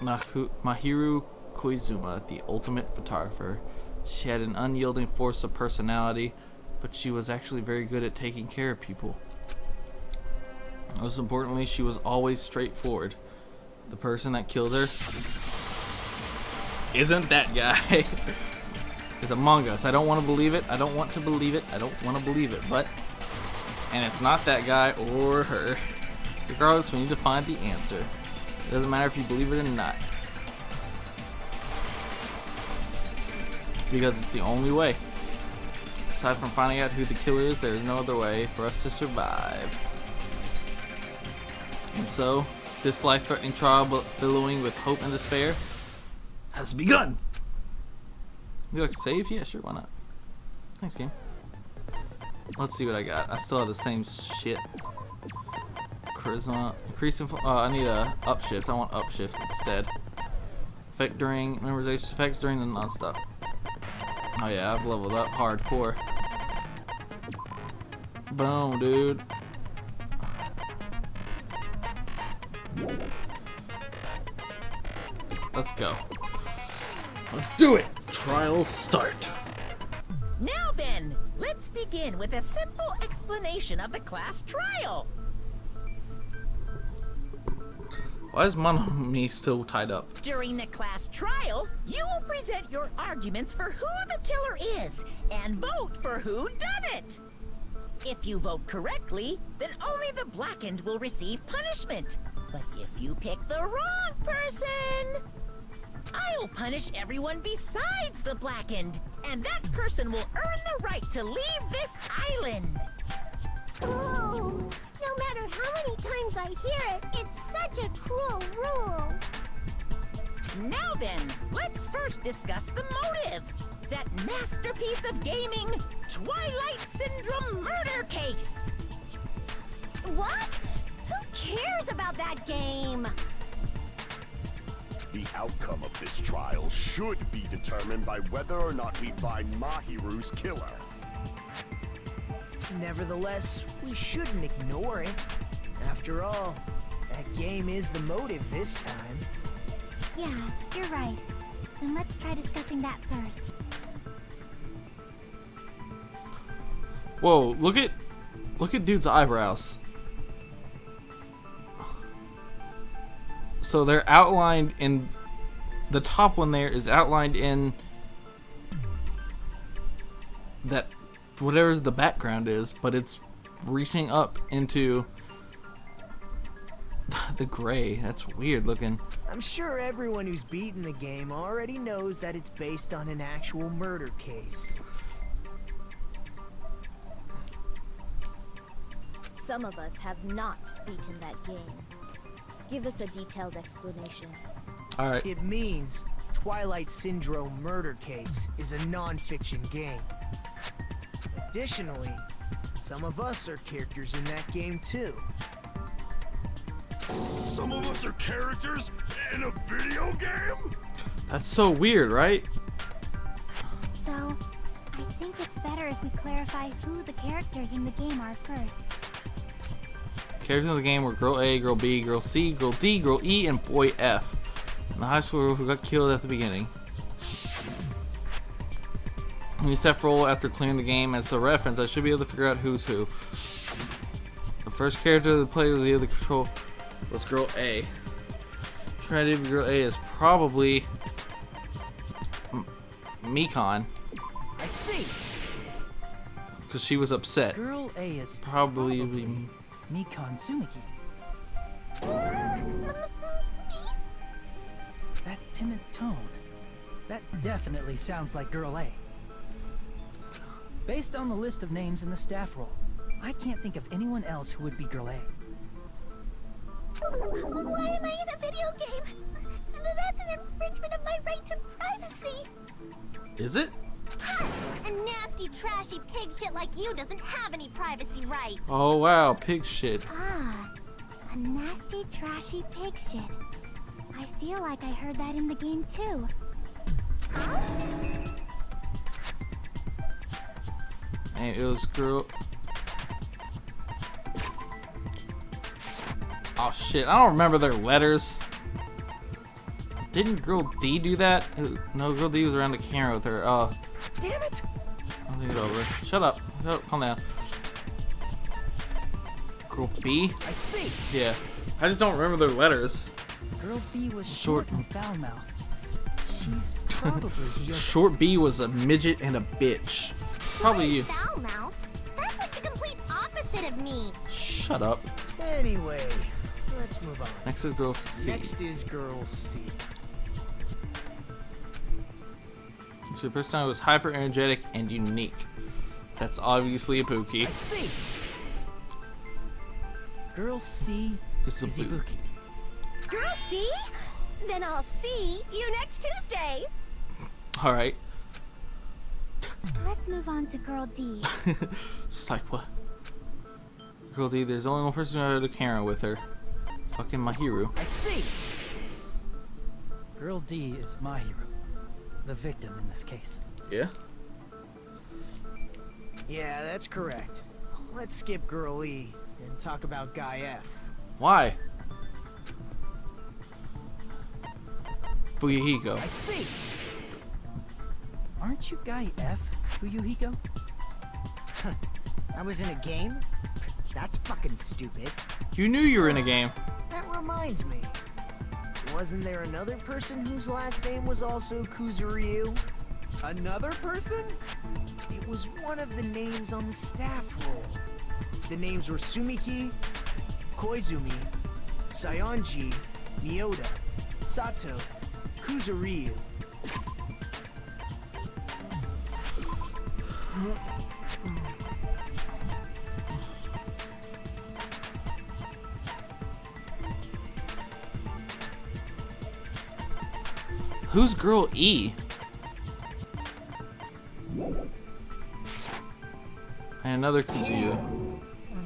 Mahiru Koizuma, the ultimate photographer. She had an unyielding force of personality, but she was actually very good at taking care of people. Most importantly, she was always straightforward. The person that killed her isn't that guy. It's Among Us. I don't want to believe it. I don't want to believe it. I don't want to believe it. But, and it's not that guy or her. Regardless, we need to find the answer. It doesn't matter if you believe it or not. Because it's the only way. Aside from finding out who the killer is, there is no other way for us to survive. And so, this life-threatening trial billowing with hope and despair has begun! Would you like to save? Yeah, sure, why not? Thanks, game. Let's see what I got. I still have the same shit. Charisma. Increasing. I need a upshift. I want upshift instead. Effect during memorization. Effects during the non-stop. Oh yeah, I've leveled up hardcore. Boom, dude. Let's go. Let's do it! Trial start. Now then, let's begin with a simple explanation of the class trial. Why is Monomi still tied up? During the class trial, you will present your arguments for who the killer is and vote for who done it. If you vote correctly, then only the blackened will receive punishment. But if you pick the wrong person, I'll punish everyone besides the blackened, and that person will earn the right to leave this island. Oh, no matter how many times I hear it, it's such a cruel rule. Now then, let's first discuss the motive. That masterpiece of gaming, Twilight Syndrome murder case. What? Who cares about that game? The outcome of this trial should be determined by whether or not we find Mahiru's killer. Nevertheless, we shouldn't ignore it. After all, that game is the motive this time. Yeah, you're right. Then let's try discussing that first. Whoa, look at dude's eyebrows. So they're outlined in the top one there is outlined in that whatever the background is, but it's reaching up into the gray. That's weird looking. I'm sure everyone who's beaten the game already knows that it's based on an actual murder case. some of us have not beaten that game. Give us a detailed explanation. Alright. It means Twilight Syndrome Murder Case is a non-fiction game. Additionally, some of us are characters in that game too. Some of us are characters in a video game? That's so weird, right? So, I think it's better if we clarify who the characters in the game are first. Characters in the game were Girl A, Girl B, Girl C, Girl D, Girl E, and Boy F. And the high school who got killed at the beginning. When you step roll after clearing the game as a reference, I should be able to figure out who's who. The first character that played with the other control was Girl A. Trying to be Girl A is probably Mikon, I see. because she was upset. Girl A is Probably Mikon Tsumiki. That timid tone. That definitely sounds like Girl A. Based on the list of names in the staff roll, I can't think of anyone else who would be Girl A. Why am I in a video game? That's an infringement of my right to privacy. Is it? A nasty, trashy pig shit like you doesn't have any privacy rights. Oh wow, pig shit. Ah, a nasty, trashy pig shit. I feel like I heard that in the game too. Huh? And it was Girl. Oh shit, I don't remember their letters. Didn't Girl D do that? No, Girl D was around the camera with her. Damn it! I'll think it over. Shut up. Calm down. Girl B? I see. Yeah. I just don't remember their letters. Girl B was Short- short and foul-mouthed. She's probably your... Short B was a midget and a bitch. Probably you. Foul mouth? That's like the complete opposite of me. Shut up. Anyway, let's move on. Next is Girl C. Next is Girl C. So the person was hyper energetic and unique. That's obviously a Pookie. I see. Girl C It's a is Pookie. Ibuki. Girl, see? Then I'll see you next Tuesday. Alright. Let's move on to Girl D. Just like what? Girl D, there's only one person who had a camera with her. Fucking Mahiru. I see. Girl D is Mahiru, the victim in this case. Yeah? Yeah, that's correct. Let's skip Girl E and talk about Guy F. Why? Fuyuhiko. I see. Aren't you Guy F, Fuyuhiko? I was in a game? That's fucking stupid. You knew you were in a game. That reminds me. Wasn't there another person whose last name was also Kuzuryu? Another person? It was one of the names on the staff roll. The names were Sumiki, Koizumi, Sayonji, Miyoda, Sato, Kuzuryu. Who's Girl E? And another Kuzuyu.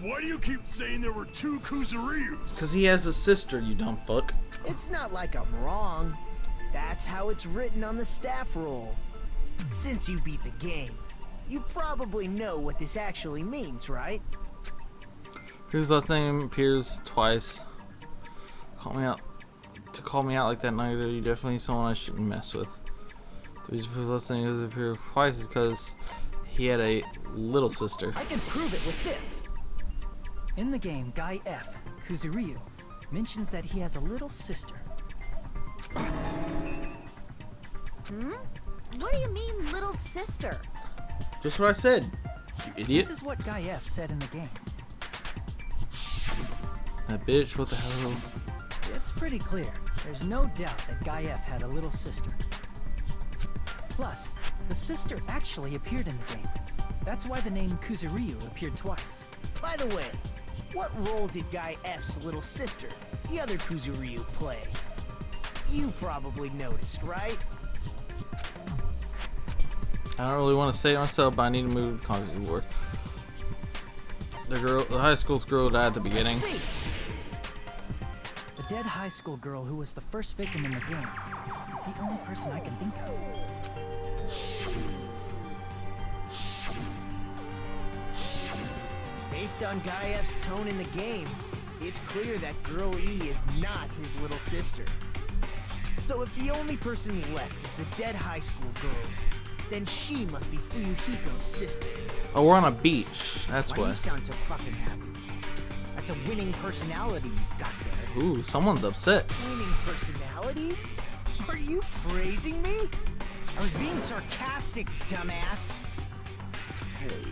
Why do you keep saying there were two Kuzuryus? Because he has a sister, you dumb fuck. It's not like I'm wrong. That's how it's written on the staff roll. Since you beat the game, you probably know what this actually means, right? Whose last name appears twice. Call me out. To call me out like that, neither you definitely someone I shouldn't mess with. The reason for his last name doesn't appear twice is because he had a little sister. I can prove it with this. In the game, Guy F, Kuzuryu, mentions that he has a little sister. What do you mean, little sister? Just what I said, you idiot. This is what Guy F said in the game. That bitch, what the hell? It's pretty clear. There's no doubt that Guy F had a little sister. Plus, the sister actually appeared in the game. That's why the name Kuzuryu appeared twice. By the way, What role did Guy F's little sister, the other Kuzuryu, play? You probably noticed, right? I don't really want to say it myself, but I need to move to Conquest War. The high school's girl died at the beginning. See. The dead high school girl who was the first victim in the game is the only person I can think of. Based on Guy F's tone in the game, it's clear that Girl E is not his little sister. So if the only person left is the dead high school girl, then she must be Fuyuhiko's sister. Oh, we're on a beach. That's Why do why. you sound so fucking happy? That's a winning personality you got there. Ooh, someone's upset. Winning personality? Are you praising me? I was being sarcastic, dumbass. Hey,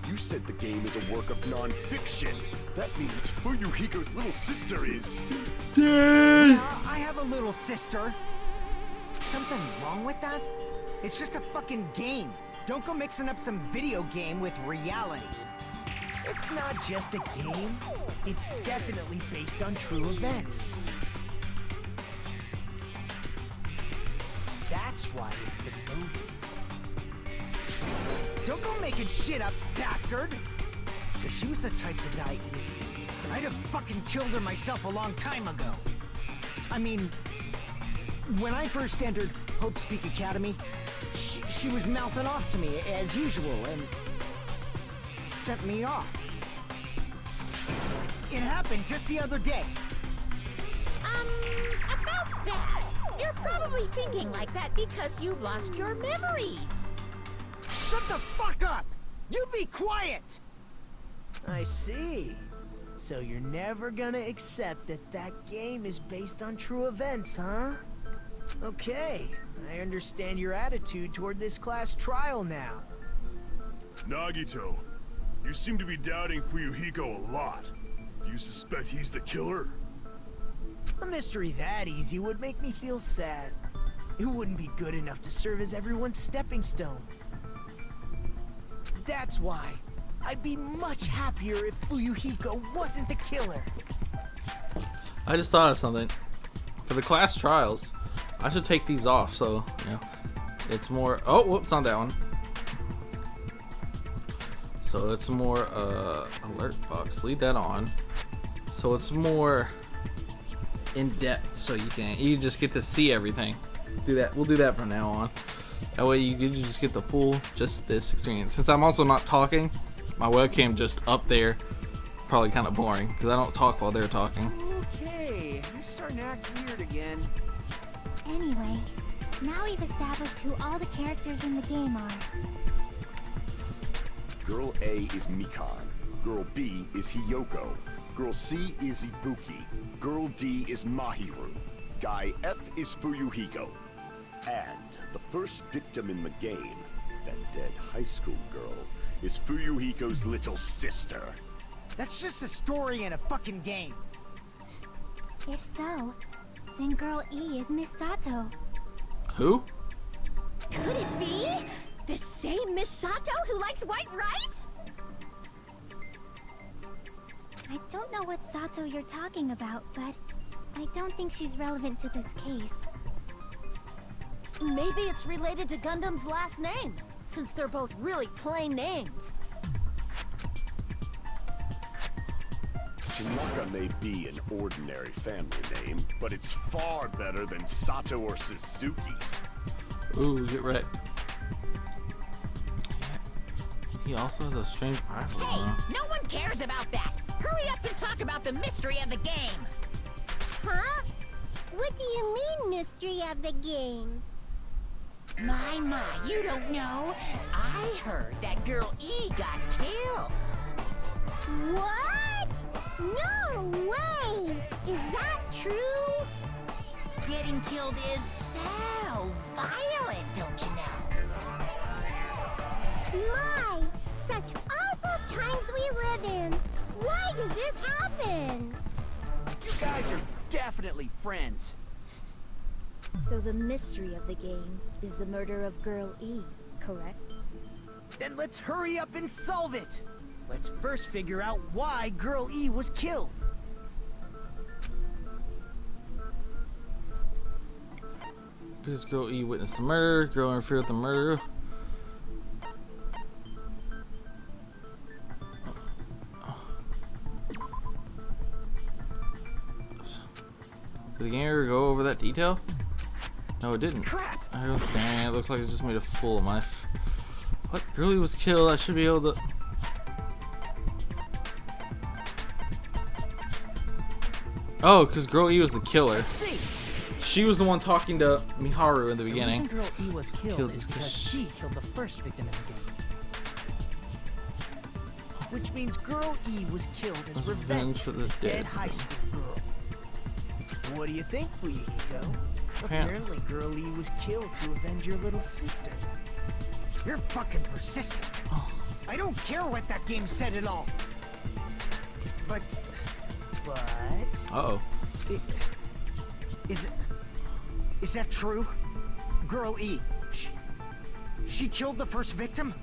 you said the game is a work of non-fiction. That means Fuyuhiko's little sister is... Yeah, I have a little sister. Something wrong with that? It's just a fucking game. Don't go mixing up some video game with reality. It's not just a game. It's definitely based on true events. That's why it's the movie. Don't go making shit up, bastard! If she was the type to die easy, I'd have fucking killed her myself a long time ago. I mean, when I first entered Hope Speak Academy, she was mouthing off to me as usual and sent me off. It happened just the other day. About that. You're probably thinking like that because you've lost your memories. Shut the fuck up! You be quiet! I see. So you're never gonna accept that that game is based on true events, huh? Okay, I understand your attitude toward this class trial now. Nagito, you seem to be doubting Fuyuhiko a lot. Do you suspect he's the killer? A mystery that easy would make me feel sad. It wouldn't be good enough to serve as everyone's stepping stone. That's why I'd be much happier if Fuyuhiko wasn't the killer. I just thought of something. For the class trials, I should take these off so, you know, it's more... Oh, whoops, not that one. So it's more, alert box. Leave that on. So it's more in depth, so you just get to see everything. Do that. We'll do that from now on. That way you just get the full, just this experience. Since I'm also not talking, my webcam just up there. Probably kind of boring because I don't talk while they're talking. Okay, you're starting to act weird again. Anyway, now we've established who all the characters in the game are. Girl A is Mikan. Girl B is Hiyoko. Girl C is Ibuki. Girl D is Mahiru. Guy F is Fuyuhiko. And the first victim in the game, that dead high school girl, is Fuyuhiko's little sister. That's just a story in a fucking game. If so, then Girl E is Miss Sato. Who? Could it be? The same Miss Sato who likes white rice? I don't know what Sato you're talking about, but I don't think she's relevant to this case. Maybe it's related to Gundam's last name, since they're both really plain names. Tanaka may be an ordinary family name, but it's far better than Sato or Suzuki. Ooh, get right. He also has a strange rivalry. Hey, no one cares about that. Hurry up and talk about the mystery of the game. Huh? What do you mean, mystery of the game? My, you don't know? I heard that Girl E got killed. What? No way! Is that true? Getting killed is so violent, don't you know? My, such awful times we live in. Why did this happen? You guys are definitely friends. So the mystery of the game is the murder of Girl E, correct? Then let's hurry up and solve it. let's first figure out why Girl E was killed. Because Girl E witnessed the murder, girl interfered with the murder. Did the game ever go over that detail? No, it didn't. Crap! I don't understand. It looks like it just made a fool of my. What? Girl E was killed. I should be able to. Oh, because Girl E was the killer. She was the one talking to Miharu in the beginning. The reason Girl E was killed is because she killed the first victim in the game. Which means Girl E was killed as As revenge for for the the dead dead high school girl. What do you think, Fuyuhiko? Apparently. Apparently Girl E was killed to avenge your little sister. You're fucking persistent. I don't care what that game said at all. But... Uh-oh. Is that true? Girl E, she killed the first victim?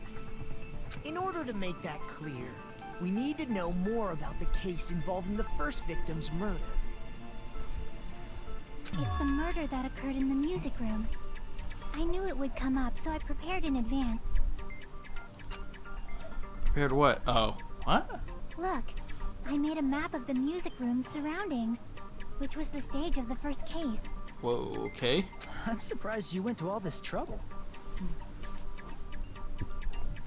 In order to make that clear, we need to know more about the case involving the first victim's murder. It's the murder that occurred in the music room. I knew it would come up, so I prepared in advance. Prepared what? Oh. What? Look, I made a map of the music room's surroundings, which was the stage of the first case. Whoa, okay. I'm surprised you went to all this trouble.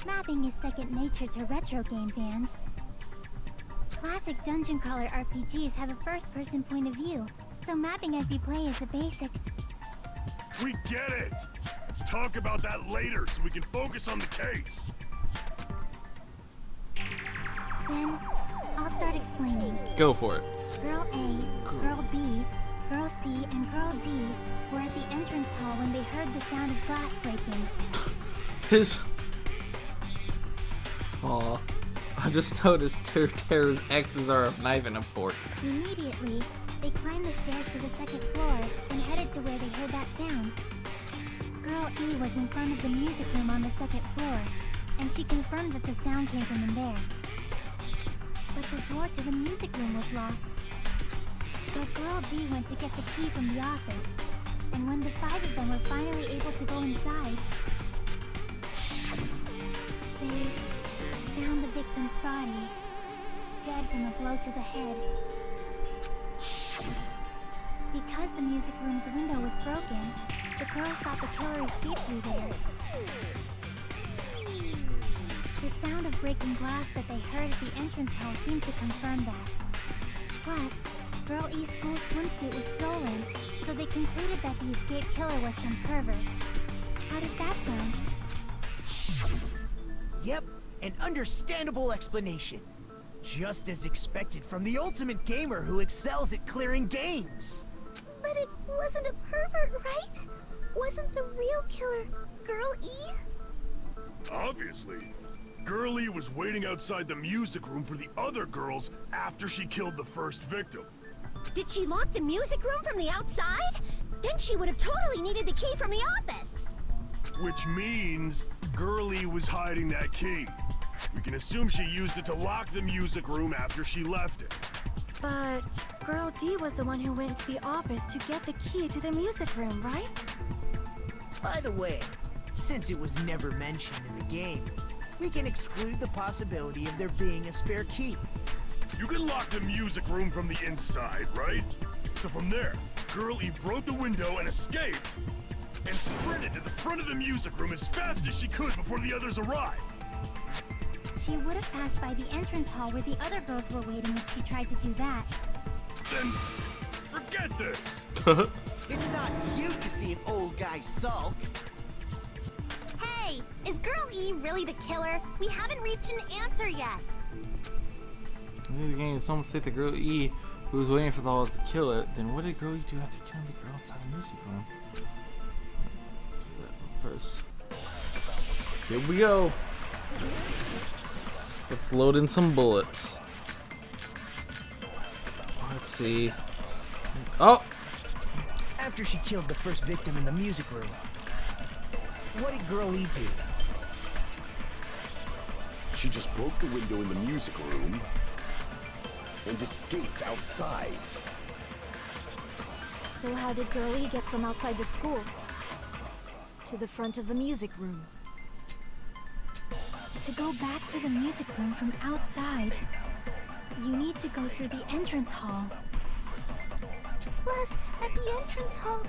Mapping is second nature to retro game fans. Classic dungeon crawler RPGs have a first-person point of view, so mapping as you play is a basic. We get it! Let's talk about that later so we can focus on the case. Then, I'll start explaining. Go for it. Girl A, Girl B, Girl C, and Girl D were at the entrance hall when they heard the sound of glass breaking. His... Aw. I just noticed Terra's X's are a knife and a fork. Immediately, they climbed the stairs to the second floor and headed to where they heard that sound. Girl E was in front of the music room on the second floor, and she confirmed that the sound came from in there. But the door to the music room was locked. So Girl D went to get the key from the office, and when the 5 of them were finally able to go inside, they found the victim's body, dead from a blow to the head. Because the music room's window was broken, the girls thought the killer escaped through there. The sound of breaking glass that they heard at the entrance hall seemed to confirm that. Plus, Girl E's school swimsuit was stolen, so they concluded that the escaped killer was some pervert. How does that sound? Yep, an understandable explanation. Just as expected from the ultimate gamer who excels at clearing games. But it wasn't a pervert, right? Wasn't the real killer Girl E? Obviously. Girl E was waiting outside the music room for the other girls after she killed the first victim. Did she lock the music room from the outside? Then she would have totally needed the key from the office. Which means Girl E was hiding that key. We can assume she used it to lock the music room after she left it. But Girl D was the one who went to the office to get the key to the music room, right? By the way, since it was never mentioned in the game, we can exclude the possibility of there being a spare key. You can lock the music room from the inside, right? So from there, Girl E broke the window and escaped, and sprinted to the front of the music room as fast as she could before the others arrived. She would have passed by the entrance hall where the other girls were waiting if she tried to do that. Then, forget this! It's not cute to see an old guy sulk. Hey, is Girl E really the killer? We haven't reached an answer yet. In the game, someone said the Girl E who was waiting for the halls to kill it. Then what did Girl E do after killing the girl inside the music room? That one first. Here we go. Let's load in some bullets. Let's see. Oh! After she killed the first victim in the music room, what did Girl E do? She just broke the window in the music room and escaped outside. So how did Girlie get from outside the school to the front of the music room? To go back to the music room from outside, you need to go through the entrance hall. Plus, at the entrance hall,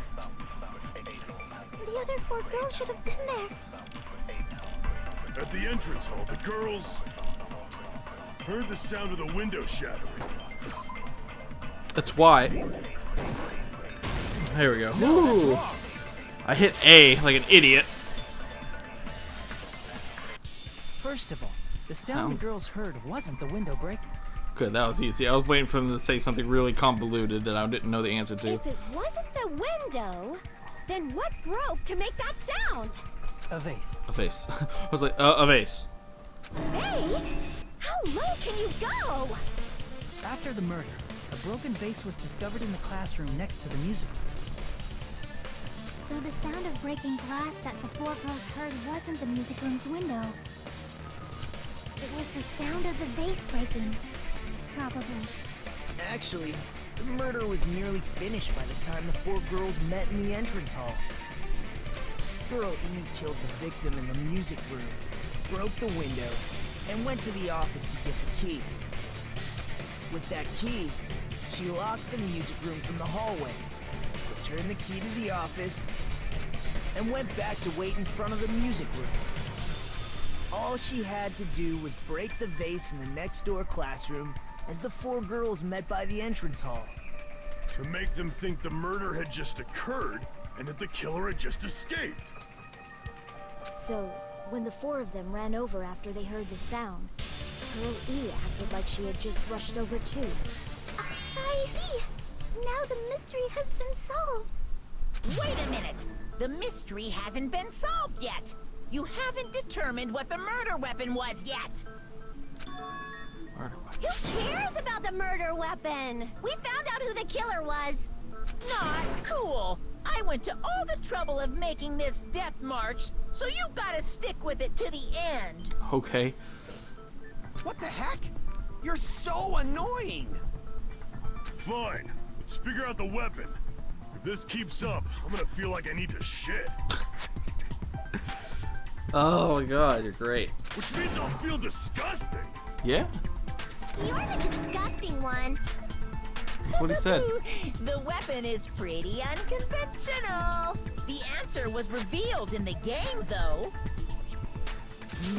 the other 4 girls should have been there. At the entrance hall, the girls heard the sound of the window shattering. That's why. There we go. Ooh. I hit A like an idiot. First of all, the sound the girls heard wasn't the window breaking. Good, that was easy. I was waiting for them to say something really convoluted that I didn't know the answer to. If it wasn't the window, then what broke to make that sound? A vase. A vase. I was like, a vase. Vase? How low can you go? After the murder, a broken vase was discovered in the classroom next to the music room. So the sound of breaking glass that the 4 girls heard wasn't the music room's window. It was the sound of the vase breaking. Probably. Actually, the murder was nearly finished by the time the 4 girls met in the entrance hall. Girl E killed the victim in the music room, broke the window, and went to the office to get the key. With that key, she locked the music room from the hallway, returned the key to the office, and went back to wait in front of the music room. All she had to do was break the vase in the next door classroom as the 4 girls met by the entrance hall. To make them think the murder had just occurred and that the killer had just escaped. So, when the 4 of them ran over after they heard the sound, Girl E acted like she had just rushed over too. I see. Now the mystery has been solved. Wait a minute! The mystery hasn't been solved yet! You haven't determined what the murder weapon was yet! Who cares about the murder weapon? We found out who the killer was. Not cool! I went to all the trouble of making this death march, so you gotta stick with it to the end! Okay. What the heck? You're so annoying! Fine. Let's figure out the weapon. If this keeps up, I'm gonna feel like I need to shit. Oh my god, you're great. Which means I'll feel disgusting. Yeah? You're the disgusting one. That's what he said. The weapon is pretty unconventional. The answer was revealed in the game, though.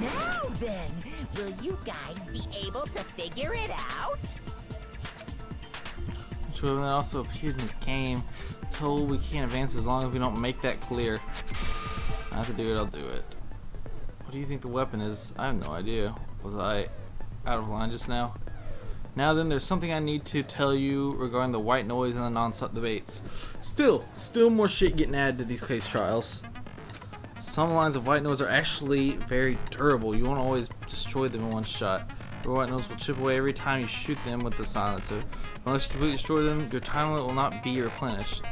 Now then, will you guys be able to figure it out? Which weapon that also appeared in the game. Told we can't advance as long as we don't make that clear. I have to do it, I'll do it. What do you think the weapon is? I have no idea. Was I out of line just now? Now then, there's something I need to tell you regarding the white noise and the non-stop debates. Still more shit getting added to these case trials. Some lines of white noise are actually very durable. You won't always destroy them in one shot. Your white noise will chip away every time you shoot them with the silencer. Unless you completely destroy them, your time limit will not be replenished.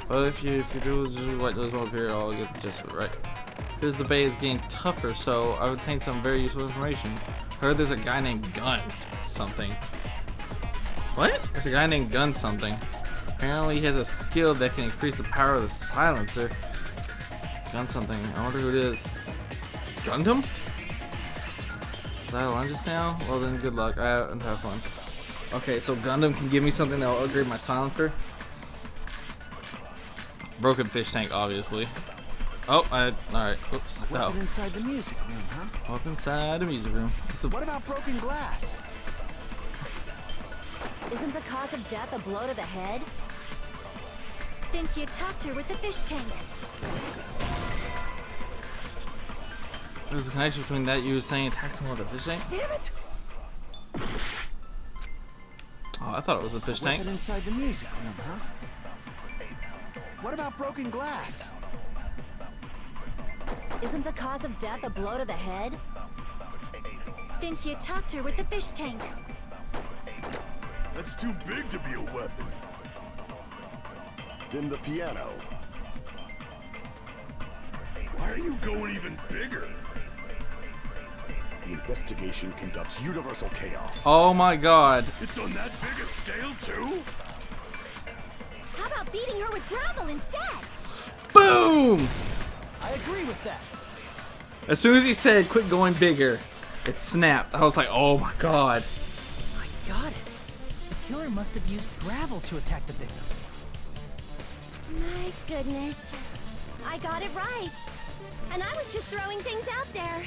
But if you do, white noise won't appear at all. Get the gist of it, right? This debate is getting tougher, so I obtained some very useful information. Heard there's a guy named Gun something. What? There's a guy named Gun something. Apparently he has a skill that can increase the power of the silencer. Gun something. I wonder who it is. Gundam? Is that a line just now? Well then, good luck. And have fun. Okay, so Gundam can give me something that will upgrade my silencer. Broken fish tank, obviously. Oh, alright. Oops. Weapon inside the music room, huh? Up inside the music room. What about broken glass? Isn't the cause of death a blow to the head? Didn't you attacked her with the fish tank? There's a connection between that you were saying attacked him with a fish tank? Damn it! Oh, I thought it was a fish tank. Weapon inside the music room, huh? What about broken glass? Isn't the cause of death a blow to the head? Didn't you attacked her with the fish tank? That's too big to be a weapon. Then the piano. Why are you going even bigger? The investigation conducts universal chaos. Oh my god. It's on that big a scale, too? How about beating her with gravel instead? Boom! I agree with that. As soon as he said quit going bigger, it snapped. I was like, oh my god. I got it. The killer must have used gravel to attack the victim. My goodness. I got it right. And I was just throwing things out there.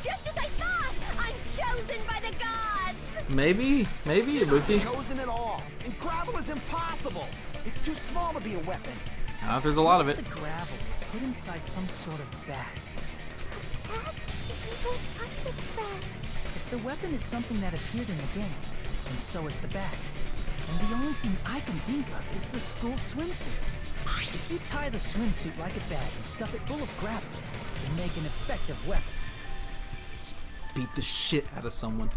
Just as I thought! I'm chosen by the gods! Maybe Ibuki. Chosen at all. And gravel is impossible. It's too small to be a weapon. Not if there's a lot of it. The gravel was put inside some sort of bag. Bag? It's an Antarctic bag. If the weapon is something that appeared in the game, and so is the bag. And the only thing I can think of is the school swimsuit. If you tie the swimsuit like a bag and stuff it full of gravel, you make an effective weapon. Beat the shit out of someone.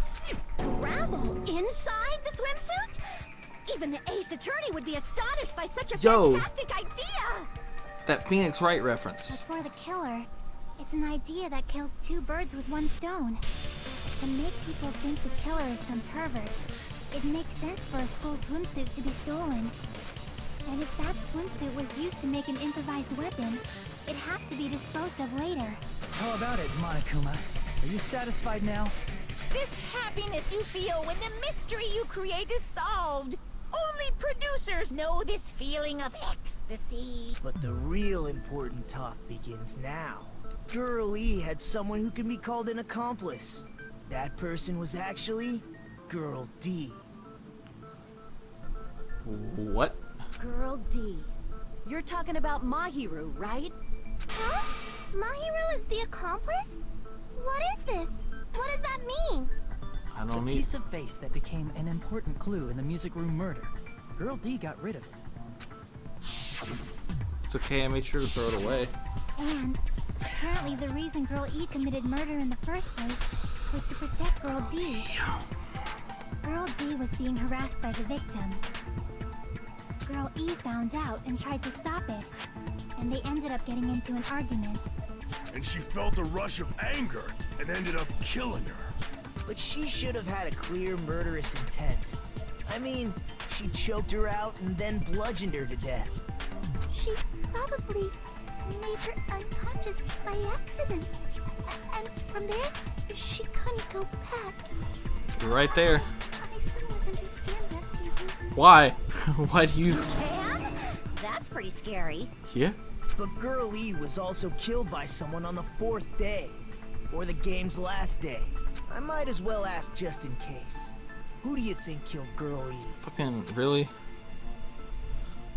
Gravel inside the swimsuit? Even the ace attorney would be astonished by such a Yo. fantastic idea! That Phoenix Wright reference. But for the killer, it's an idea that kills two birds with one stone. To make people think the killer is some pervert, it makes sense for a school swimsuit to be stolen. And if that swimsuit was used to make an improvised weapon, it'd have to be disposed of later. How about it, Monokuma? Are you satisfied now? This happiness you feel when the mystery you create is solved. Only producers know this feeling of ecstasy. But the real important talk begins now. Girl E had someone who can be called an accomplice. That person was actually Girl D. What? Girl D. You're talking about Mahiru, right? Huh? Mahiru is the accomplice? What is this? What does that mean? I The don't need. piece of face that became an important clue in the music room murder. Girl D got rid of it. It's okay. I made sure to throw it away. And apparently the reason Girl E committed murder in the first place was to protect Girl D. Girl D was being harassed by the victim. Girl E found out and tried to stop it, and they ended up getting into an argument. And she felt a rush of anger and ended up killing her. But she should have had a clear murderous intent. I mean, she choked her out and then bludgeoned her to death. She probably made her unconscious by accident. And from there, she couldn't go back. You're right there. I somewhat understand that feeling. Why? Why do you? Can? That's pretty scary. Yeah. But Girl E was also killed by someone on the 4th day. Or the game's last day. I might as well ask just in case. Who do you think killed Girl E? Fucking really?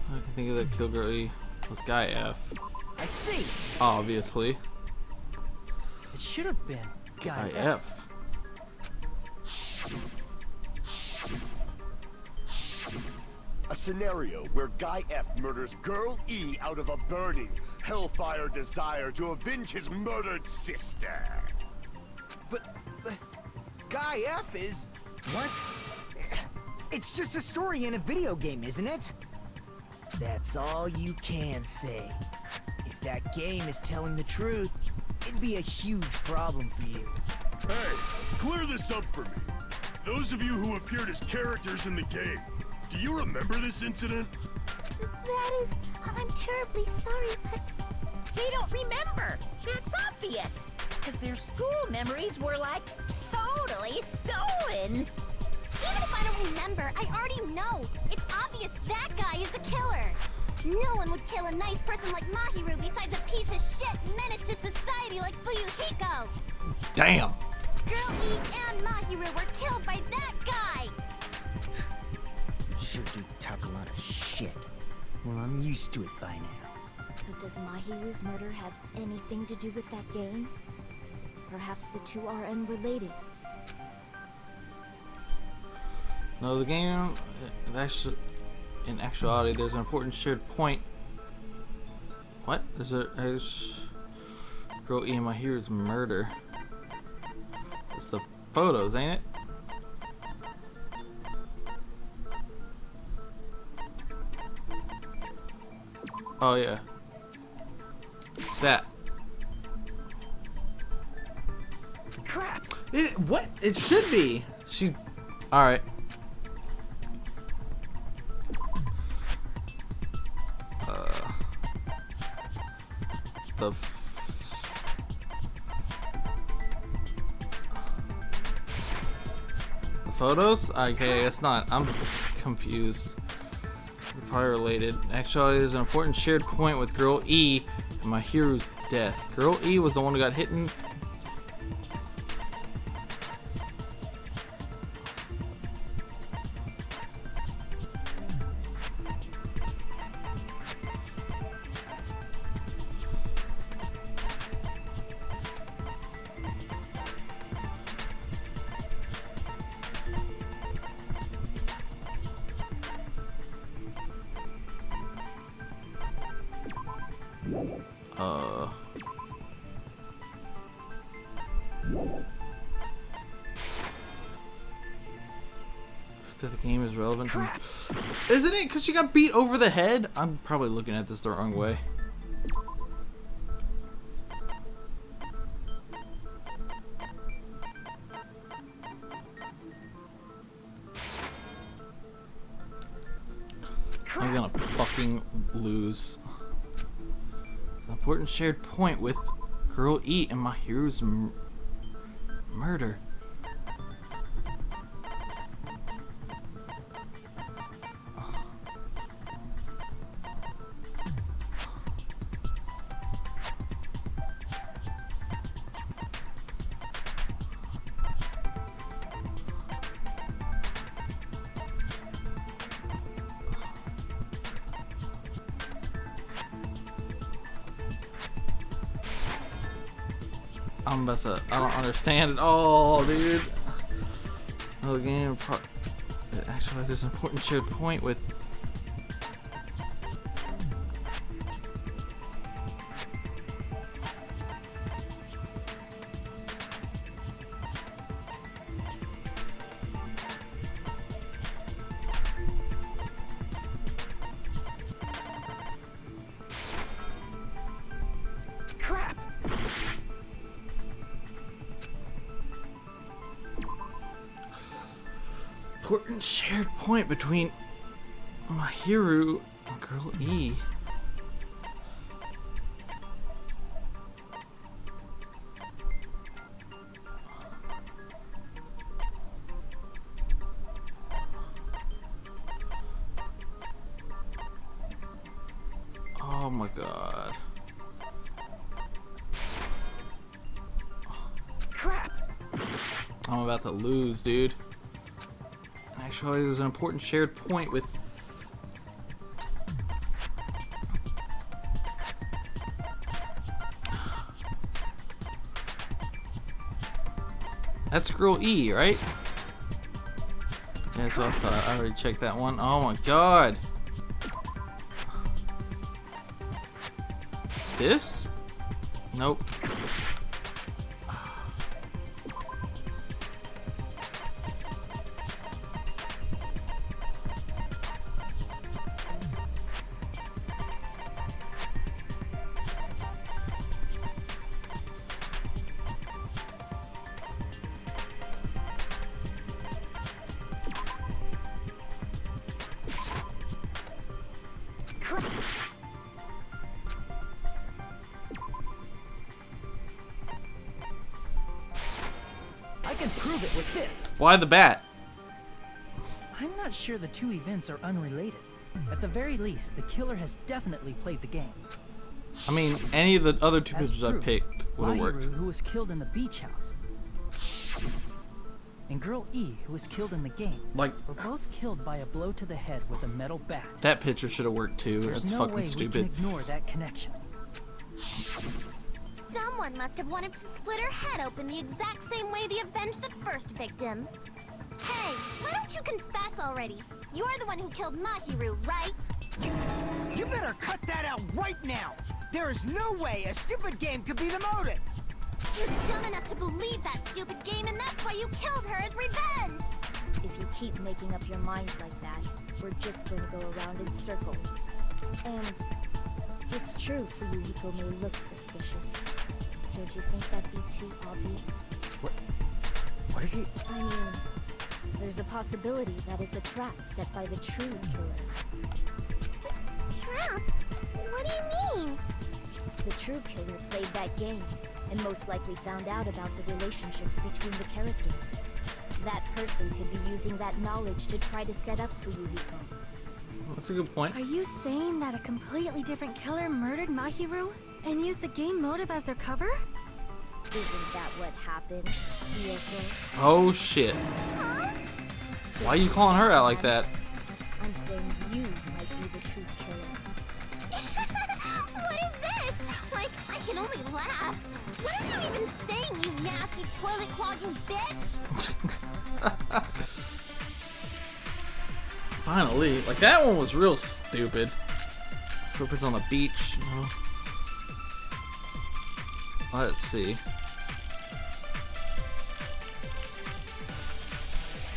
I can think of that kill girl E was Guy F. I see. Obviously. It should have been Guy Guy F. A scenario where Guy F murders Girl E out of a burning, hellfire desire to avenge his murdered sister. But Guy F is... What? It's just a story in a video game, isn't it? That's all you can say. If that game is telling the truth, it'd be a huge problem for you. Hey, clear this up for me. Those of you who appeared as characters in the game, do you remember this incident? That is... I'm terribly sorry, but... They don't remember. That's obvious. Because their school memories were like totally stolen. Even if I don't remember, I already know. It's obvious that guy is the killer. No one would kill a nice person like Mahiru besides a piece of shit menace to society like Fuyuhiko. Damn. Girl E and Mahiru were killed by that guy. Sure do talk a lot of shit. Well, I'm used to it by now. But does Mahiru's murder have anything to do with that game? Perhaps the two are unrelated. No, the game. Actually, in actuality, there's an important shared point. What? There's Girl E and Mahiru's murder. It's the photos, ain't it? Oh yeah. That. Crap! What? It should be. She's... Alright. The photos? Okay, it's not. I'm confused. They're probably related. Actually, there's an important shared point with Girl E and my hero's death. Girl E was the one who got hit in... That the game is relevant to... Isn't it? Because she got beat over the head? I'm probably looking at this the wrong way. I'm gonna fucking lose. An important shared point with Girl E and my hero's murder. I'm about to... I don't understand at all, dude. Oh, the game... Actually, there's an important shared point with... Crap! Important shared point between Mahiru and Girl E. Oh my god. Crap! I'm about to lose, dude. Actually, there's an important shared point with... That's Girl E, right? That's what I thought. I already checked that one. Oh my god. This? Nope. I can prove it with this. Why the bat? I'm not sure the two events are unrelated. At the very least, the killer has definitely played the game. I mean, any of the other two As pictures I proof, picked would have worked. Mahiru, who was killed in the beach house, and Girl E, who was killed in the game, Like, were both killed by a blow to the head with a metal bat. that picture should have worked too. There's That's no fucking way stupid. we can ignore that connection. Someone must have wanted to split her head open the exact same way they avenged the first victim. Hey, why don't you confess already? You're the one who killed Mahiru, right? You better cut that out right now! There is no way a stupid game could be the motive! You're dumb enough to believe that stupid game, and that's why you killed her as revenge! If you keep making up your mind like that, we're just going to go around in circles. And it's true Fuyuhiko may look suspicious. Don't you think that'd be too obvious? What are you... I mean, there's a possibility that it's a trap set by the true killer. Trap? What do you mean? The true killer played that game, and most likely found out about the relationships between the characters. That person could be using that knowledge to try to set up for Yuriko. That's a good point. Are you saying that a completely different killer murdered Mahiru and used the game motive as their cover? Isn't that what happened, Yuriko? Oh shit. Huh? Why are you calling her out like that? I'm saying you might be the true killer. What is this? Like, I can only laugh. What are you even saying, you nasty toilet clogging bitch? Finally. Like, that one was real stupid. Footprints on the beach. You know. Let's see.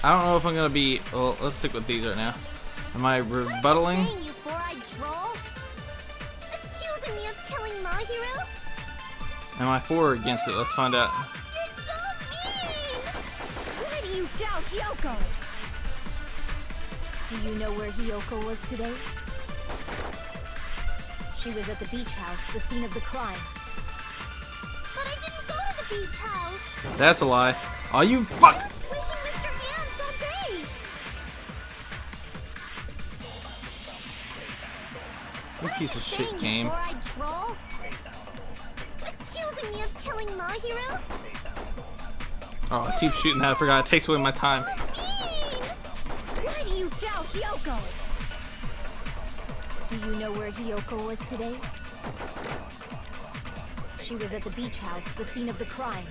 I don't know if I'm gonna be. Well, let's stick with these right now. Am I rebuttaling? What are you saying, you four-eyed troll? Accusing me of killing Mahiru? Am I for or against it? Let's find out. You're so mean! Why do you doubt Hiyoko? Do you know where Hiyoko was today? She was at the beach house, the scene of the crime. But I didn't go to the beach house. That's a lie. Oh, you fuck! Wishing Mr. Ants all day. You piece of shit Saying, game. You four-eyed troll? Accusing me of killing Mahiru? Oh, I keep shooting that. I forgot. It takes away my time. Why do you doubt Hiyoko? Do you know where Hiyoko was today? She was at the beach house, the scene of the crime.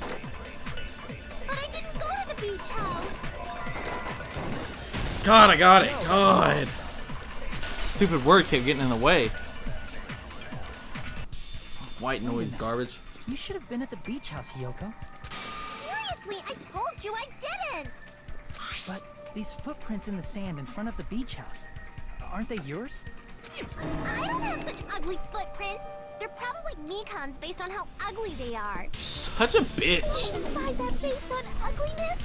But I didn't go to the beach house. God, I got it. God. Stupid word kept getting in the way. White noise garbage. You should have been at the beach house, Hiyoko. Seriously, I told you I didn't. But these footprints in the sand in front of the beach house, aren't they yours? I don't have such ugly footprints. They're probably Mikan's based on how ugly they are. Such a bitch. Decide that based on ugliness?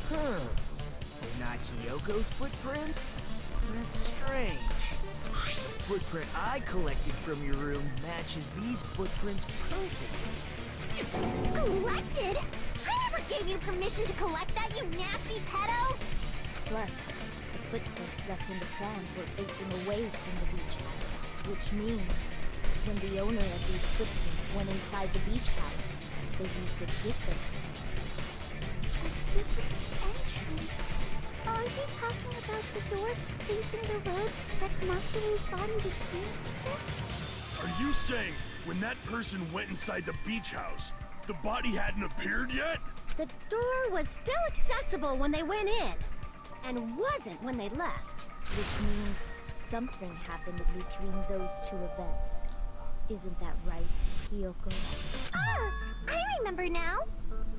Huh. They're not Hiyoko's footprints? That's strange. The footprint I collected from your room matches these footprints perfectly. Collected? I never gave you permission to collect that, you nasty pedo! Plus, the footprints left in the sand were facing away from the beach house, which means when the owner of these footprints went inside the beach house, they used a different A different entrance? Are you talking about the door facing the road that Mahiru's body was in? Are you saying when that person went inside the beach house, the body hadn't appeared yet? The door was still accessible when they went in, and wasn't when they left. Which means something happened between those two events. Isn't that right, Hiyoko? Ah, I remember now.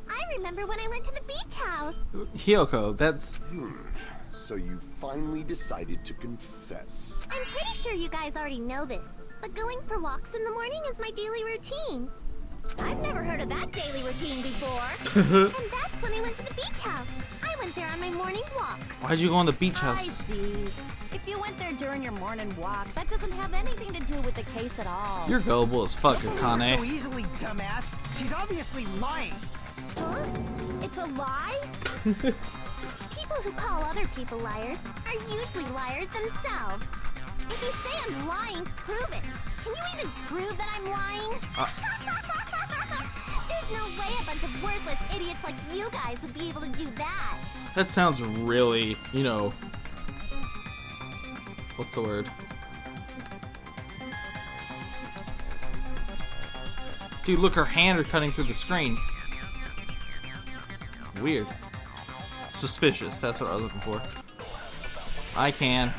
I remember when I went to the beach house. Hiyoko, that's... So you finally decided to confess. I'm pretty sure you guys already know this, but going for walks in the morning is my daily routine. I've never heard of that daily routine before. And that's when I went to the beach house. I went there on my morning walk. Why'd you go on the beach I house? see. If you went there during your morning walk, that doesn't have anything to do with the case at all. You're gullible as fuck, So Akane. easily, dumbass. She's obviously lying. Huh? It's a lie? People who call other people liars are usually liars themselves. If you say I'm lying, prove it. Can you even prove that I'm lying? There's no way a bunch of worthless idiots like you guys would be able to do that. That sounds really, you know... What's the word? Dude, look, her hand are cutting through the screen. Weird. Suspicious, that's what I was looking for. I can.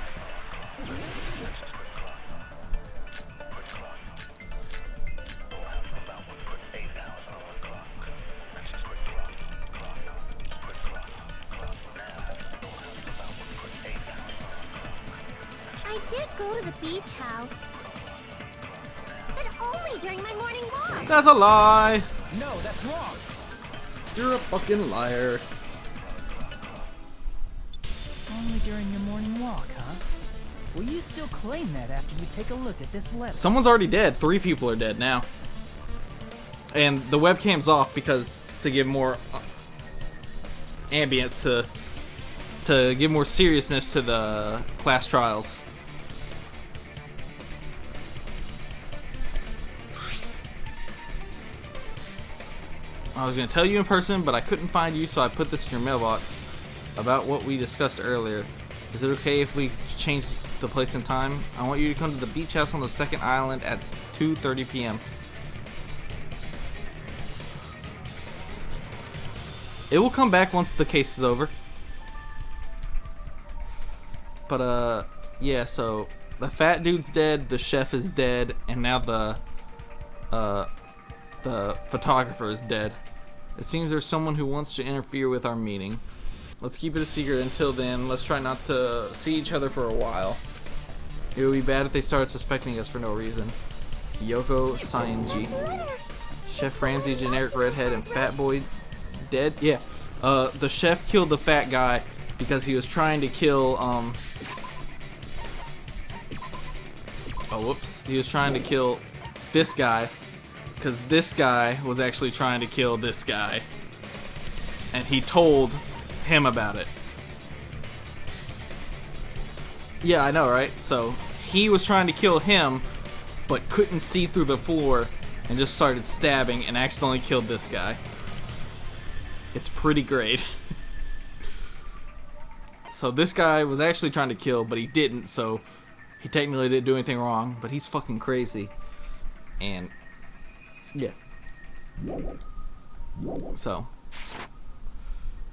I did go to the beach house. But only during my morning walk. That's a lie. No, that's wrong. You're a fucking liar. Only during your morning walk, huh? Will you still claim that after you take a look at this letter? Someone's already dead. 3 people are dead now. And the webcam's off because to give more ambience to give more seriousness to the class trials. I was going to tell you in person, but I couldn't find you, so I put this in your mailbox about what we discussed earlier. Is it okay if we change the place and time? I want you to come to the beach house on the second island at 2:30 p.m. It will come back once the case is over. But, yeah, so the fat dude's dead, the chef is dead, and now the photographer is dead. It seems there's someone who wants to interfere with our meeting. Let's keep it a secret until then. Let's try not to see each other for a while. It would be bad if they started suspecting us for no reason. Yoko Sainji. Chef Ramsay, generic redhead, and fat boy dead? Yeah. The chef killed the fat guy because he was trying to kill, he was trying to kill this guy. Because this guy was actually trying to kill this guy. And he told him about it. Yeah, I know, right? So, he was trying to kill him, but couldn't see through the floor, and just started stabbing and accidentally killed this guy. It's pretty great. So this guy was actually trying to kill, but he didn't, so he technically didn't do anything wrong, but he's fucking crazy. And yeah. So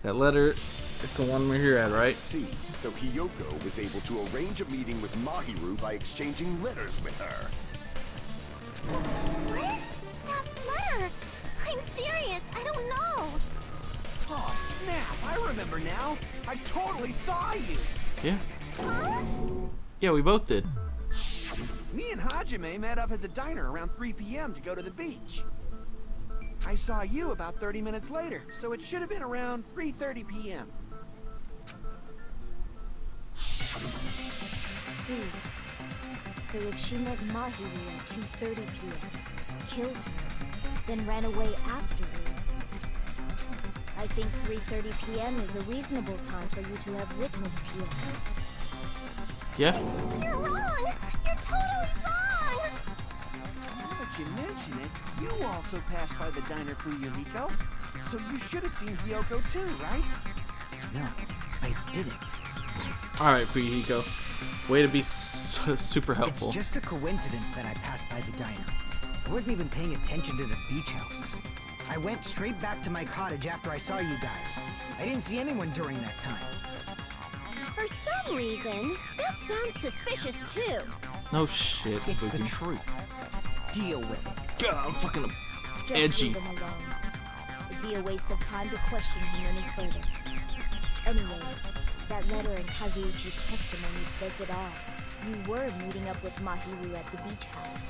that letter, it's the one we're here at, right? See, so Hiyoko was able to arrange a meeting with Mahiru by exchanging letters with her. Where's that letter? I'm serious, I don't know. Oh, snap, I remember now. I totally saw you. Yeah. Huh? Yeah, we both did. Me and Hajime met up at the diner around 3 p.m. to go to the beach. I saw you about 30 minutes later, so it should have been around 3:30 p.m. See. So if she met Mahiru at 2:30 p.m., killed her, then ran away after her, I think 3:30 p.m. is a reasonable time for you to have witnessed here. Yeah. You're wrong! You're totally wrong! Now that you mention it, you also passed by the diner, Fuyuhiko. So you should have seen Hiyoko too, right? No, I didn't. Alright, Fuyuhiko. Way to be super helpful. It's just a coincidence that I passed by the diner. I wasn't even paying attention to the beach house. I went straight back to my cottage after I saw you guys. I didn't see anyone during that time. For some reason, that sounds suspicious too. No shit, It's Boogie. the truth. Deal with it. God, I'm fucking Just edgy. leave him alone. It'd be a waste of time to question him any further. Anyway, that letter in Kazuichi's testimony says it all. You were meeting up with Mahiru at the beach house.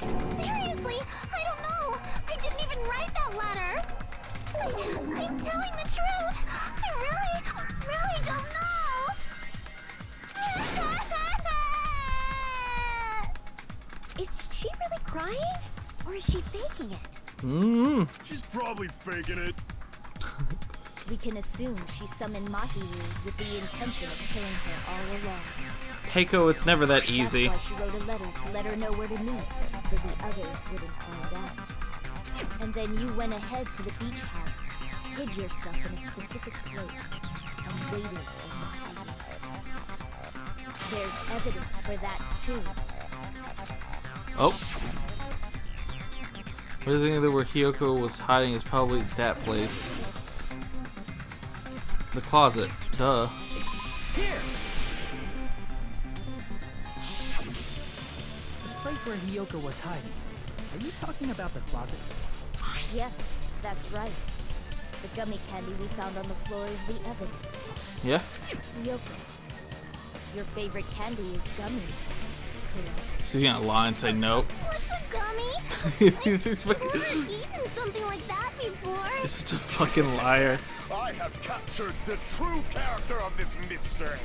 Seriously, I don't know! I didn't even write that letter! I'm telling the truth! I really don't know! Is she really crying? Or is she faking it? Mm. She's probably faking it. We can assume she summoned Mahiru with the intention of killing her all along. Heiko, it's never that easy. That's why she wrote a letter to let her know where to meet, so the others wouldn't find out. And then you went ahead to the beach house, hid yourself in a specific place, and waited for Mahiru. There's evidence for that too. Oh. What is it where Hiyoko was hiding is probably that place. The closet. Duh. Here! The place where Hiyoko was hiding. Are you talking about the closet? Yes, that's right. The gummy candy we found on the floor is the evidence. Yeah? Hiyoko, your favorite candy is gummies, correct? She's gonna lie and say nope. What's a gummy? He's I've fucking- never eaten something like that before. You're such a fucking liar. I have captured the true character of this mystery.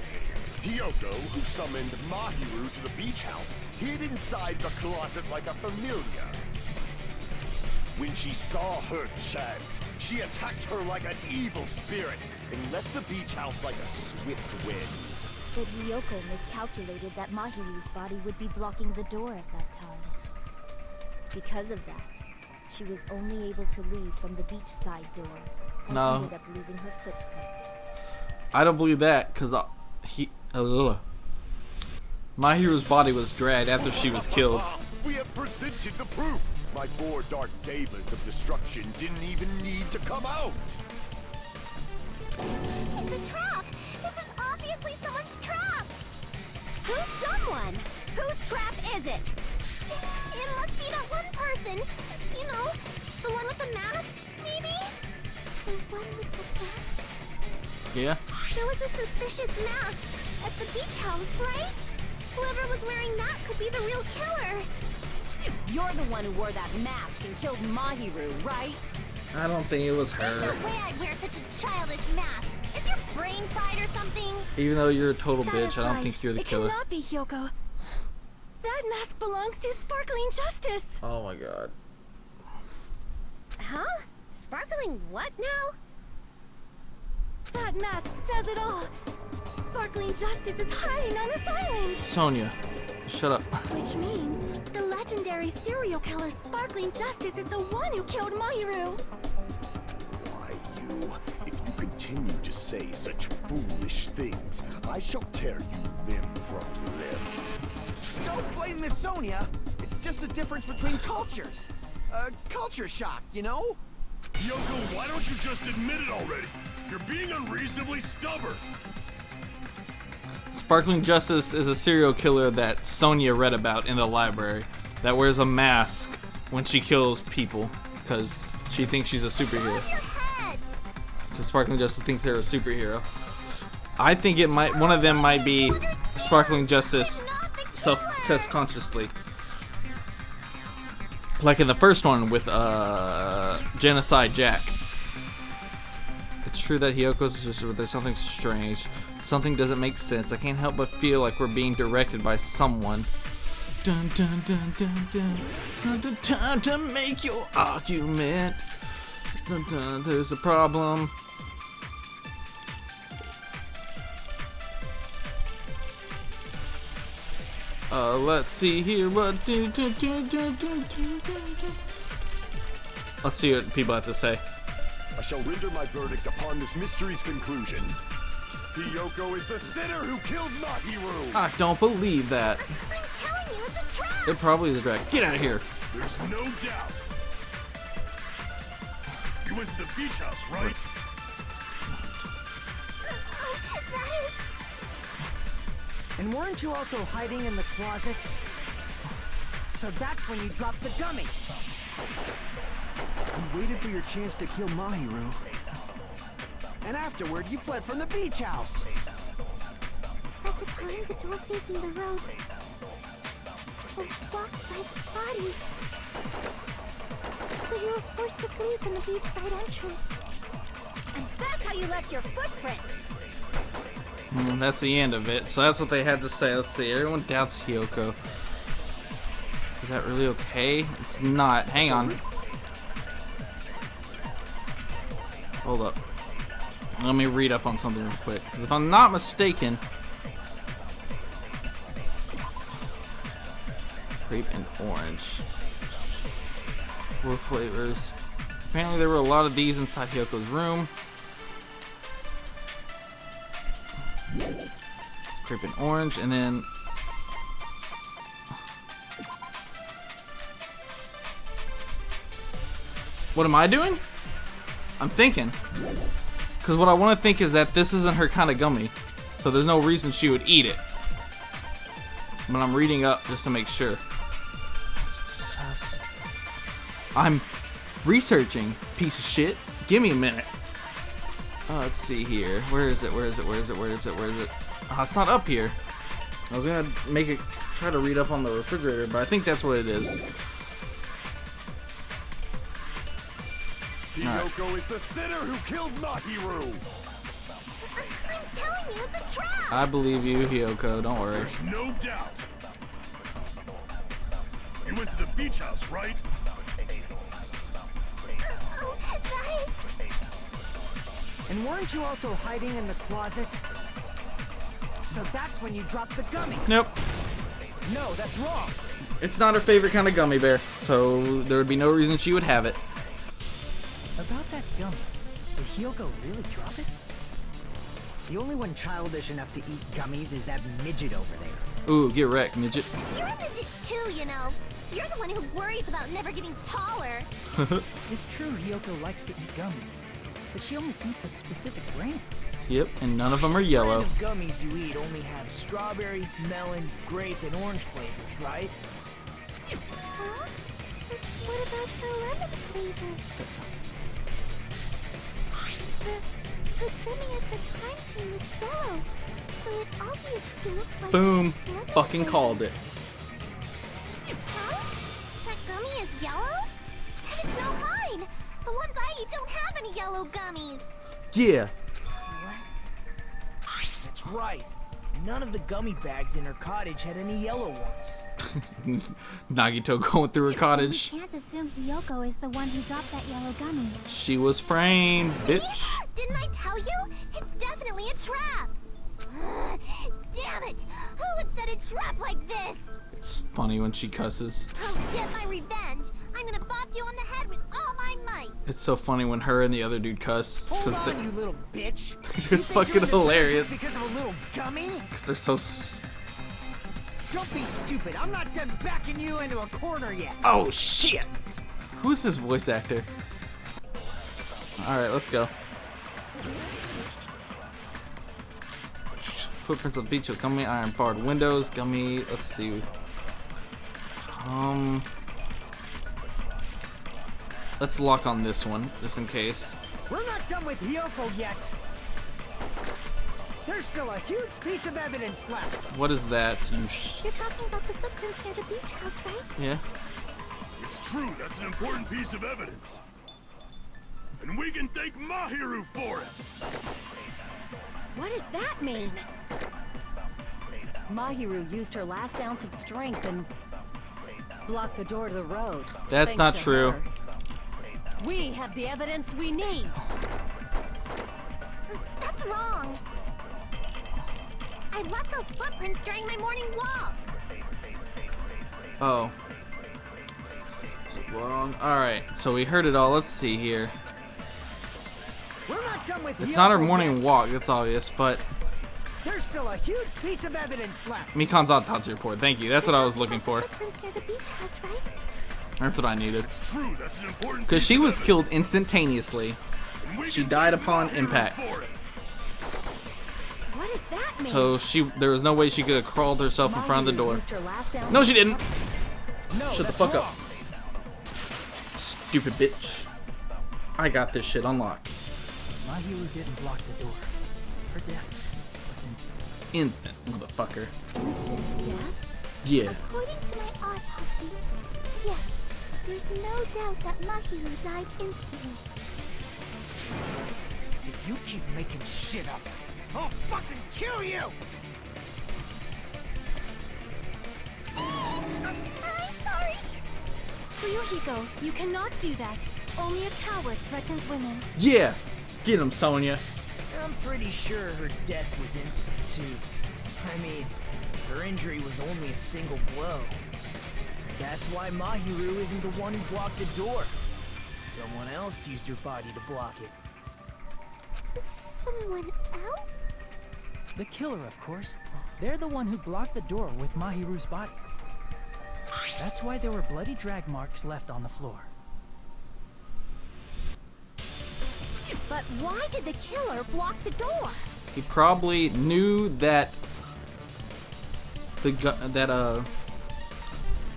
Hiyoko, who summoned Mahiru to the beach house, hid inside the closet like a familiar. When she saw her chance, she attacked her like an evil spirit and left the beach house like a swift wind. But Hiyoko miscalculated that Mahiru's body would be blocking the door at that time. Because of that, she was only able to leave from the beachside door and ended up leaving her footprints. I don't believe that, because Mahiru's body was dragged after she was killed. We have presented the proof. My 4 dark gamers of destruction didn't even need to come out. It's a trap! This is obviously someone's trap! Who's someone? Whose trap is it? It must be that one person. You know, the one with the mask, maybe? The one with the mask? Yeah? There was a suspicious mask at the beach house, right? Whoever was wearing that could be the real killer. You're the one who wore that mask and killed Mahiru, right? I don't think it was There's her. no way I'd wear such a childish mask. Is your brain fried or something? Even though you're a total That bitch, is I don't right. think you're the It killer. cannot be Hiyoko. That mask belongs to Sparkling Justice. Oh my god. Huh? Sparkling what now? That mask says it all. Sparkling Justice is hiding on this island. Sonia, shut up. Which means the legendary serial killer Sparkling Justice is the one who killed Mahiru. Why, you? If you continue to say such foolish things, I shall tear you limb from limb. Don't blame Miss Sonia. It's just a difference between cultures. Culture shock, you know? Yoko, why don't you just admit it already? You're being unreasonably stubborn. Sparkling Justice is a serial killer that Sonia read about in the library that wears a mask when she kills people because she thinks she's a superhero. Because Sparkling Justice thinks they're a superhero. I think it might, one of them might be Sparkling Justice self-consciously. Like in the first one with Genocide Jack. It's true that Hiyoko's there's something strange. Something doesn't make sense. I can't help but feel like we're being directed by someone. Dun dun dun dun dun dun dun. Time to make your argument. Dun dun. There's a problem. Let's see here. What do. Let's see what people have to say. I shall render my verdict upon this mystery's conclusion. Hiyoko is the sinner who killed Mahiru! I don't believe that. I'm telling you, it's a trap! It probably is a drag. Get out of here. There's no doubt. You went to the beach house, right? That is... And weren't you also hiding in the closet? So that's when you dropped the gummy. You waited for your chance to kill Mahiru. And afterward, you fled from the beach house. At the time, the door facing the road was blocked by the body. So you were forced to flee from the beachside entrance. And that's how you left your footprints. That's the end of it. So that's what they had to say. Let's see. Everyone doubts Hiyoko. Is that really okay? It's not. Hang on. Hold up. Let me read up on something real quick. Because if I'm not mistaken, grape and orange. What flavors? Apparently there were a lot of these inside Hiyoko's room. Grape and orange, and then what am I doing? I'm thinking. Because what I want to think is that this isn't her kind of gummy. So there's no reason she would eat it. But I'm reading up just to make sure. I'm researching, piece of shit. Give me a minute. Let's see here. Where is it? Where is it? Where is it? Where is it? Where is it? Oh, it's not up here. I was gonna make it, try to read up on the refrigerator, but I think that's what it is. Hiyoko is the sinner who killed Mahiru! I'm telling you, it's a trap! I believe you, Hiyoko. Don't worry. There's no doubt. You went to the beach house, right? Oh, guys! And weren't you also hiding in the closet? So that's when you dropped the gummy. Nope. No, that's wrong. It's not her favorite kind of gummy bear, so there would be no reason she would have it. About that gummy, did Hiyoko really drop it? The only one childish enough to eat gummies is that midget over there. Ooh, get wrecked, midget. You're a midget too, you know. You're the one who worries about never getting taller. It's true Hiyoko likes to eat gummies, but she only eats a specific brand. Yep, and none of them are yellow. The brand of gummies you eat only have strawberry, melon, grape, and orange flavors, right? Huh? What about the lemon flavor? The gummy at the crime scene was yellow, so it obviously looked like Boom. it was lemon Fucking flavor. called it. Huh? That gummy is yellow? And it's no mine! The ones I eat don't have any yellow gummies! Yeah. That's right. None of the gummy bags in her cottage had any yellow ones. Nagito going through her cottage. We can't assume Hiyoko is the one who dropped that yellow gummy. She was framed, bitch. Didn't I tell you? It's definitely a trap! Damn it! Who would set a trap like this? It's funny when she cusses. I'll get my revenge! I'm gonna bop you on the head with all my might! It's so funny when her and the other dude cuss. Hold 'Cause on, you little bitch. it's fucking hilarious. Just because of a little gummy? Because they're so... Don't be stupid. I'm not done backing you into a corner yet. Oh, shit! Who's this voice actor? Alright, let's go. Footprints on the beach with gummy, iron barred windows, gummy, let's see. Let's lock on this one, just in case. We're not done with Hiyoko yet. There's still a huge piece of evidence left. What is that? You're talking about the footprints near the beach house, right? Yeah. It's true, that's an important piece of evidence. And we can thank Mahiru for it! What does that mean? Mahiru used her last ounce of strength and blocked the door to the road. That's Thanks not to true. her. We have the evidence we need. That's wrong! I left those footprints during my morning walk! Oh. Wrong. Alright, so we heard it all. Let's see here. We're not done with It's not her Hiyoko morning yet. walk, that's obvious, but There's still a huge piece of evidence left. Mikan's autopsy report. Thank you. That's what I was looking for. Footprints near the beach house, right? That's what I needed. It's true, that's an important Because piece she of was killed evidence. instantaneously. And we She can died thank upon Mahiru impact. for it. What does that mean? So there was no way she could have crawled herself in front of the Mahiru door. used her last ounce No, of she didn't. No, Shut the that's fuck wrong. up. Stupid bitch. I got this shit unlocked. Mahiru didn't block the door. Her death was instant. Instant, motherfucker. Instant death? Yeah. According to my autopsy, yes, there's no doubt that Mahiru died instantly. If you keep making shit up, I'll fucking kill you! I'm sorry! Ryuhiko, you cannot do that. Only a coward threatens women. Yeah. Get him, Sonya. I'm pretty sure her death was instant too. I mean, her injury was only a single blow. That's why Mahiru isn't the one who blocked the door. Someone else used her body to block it. Someone else? The killer, of course. They're the one who blocked the door with Mahiru's body. That's why there were bloody drag marks left on the floor. But why did the killer block the door? He probably knew that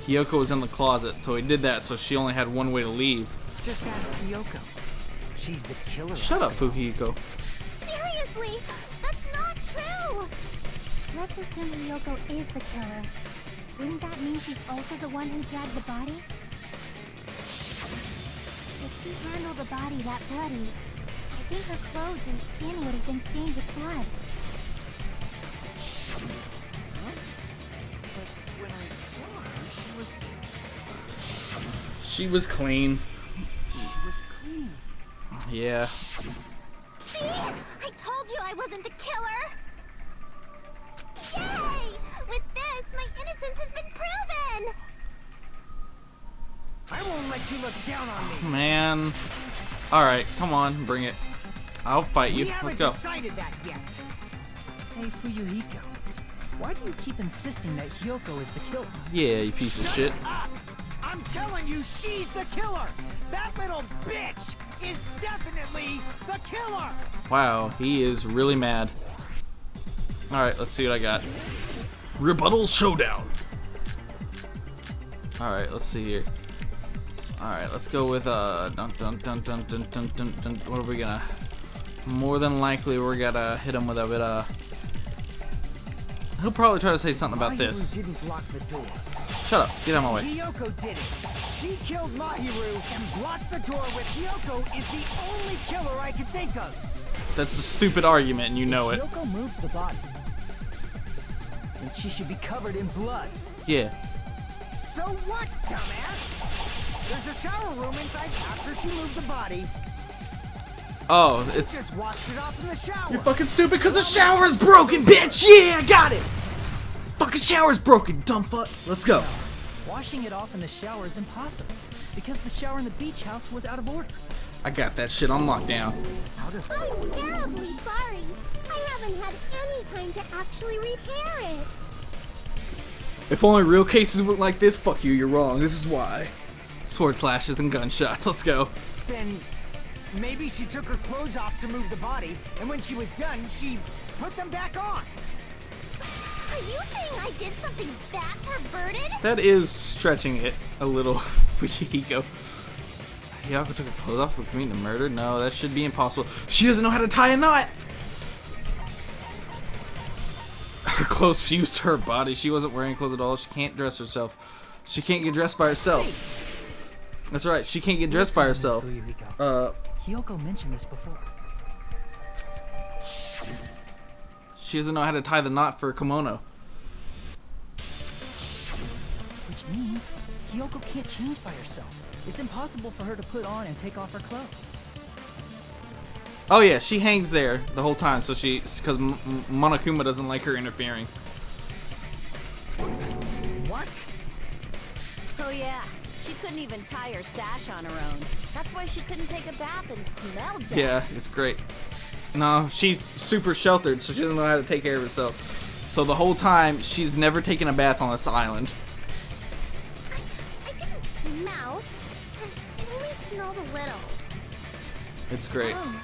Hiyoko was in the closet, so he did that so she only had one way to leave. Just ask Hiyoko. She's the killer. Shut up, Fujiko. Seriously, that's not true! Let's assume Ryoko is the killer. Wouldn't that mean she's also the one who dragged the body? If she handled a body that bloody, I think her clothes or skin would have been stained with blood. But when I saw her, She was clean. she was clean. Yeah. See? I told you I wasn't the killer! Yay! With this, my innocence has been proven! I won't let you look down on me. Man. Alright, come on, bring it. I'll fight you. We Let's haven't go. decided that yet. Hey, Fuyuhiko. Why do you keep insisting that Hyoko is the killer? Yeah, you piece of shit. Up! I'm telling you, she's the killer! That little bitch is definitely the killer! Wow, he is really mad. Alright, let's see what I got. Rebuttal showdown. Alright, let's see here. Alright, let's go with dun dun dun dun dun dun dun dun. What are we gonna? More than likely we're gonna hit him with a bit he'll probably try to say something about this. Didn't block the door. Shut up, get out of my way. Hyoko did it. She killed Mahiru and blocked the door with Hyoko is the only killer I can think of. That's a stupid argument and you know it. Hyoko moved the body. And she should be covered in blood. Yeah. So what, dumbass? There's a shower room inside after she moved the body. Oh, She it's just washed it off in the shower. you're fucking stupid because the shower's broken, bitch! Yeah, I got it! Fucking shower's broken, dumb fuck. Let's go. Washing it off in the shower is impossible, because the shower in the beach house was out of order. I got that shit on lockdown. I'm terribly sorry. I haven't had any time to actually repair it. If only real cases went like this, fuck you, you're wrong. This is why. Sword slashes and gunshots, let's go. Then maybe she took her clothes off to move the body, and when she was done, she put them back on. Are you saying I did something that perverted? That is stretching it a little. Fuyuhiko. Hyoko took her clothes off for committing the murder? No, that should be impossible. She doesn't know how to tie a knot! Her clothes fused to her body. She wasn't wearing clothes at all. She can't dress herself. She can't get dressed by herself. That's right, she can't get dressed by herself. Hyoko mentioned this before. She doesn't know how to tie the knot for a kimono. Which means Hyoko can't change by herself. It's impossible for her to put on and take off her clothes. Oh yeah, she hangs there the whole time, so because Monokuma doesn't like her interfering. What? Oh yeah, she couldn't even tie her sash on her own. That's why she couldn't take a bath and smelled bad. Yeah, it's great. No, she's super sheltered, so she doesn't know how to take care of herself. So the whole time, she's never taken a bath on this island. I didn't smell. It only smelled a little. It's great. Oh,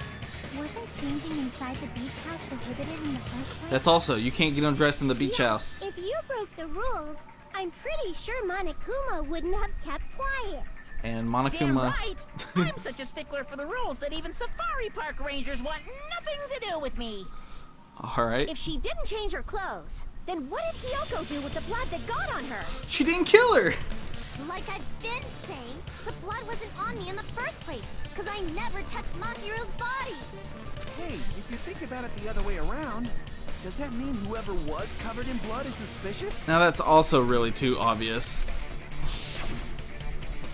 wasn't changing inside the beach house prohibited in the first place? That's also, you can't get undressed in the beach house. If you broke the rules, I'm pretty sure Monokuma wouldn't have kept quiet. And Damn Monokuma... right! I'm such a stickler for the rules that even safari park rangers want nothing to do with me. Alright. If she didn't change her clothes, then what did Hyoko do with the blood that got on her? She didn't kill her! Like I've been saying, the blood wasn't on me in the first place, because I never touched Mahiru's body. Hey, if you think about it the other way around, does that mean whoever was covered in blood is suspicious? Now that's also really too obvious.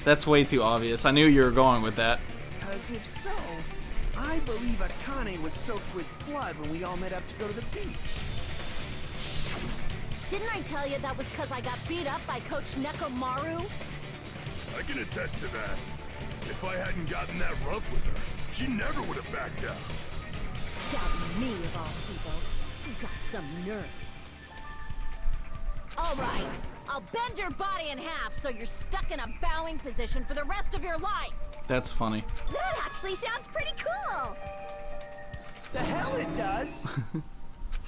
That's way too obvious. I knew you were going with that. Because if so, I believe Akane was soaked with blood when we all met up to go to the beach. Didn't I tell you that was because I got beat up by Coach Nekomaru? I can attest to that. If I hadn't gotten that rough with her, she never would have backed down. Doubting me of all people. You got some nerve. All right, I'll bend your body in half so you're stuck in a bowing position for the rest of your life. That's funny. That actually sounds pretty cool. The hell it does!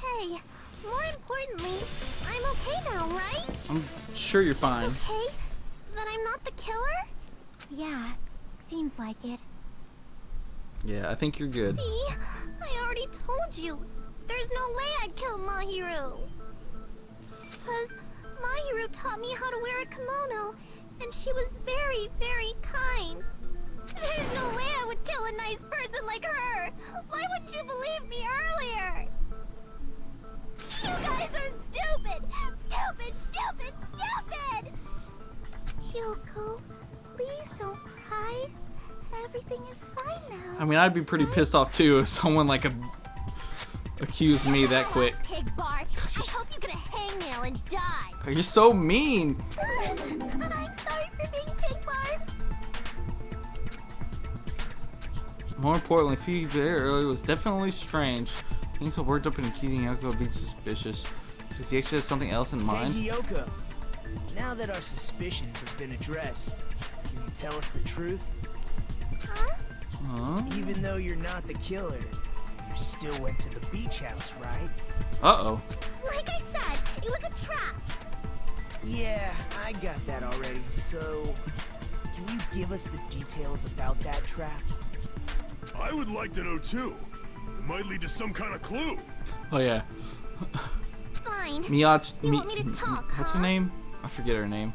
Hey, more importantly, I'm okay now, right? I'm sure you're fine. Okay? That I'm not the killer? Yeah, seems like it. Yeah, I think you're good. See? I already told you. There's no way I'd kill Mahiru. Because Mahiru taught me how to wear a kimono, and she was very, very kind. There's no way I would kill a nice person like her! Why wouldn't you believe me earlier? You guys are stupid! Stupid, stupid, stupid! Hyoko, please don't cry. Everything is fine now. I mean, I'd be pretty pissed off too if someone like accused me that quick. Pig Bart, I hope you get a hangnail and die. You're so mean. I'm sorry for being Pig Bart. More importantly, Phoebe there earlier was definitely strange. Being so worked up and accusing Hyoko of being suspicious. Does he actually have something else in mind? Hey, Hyoko. Now that our suspicions have been addressed, can you tell us the truth? Huh? Even though you're not the killer, you still went to the beach house, right? Uh-oh. Like I said, it was a trap. Yeah, I got that already. So, can you give us the details about that trap? I would like to know too. It might lead to some kind of clue. Oh yeah. Fine. You want me to talk, What's her name? I forget her name.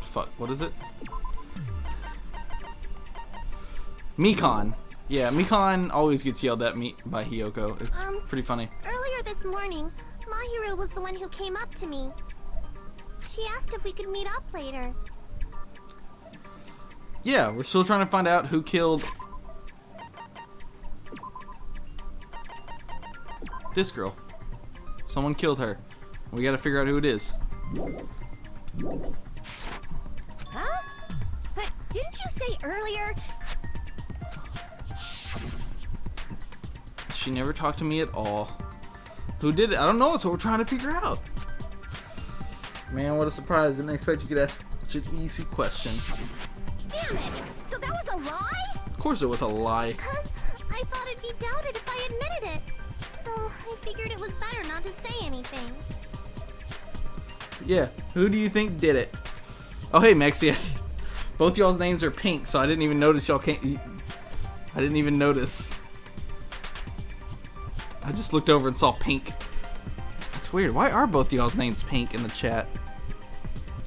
Fuck, what is it? Mikon. Yeah, Mikon always gets yelled at me by Hyoko. It's pretty funny. Earlier this morning, Mahiru was the one who came up to me. She asked if we could meet up later. Yeah, we're still trying to find out who killed this girl. Someone killed her. We gotta figure out who it is. Huh? But didn't you say earlier? She never talked to me at all. Who did it? I don't know. That's what we're trying to figure out. Man, what a surprise. Didn't expect you could ask such an easy question. Damn it! So that was a lie? Of course it was a lie. Because I thought it'd be doubted if I admitted it. So I figured it was better not to say anything. Yeah, who do you think did it? Oh, hey, Maxie. Both y'all's names are pink, so I didn't even notice y'all can't... I didn't even notice. I just looked over and saw pink. That's weird. Why are both y'all's names pink in the chat?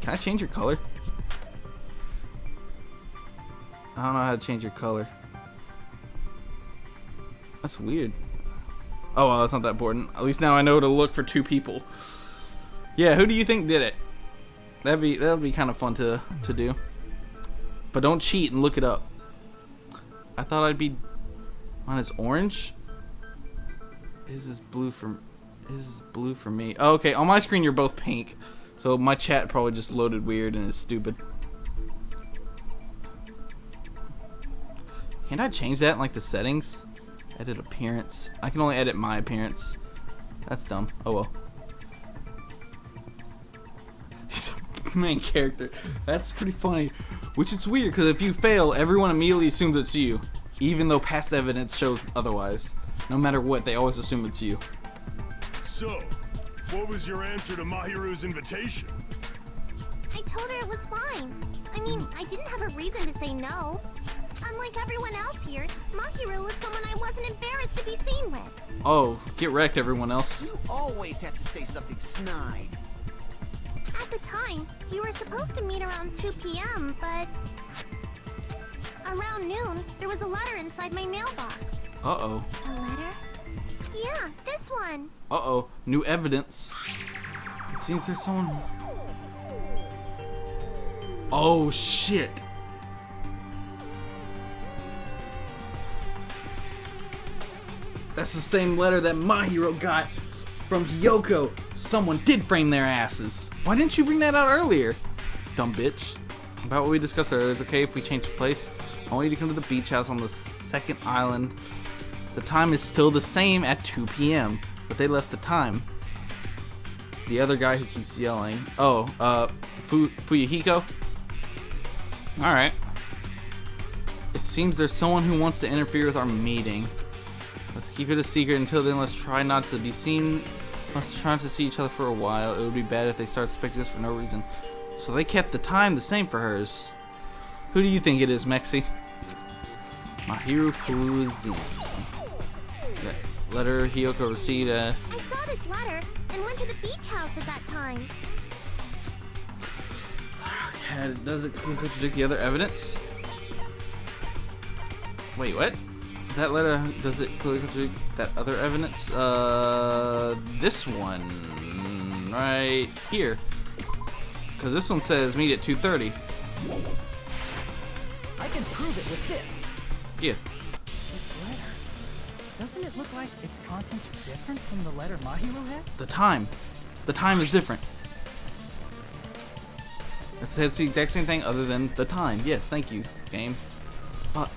Can I change your color? I don't know how to change your color. That's weird. Oh, well, that's not that important. At least now I know to look for two people. Yeah, who do you think did it? That'd be kind of fun to do. But don't cheat and look it up. I thought I'd be on his orange. This is blue for me. Oh, okay, on my screen you're both pink. So my chat probably just loaded weird and is stupid. Can't I change that in like the settings? Edit appearance. I can only edit my appearance. That's dumb. Oh well. Main character. That's pretty funny. Which is weird because if you fail, everyone immediately assumes it's you, even though past evidence shows otherwise. No matter what, they always assume it's you. So, what was your answer to Mahiru's invitation? I told her it was fine. I mean, I didn't have a reason to say no. Unlike everyone else here, Mahiru was someone I wasn't embarrassed to be seen with. Oh, get wrecked, everyone else. You always have to say something snide. At the time, we were supposed to meet around 2 p.m., but... around noon, there was a letter inside my mailbox. Uh-oh. A letter? Yeah, this one. Uh-oh. New evidence. It seems there's someone... Oh, shit. That's the same letter that Mahiru got from Hyoko. Someone did frame their asses. Why didn't you bring that out earlier? Dumb bitch. About what we discussed earlier, it's okay if we change the place. I want you to come to the beach house on the second island. The time is still the same at 2 p.m., but they left the time. The other guy who keeps yelling. Oh, Fuyuhiko? Alright. It seems there's someone who wants to interfere with our meeting. Let's keep it a secret until then. Let's try not to be seen. Let's try not to see each other for a while. It would be bad if they start suspecting us for no reason. So they kept the time the same for hers. Who do you think it is, Mexi? Mahiru Kuzi. Letter Hyoko received. I saw this letter and went to the beach house at that time. Does it contradict the other evidence? Wait, what? That letter, does it clearly contradict that other evidence? This one right here. Because this one says meet at 2:30. I can prove it with this. Yeah. This letter. Doesn't it look like its contents are different from the letter Mahiro had? The time. The time is different. It's the exact same thing other than the time. Yes, thank you, game. Fuck.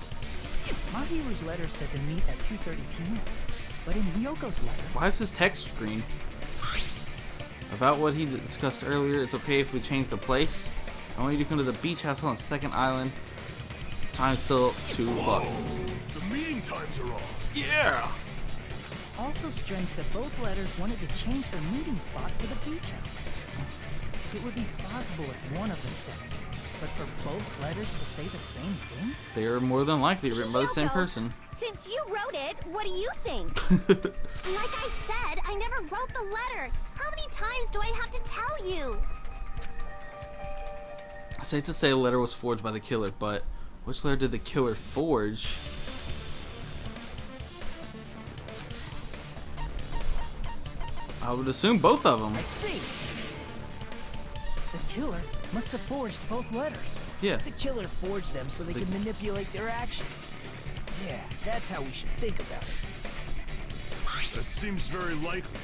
Mahiru's letter said to meet at 2:30 p.m. But in Ryoko's letter... Why is this text green? About what he discussed earlier, it's okay if we change the place. I want you to come to the beach house on the second island. Time's still 2 o'clock. The meeting times are off. Yeah! It's also strange that both letters wanted to change their meeting spot to the beach house. It would be plausible if one of them said it, but for both letters to say the same thing? They are more than likely written by the same person. Since you wrote it, what do you think? Like I said, I never wrote the letter. How many times do I have to tell you? Safe to say the letter was forged by the killer, but which letter did the killer forge? I would assume both of them. I see. The killer must have forged both letters. Yeah. The killer forged them so they could manipulate their actions. Yeah, that's how we should think about it. That seems very likely.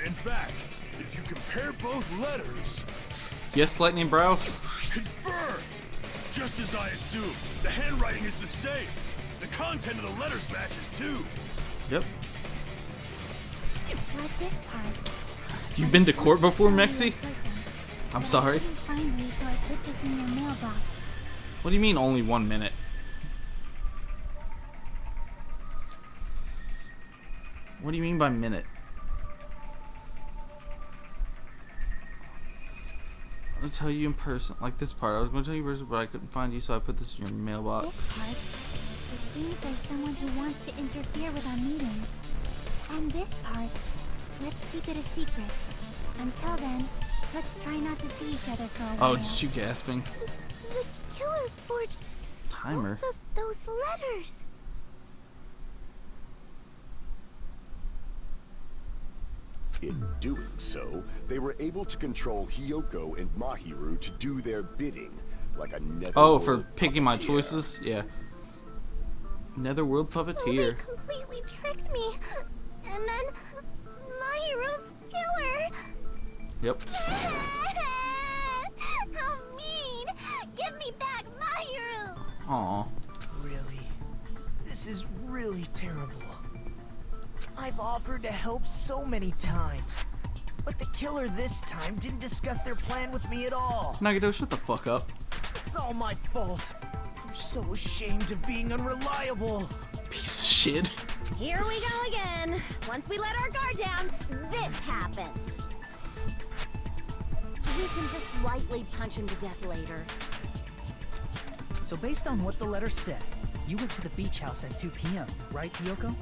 In fact, if you compare both letters... Yes, Lightning Brows? Confirmed! Just as I assumed, the handwriting is the same. The content of the letters matches too. Yep. Like this part. You've been to court before, Mexi? I'm sorry. Finally, so I put this in your mailbox. What do you mean only 1 minute? What do you mean by minute? I'm gonna tell you in person, like this part. I was gonna tell you in person, but I couldn't find you, so I put this in your mailbox. This part. It seems there's someone who wants to interfere with our meeting. And this part. Let's keep it a secret. Until then, let's try not to see each other for a while. Oh, just you gasping. The killer forged Timer. both of those letters. In doing so, they were able to control Hiyoko and Mahiru to do their bidding, like a netherworld Oh, for picking my puppeteer. choices? Yeah. Netherworld So they puppeteer. completely tricked me. And then Mahiru's killer. Yep. How mean! Give me back Mahiru! Aw. Really? This is really terrible. I've offered to help so many times, but the killer this time didn't discuss their plan with me at all. Nagito, shut the fuck up. It's all my fault. I'm so ashamed of being unreliable. Piece of shit. Here we go again. Once we let our guard down, this happens. We can just lightly punch him to death later. So based on what the letter said, you went to the beach house at 2 p.m., right, Yoko?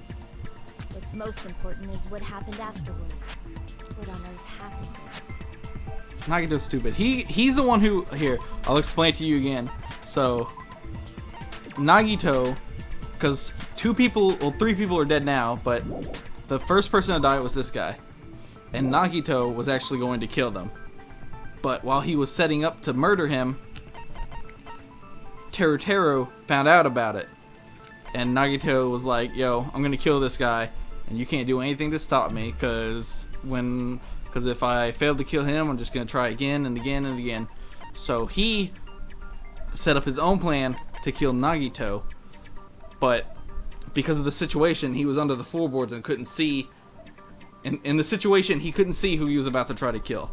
What's most important is what happened afterward. What on earth happened? Nagito's stupid. He's the one who... Here, I'll explain it to you again. So, Nagito... Because 3 people are dead now, but the first person to die was this guy. And Nagito was actually going to kill them. But while he was setting up to murder him, Teru found out about it. And Nagito was like, yo, I'm going to kill this guy, and you can't do anything to stop me, because if I fail to kill him, I'm just going to try again and again and again. So he set up his own plan to kill Nagito, but because of the situation, he was under the floorboards and couldn't see. In the situation, he couldn't see who he was about to try to kill,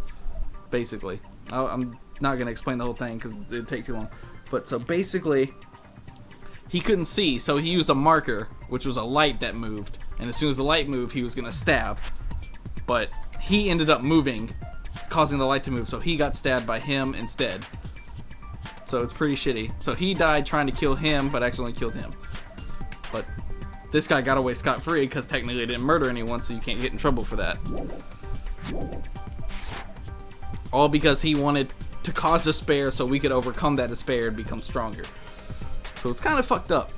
basically. I'm not going to explain the whole thing because it'd take too long. But so basically, he couldn't see, so he used a marker, which was a light that moved. And as soon as the light moved, he was going to stab. But he ended up moving, causing the light to move, so he got stabbed by him instead. So it's pretty shitty. So he died trying to kill him, but accidentally killed him. But this guy got away scot-free because technically he didn't murder anyone, so you can't get in trouble for that. All because he wanted to cause despair so we could overcome that despair and become stronger. So it's kind of fucked up.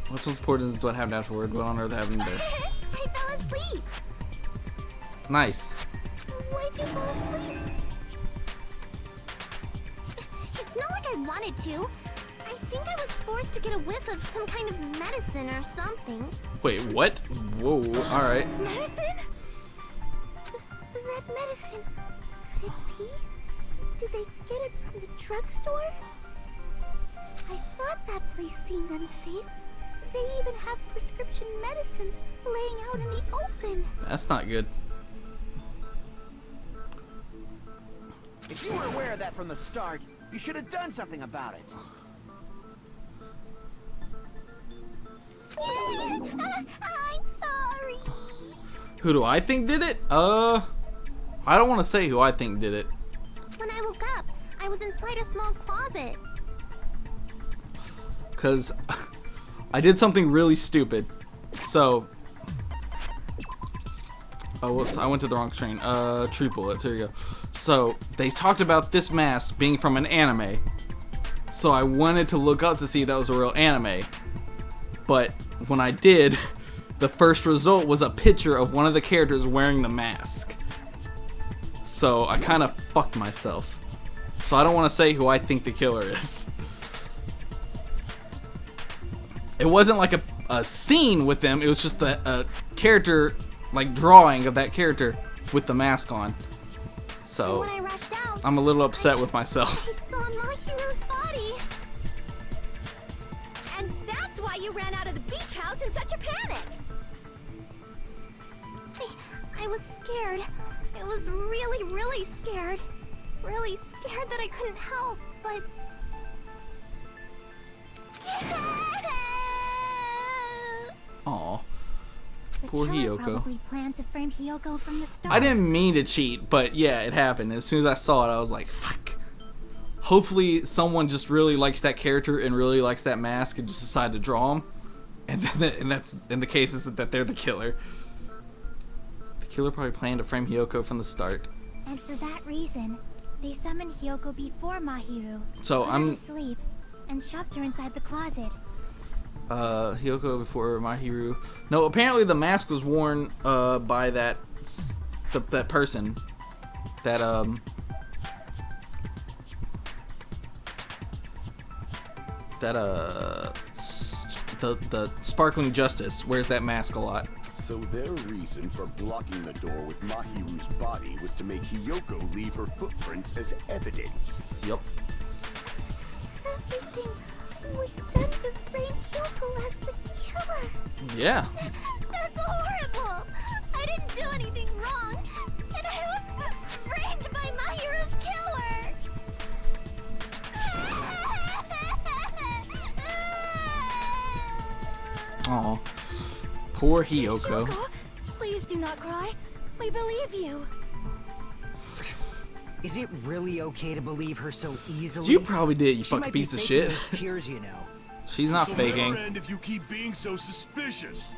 What's important is what happened afterward. What on earth happened there? I fell asleep. Nice. Why'd you fall asleep? It's not like I wanted to. I think I was forced to get a whiff of some kind of medicine or something. Wait, what? Whoa, alright. Medicine? That medicine. Could it be? Did they get it from the drugstore? I thought that place seemed unsafe. They even have prescription medicines laying out in the open. That's not good. If you were aware of that from the start, you should have done something about it. I'm sorry. Who do I think did it? I don't want to say who I think did it. When I woke up, I was inside a small closet. Because I did something really stupid. So, I went to the wrong train. Tree bullets, here you go. So, they talked about this mask being from an anime. So I wanted to look up to see if that was a real anime. But when I did, the first result was a picture of one of the characters wearing the mask. So I kind of fucked myself. So I don't want to say who I think the killer is. It wasn't like a scene with them. It was just a character, like drawing of that character with the mask on. So when I rushed out, I'm a little upset with myself. I saw Mahiro's body. And that's why you ran out of the beach house in such a panic. I was scared. I was really, really scared. Really scared that I couldn't help, but... Aw. The Poor killer Hiyoko. probably planned to frame Hiyoko from the start. I didn't mean to cheat, but yeah, it happened. As soon as I saw it, I was like, fuck. Hopefully someone just really likes that character and really likes that mask and just decided to draw him. And that's in the case is that they're the killer. The killer probably planned to frame Hiyoko from the start. And for that reason, they summoned Hiyoko before Mahiru. So put her I'm to sleep and shoved her inside the closet. Hiyoko before Mahiru. No, apparently the mask was worn by that person that the Sparkling Justice wears that mask a lot. So their reason for blocking the door with Mahiru's body was to make Hiyoko leave her footprints as evidence. Yep. Everything was done to frame Hiyoko as the killer. Yeah. That's horrible. I didn't do anything wrong. And I was framed by Mahiru's killer. Aw. Poor Hiyoko. Please do not cry. We believe you. Is it really okay to believe her so easily? You probably did, you She fucking might be piece of faking shit. those tears, you know. She's not This'll faking. never end if you keep being so suspicious.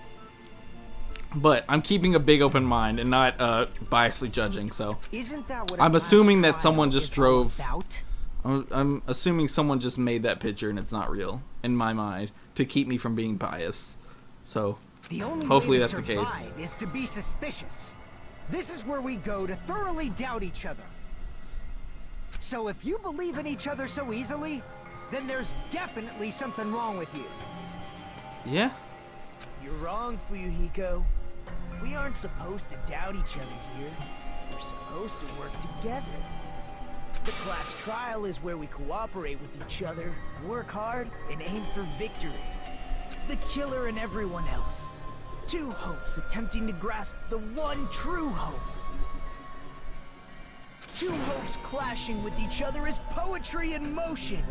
But I'm keeping a big open mind and not biasly judging, so Isn't that what I'm a assuming class that someone trial just is all drove. about? I'm assuming someone just made that picture and it's not real in my mind to keep me from being biased. So The only hopefully way to that's the case. survive is to be suspicious. This is where we go to thoroughly doubt each other. So if you believe in each other so easily, then there's definitely something wrong with you. Yeah. You're wrong, Fuyuhiko. We aren't supposed to doubt each other here. We're supposed to work together. The class trial is where we cooperate with each other, work hard, and aim for victory. The killer and everyone else. Two hopes attempting to grasp the one true hope. Two hopes clashing with each other is poetry in motion.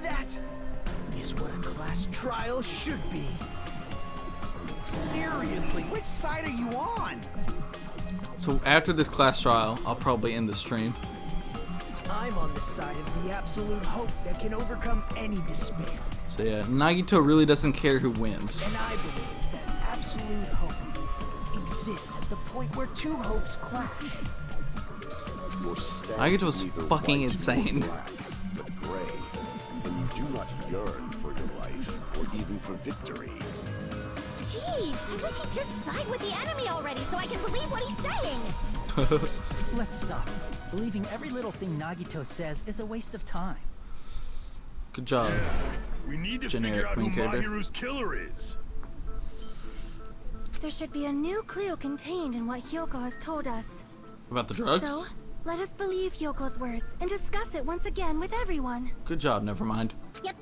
That is what a class trial should be. Seriously, which side are you on? So after this class trial, I'll probably end the stream. I'm on the side of the absolute hope that can overcome any despair. So yeah, Nagito really doesn't care who wins. And I believe that absolute hope exists at the point where two hopes clash. Your stance Nagito was is neither fucking white insane. nor black, but gray, and you do not yearn for your life or even for victory. Jeez, I wish he'd just side with the enemy already so I can believe what he's saying. Let's stop. Believing every little thing Nagito says is a waste of time. Good job. We need to Generic figure out who main character. Mahiru's killer is. There should be a new clue contained in what Hyoko has told us. About the drugs? So, let us believe Hyoko's words and discuss it once again with everyone. Good job, never mind. Yep.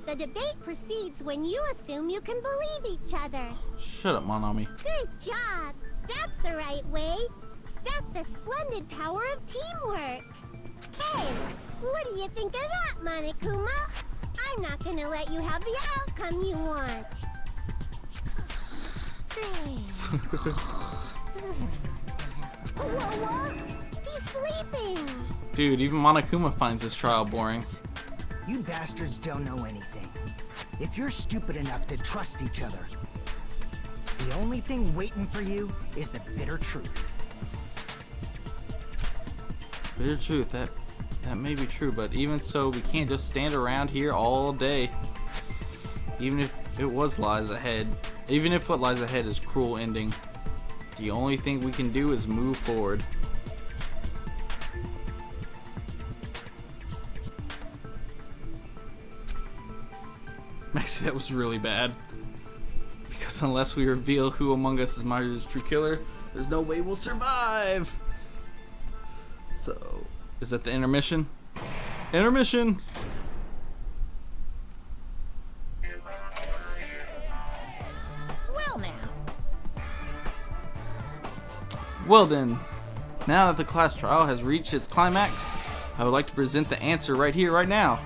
The debate proceeds when you assume you can believe each other. Shut up, Monami. Good job. That's the right way. That's the splendid power of teamwork. Hey, what do you think of that, Monokuma? I'm not gonna let you have the outcome you want. Whoa. He's sleeping. Dude, even Monokuma finds this trial boring. You bastards don't know anything. If you're stupid enough to trust each other, the only thing waiting for you is the bitter truth. Bitter truth, that may be true, but even so, we can't just stand around here all day. Even if it was lies ahead, even if what lies ahead is cruel ending, the only thing we can do is move forward. Maxie, that was really bad. Because unless we reveal who among us is Mahiru's true killer, there's no way we'll survive. So, is that the intermission? Intermission! Well now. Well then, now that the class trial has reached its climax, I would like to present the answer right here, right now.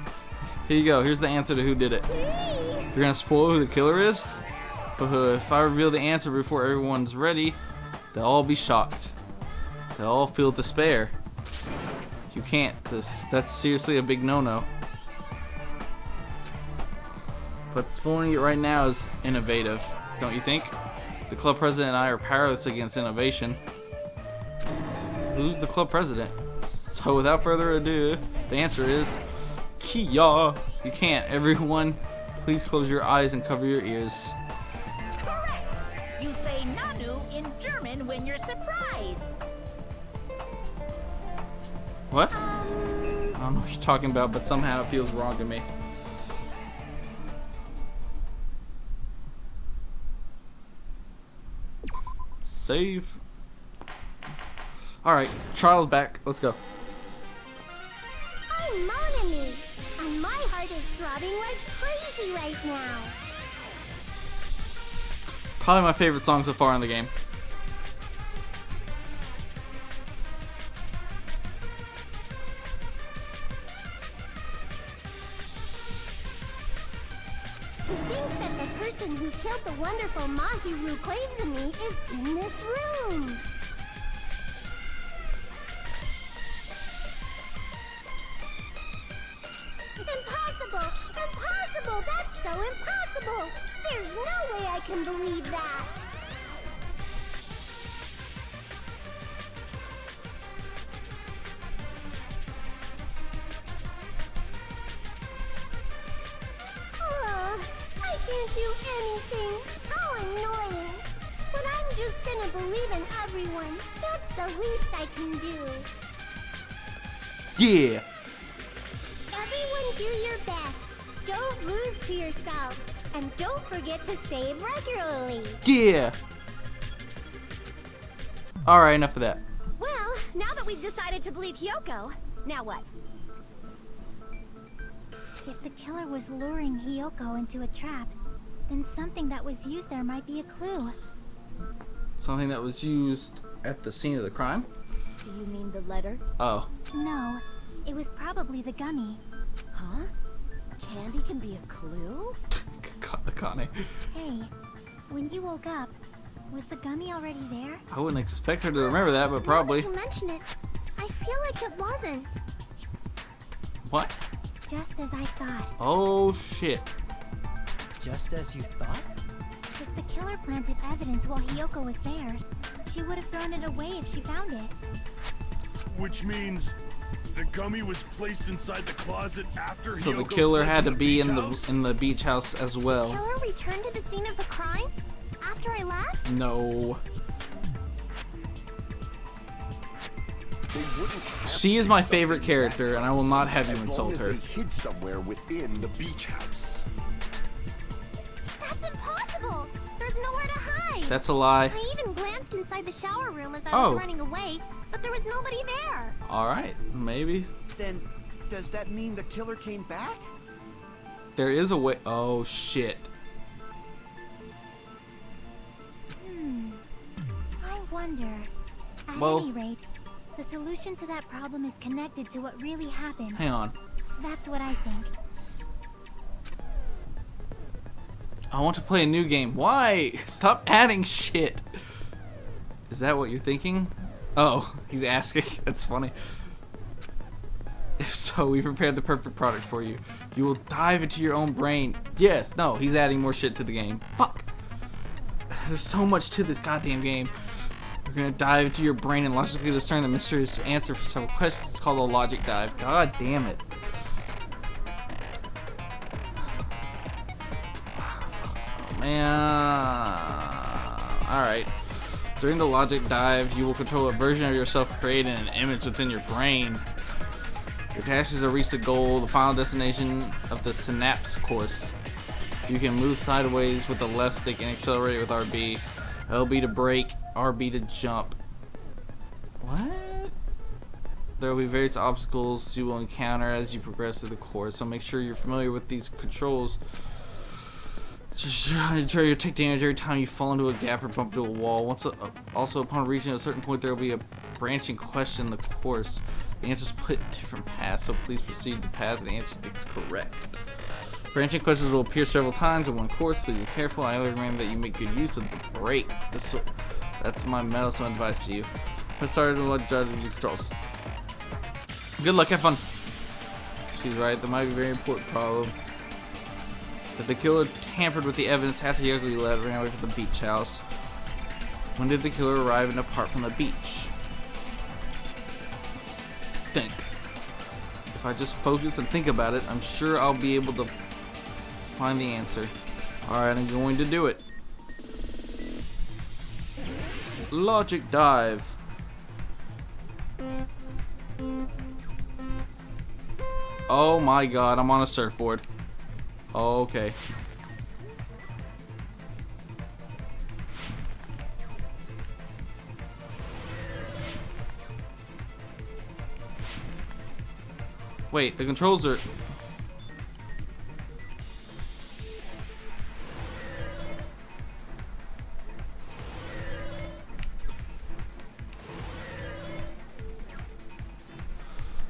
Here you go, here's the answer to who did it. You're gonna spoil who the killer is? But if I reveal the answer before everyone's ready, they'll all be shocked. They'll all feel despair. You can't, that's seriously a big no-no. But spoiling it right now is innovative, don't you think? The club president and I are powerless against innovation. Who's the club president? So without further ado, the answer is Kia. You can't. Everyone, please close your eyes and cover your ears. Correct. You say Nanu in German when you're surprised. What? I don't know what you're talking about, but somehow it feels wrong to me. Save. Alright, trial's back. Let's go. I'm Monami, and my heart is throbbing like crazy right now. Probably my favorite song so far in the game. To think that the person who killed the wonderful Mahiru Koizumi is in this room. Impossible! Impossible! That's so impossible! There's no way I can believe that! I can't do anything! How annoying! But I'm just gonna believe in everyone. That's the least I can do. Yeah! Everyone do your best. Don't lose to yourselves. And don't forget to save regularly. Yeah! Alright, enough of that. Well, now that we've decided to believe Hyoko, now what? If the killer was luring Hyoko into a trap, then something that was used there might be a clue. Something that was used at the scene of the crime? Do you mean the letter? Oh. No, it was probably the gummy. Huh? Candy can be a clue? Connie. Hey, when you woke up, was the gummy already there? I wouldn't expect her to remember that, but probably. Now that you mention it, I feel like it wasn't. What? Just as I thought. Oh shit. Just as you thought? If the killer planted evidence while Hyoko was there, she would have thrown it away if she found it. Which means the gummy was placed inside the closet after So the Hiyoko killer fled had to from be beach in house? the beach house as well. Killer returned to the scene of the crime after I left? No. They wouldn't have She to is do my something favorite character, and I will not have you as long insult as her. They hid somewhere within the beach house. That's impossible! There's nowhere to hide! That's a lie. I even glanced inside the shower room as I Oh. was running away, but there was nobody there. Alright, maybe. Then, does that mean the killer came back? There is a way. Oh, shit. I wonder. At Well- any rate, the solution to that problem is connected to what really happened. Hang on. That's what I think. I want to play a new game. Why? Stop adding shit. Is that what you're thinking? Oh, he's asking. That's funny. If so, we prepared the perfect product for you. You will dive into your own brain. Yes, no, he's adding more shit to the game. Fuck. There's so much to this goddamn game. We're gonna dive into your brain and logically discern the mysterious answer for several questions. It's called a logic dive. God damn it. Man. Alright. During the logic dive, you will control a version of yourself created in an image within your brain. Your task is to reach the goal, the final destination of the synapse course. You can move sideways with the left stick and accelerate with RB. LB to brake, RB to jump. What? There will be various obstacles you will encounter as you progress through the course, so make sure you're familiar with these controls. Just ensure you take damage every time you fall into a gap or bump into a wall. Also, upon reaching a certain point, there will be a branching question in the course. The answers split in different paths, so please proceed to the path the answer you think is correct. Branching questions will appear several times in one course. Please be careful. I only recommend that you make good use of the brake. That's my medicine advice to you. Let's start with the controls. Good luck, have fun. She's right. That might be a very important problem. That the killer tampered with the evidence after Hiyoko left, ran away from the beach house. When did the killer arrive and depart from the beach? Think. If I just focus and think about it, I'm sure I'll be able to find the answer. Alright, I'm going to do it. Logic dive. Oh my god, I'm on a surfboard. Okay. Wait, the controls are...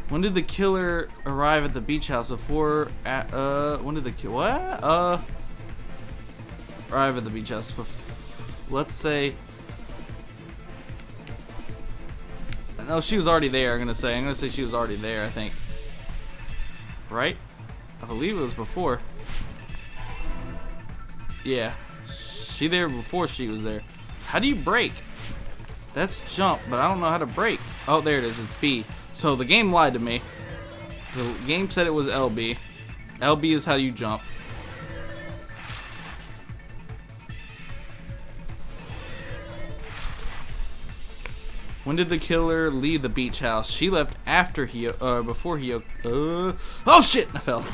When did the killer arrive at the beach house? Before, when did the arrive at the beach house? Let's say, no, she was already there. I'm gonna say she was already there. I think, right? I believe it was before. Yeah, she there before she was there. How do you brake? That's jump, but I don't know how to brake. Oh, there it is. It's B. So the game lied to me. The game said it was LB. LB is how you jump. When did the killer leave the beach house? She left after before oh shit! I fell.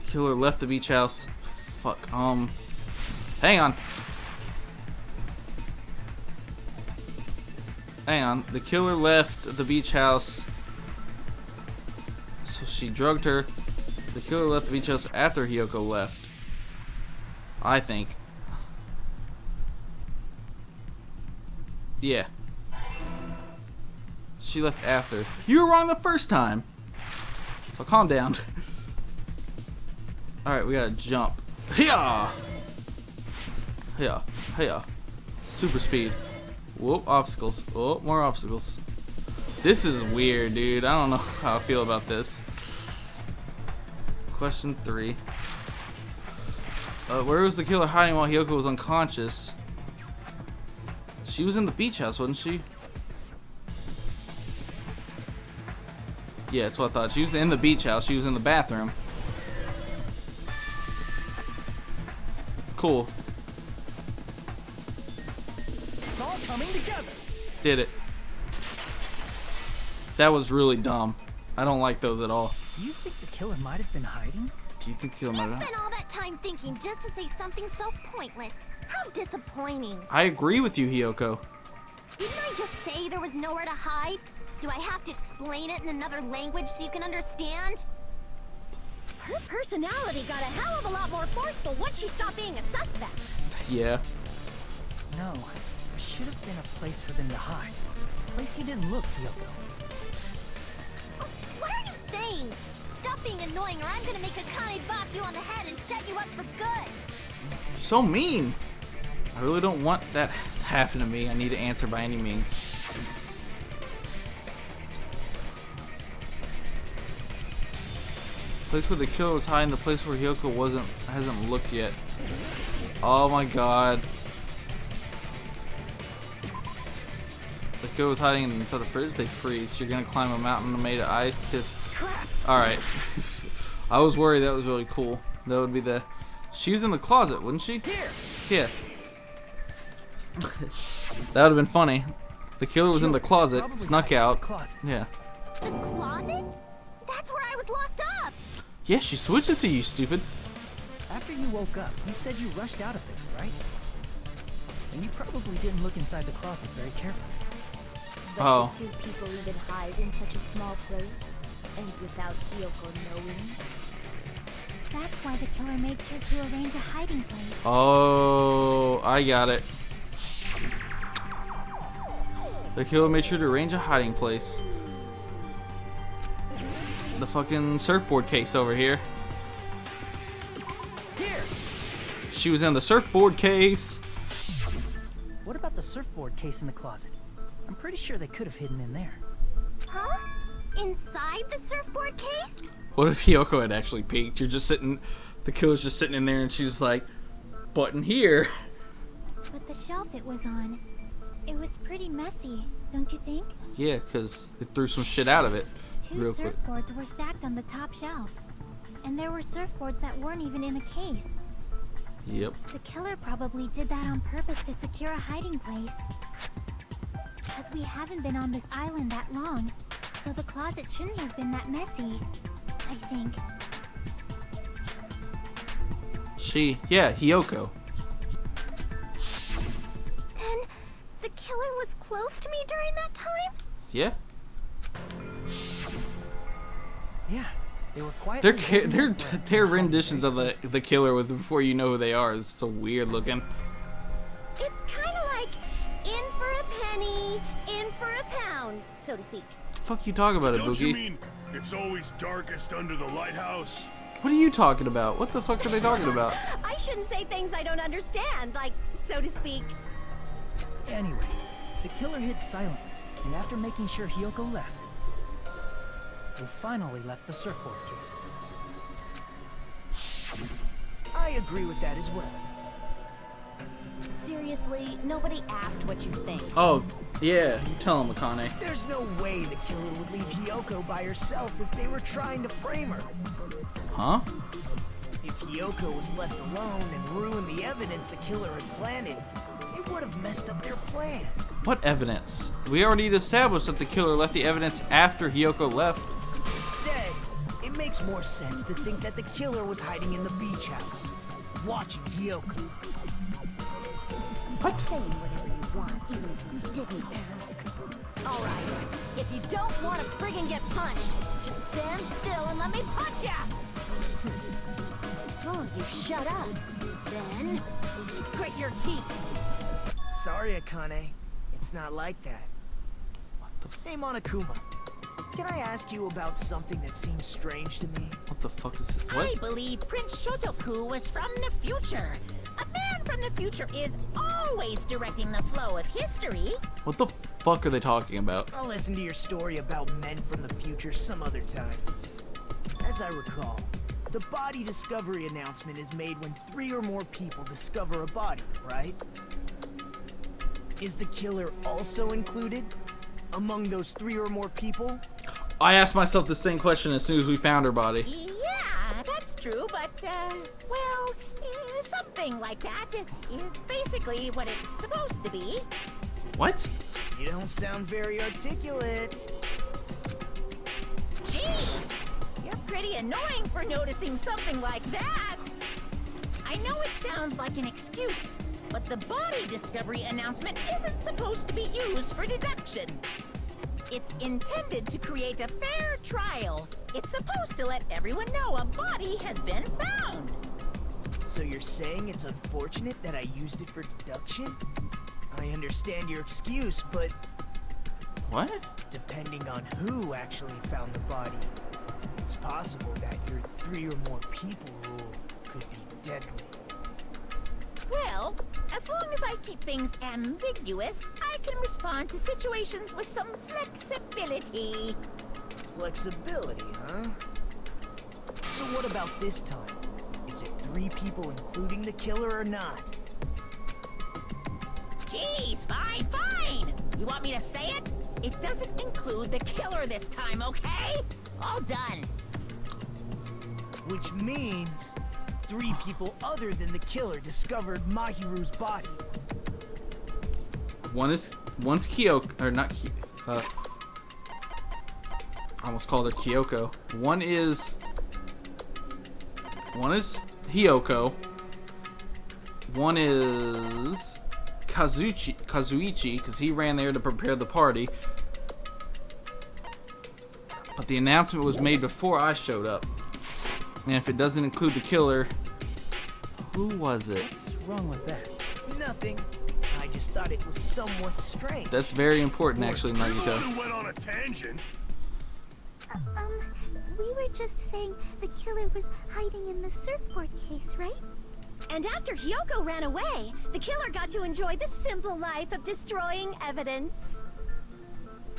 Killer left the beach house. Fuck. Hang on. Hang on, the killer left the beach house, so she drugged her. The killer left the beach house after Hiyoko left, I think. Yeah. She left after. You were wrong the first time, so calm down. Alright, we gotta jump. Hiya! Hiya, hiya. Super speed. Whoop, obstacles. Oh, more obstacles. This is weird, dude. I don't know how I feel about this. Question 3. Where was the killer hiding while Hiyoko was unconscious? She was in the beach house, wasn't she? Yeah, that's what I thought. She was in the beach house. She was in the bathroom. Cool. It's all coming together. Did it. That was really dumb. I don't like those at all. Do you think the killer might have been hiding? Do you think the killer You might have? spent all that time thinking just to say something so pointless. How disappointing. I agree with you, Hiyoko. Didn't I just say there was nowhere to hide? Do I have to explain it in another language so you can understand? Her personality got a hell of a lot more forceful once she stopped being a suspect. Yeah. No, there should have been a place for them to hide. A place you didn't look, Hiyoko. Oh, what are you saying? Stop being annoying or I'm gonna make Akane bop you on the head and shut you up for good. So mean. I really don't want that to happen to me. I need to answer by any means. Place where the killer was hiding, the place where Hiyoko hasn't looked yet. Oh my god. The killer was hiding inside the fridge, they freeze. You're gonna climb a mountain made of ice to... Alright. I was worried that was really cool. That would be the... She was in the closet, wouldn't she? Here. Yeah. That would have been funny. The killer was in the closet, snuck out. Yeah. The closet? That's where I was locked up. Yeah, she switched it to you, stupid. After you woke up, you said you rushed out of there, right? And you probably didn't look inside the closet very carefully. But Oh. the two people even hide in such a small place, and without Hiyoko knowing. That's why the killer made sure to arrange a hiding place. Oh, I got it. The killer made sure to arrange a hiding place. The fucking surfboard case over here. Here. She was in the surfboard case. What about the surfboard case in the closet? I'm pretty sure they could have hidden in there. Huh? Inside the surfboard case? What if Hiyoko had actually peeked? You're just sitting, the killer's just sitting in there and she's like, button here. But the shelf it was on, it was pretty messy, don't you think? Yeah, because it threw some shit out of it Two real quick. surfboards were stacked on the top shelf. And there were surfboards that weren't even in a case. Yep. The killer probably did that on purpose to secure a hiding place. Because we haven't been on this island that long, so the closet shouldn't have been that messy, I think. Yeah, Hiyoko. Then, the killer was close to me during that time? Yeah. Yeah, they were quiet. Their renditions of the killer with before you know who they are is so weird looking. It's kind of like in for a penny, in for a pound, so to speak. Fuck you talking about, Don't you Ibuki? mean it's always darkest under the lighthouse? What are you talking about? What the fuck are they talking about? I shouldn't say things I don't understand, like, so to speak. Anyway, the killer hid silently, and after making sure Hiyoko left, they finally left the surfboard case. I agree with that as well. Seriously, nobody asked what you think. Oh, yeah, you tell him, Akane. There's no way the killer would leave Hiyoko by herself if they were trying to frame her. Huh? If Hiyoko was left alone and ruined the evidence the killer had planted, it would have messed up their plan. What evidence? We already established that the killer left the evidence after Hiyoko left. Instead, it makes more sense to think that the killer was hiding in the beach house, watching Hiyoko. What? Saying whatever you want, even if you didn't ask. All right, if you don't want to friggin' get punched, just stand still and let me punch ya! Oh, you shut up. Then, Grit your teeth. Sorry, Akane. It's not like that. What the Hey, Monokuma. Can I ask you about something that seems strange to me? What the fuck is it? I What? believe Prince Shotoku was from the future. A man from the future is always directing the flow of history. What the fuck are they talking about? I'll listen to your story about men from the future some other time. As I recall, the body discovery announcement is made when 3 or more people discover a body, right? Is the killer also included among those 3 or more people? I asked myself the same question as soon as we found her body. Yeah, that's true, but, well, something like that is basically what it's supposed to be. What? You don't sound very articulate. Jeez, you're pretty annoying for noticing something like that. I know it sounds like an excuse, but the body discovery announcement isn't supposed to be used for deduction. It's intended to create a fair trial. It's supposed to let everyone know a body has been found. So you're saying it's unfortunate that I used it for deduction? I understand your excuse, but What? depending on who actually found the body, it's possible that your 3 or more people rule could be deadly. Well, as long as I keep things ambiguous, I can respond to situations with some flexibility. Flexibility, huh? So what about this time? Is it 3 people including the killer or not? Jeez, fine. You want me to say it? It doesn't include the killer this time, okay? All done. Which means 3 people other than the killer discovered Mahiru's body. One's Kyoko, or not I almost called her Kyoko. One is Hiyoko. One is Kazuichi, because he ran there to prepare the party. But the announcement was made before I showed up. And if it doesn't include the killer, who was it? What's wrong with that? Nothing. I just thought it was somewhat strange. That's very important, actually, You're the one Nagito. who went on a tangent. We were just saying the killer was hiding in the surfboard case, right? And after Hiyoko ran away, the killer got to enjoy the simple life of destroying evidence.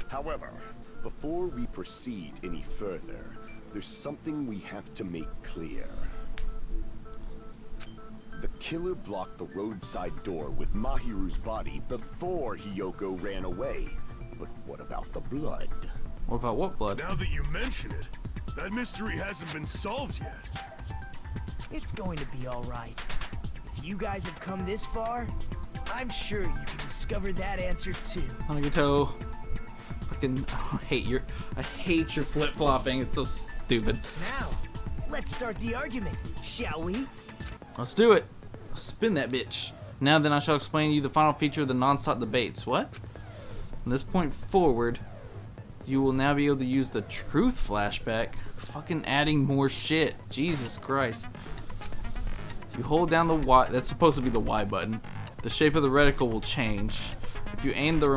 However, before we proceed any further, there's something we have to make clear. The killer blocked the roadside door with Mahiru's body before Hiyoko ran away. But what about the blood? What about what blood? Now that you mention it, that mystery hasn't been solved yet. It's going to be alright. If you guys have come this far, I'm sure you can discover that answer too. Nagito. Fucking, I hate your flip-flopping. It's so stupid. Now, let's start the argument, shall we? Let's do it. Spin that bitch. Now then I shall explain to you the final feature of the non-stop debates. What? From this point forward, you will now be able to use the truth flashback. Fucking adding more shit. Jesus Christ. You hold down the Y, that's supposed to be the Y button. The shape of the reticle will change. If you aim at the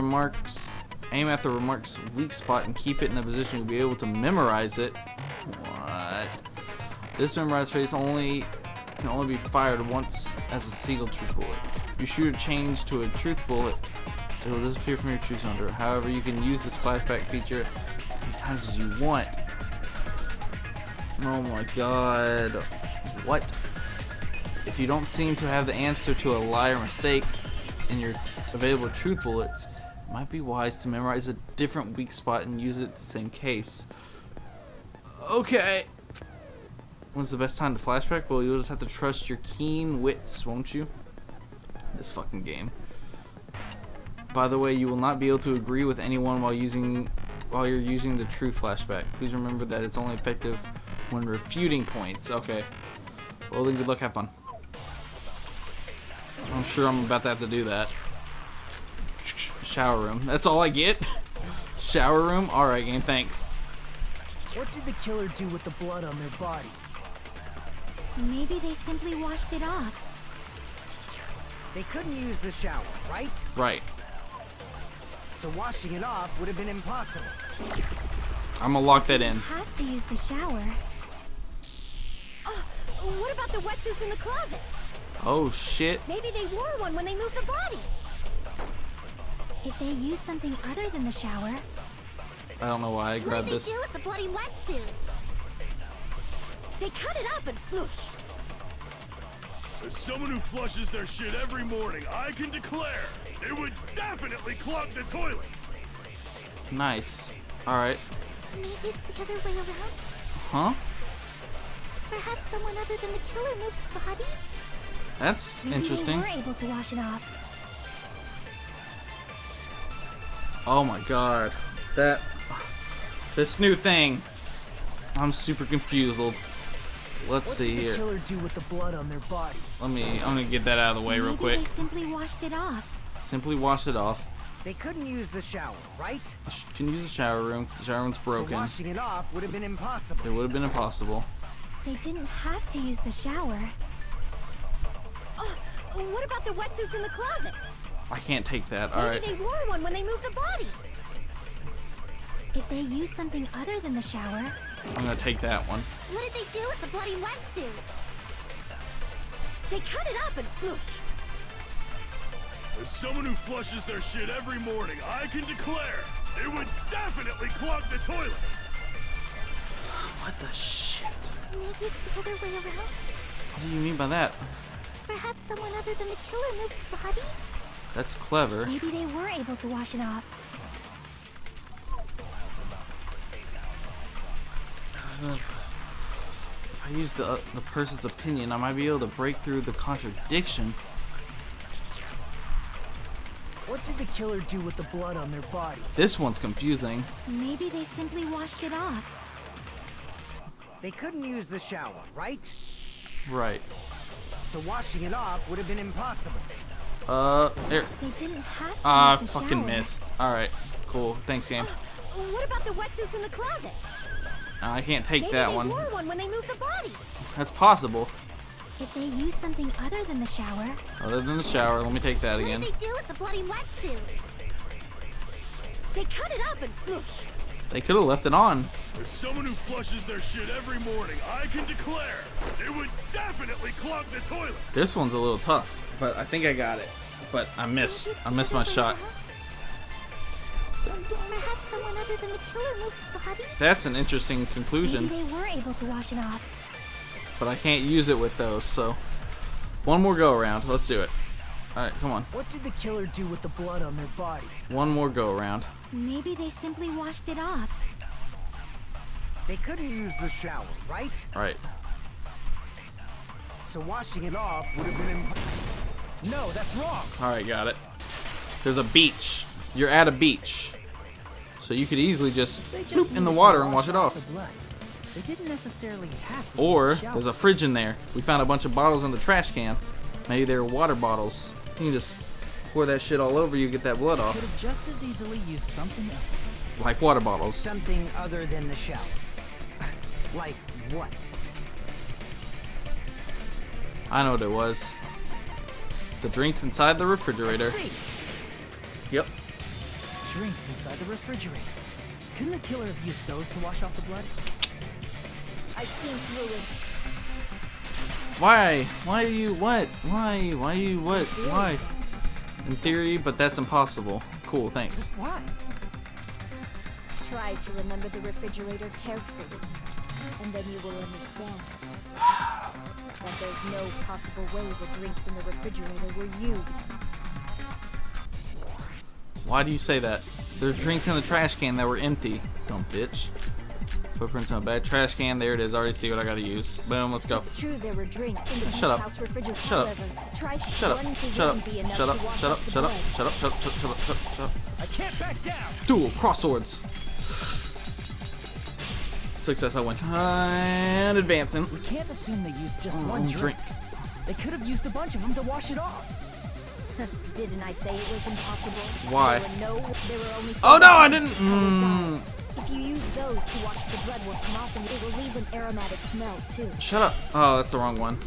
remark's weak spot and keep it in that position, you'll be able to memorize it. What? This memorized phrase can only be fired once as a single truth bullet. If you shoot or change to a truth bullet, it will disappear from your truth center. However, you can use this flashback feature as many times as you want. Oh my god. What? If you don't seem to have the answer to a lie or mistake in your available truth bullets, it might be wise to memorize a different weak spot and use it in the same case. Okay. When's the best time to flashback? Well, you'll just have to trust your keen wits, won't you? This fucking game. By the way, you will not be able to agree with anyone while you're using the true flashback. Please remember that it's only effective when refuting points. Okay. Well then, good luck, have fun. I'm sure I'm about to have to do that. Shower room. That's all I get? Shower room? Alright, game, thanks. What did the killer do with the blood on their body? Maybe they simply washed it off. They couldn't use the shower, right? Right. So washing it off would have been impossible. I'm gonna lock that in. Have to use the shower. What about the wetsuits in the closet? Oh shit. Maybe they wore one when they moved the body. If they use something other than the shower, I don't know why I what grabbed did they this. do with the bloody wetsuit? They cut it up and floosh. As someone who flushes their shit every morning, I can declare it would definitely clog the toilet. Nice. Alright. Maybe it's the other way around. Huh? Perhaps someone other than the killer moved the body? That's Maybe interesting. they were able to wash it off. Oh my god. This new thing. I'm super confused. Let's see here. What did the killer do with the blood on their body? I'm gonna get that out of the way real quick. Maybe they simply washed it off. Simply wash it off. They couldn't use the shower, right? Can use the shower room 'cause the shower room's broken. So washing it off would have been impossible. It would have been impossible. They didn't have to use the shower. Oh, what about the wetsuits in the closet? I can't take that. All right. Maybe they wore one when they moved the body. If they used something other than the shower... I'm gonna take that one. What did they do with the bloody wetsuit? They cut it up and whoosh. As someone who flushes their shit every morning, I can declare it would definitely clog the toilet. What the shit? Maybe it's the other way around. What do you mean by that? Perhaps someone other than the killer moved the body? That's clever. Maybe they were able to wash it off. If I use the person's opinion, I might be able to break through the contradiction. What did the killer do with the blood on their body? This one's confusing. Maybe they simply washed it off. They couldn't use the shower, right? Right. So washing it off would have been impossible. There. They didn't have to I use the fucking shower. missed. Alright, cool. Thanks, game. What about the wetsuits in the closet? I can't take Maybe that they one. wore one when they moved the body. That's possible. If they used something other than the shower... Other than the shower, let me take that again. What did they do with the bloody wetsuit? They cut it up and whoosh. They could have left it on. As someone who flushes their shit every morning, I can declare it would definitely clog the toilet. This one's a little tough, but I think I got it. But I missed. I missed my shot. Perhaps someone other than the killer moved the body? That's an interesting conclusion, Maybe they were able to wash it off. but I can't use it with those, so one more go around. Let's do it. Alright, come on. What did the killer do with the blood on their body? One more go around. Maybe they simply washed it off. They couldn't use the shower, right? Alright. So washing it off would have been impossible. No, that's wrong. Alright, got it. There's a beach. You're at a beach. So you could easily just bloop in the water and wash it off. The blood. They didn't necessarily have to Or use the shower. there's a fridge in there. We found a bunch of bottles in the trash can. Maybe they're water bottles. You can just pour that shit all over you, get that blood Could off. have just as easily used something else. Like water bottles. Something other than the shower. Like what? I know what it was. The drinks inside the refrigerator. See, Yep. drinks inside the refrigerator. Couldn't the killer have used those to wash off the blood? I've seen through it. Why? Why are you what? Why? Why are you what? Why? In theory, but that's impossible. Cool, thanks. Why? Try to remember the refrigerator carefully, and then you will understand that there's no possible way the drinks in the refrigerator were used. Why do you say that? There's drinks in the trash can that were empty. Dumb bitch. Footprints in a bad trash can. There it is. I already see what I gotta use. Boom, let's go. It's true there were drinks in the Shut up. house refrigerator. Shut up. However, try Shut up. one thing Shut up. wouldn't be enough Shut up. to wash Shut up. off the Shut up. blood. Shut up. Shut up. Shut up. Shut up. Shut up. I can't back down. Dual crosswords. Success, I win. And advancing. We can't assume they used just one drink. They could have used a bunch of them to wash it off. Didn't I say it was impossible? Why? There were only Oh no, I four didn't. colored dyes. If you use those to watch the blood will come off, and it will leave an aromatic smell too. Shut up. Oh, that's the wrong one.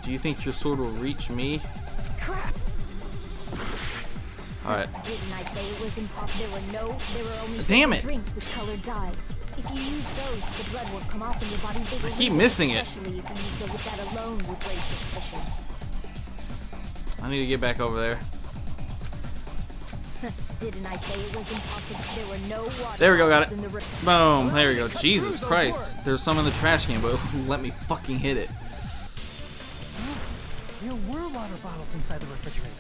Do you think your sword will reach me? Crap! Alright. Didn't I say it was impossible? There were only Damn four it. drinks with colored dyes. If you use those, the blood will come off in your body. They will I keep leave, missing it. Especially if you use it with that alone would raise suspicion. I need to get back over there. Didn't I say it was impossible? There were no water. There we go, got it. bottles in the Boom. There we go. Jesus Christ. There's some in the trash can, but let me fucking hit it. There were water bottles inside the refrigerator.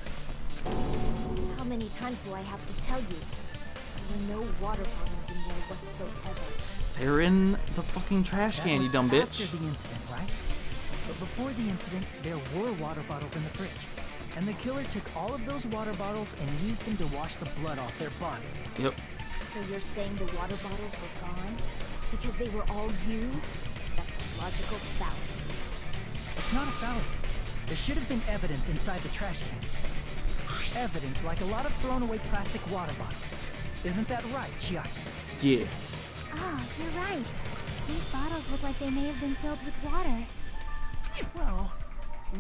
How many times do I have to tell you? were no water bottles in there whatsoever. They're in the fucking trash That can, you was dumb bitch. after the incident, right? But before the incident, there were water bottles in the fridge. And the killer took all of those water bottles and used them to wash the blood off their body. Yep. So you're saying the water bottles were gone? Because they were all used? That's a logical fallacy. It's not a fallacy. There should have been evidence inside the trash can. Evidence like a lot of thrown away plastic water bottles. Isn't that right, Chiaki? Yeah. Oh, you're right. These bottles look like they may have been filled with water. Well,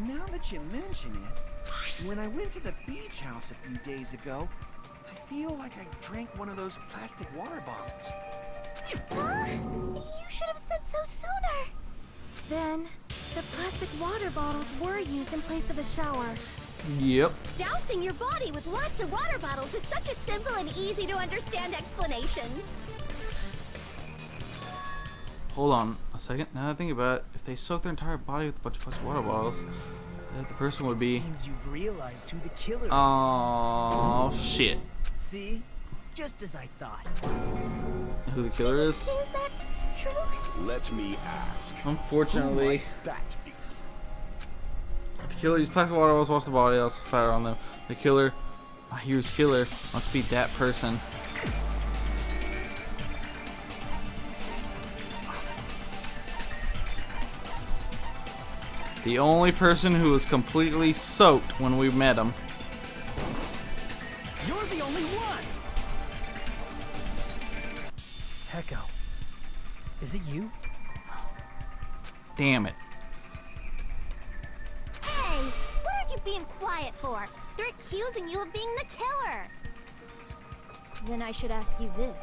now that you mention it, when I went to the beach house a few days ago, I feel like I drank one of those plastic water bottles. Huh? You should have said so sooner. Then, the plastic water bottles were used in place of a shower. Yep. Dousing your body with lots of water bottles is such a simple and easy to understand explanation. Hold on a second. Now that I think about it, if they soak their entire body with a bunch of plastic water bottles, the person would be. Seems you've realized who the killer is. Oh shit. See? Just as I thought. Who the killer is? Is that true? Let me ask. Unfortunately, Who might that be? the killer used plastic water bottles, wash the body, else splatter on them. The killer, my hero's killer, must be that person. The only person who was completely soaked when we met him. You're the only one! Hecko. Is it you? Damn it. Hey, what are you being quiet for? They're accusing you of being the killer. Then I should ask you this.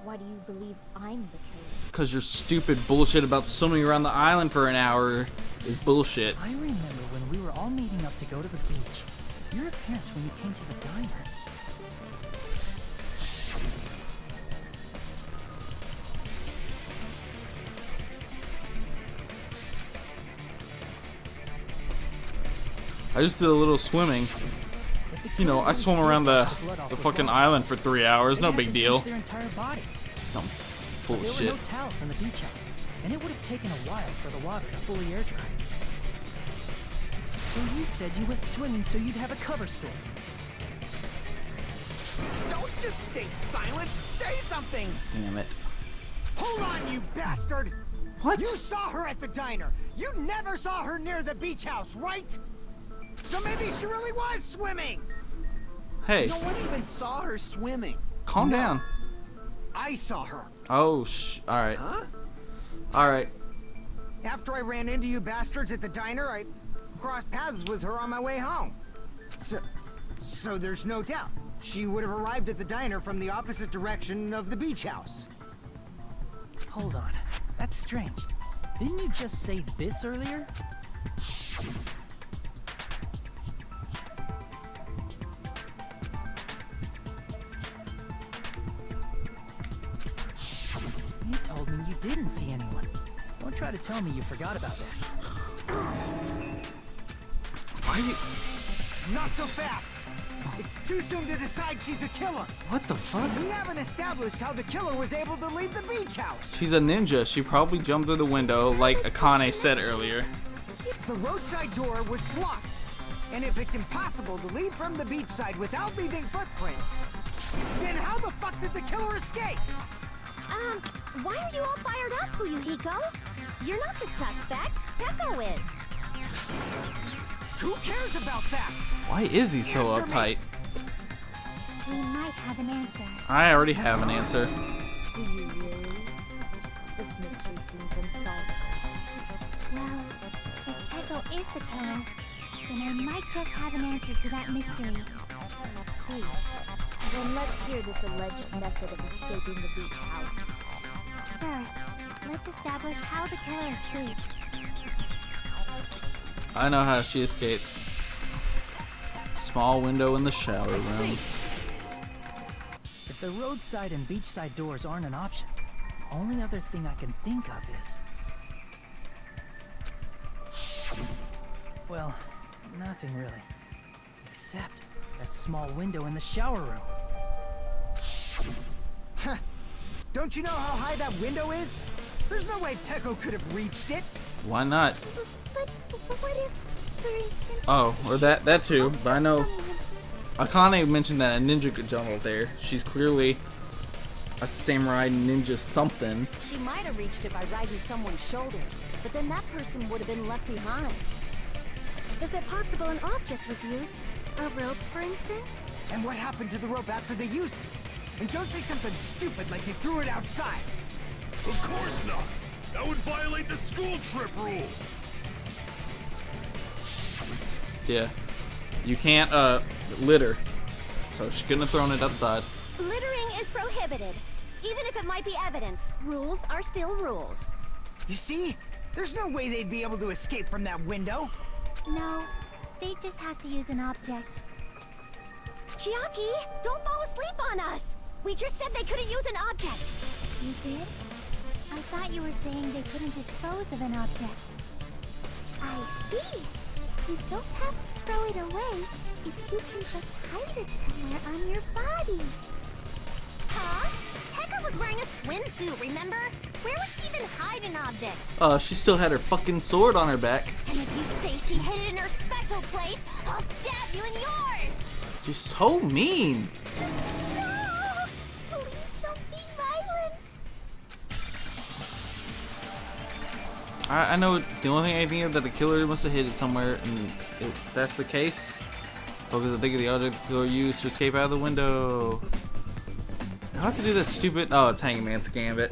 Why do you believe I'm the killer? Because your stupid bullshit about swimming around the island for an hour is bullshit. I remember when we were all meeting up to go to the beach. Your appearance when you came to the diner. I just did a little swimming. You know, I swam around the fucking island for 3 hours. No big deal. Their entire body. No, full of There shit. were no towels in the beach house, and it would have taken a while for the water to fully air dry. So you said you went swimming so you'd have a cover story. Don't just stay silent. Say something. Damn it. Hold on, you bastard! What? You saw her at the diner. You never saw her near the beach house, right? So maybe she really was swimming. Hey, No one even saw her swimming. calm down. I saw her. Oh, alright. Huh? Alright. After I ran into you bastards at the diner, I crossed paths with her on my way home. So there's no doubt. She would have arrived at the diner from the opposite direction of the beach house. Hold on. That's strange. Didn't you just say this earlier? You told me you didn't see anyone. Don't try to tell me you forgot about that. Why you... Not so fast! It's too soon to decide she's a killer. What the fuck? We haven't established how the killer was able to leave the beach house. She's a ninja. She probably jumped through the window like Akane said earlier. The roadside door was blocked. And if it's impossible to leave from the beachside without leaving footprints, then how the fuck did the killer escape? Why are you all fired up, Fuyuhiko? You're not the suspect. Hecko is. Who cares about that? Why is he so Answer me. uptight? We might have an answer. I already have an answer. Do you really? This mystery seems unsolvable. Well, if Echo is the killer, then I might just have an answer to that mystery. We'll see. Then let's hear this alleged method of escaping the beach house. First, let's establish how the killer escaped. I know how she escaped. Small window in the shower room. If the roadside and beachside doors aren't an option, the only other thing I can think of is... Well, nothing really. Except that small window in the shower room. Huh. Don't you know how high that window is? There's no way Peko could have reached it. Why not? But what if, for instance... Oh, or that too. But I know Akane mentioned that a ninja could jump up there. She's clearly a samurai ninja something. She might have reached it by riding someone's shoulders, but then that person would have been left behind. Is it possible an object was used? A rope, for instance? And what happened to the rope after they used it? And don't say something stupid like they threw it outside. Of course not! That would violate the school trip rule! Yeah. You can't, litter. So she couldn't have thrown it outside. Littering is prohibited. Even if it might be evidence, rules are still rules. You see? There's no way they'd be able to escape from that window. No, they just have to use an object. Chiaki, don't fall asleep on us! We just said they couldn't use an object! You did? I thought you were saying they couldn't dispose of an object. I see! You don't have to throw it away if you can just hide it somewhere on your body. Huh? Pekka was wearing a swimsuit, remember? Where would she even hide an object? She still had her fucking sword on her back. And if you say she hid it in her special place, I'll stab you in yours! You're so mean. No! Please don't be violent! I know the only thing I think of that the killer must have hid it somewhere, and if that's the case, focus I think of the object the killer used to escape out of the window. I have to do that stupid. Oh, it's Hangman's Gambit.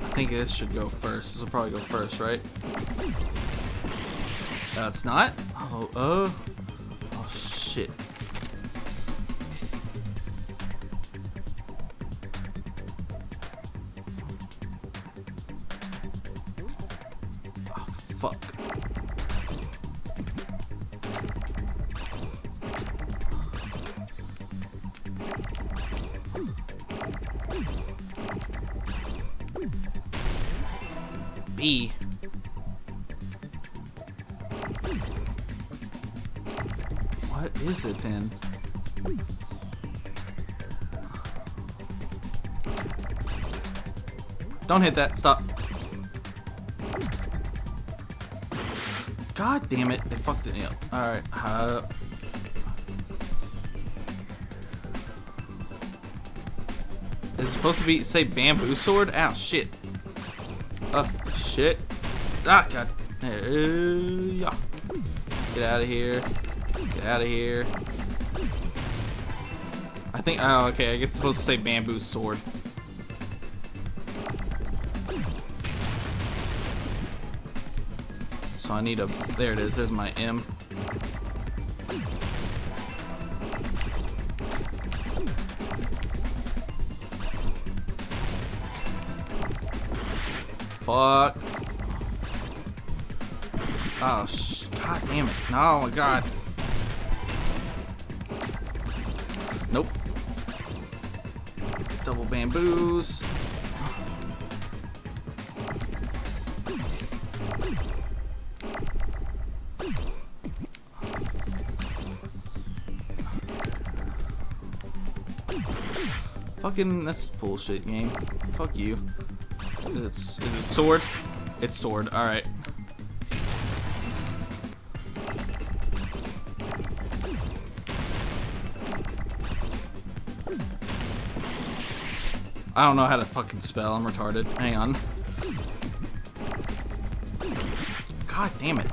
I think this should go first. This will probably go first, right? No, it's not. Oh shit. Oh, fuck. B. What is it then? Don't hit that. Stop. God damn it. They fucked it up. Alright. Is it supposed to be, say, bamboo sword? Ow, shit. Shit. Ah, God. Yeah. Get out of here. Get out of here. I think, oh, okay, I guess it's supposed to say bamboo sword. So I need a, there it is, there's my M. Fuck. Oh, God damn it. No, oh my God. Nope. Double bamboos. Fucking, that's bullshit game. Fuck you. Is it sword? It's sword. All right. I don't know how to fucking spell. I'm retarded. Hang on. God damn it.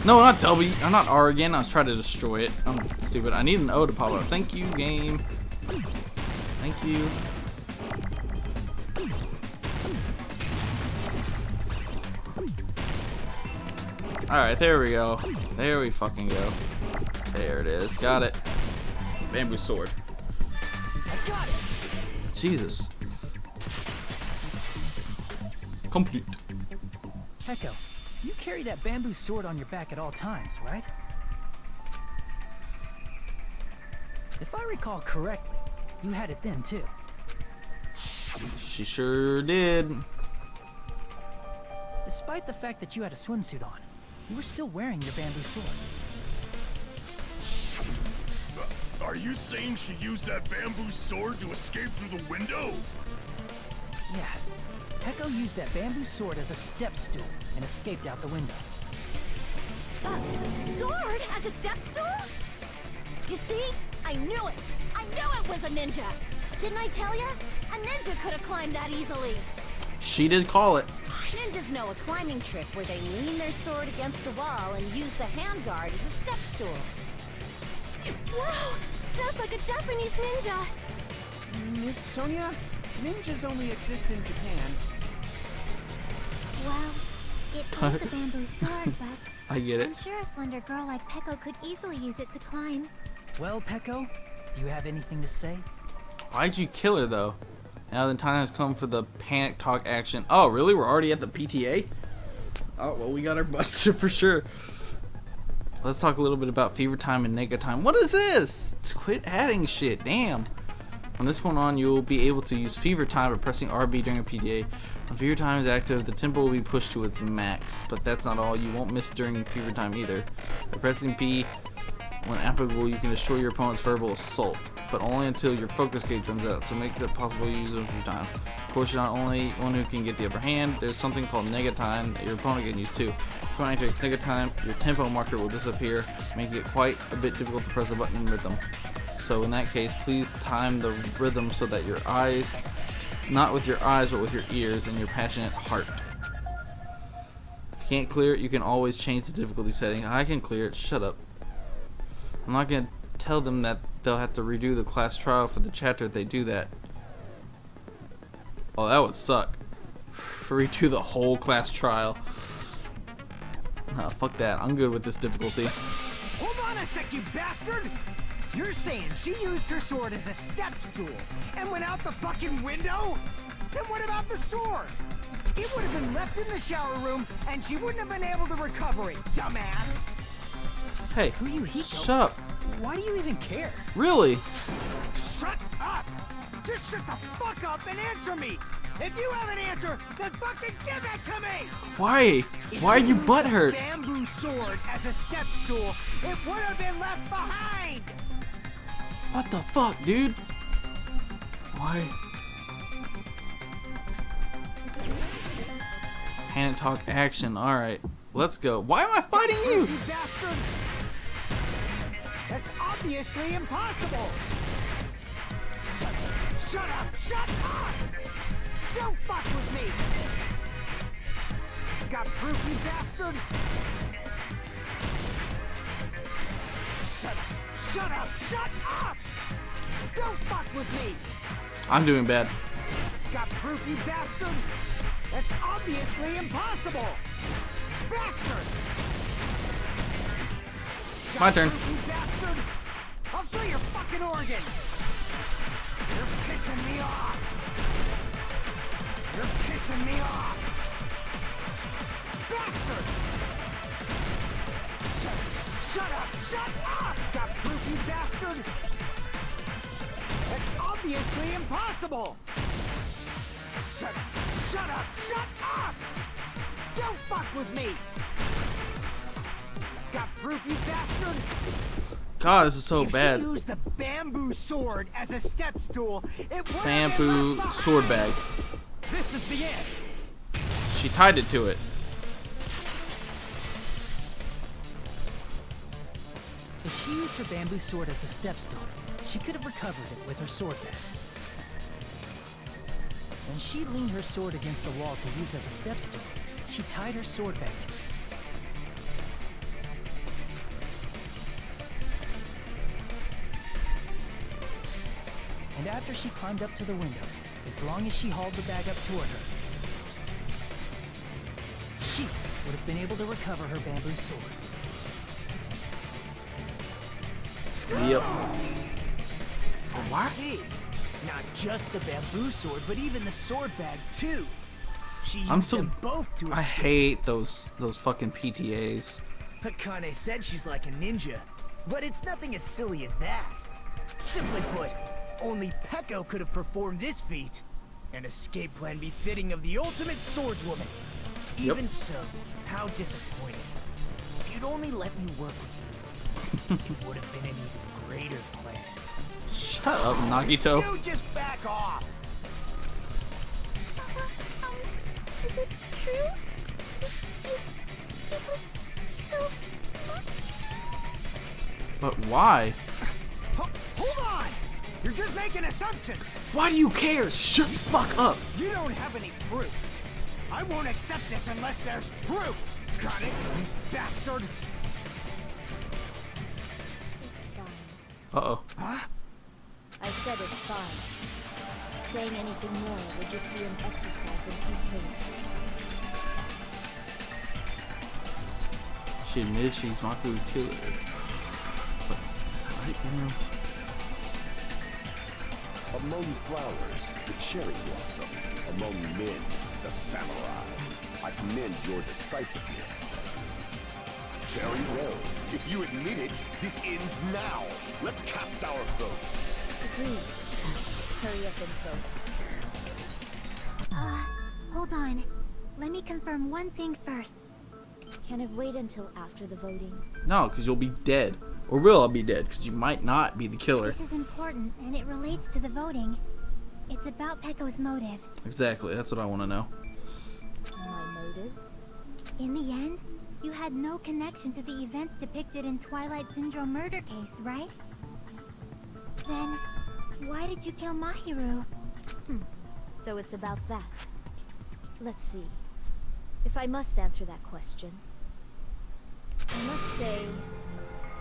No, not W. I'm not R again. I was trying to destroy it. I'm stupid. I need an O to pop up. Thank you, game. Thank you. Alright, there we go. There we fucking go. There it is. Got it. Bamboo sword. I got it. Jesus. Complete. Peko, you carry that bamboo sword on your back at all times, right? If I recall correctly, you had it then too. She sure did. Despite the fact that you had a swimsuit on, you were still wearing your bamboo sword. Are you saying she used that bamboo sword to escape through the window? Yeah, Peko used that bamboo sword as a step stool and escaped out the window. Sword as a step stool? You see? I knew it! I knew it was a ninja! Didn't I tell ya? A ninja could have climbed that easily. She did call it. Ninjas know a climbing trick where they lean their sword against a wall and use the handguard as a step stool. Wow! Just like a Japanese ninja! Miss Sonia, ninjas only exist in Japan. Well, it is a bamboo sword, but I get I'm it. sure a slender girl like Peko could easily use it to climb. Well, Peko, do you have anything to say? Why'd you kill her though? Now the time has come for the panic talk action. Oh, really? We're already at the PTA? Oh, well, we got her busted for sure. Let's talk a little bit about Fever Time and Nega Time. What is this? Quit adding shit. Damn. From this point on, you will be able to use Fever Time by pressing RB during a PTA. When Fever Time is active, the tempo will be pushed to its max. But that's not all. You won't miss during Fever Time either. By pressing P, when applicable, you can destroy your opponent's verbal assault, but only until your focus gauge runs out, so make it possible to use them a few times. Of course, you're not only one who can get the upper hand, there's something called Nega Time that your opponent can use too. If you want to take Nega Time, your tempo marker will disappear, making it quite a bit difficult to press the button in rhythm. So in that case, please time the rhythm so that your eyes, not with your eyes, but with your ears and your passionate heart. If you can't clear it, you can always change the difficulty setting. I can clear it, shut up. I'm not going to tell them that they'll have to redo the class trial for the chapter if they do that. Oh, that would suck. Redo the whole class trial. Nah, fuck that. I'm good with this difficulty. Hold on a sec, you bastard! You're saying she used her sword as a step stool and went out the fucking window? Then what about the sword? It would have been left in the shower room and she wouldn't have been able to recover it, dumbass! Hey, Fuyuhiko, shut up. Why do you even care? Really? Shut up! Just shut the fuck up and answer me! If you have an answer, then fucking give it to me! Why? Why are you butthurt? Bamboo sword as a step stool, it would have been left behind! What the fuck, dude? Why? Panic talk action. Alright, let's go. Why am I fighting you? You bastard! That's obviously impossible! Shut up! Shut up! Don't fuck with me! Got proof, you bastard? Shut up! Shut up! Shut up! Don't fuck with me! I'm doing bad. Got proof, you bastard? That's obviously impossible! Bastard! My turn. Proof, you bastard? I'll sell your fucking organs! You're pissing me off! You're pissing me off! Bastard! Shut up! Shut up! Got proof, you bastard? That's obviously impossible! Shut up! Shut up! Don't fuck with me! Got proof, you bastard? God, this is so If bad. she used the bamboo sword as a step stool, it would Bamboo sword bag. This is the end. She tied it to it. If she used her bamboo sword as a step stool, she could have recovered it with her sword bag. When she leaned her sword against the wall to use as a step stool, she tied her sword bag to it. And after she climbed up to the window, as long as she hauled the bag up toward her, she would have been able to recover her bamboo sword. Yep. I see. Not just the bamboo sword, but even the sword bag too. She used them both to escape. I hate those fucking PTAs. Akane said she's like a ninja, but it's nothing as silly as that. Simply put, only Peko could have performed this feat. An escape plan befitting of the ultimate swordswoman. Even so, how disappointing. If you'd only let me work with you, it would have been an even greater plan. Shut up, Nagito. You just back off! Is it true? But why? Hold on! You're just making assumptions! Why do you care? Shut the fuck up. You don't have any proof. I won't accept this unless there's proof! Got it, you bastard? It's fine. Uh-oh. Huh? I said it's fine. Saying anything more would just be an exercise in futility. She admitted she's Maku's killer. But is that right, man? Among flowers, the cherry blossom. Among men, the samurai. I commend your decisiveness, Beast. Very well. If you admit it, this ends now. Let's cast our votes. Agreed. Hurry up and vote. Hold on. Let me confirm one thing first. Can it wait until after the voting? No, because you'll be dead. Or will I be dead? Because you might not be the killer. This is important, and it relates to the voting. It's about Pecco's motive. Exactly, that's what I want to know. My motive? In the end, you had no connection to the events depicted in Twilight Syndrome murder case, right? Then, why did you kill Mahiru? So it's about that. Let's see. If I must answer that question, I must say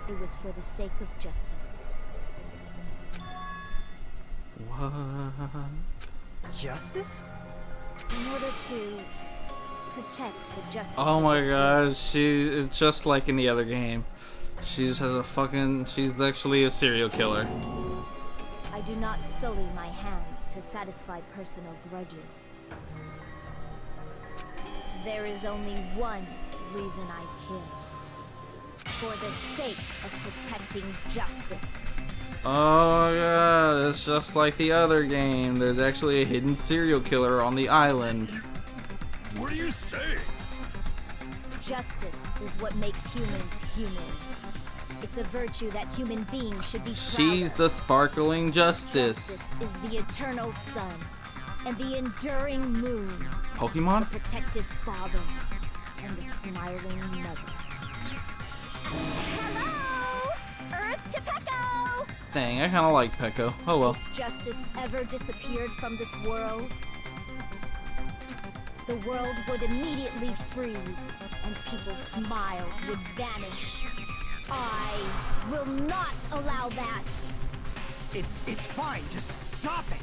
it was for the sake of justice. What? Justice? In order to protect the justice Oh of my this god, world. it's just like in the other game. She just has a fucking, she's actually a serial killer. I do not sully my hands to satisfy personal grudges. There is only one reason I kill. For the sake of protecting justice. Oh yeah, it's just like the other game. There's actually a hidden serial killer on the island. What are you saying? Justice is what makes humans human. It's a virtue that human beings should be proud She's of. the sparkling justice. Justice is the eternal sun and the enduring moon, Pokemon? the protective father and the smiling mother. Hello, Earth to Pecco! Dang, I kinda like Pecco. Oh well. If justice ever disappeared from this world, the world would immediately freeze and people's smiles would vanish. I will not allow that. It's fine, just stop it!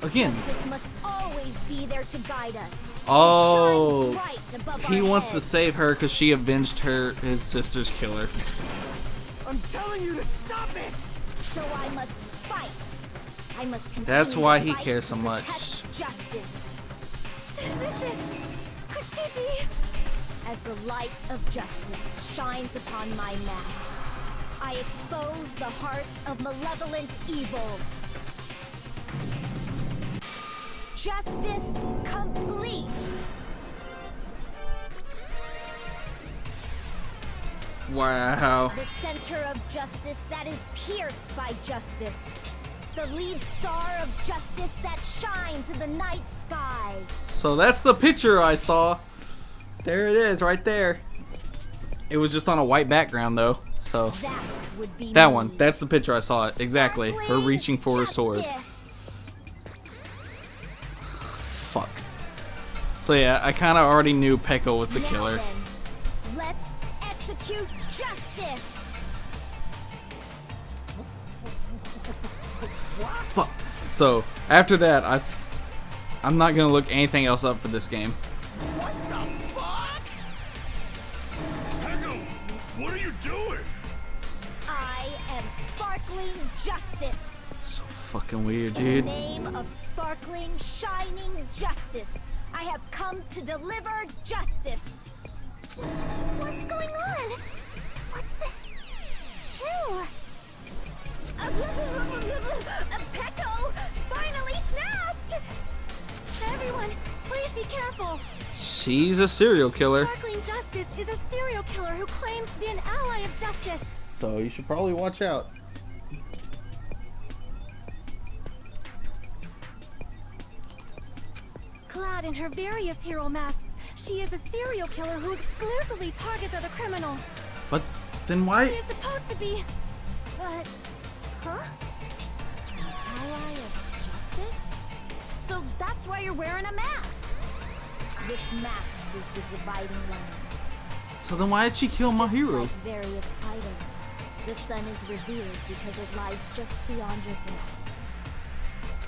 Again. Justice must always be there to guide us. Oh, To shine bright above he our wants to heads. save her because she avenged his sister's killer. I'm telling you to stop it! So I must fight. I must continue. That's why to he fight cares so to much. protect Justice. Could she be? As the light of justice shines upon my mask, I expose the hearts of malevolent evil. Justice complete. Wow. The center of justice that is pierced by justice. The lead star of justice that shines in the night sky. So that's the picture I saw. There it is, right there. It was just on a white background though, so That would be that me. one. That's the picture I saw. Exactly. Her Sparkling reaching for her sword. justice. Fuck. So yeah, I kind of already knew Pecco was the Now killer. then, let's execute justice. Fuck. So after that, I'm not gonna look anything else up for this game. What the fuck? Pecco, what are you doing? I am sparkling justice. So fucking weird, In dude. the name of sparkling, shining justice, I have come to deliver justice. What's going on? What's this? Chill. Pecco finally snapped! Be careful! She's a serial killer. Sparkling Justice is a serial killer who claims to be an ally of justice. So you should probably watch out. Clad in her various hero masks, she is a serial killer who exclusively targets other criminals. But then why? She's supposed to be... But... Huh? An ally of justice? So that's why you're wearing a mask. This mask is the dividing line. So then why did she kill Mahiru? Like various items, the sun is revered because it lies just beyond your grasp.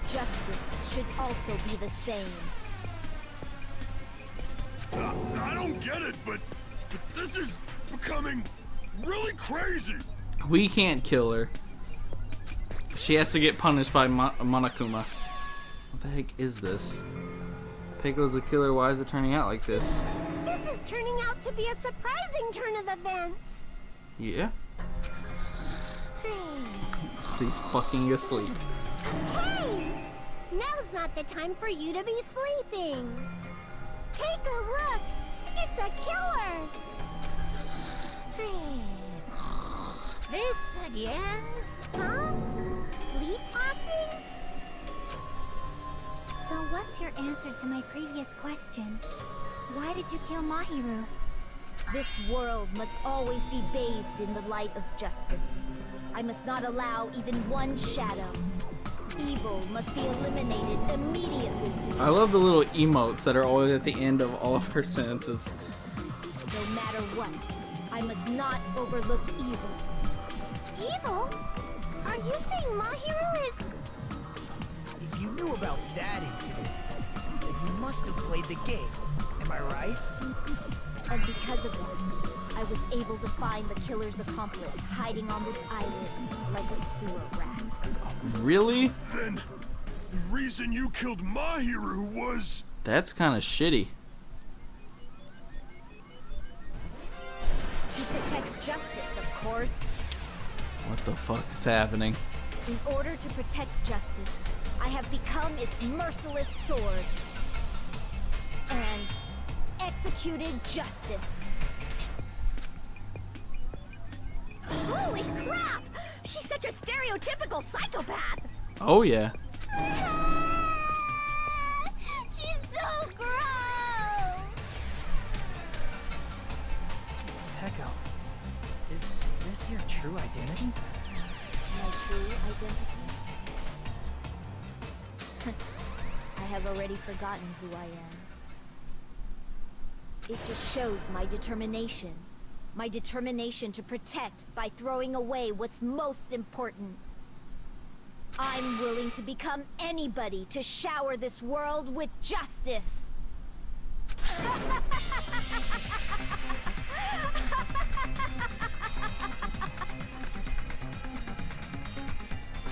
Justice should also be the same. I don't get it, but this is becoming really crazy. We can't kill her. She has to get punished by Monokuma. What the heck is this? Peiko's a killer. Why is it turning out like this? This is turning out to be a surprising turn of events. Yeah. He's fucking asleep. Hey! Now's not the time for you to be sleeping. Take a look. It's a killer. This again? Huh? Sleepwalking? So what's your answer to my previous question? Why did you kill Mahiru? This world must always be bathed in the light of justice. I must not allow even one shadow. Evil must be eliminated immediately. I love the little emotes that are always at the end of all of her sentences. No matter what, I must not overlook evil. Evil? Are you saying Mahiru is... If you knew about that incident, then you must have played the game. Am I right? And because of that, I was able to find the killer's accomplice hiding on this island like a sewer rat. Really? Then the reason you killed Mahiru was... That's kind of shitty. To protect justice, of course. What the fuck is happening? In order to protect justice, I have become its merciless sword. And executed justice. Holy crap! She's such a stereotypical psychopath! Oh yeah. She's so gross! Peko, is this your true identity? My true identity? I have already forgotten who I am. It just shows my determination. My determination to protect by throwing away what's most important. I'm willing to become anybody to shower this world with justice.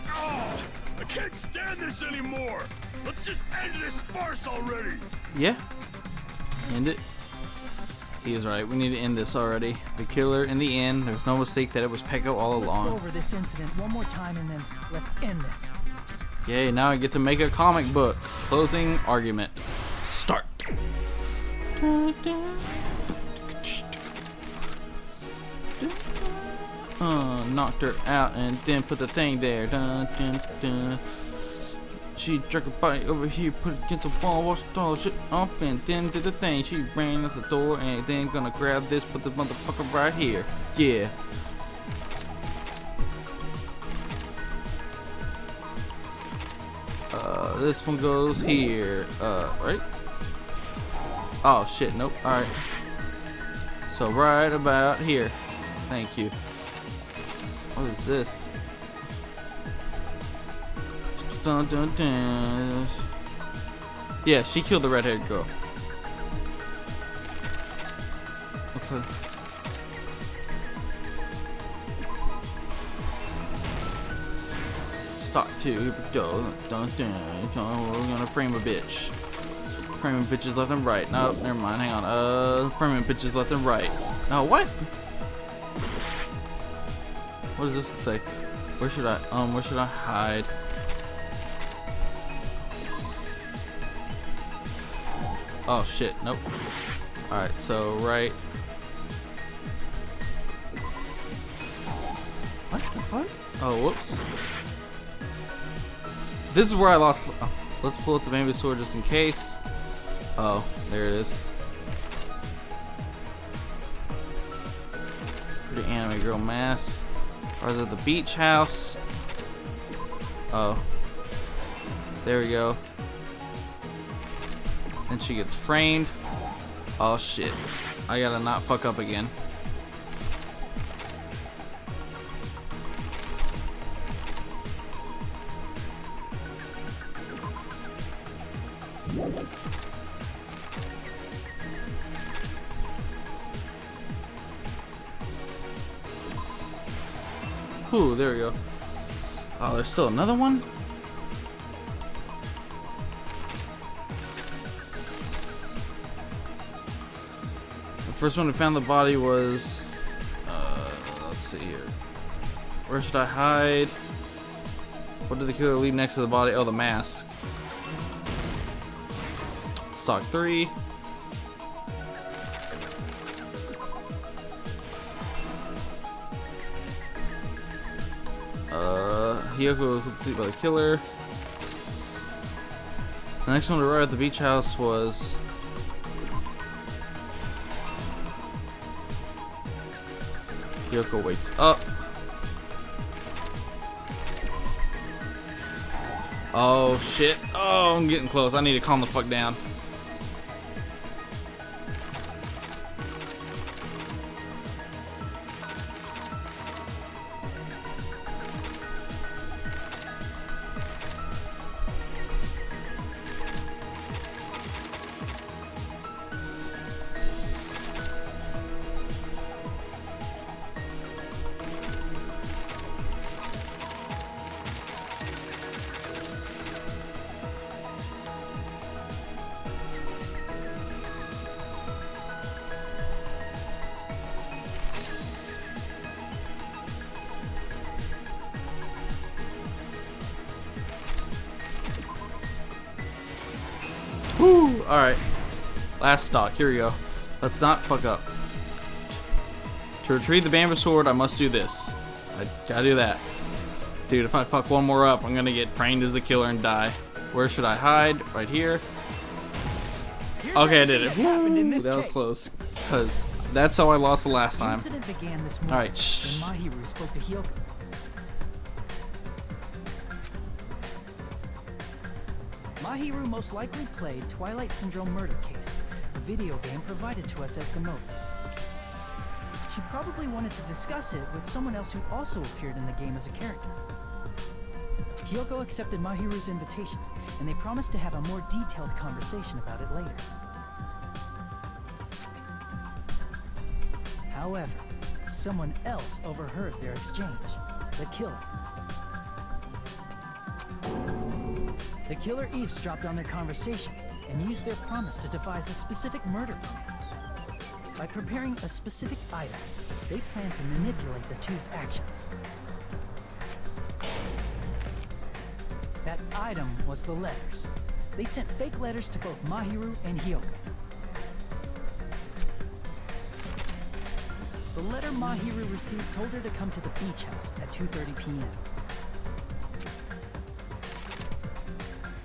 Oh, I can't stand this anymore. Let's just end this farce already. Yeah. End it. He is right. We need to end this already. The killer in the end. There's no mistake that it was Peko all Let's along. go over this incident one more time and then let's end this. Yay, now I get to make a comic book. Closing argument. Start. Knocked her out and then put the thing there. Dun, dun, dun. She jerked her body over here, put it against the wall, washed all shit off, and then did the thing. She ran out the door and then gonna grab this, put the motherfucker right here. Yeah. This one goes here. Right? Oh shit, nope. Alright. So right about here. Thank you. What is this? Dun, dun, dun. Yeah, she killed the red-haired girl. Looks like... Stock 2, here we go. Dun, dun, dun. We're gonna frame a bitch. Framing bitches left and right. No, never mind, hang on. Framing bitches left and right. No, what? What does this say? Where should I hide? Oh shit, nope. Alright, so right. What the fuck? Oh, whoops. This is where I lost. Oh, let's pull out the bamboo sword just in case. Oh, there it is. Pretty anime girl mask. Or is it the beach house? Oh. There we go. And she gets framed. Oh shit. I gotta not fuck up again. Ooh, there we go. Oh, there's still another one? The first one we found the body was... let's see here. Where should I hide? What did the killer leave next to the body? Oh, the mask. Stock 3. Hiyoko was conceived by the killer. The next one to arrive at the beach house was... Hiyoko wakes up. Oh shit. Oh, I'm getting close. I need to calm the fuck down. Woo! Alright. Last stock. Here we go. Let's not fuck up. To retrieve the bamboo sword, I must do this. I gotta do that. Dude, if I fuck one more up, I'm gonna get framed as the killer and die. Where should I hide? Right here. Okay, I did it. Woo, that was close. Because that's how I lost the last time. Alright, shh. Mahiru spoke to Hiyoko. Mahiru most likely played Twilight Syndrome Murder Case, the video game provided to us as the motive. She probably wanted to discuss it with someone else who also appeared in the game as a character. Hiyoko accepted Mahiru's invitation, and they promised to have a more detailed conversation about it later. However, someone else overheard their exchange, the killer. The killer eavesdropped on their conversation and used their promise to devise a specific murder plan. By preparing a specific item, they planned to manipulate the two's actions. That item was the letters. They sent fake letters to both Mahiru and Hiyoko. The letter Mahiru received told her to come to the beach house at 2:30 p.m.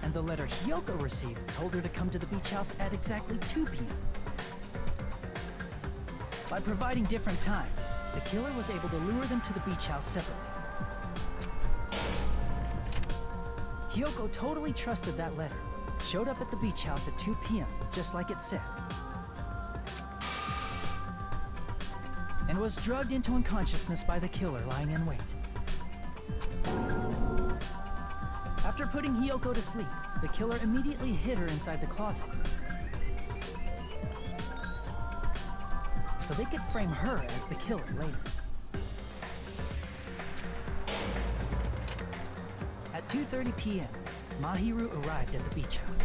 And the letter Hiyoko received told her to come to the beach house at exactly 2 p.m. By providing different times, the killer was able to lure them to the beach house separately. Hiyoko totally trusted that letter, showed up at the beach house at 2 p.m., just like it said, and was drugged into unconsciousness by the killer lying in wait. After putting Hiyoko to sleep, the killer immediately hid her inside the closet, so they could frame her as the killer later. At 2:30 p.m., Mahiru arrived at the beach house.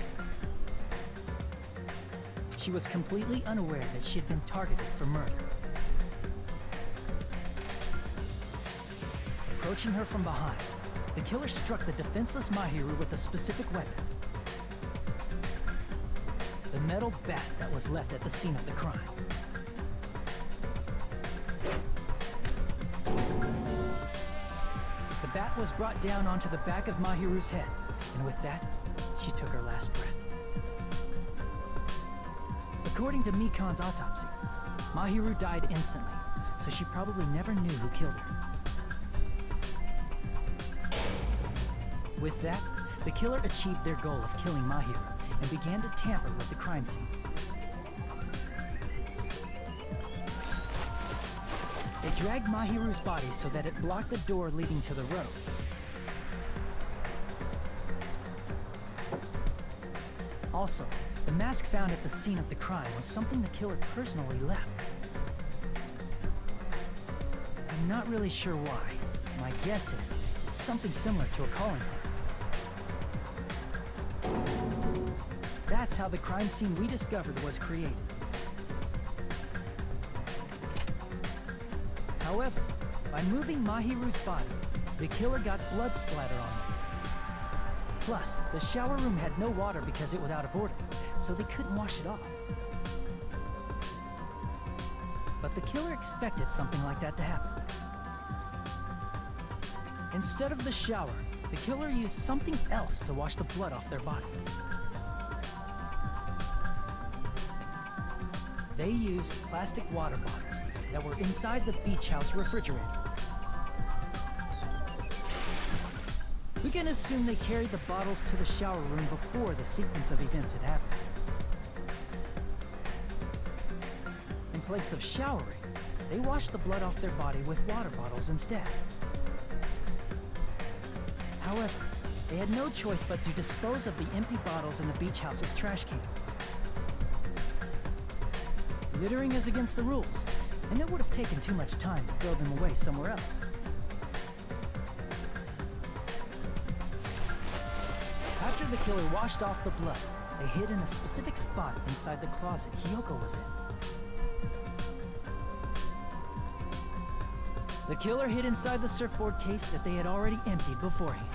She was completely unaware that she had been targeted for murder. Approaching her from behind, the killer struck the defenseless Mahiru with a specific weapon. the metal bat that was left at the scene of the crime. The bat was brought down onto the back of Mahiru's head, and with that, she took her last breath. According to Mikan's autopsy, Mahiru died instantly, so she probably never knew who killed her. With that, the killer achieved their goal of killing Mahiru and began to tamper with the crime scene. They dragged Mahiru's body so that it blocked the door leading to the road. Also, the mask found at the scene of the crime was something the killer personally left. I'm not really sure why. My guess is it's something similar to a calling card. That's how the crime scene we discovered was created. However, by moving Mahiru's body, the killer got blood splatter on it. Plus, the shower room had no water because it was out of order, so they couldn't wash it off. But the killer expected something like that to happen. Instead of the shower, the killer used something else to wash the blood off their body. They used plastic water bottles that were inside the beach house refrigerator. We can assume they carried the bottles to the shower room before the sequence of events had happened. In place of showering, they washed the blood off their body with water bottles instead. However, they had no choice but to dispose of the empty bottles in the beach house's trash can. Littering is against the rules, and it would have taken too much time to throw them away somewhere else. After the killer washed off the blood, they hid in a specific spot inside the closet Hiyoko was in. The killer hid inside the surfboard case that they had already emptied beforehand.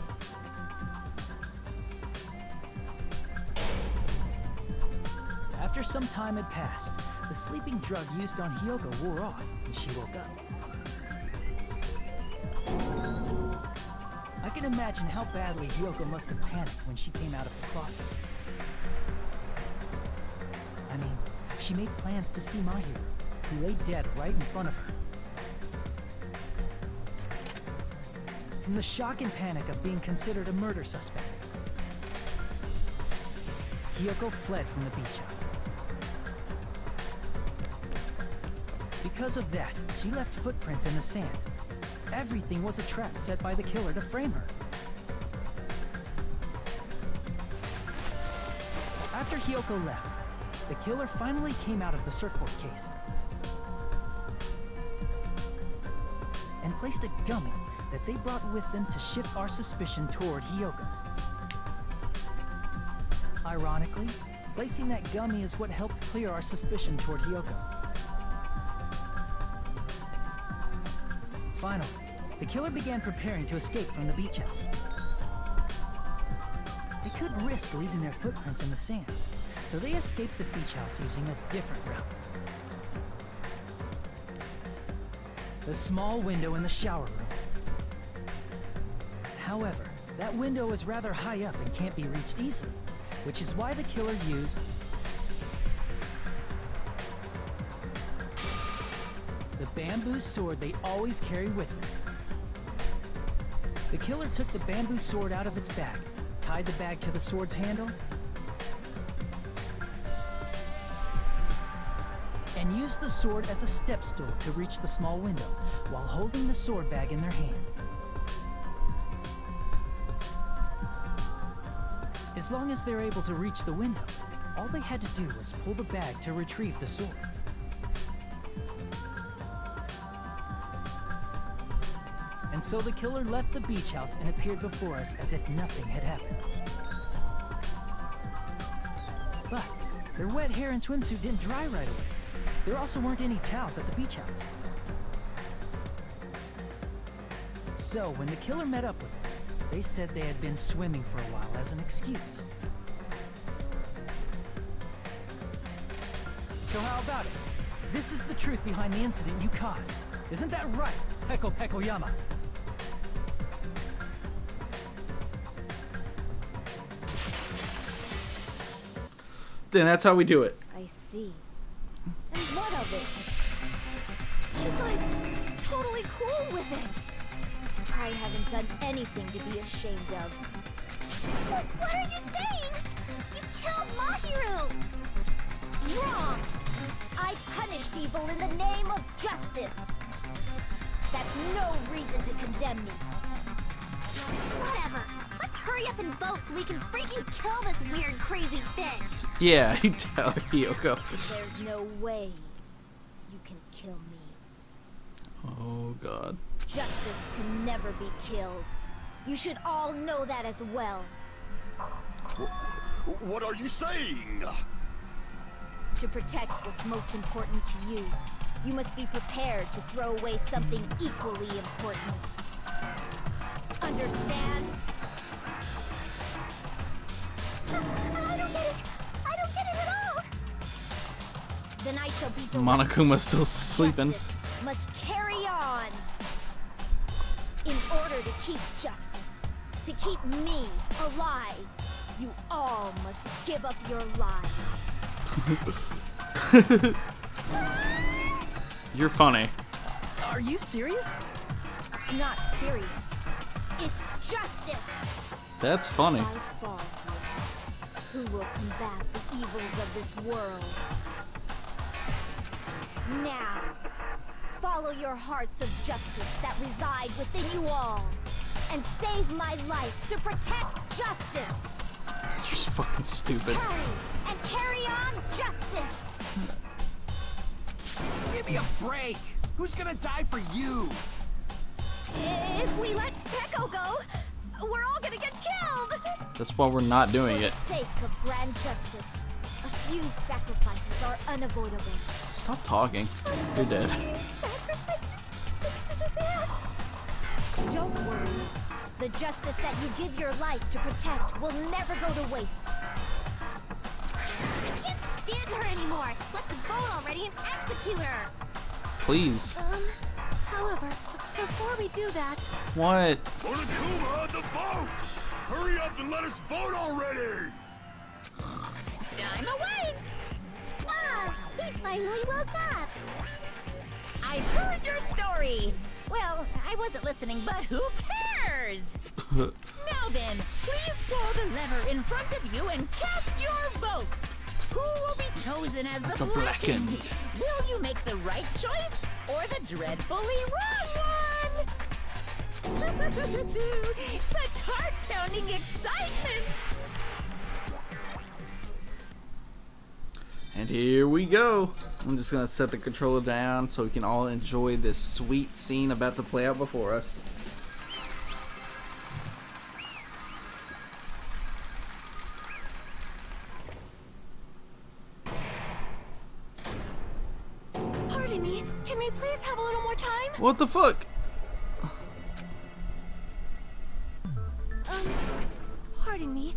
After some time had passed, the sleeping drug used on Hiyoko wore off, and she woke up. I can imagine how badly Hiyoko must have panicked when she came out of the closet. I mean, she made plans to see Mahiru, who lay dead right in front of her. From the shock and panic of being considered a murder suspect, Hiyoko fled from the beach house. Because of that, she left footprints in the sand. Everything was a trap set by the killer to frame her. After Hiyoko left, the killer finally came out of the surfboard case and placed a gummy that they brought with them to shift our suspicion toward Hiyoko. Ironically, placing that gummy is what helped clear our suspicion toward Hiyoko. Finally, the killer began preparing to escape from the beach house. They couldn't risk leaving their footprints in the sand, so they escaped the beach house using a different route. The small window in the shower room. However, that window is rather high up and can't be reached easily, which is why the killer used the bamboo sword they always carry with them. The killer took the bamboo sword out of its bag, tied the bag to the sword's handle, and used the sword as a step stool to reach the small window while holding the sword bag in their hand. As long as they're able to reach the window, all they had to do was pull the bag to retrieve the sword. And so the killer left the beach house and appeared before us as if nothing had happened. But their wet hair and swimsuit didn't dry right away. There also weren't any towels at the beach house. So when the killer met up with us, they said they had been swimming for a while as an excuse. So how about it? This is the truth behind the incident you caused. Isn't that right, Peko Pekoyama? Then that's how we do it. I see. And what of it? She's like totally cool with it. I haven't done anything to be ashamed of. What are you saying? You killed Mahiru! Wrong! I punished evil in the name of justice. That's no reason to condemn me. Whatever. Let's hurry up and vote so we can freaking kill this weird, crazy bitch. Yeah, you tell her, Yoko. There's no way you can kill me. Oh, God. Justice can never be killed. You should all know that as well. What are you saying? To protect what's most important to you, you must be prepared to throw away something equally important. Understand? I don't get it. I don't get it at all. Then I shall be directed. Monokuma's still sleeping. Justice must carry on. In order to keep justice, to keep me alive, you all must give up your lives. You're funny. Are you serious? It's not serious. It's justice. That's funny. I fall here. Who will combat the evils of this world? Now, follow your hearts of justice that reside within you all, and save my life to protect justice. You're just fucking stupid. Hurry and carry on justice. Give me a break! Who's gonna die for you? If we let Peko go, we're all gonna get killed. That's why we're not doing it. For the sake of grand justice, a few sacrifices are unavoidable. Stop talking. You're dead. Don't worry. The justice that you give your life to protect will never go to waste. I can't stand her anymore. Let's vote already and execute her. Please. However, before we do that... What? Monokuma, the vote! Hurry up and let us vote already! I'm awake! Ah! He finally woke up! I've heard your story. Well, I wasn't listening, but who cares? Now then, please pull the lever in front of you and cast your vote. Who will be chosen as the blackened? Will you make the right choice or the dreadfully wrong one? Such heart-pounding excitement! And here we go. I'm just gonna set the controller down so we can all enjoy this sweet scene about to play out before us. Pardon me, can we please have a little more time? What the fuck? Pardon me,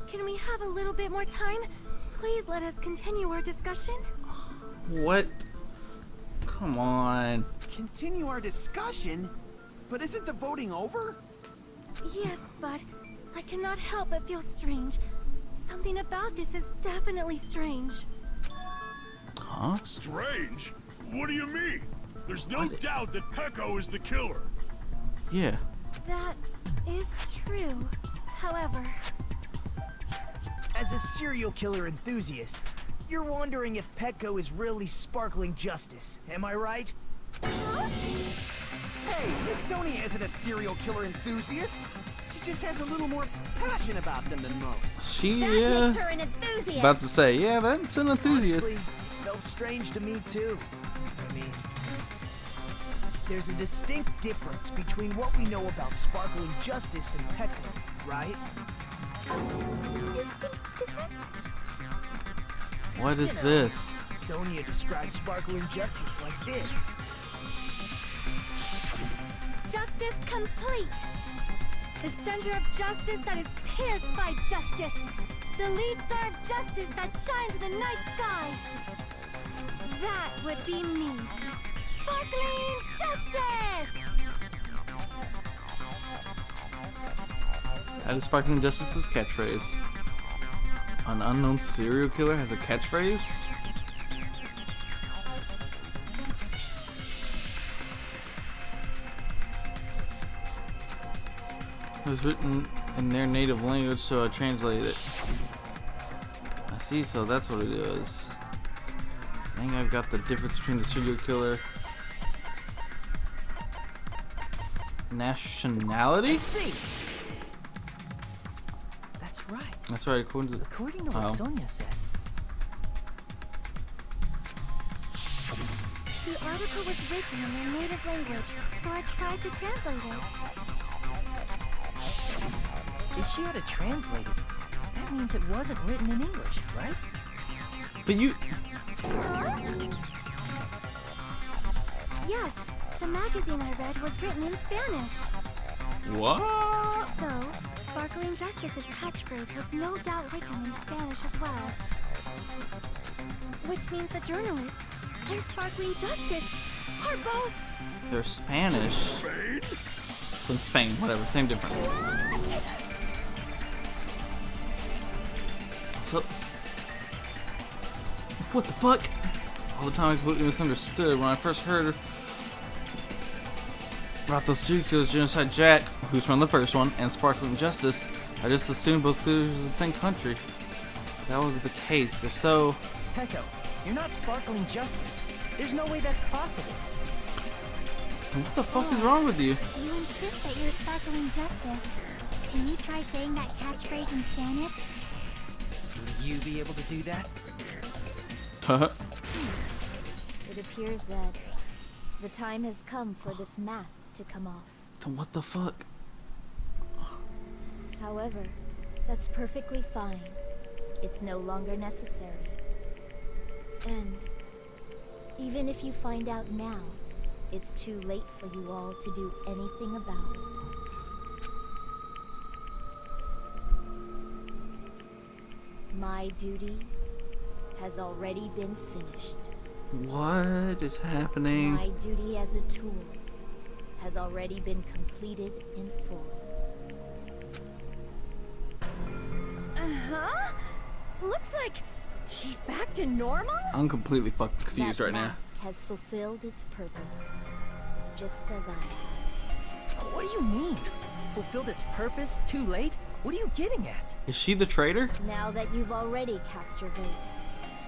can we have a little bit more time? Please let us continue our discussion. What? Come on. Continue our discussion? But isn't the voting over? Yes, but I cannot help but feel strange. Something about this is definitely strange. Huh? Strange? What do you mean? There's no doubt that Peko is the killer. Yeah. That is true. However... As a serial killer enthusiast, you're wondering if Peko is really sparkling justice, am I right? Hey, Miss Sonia isn't a serial killer enthusiast. She just has a little more passion about them than most. She, That makes her an enthusiast. about to say, yeah, that's an enthusiast. Honestly, felt strange to me too. I mean, there's a distinct difference between what we know about sparkling justice and Peko, right? Distinct difference? What is this? Sonia describes sparkling justice like this. Justice complete. The center of justice that is pierced by justice. The lead star of justice that shines in the night sky. That would be me. Sparkling Justice! That is Sparkling Justice's catchphrase. An unknown serial killer has a catchphrase? It was written in their native language, so I translated it. I see, so that's what it is. I think I've got the difference between the serial killer. Nationality? See. That's right. That's right, according to what Sonia said. The article was written in their native language, so I tried to translate it. If she had it translated, that means it wasn't written in English, right? But you... Yes, the magazine I read was written in Spanish. What? So, Sparkling Justice's catchphrase was no doubt written in Spanish as well. Which means the journalist and Sparkling Justice are both... They're Spanish. From Spain, whatever, same difference. So... What the fuck? All the time I completely misunderstood when I first heard about those serial killers, Genocide Jack, who's from the first one, and Sparkling Justice. I just assumed both killers were the same country. If that was the case. If so... Pecco, you're not Sparkling Justice. There's no way that's possible. What the fuck is wrong with you? You insist that you're Sparkling Justice. Can you try saying that catchphrase in Spanish? Would you be able to do that? It appears that the time has come for this mask to come off. Then what the fuck? However, that's perfectly fine. It's no longer necessary. And even if you find out now, it's too late for you all to do anything about it. My duty has already been finished. What is happening? My duty as a tool has already been completed in full. Uh-huh. Looks like she's back to normal? I'm completely fucking confused That right now. mask has fulfilled its purpose, just as I have. What do you mean? Fulfilled its purpose? Too late? What are you getting at? Is she the traitor? Now that you've already cast your votes,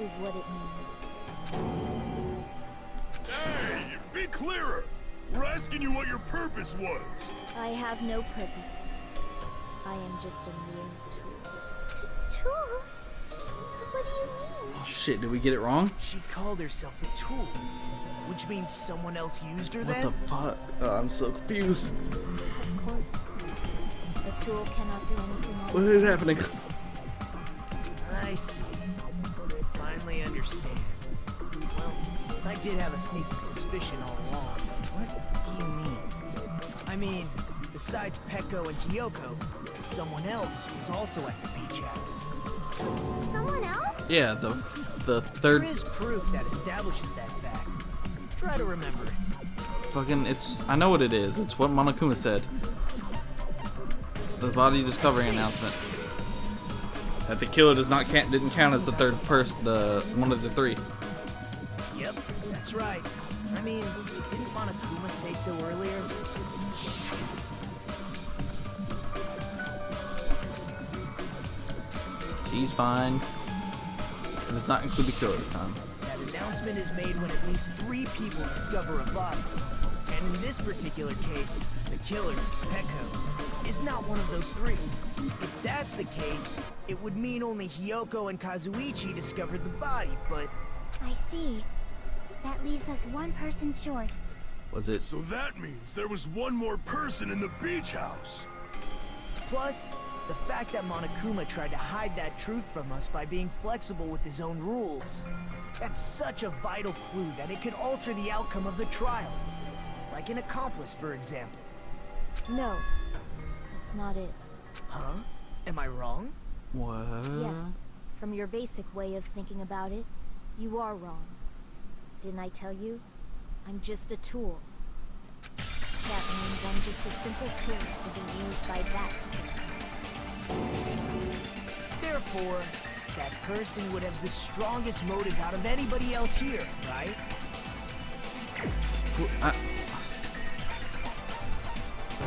is what it means. Hey, be clearer! We're asking you what your purpose was. I have no purpose. I am just a mere tool. Tool? What do you mean? Oh shit, did we get it wrong? She called herself a tool, which means someone else used her What then? the fuck? Oh, I'm so confused. Of course. A tool cannot do anything else. What is happening? I see. I finally understand. Well, I did have a sneaking suspicion all along. What do you mean? I mean, besides Pecco and Hiyoko, someone else was also at the beach house. Someone else? Yeah, the There third is proof that establishes that fact. Try to remember it. fucking I know what it is. It's what Monokuma said. The body discovery announcement. That the killer didn't count as the third person, the one of the three. Yep, that's right. I mean, didn't Monokuma say so earlier? She's fine. It does not include the killer this time. That announcement is made when at least 3 people discover a body. And in this particular case, the killer, Pecco, is not one of those 3. If that's the case, it would mean only Hiyoko and Kazuichi discovered the body, but... I see. That leaves us one person short. Was it? So that means there was one more person in the beach house. Plus, the fact that Monokuma tried to hide that truth from us by being flexible with his own rules. That's such a vital clue that it could alter the outcome of the trial. Like an accomplice, for example. No, that's not it. Huh? Am I wrong? What? Yes, from your basic way of thinking about it, you are wrong. Didn't I tell you? I'm just a tool. That means I'm just a simple tool to be used by that person. Therefore, that person would have the strongest motive out of anybody else here, right?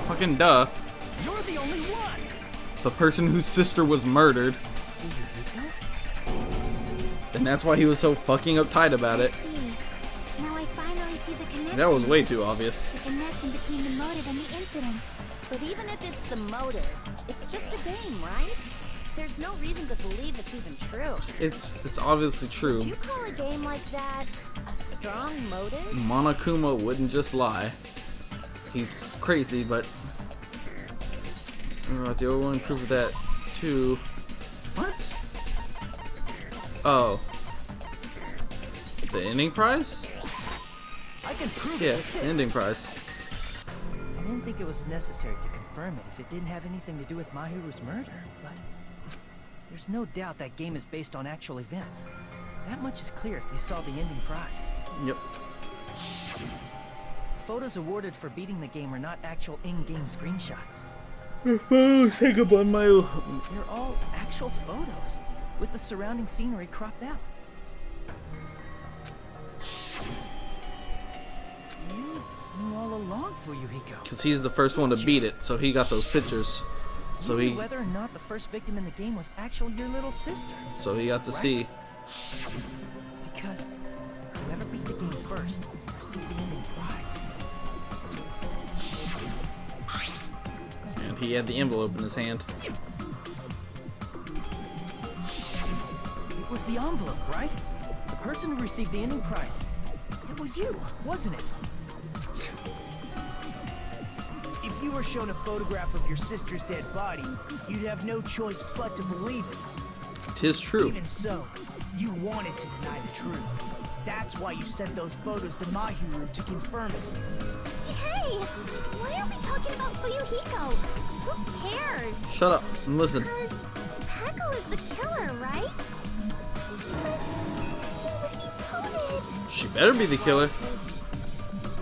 Fucking duh. You're the only one! The person whose sister was murdered. And that's why he was so fucking uptight about it. Now I finally see the connection. That was way too obvious. The connection between the motive and the incident. But even if it's the motive, it's just a game, right? There's no reason to believe it's even true. It's obviously true. Would you call a game like that a strong motive? Monokuma wouldn't just lie. He's crazy, but the overwhelming proof of that too. What? Oh, the ending prize? I can prove Yeah, it with this. ending prize. I didn't think it was necessary to confirm it if it didn't have anything to do with Mahiru's murder, but there's no doubt that game is based on actual events. That much is clear if you saw the ending prize. Yep. Photos awarded for beating the game are not actual in-game screenshots. Take up on my. They're all actual photos, with the surrounding scenery cropped out. You knew all along, Fuyuhiko. Because he's the first one to beat it, so he got those pictures. So You knew he, whether or not the first victim in the game was actually your little sister. so he got to see. Because whoever beat the game first received the ending prize. And he had the envelope in his hand. It was the envelope, right? The person who received the ending prize. It was you, wasn't it? If you were shown a photograph of your sister's dead body, you'd have no choice but to believe it. 'Tis true. Even so, you wanted to deny the truth. That's why you sent those photos to Mahiru to confirm it. Hey! Why are we talking about Fuyuhiko? Who cares? Shut up and listen. Because Peko is the killer, right? But he voted. She better be the killer.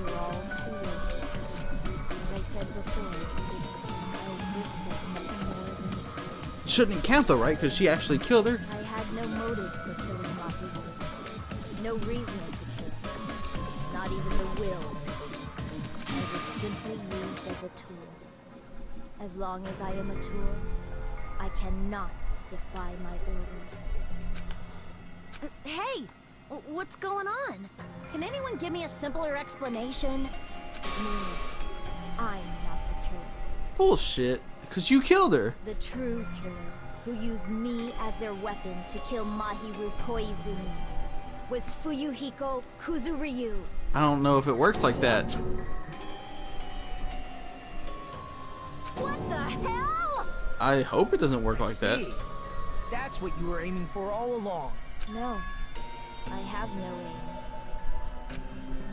We're all too late. As I said before, I exist as nothing more than a tool. Shouldn't count though, right? Because she actually killed her. I had no motive for killing Mahiru. No reason to kill. Not even the will to kill. I was simply used as a tool. As long as I am a tool, I cannot defy my orders. Hey! What's going on? Can anyone give me a simpler explanation? It means I'm not the killer. Bullshit. Because you killed her. The true killer, who used me as their weapon to kill Mahiru Koizumi, was Fuyuhiko Kuzuryu. I don't know if it works like that. What the hell? I hope it doesn't work like that. See, that's what you were aiming for all along. No, I have no aim.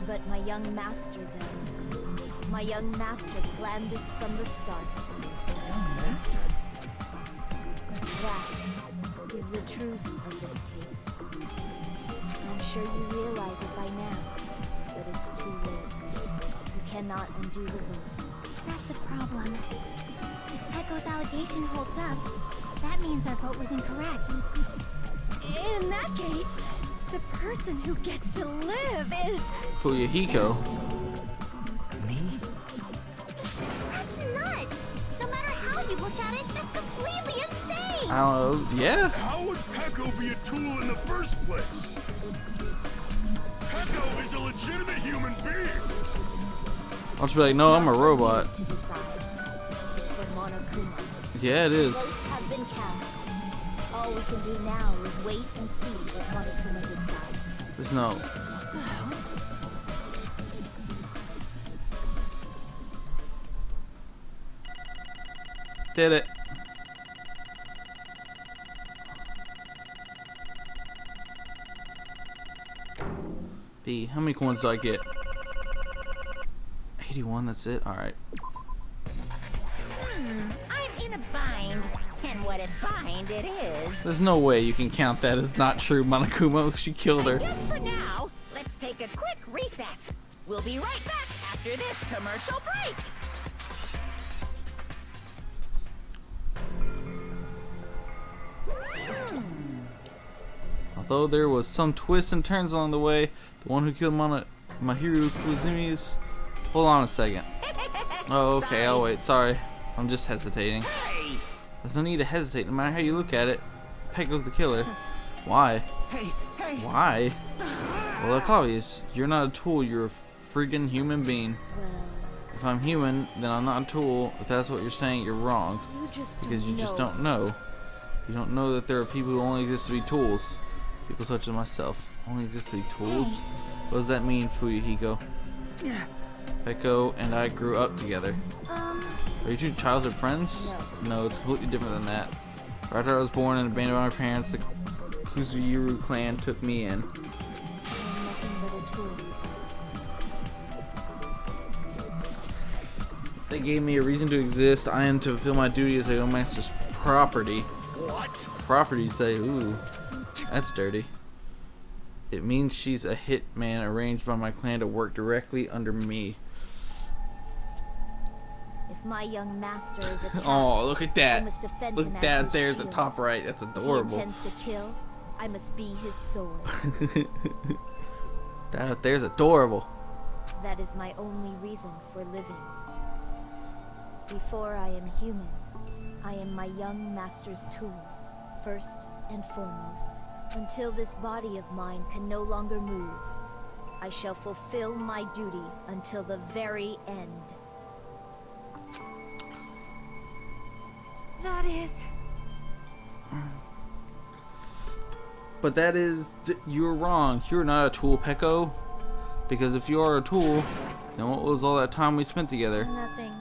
But my young master does. My young master planned this from the start. Young master. That is the truth of this case. I'm sure you realize it by now, but it's too late. You cannot undo the vote. That's the problem. If Peko's allegation holds up, that means our vote was incorrect. In that case, the person who gets to live is... Fuyuhiko. Me? That's nuts! No matter how you look at it, that's completely insane! I don't know. Yeah. How would Peko be a tool in the first place? Peko is a legitimate human being. I'll just be like, no, I'm a robot. To decide. It's for Monokuma. Yeah, it is. Votes have been cast. All we can do now is wait and see what Monokuma decides. There's no. Did it. B, how many coins do I get? 81, that's it? Alright. I'm in a bind. And what a bind it is. There's no way you can count that as not true, Monokuma. She killed her. Just for now, let's let's take a quick recess. We'll be right back after this commercial break. Although there was some twists and turns along the way, the one who killed Mahiru Kuzumi's... Hold on a second. Oh, okay, Sorry. I'll wait. Sorry. I'm just hesitating. Hey! There's no need to hesitate, no matter how you look at it. Pecco's the killer. Why? Hey! Hey! Why? Well, that's obvious. You're not a tool, you're a friggin' human being. Well, If I'm human, then I'm not a tool. If that's what you're saying, you're wrong. you just Because don't you just know. don't know. You don't know that there are people who only exist to be tools. People such as myself only exist to be tools. What does that mean, Fuyuhiko? Pecco and I grew up together. Are you two childhood friends? No, it's completely different than that. Right after I was born and abandoned by my parents, the Kuzuyuru clan took me in. I'm nothing but a tool. They gave me a reason to exist. I am to fulfill my duty as a young master's property. What? Property say, ooh, that's dirty. It means she's a hitman arranged by my clan to work directly under me. If my young master is attacked, Oh, look at I that. must defend Look him at as that his there at the shield. top right. That's If he adorable. intends to kill, I must be his sword. That up there's adorable. That is my only reason for living. Before I am human, I am my young master's tool, first and foremost. Until this body of mine can no longer move, I shall fulfill my duty until the very end. That is... But that is, you're wrong. You're not a tool, Pecco. Because if you are a tool, then what was all that time we spent together? nothing.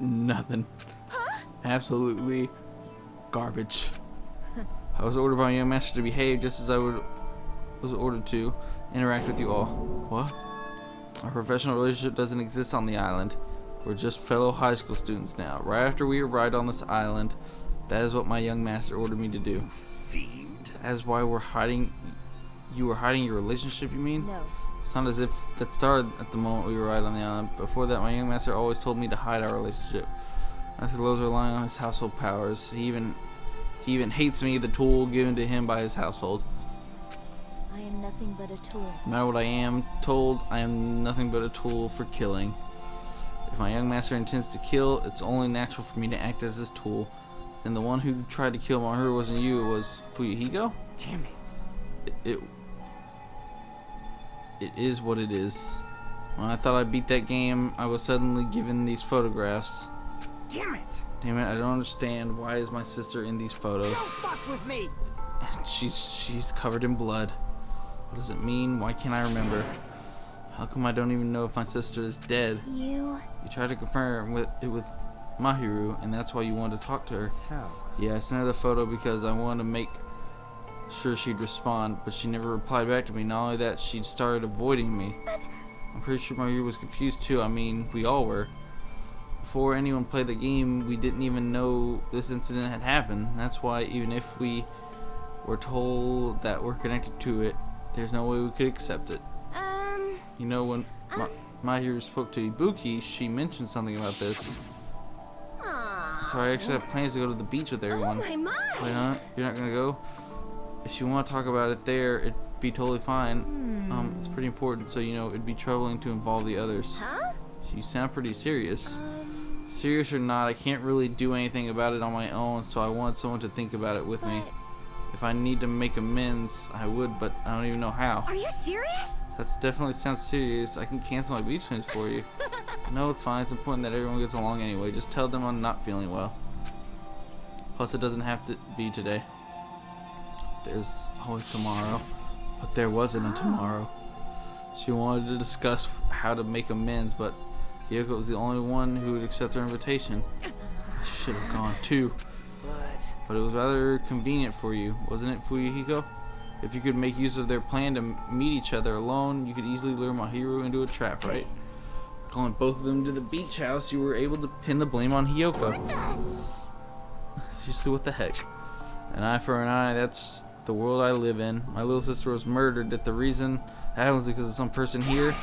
Nothing. Absolutely garbage. I was ordered by my young master to behave just as I was ordered to interact with you all. What? Our professional relationship doesn't exist on the island. We're just fellow high school students now. Right after we arrived on this island, that is what my young master ordered me to do. Fiend. That is why we're hiding. You were hiding your relationship, you mean? No. It's not as if that started at the moment we arrived on the island. Before that, my young master always told me to hide our relationship. Master Lowe's relying on his household powers. He even hates me, the tool given to him by his household. I am nothing but a tool. No matter what I am told, I am nothing but a tool for killing. If my young master intends to kill, it's only natural for me to act as his tool. And the one who tried to kill Mahiru wasn't you, it was Fuyuhiko? Damn it. It is what it is. When I thought I beat that game, I was suddenly given these photographs. Damn it! Damn it, I don't understand. Why is my sister in these photos? Don't fuck with me! She's covered in blood. What does it mean? Why can't I remember? How come I don't even know if my sister is dead? You... You tried to confirm with Mahiru, and that's why you wanted to talk to her. So, Yeah, I sent her the photo because I wanted to make sure she'd respond, but she never replied back to me. Not only that, she'd started avoiding me. I'm pretty sure Mahiru was confused too. I mean, we all were. Before anyone played the game, we didn't even know this incident had happened. That's why even if we were told that we're connected to it, there's no way we could accept it. You know, when Mahiru spoke to Ibuki, she mentioned something about this. So I actually have plans to go to the beach with everyone. Oh my! Why not? You're not gonna go? If you want to talk about it there, it'd be totally fine. It's pretty important, so you know it'd be troubling to involve the others. Huh? You sound pretty serious. Serious or not, I can't really do anything about it on my own, so I want someone to think about it with me. If I need to make amends, I would, but I don't even know how. Are you serious? That's definitely sounds serious. I can cancel my beach plans for you. No, it's fine. It's important that everyone gets along anyway. Just tell them I'm not feeling well. Plus, it doesn't have to be today. There's always tomorrow. But there wasn't a tomorrow. She wanted to discuss how to make amends, but Yoko was the only one who would accept her invitation. I should have gone too. But it was rather convenient for you, wasn't it, Fuyuhiko? If you could make use of their plan to meet each other alone, you could easily lure Mahiru into a trap, right? Calling both of them to the beach house, you were able to pin the blame on Hiyoko. Seriously, what the heck? An eye for an eye, that's the world I live in. My little sister was murdered. That the reason that happens because of some person here.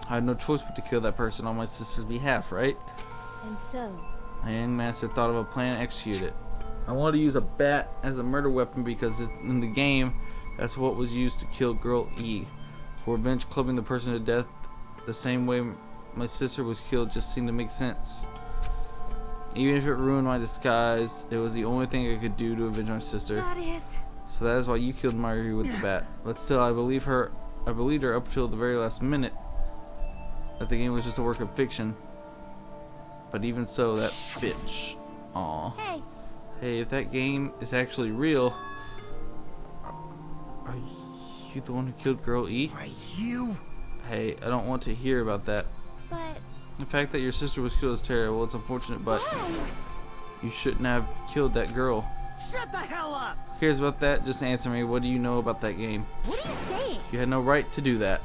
I had no choice but to kill that person on my sister's behalf, right? And so, My young master thought of a plan and executed it. I wanted to use a bat as a murder weapon because in the game, that's what was used to kill Girl E. For revenge, clubbing the person to death the same way my sister was killed just seemed to make sense. Even if it ruined my disguise, it was the only thing I could do to avenge my sister. that is... So that is why you killed Mario with the bat. But still, I believed her up until the very last minute that the game was just a work of fiction. But even so, that bitch. Aw. Hey, Hey, if that game is actually real, are you the one who killed Girl E? Why, you? Hey, I don't want to hear about that. but... The fact that your sister was killed is terrible. It's unfortunate, but Why? you shouldn't have killed that girl. Shut the hell up! Who cares about that? Just answer me. What do you know about that game? What are you saying? You had no right to do that.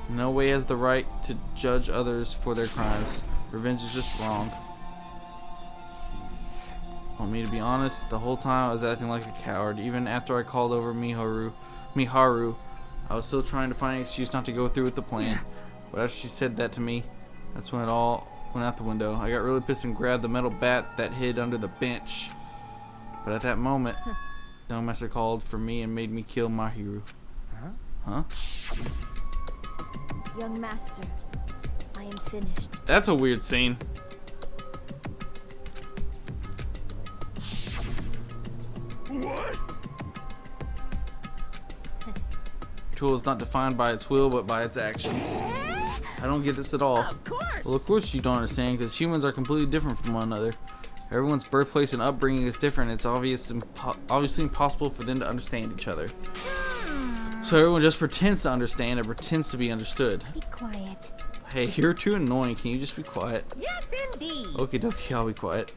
No way has the right to judge others for their crimes. Revenge is just wrong. Want me to be honest? The whole time I was acting like a coward. Even after I called over Miharu, I was still trying to find an excuse not to go through with the plan. But after she said that to me, that's when it all went out the window. I got really pissed and grabbed the metal bat that hid under the bench. But at that moment, the master called for me and made me kill Mahiru. Huh? Young master, I am finished. That's a weird scene. What? Tool is not defined by its will, but by its actions. I don't get this at all. Of course. Well, of course you don't understand, because humans are completely different from one another. Everyone's birthplace and upbringing is different. It's obviously impossible for them to understand each other. So everyone just pretends to understand and pretends to be understood. Be quiet. Hey, you're too annoying. Can you just be quiet? Yes, indeed. Okie dokie, I'll be quiet.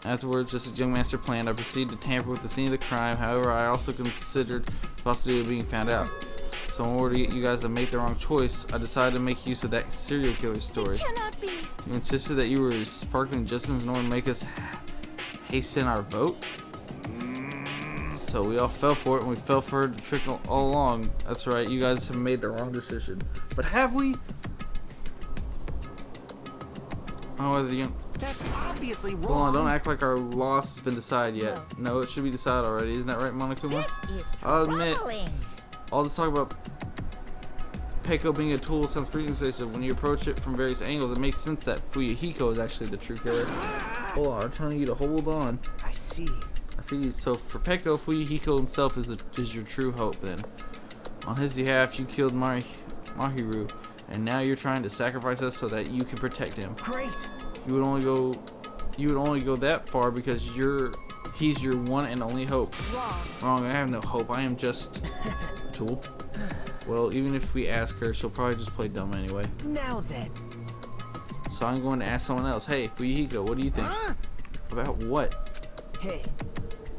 Afterwards, just as young master planned, I proceeded to tamper with the scene of the crime. However, I also considered the possibility of being found out. So in order to get you guys to make the wrong choice, I decided to make use of that serial killer story. It cannot be. You insisted that you were sparkling justice in order to make us hasten our vote? So we all fell for it, and we fell for the trick all along. That's right, you guys have made the wrong decision. But have we? Oh, whether you... That's obviously wrong. Hold on, don't act like our loss has been decided yet. No, it should be decided already. Isn't that right, Monokuma? This is I'll admit, troubling. all this talk about Peiko being a tool sounds pretty invasive. When you approach it from various angles, it makes sense that Fuyuhiko is actually the true killer. Hold on, I'm telling you to hold on. I see. I see. So for Peiko, Fuyuhiko himself is your true hope. Then, on his behalf, you killed Mahiru, and now you're trying to sacrifice us so that you can protect him. Great. You would only go that far because he's your one and only hope. Wrong. I have no hope. I am just a tool. Well, even if we ask her, she'll probably just play dumb anyway. Now then. So I'm going to ask someone else. Hey, Fuyuhiko, what do you think? About what? Hey.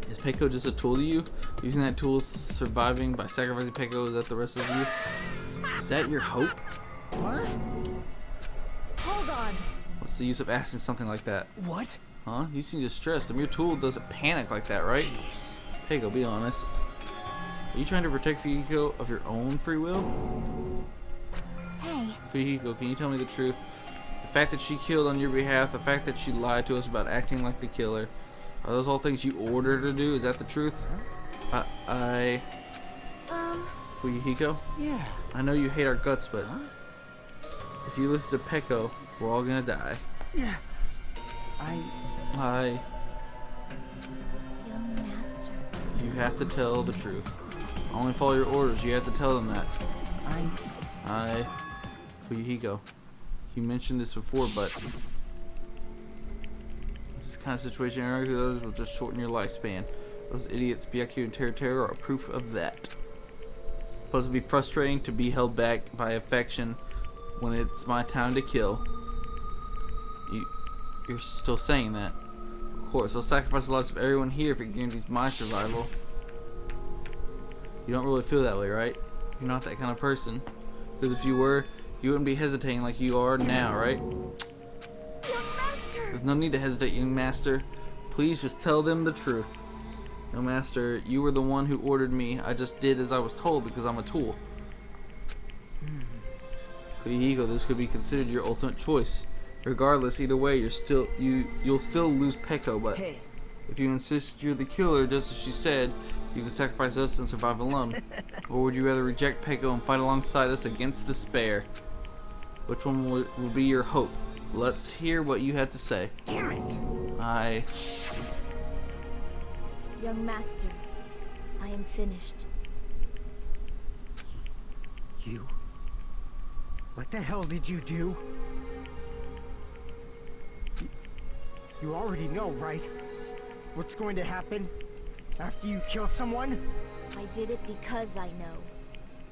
Is Peiko just a tool to you? Using that tool, surviving by sacrificing Peiko, is that the rest of you? Is that your hope? What? Hold on. What's the use of asking something like that? What? Huh? You seem distressed. A mere tool doesn't panic like that, right? Jeez. Peiko, be honest. Are you trying to protect Fuyuhiko of your own free will? Hey, Fuyuhiko, can you tell me the truth? The fact that she killed on your behalf, the fact that she lied to us about acting like the killer, are those all things you ordered her to do? Is that the truth? Fuyuhiko? Yeah. I know you hate our guts, but if you listen to Peiko, we're all gonna die. Yeah. young master. You have to tell the truth. Only follow your orders. You have to tell them that. Fuyuhiko, you mentioned this before, but this kind of situation with others will just shorten your lifespan. Those idiots, Byaku and Teruteru, are proof of that. It's supposed to be frustrating to be held back by affection when it's my time to kill. You're still saying that. Of course, I'll sacrifice the lives of everyone here if it guarantees my survival. You don't really feel that way, right? You're not that kind of person. Because if you were, you wouldn't be hesitating like you are now, right? Young master. There's no need to hesitate, young master. Please just tell them the truth. No, Master, you were the one who ordered me. I just did as I was told because I'm a tool. Fuyuhiko, this could be considered your ultimate choice. Regardless, either way, you'll still lose Peko, but Hey. if you insist you're the killer, just as she said, you can sacrifice us and survive alone. Or would you rather reject Peko and fight alongside us against despair? Which one would be your hope? Let's hear what you had to say. Damn it! Young Master, I am finished. You? What the hell did you do? You already know, right? What's going to happen after you kill someone? I did it because I know.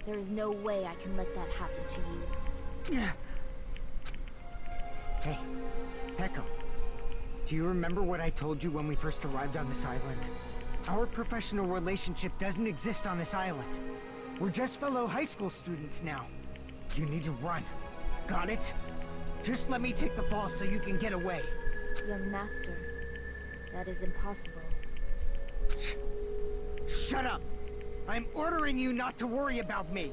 There is no way I can let that happen to you. Yeah. Hey, Peko. Do you remember what I told you when we first arrived on this island? Our professional relationship doesn't exist on this island. We're just fellow high school students now. You need to run. Got it? Just let me take the fall so you can get away. Young Master, that is impossible. Shut up! I'm ordering you not to worry about me.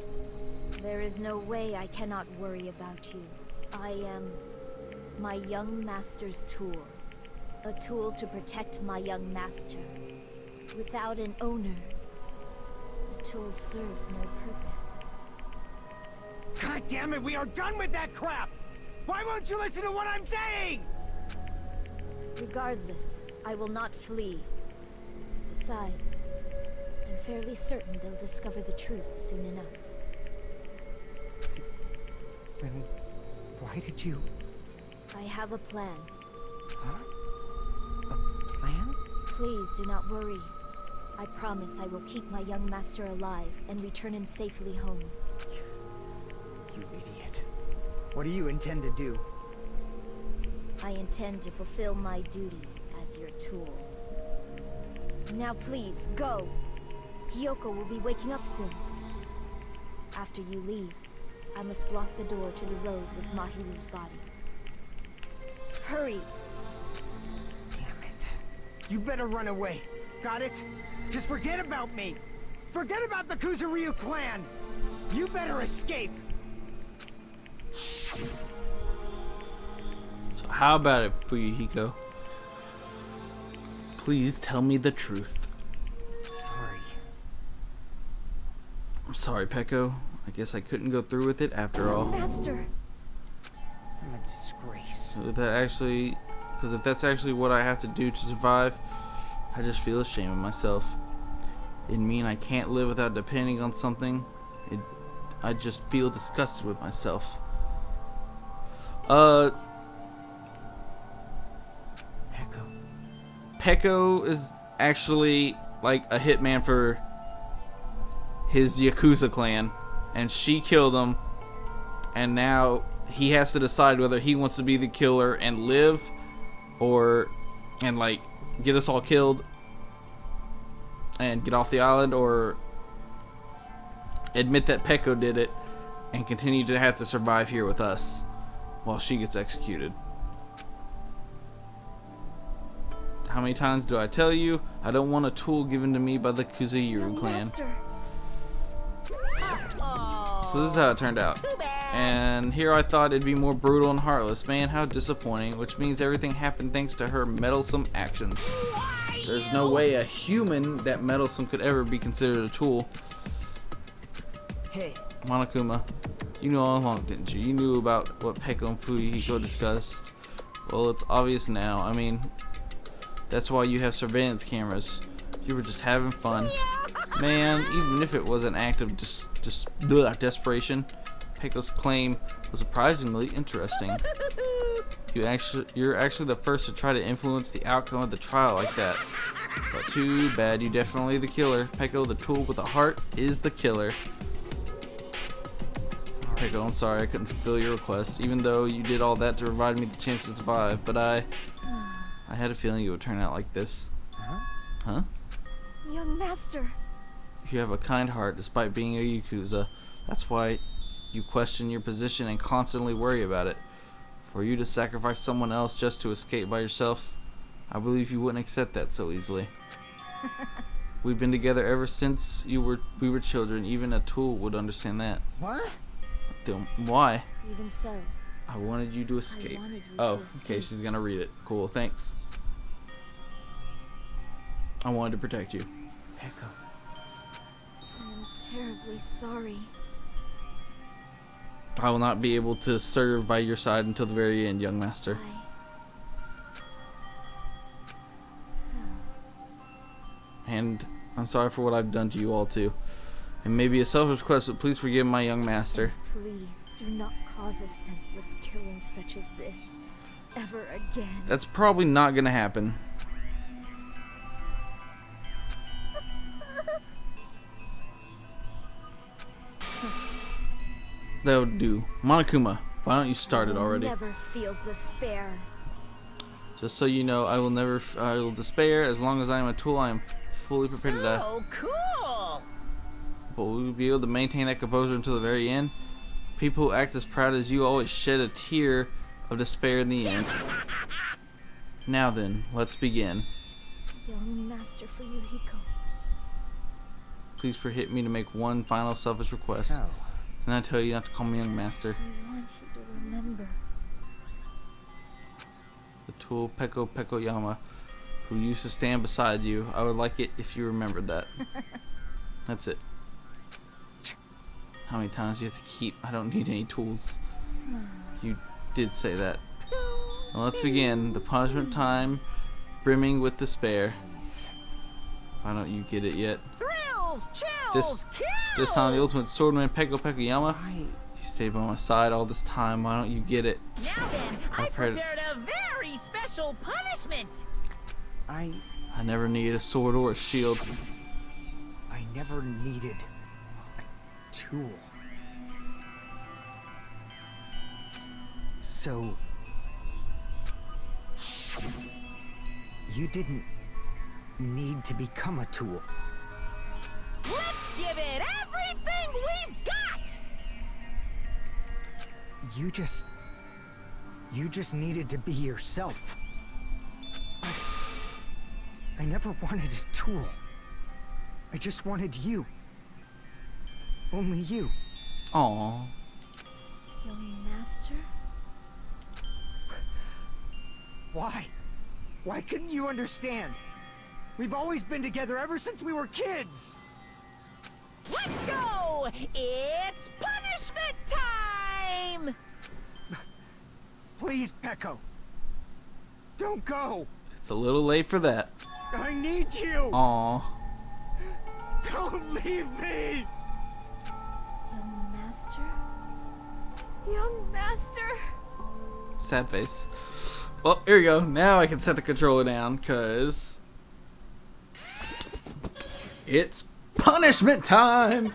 There is no way I cannot worry about you. I am my young master's tool. A tool to protect my young master. Without an owner, the tool serves no purpose. God damn it, we are done with that crap! Why won't you listen to what I'm saying? Regardless, I will not flee. Besides, I'm fairly certain they'll discover the truth soon enough. Then why did you... I have a plan. Huh? A plan? Please do not worry. I promise I will keep my young master alive and return him safely home. You idiot. What do you intend to do? I intend to fulfill my duty as your tool. Now please, go! Hiyoko will be waking up soon. After you leave, I must block the door to the road with Mahiru's body. Hurry! Damn it. You better run away. Got it? Just forget about me! Forget about the Kuzuryu clan! You better escape! So how about it, Fuyuhiko? Please tell me the truth. Sorry. I'm sorry, Peko. I guess I couldn't go through with it after all. Master! I'm a disgrace. Because if that's actually what I have to do to survive, I just feel ashamed of myself. It mean I can't live without depending on something. I just feel disgusted with myself. Peko is actually like a hitman for his Yakuza clan, and she killed him, and now he has to decide whether he wants to be the killer and live, and like get us all killed and get off the island, or admit that Peko did it and continue to have to survive here with us while she gets executed. How many times do I tell you? I don't want a tool given to me by the Kuzuryu clan. Master. So this is how it turned out. And here I thought it'd be more brutal and heartless. Man, how disappointing. Which means everything happened thanks to her meddlesome actions. There's no way a human that meddlesome could ever be considered a tool. Hey. Monokuma, you knew all along, didn't you? You knew about what Peko and Fuyuhiko discussed. Well, it's obvious now. I mean, that's why you have surveillance cameras. You were just having fun. Man, even if it was an act of desperation, Peko's claim was surprisingly interesting. You're actually the first to try to influence the outcome of the trial like that. But too bad, you're definitely the killer. Peko, the tool with a heart, is the killer. Peko, I'm sorry I couldn't fulfill your request, even though you did all that to provide me the chance to survive, but I had a feeling it would turn out like this. Huh? Young master. You have a kind heart despite being a Yakuza. That's why you question your position and constantly worry about it. For you to sacrifice someone else just to escape by yourself, I believe you wouldn't accept that so easily. We've been together ever since we were children. Even a tool would understand that. What? Then why? Even so, I wanted you to escape. wanted you Oh, to okay, escape. she's gonna read it. Cool, thanks. I wanted to protect you. Echo. I'm terribly sorry. I will not be able to serve by your side until the very end, young master. And I'm sorry for what I've done to you all too. And maybe a selfish request, but please forgive my young master. Please do not cause a senseless killing such as this ever again. That's probably not gonna happen. That would do. Monokuma, why don't you start it already? Never feel despair. Just so you know, I will despair. As long as I am a tool, I am fully prepared to die. So cool! But will you be able to maintain that composure until the very end? People who act as proud as you always shed a tear of despair in the end. Now then, let's begin. Young Master Fuyuhiko. Please permit me to make one final selfish request. So, Can I tell you not to call me young master? I want you to remember. The tool Peko Pekoyama, who used to stand beside you. I would like it if you remembered that. That's it. How many times do you have to keep? I don't need any tools. You did say that. Now let's begin. The punishment time, brimming with despair. Why don't you get it yet? Thrills, chills, This time, the ultimate swordman Peko Pekoyama. I... You stayed by my side all this time. Why don't you get it? Now then, I I've heard- prepared a very special punishment. I never needed a sword or a shield. never needed a tool. So... you didn't need to become a tool. Let's give it everything we've got! You just needed to be yourself. I never wanted a tool. I just wanted you. Only you. Aww. Young Master? Why? Why couldn't you understand? We've always been together ever since we were kids! Let's go! It's punishment time! Please, Peko. Don't go! It's a little late for that. I need you! Aww. Don't leave me! Young Master? Young Master? Sad face. Well, here we go. Now I can set the controller down, because it's punishment time!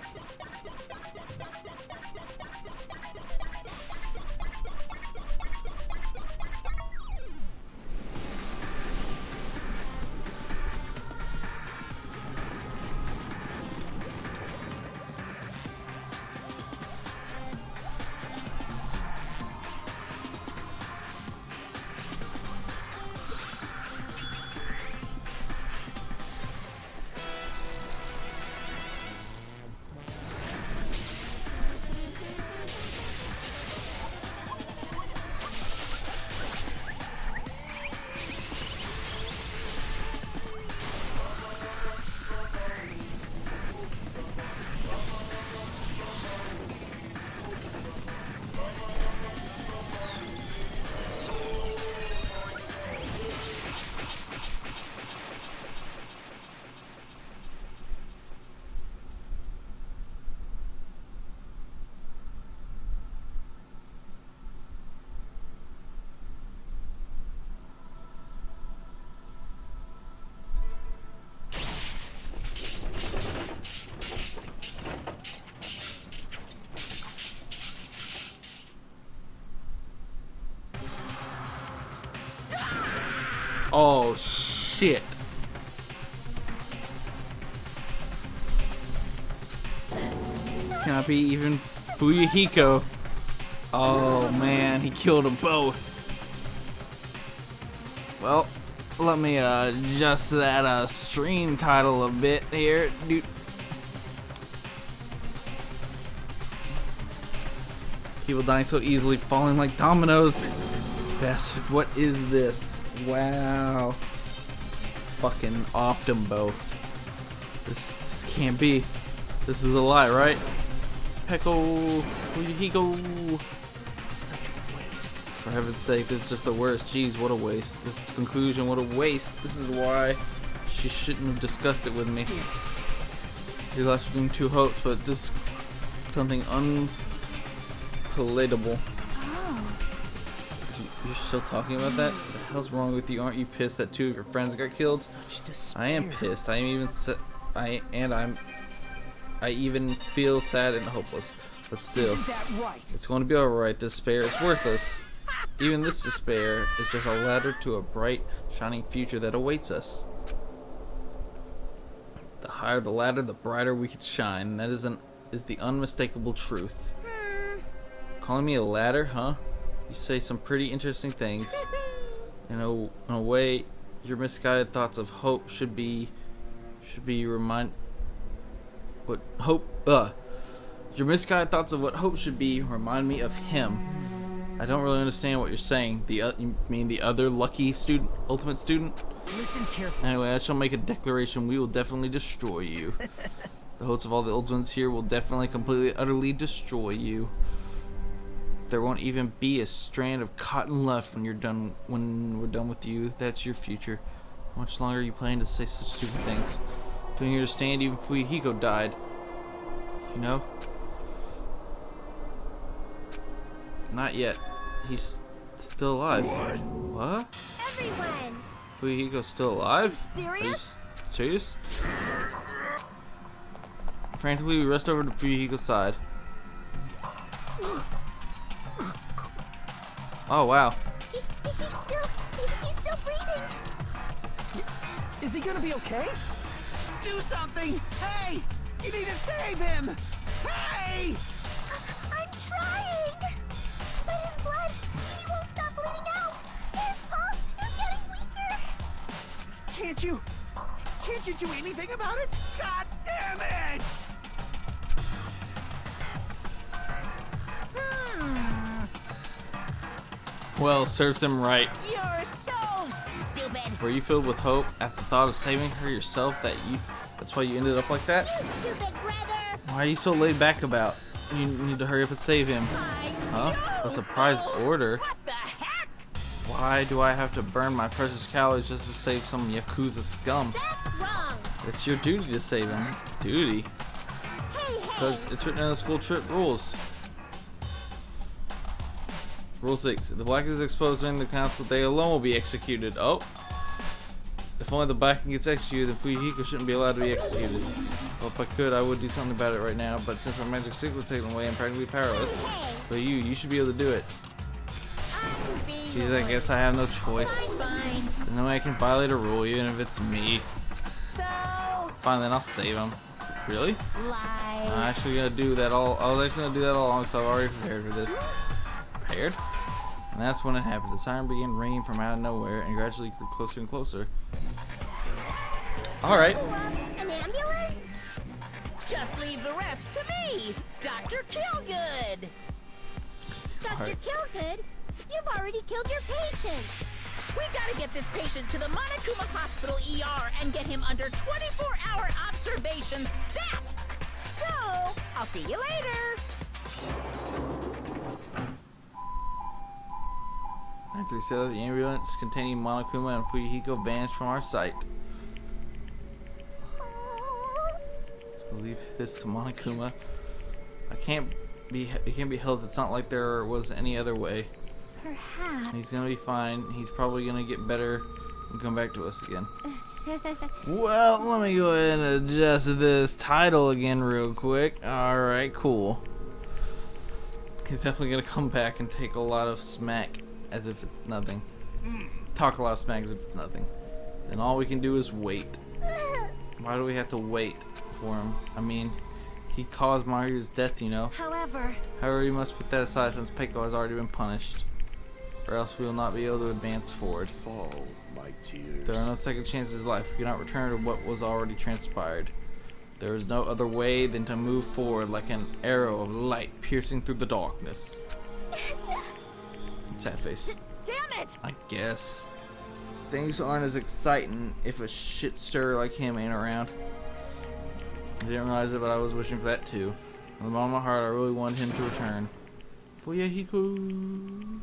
Oh, shit. This cannot be even Fuyuhiko. Oh, man. He killed them both. Well, let me adjust that stream title a bit here, dude. People dying so easily, falling like dominoes. Bastard, what is this? Wow. Fucking off them both. This can't be. This is a lie, right? Peko, Hiko. Such a waste. For heaven's sake, this is just the worst. Jeez, what a waste. This conclusion, what a waste. This is why she shouldn't have discussed it with me. You lost between two hopes, but this is something unpalatable. Oh. You're still talking about that? What the hell's wrong with you? Aren't you pissed that two of your friends got killed? Such despair. I am pissed. I even feel sad and hopeless. But still, Isn't that right? it's going to be alright. Despair is worthless. Even this despair is just a ladder to a bright, shining future that awaits us. The higher the ladder, the brighter we can shine. That is the unmistakable truth. Calling me a ladder, huh? You say some pretty interesting things. In a way, your misguided thoughts of hope should be your misguided thoughts of what hope should be remind me of him. I don't really understand what you're saying. You mean the other lucky student, ultimate student? Listen carefully. Anyway, I shall make a declaration. We will definitely destroy you. The hopes of all the ultimates here will definitely, completely, utterly destroy you. There won't even be a strand of cotton left when we're done with you. That's your future. How much longer are you planning to say such stupid things? Don't you understand? Even Fuyuhiko died. You know? Not yet. He's still alive. What? Everyone! Fuyuhiko's still alive? Serious? Are you serious? Frantically, we rushed over to Fuyuhiko's side. Oh wow. He's still breathing. Is he gonna be okay? Do something! Hey! You need to save him! Hey! I'm trying. But his blood, he won't stop bleeding out. His pulse is getting weaker. Can't you do anything about it? God damn it! Well, serves him right. You're so stupid. Were you filled with hope at the thought of saving her yourself that's why you ended up like that? You stupid brother. Why are you so laid back about? You need to hurry up and save him. Huh? A surprise order? What the heck? Why do I have to burn my precious calories just to save some Yakuza scum? That's wrong. It's your duty to save him. Duty? Hey, Because it's written in the school trip rules. Rule 6. If the black is exposed during the council, they alone will be executed. Oh. If only the black gets executed, then Fuyuhiko shouldn't be allowed to be executed. Well, if I could, I would do something about it right now, but since my magic stick was taken away, I'm practically powerless. But you should be able to do it. Jeez, I guess I have no choice. Fine. There's no way I can violate a rule, even if it's me. So, Fine, then I'll save him. Really? lie. I'm actually gonna do that all. I was actually gonna do that all along, so I've already prepared for this. Prepared? And that's when it happened. The siren began ringing from out of nowhere and gradually grew closer and closer. Alright. an ambulance? Just leave the rest to me, Dr. Killgood. Dr. Alright. Killgood, you've already killed your patients. We gotta get this patient to the Monokuma Hospital ER and get him under 24-hour observation stat. So, I'll see you later. After we set up the ambulance containing Monokuma and Fuyuhiko vanished from our sight. So leave this to Monokuma. It can't be held. It's not like there was any other way. Perhaps. He's gonna be fine. He's probably gonna get better and come back to us again. Well, let me go ahead and adjust this title again real quick. Alright, cool. He's definitely gonna come back and take a lot of smack as if it's nothing. Talk a lot of smack as if it's nothing. Then all we can do is wait. Why do we have to wait for him? I mean, he caused Mario's death, you know. However, We must put that aside since Peiko has already been punished. Or else we will not be able to advance forward. Fall my tears. There are no second chances in life. We cannot return to what was already transpired. There is no other way than to move forward like an arrow of light piercing through the darkness. Sad face. Damn it! I guess. Things aren't as exciting if a shit stirrer like him ain't around. I didn't realize it, but I was wishing for that too. From the bottom of my heart, I really wanted him to return. Fuyahiko.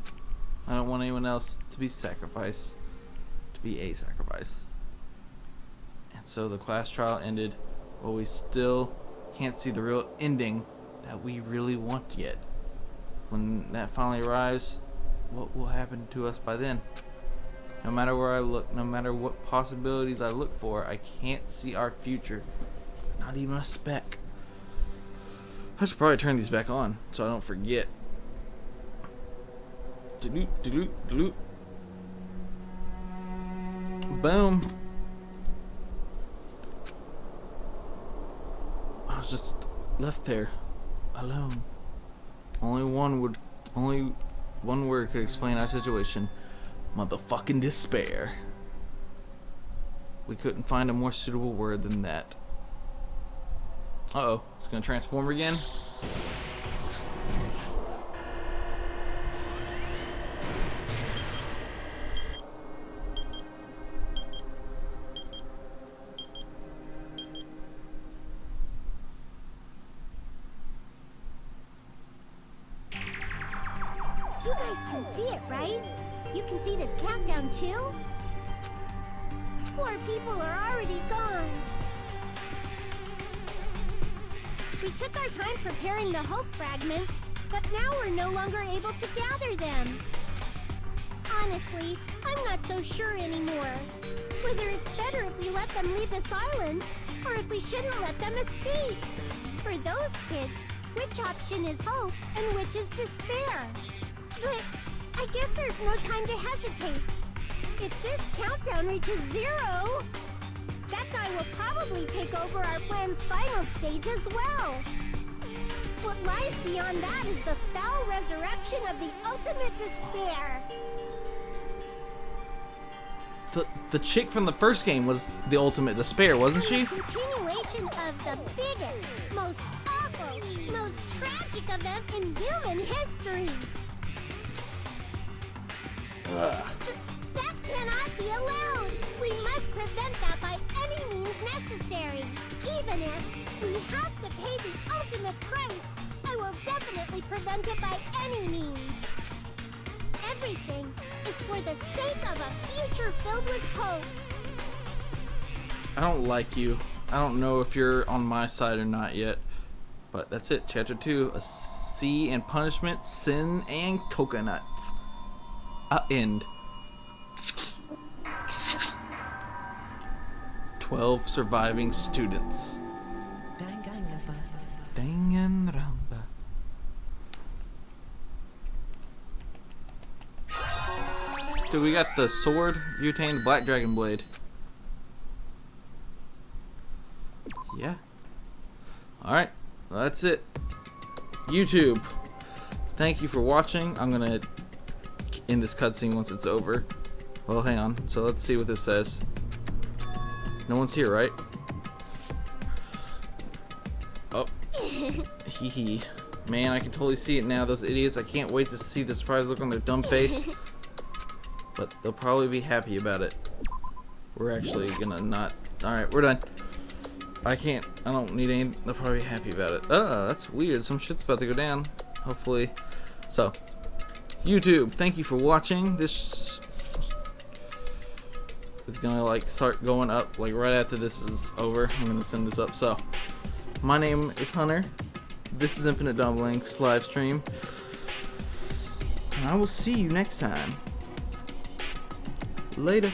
I don't want anyone else to be sacrificed. To be a sacrifice. And so the class trial ended, but we still can't see the real ending that we really want yet. When that finally arrives, what will happen to us by then? No matter where I look, no matter what possibilities I look for, I can't see our future. Not even a speck. I should probably turn these back on so I don't forget. Doot, doot, doot. Boom. I was just left there, alone. Only one word could explain our situation. Motherfucking despair. We couldn't find a more suitable word than that. Uh-oh, it's gonna transform again? You guys can see it, right? You can see this countdown too? 4 people are already gone. We took our time preparing the hope fragments, but now we're no longer able to gather them. Honestly, I'm not so sure anymore. Whether it's better if we let them leave this island, or if we shouldn't let them escape. For those kids, which option is hope and which is despair? But I guess there's no time to hesitate. If this countdown reaches 0, that guy will probably take over our plan's final stage as well. What lies beyond that is the foul resurrection of the ultimate despair. The chick from the first game was the ultimate despair, wasn't she? A continuation of the biggest, most awful, most tragic event in human history. That cannot be allowed. We must prevent that by any means necessary. Even if we have to pay the ultimate price, I will definitely prevent it by any means. Everything is for the sake of a future filled with hope. I don't like you. I don't know if you're on my side or not yet. But that's it. Chapter 2. A Sea and Punishment, Sin and Coconuts. End. 12 surviving students. Danganronpa. Dude, we got the sword, butane, black dragon blade. Yeah. Alright, well, that's it. YouTube, thank you for watching. I'm gonna end this cutscene once it's over. Well, hang on. So let's see what this says. No one's here, right? Oh. Hee hee. Man, I can totally see it now. Those idiots. I can't wait to see the surprised look on their dumb face. But they'll probably be happy about it. We're actually gonna not. Alright, we're done. I don't need any. They'll probably be happy about it. That's weird. Some shit's about to go down. Hopefully. So, YouTube, thank you for watching. This is gonna like start going up like right after this is over. I'm gonna send this up. So, my name is Hunter. This is Infinite Dumplings live stream. And I will see you next time. Later.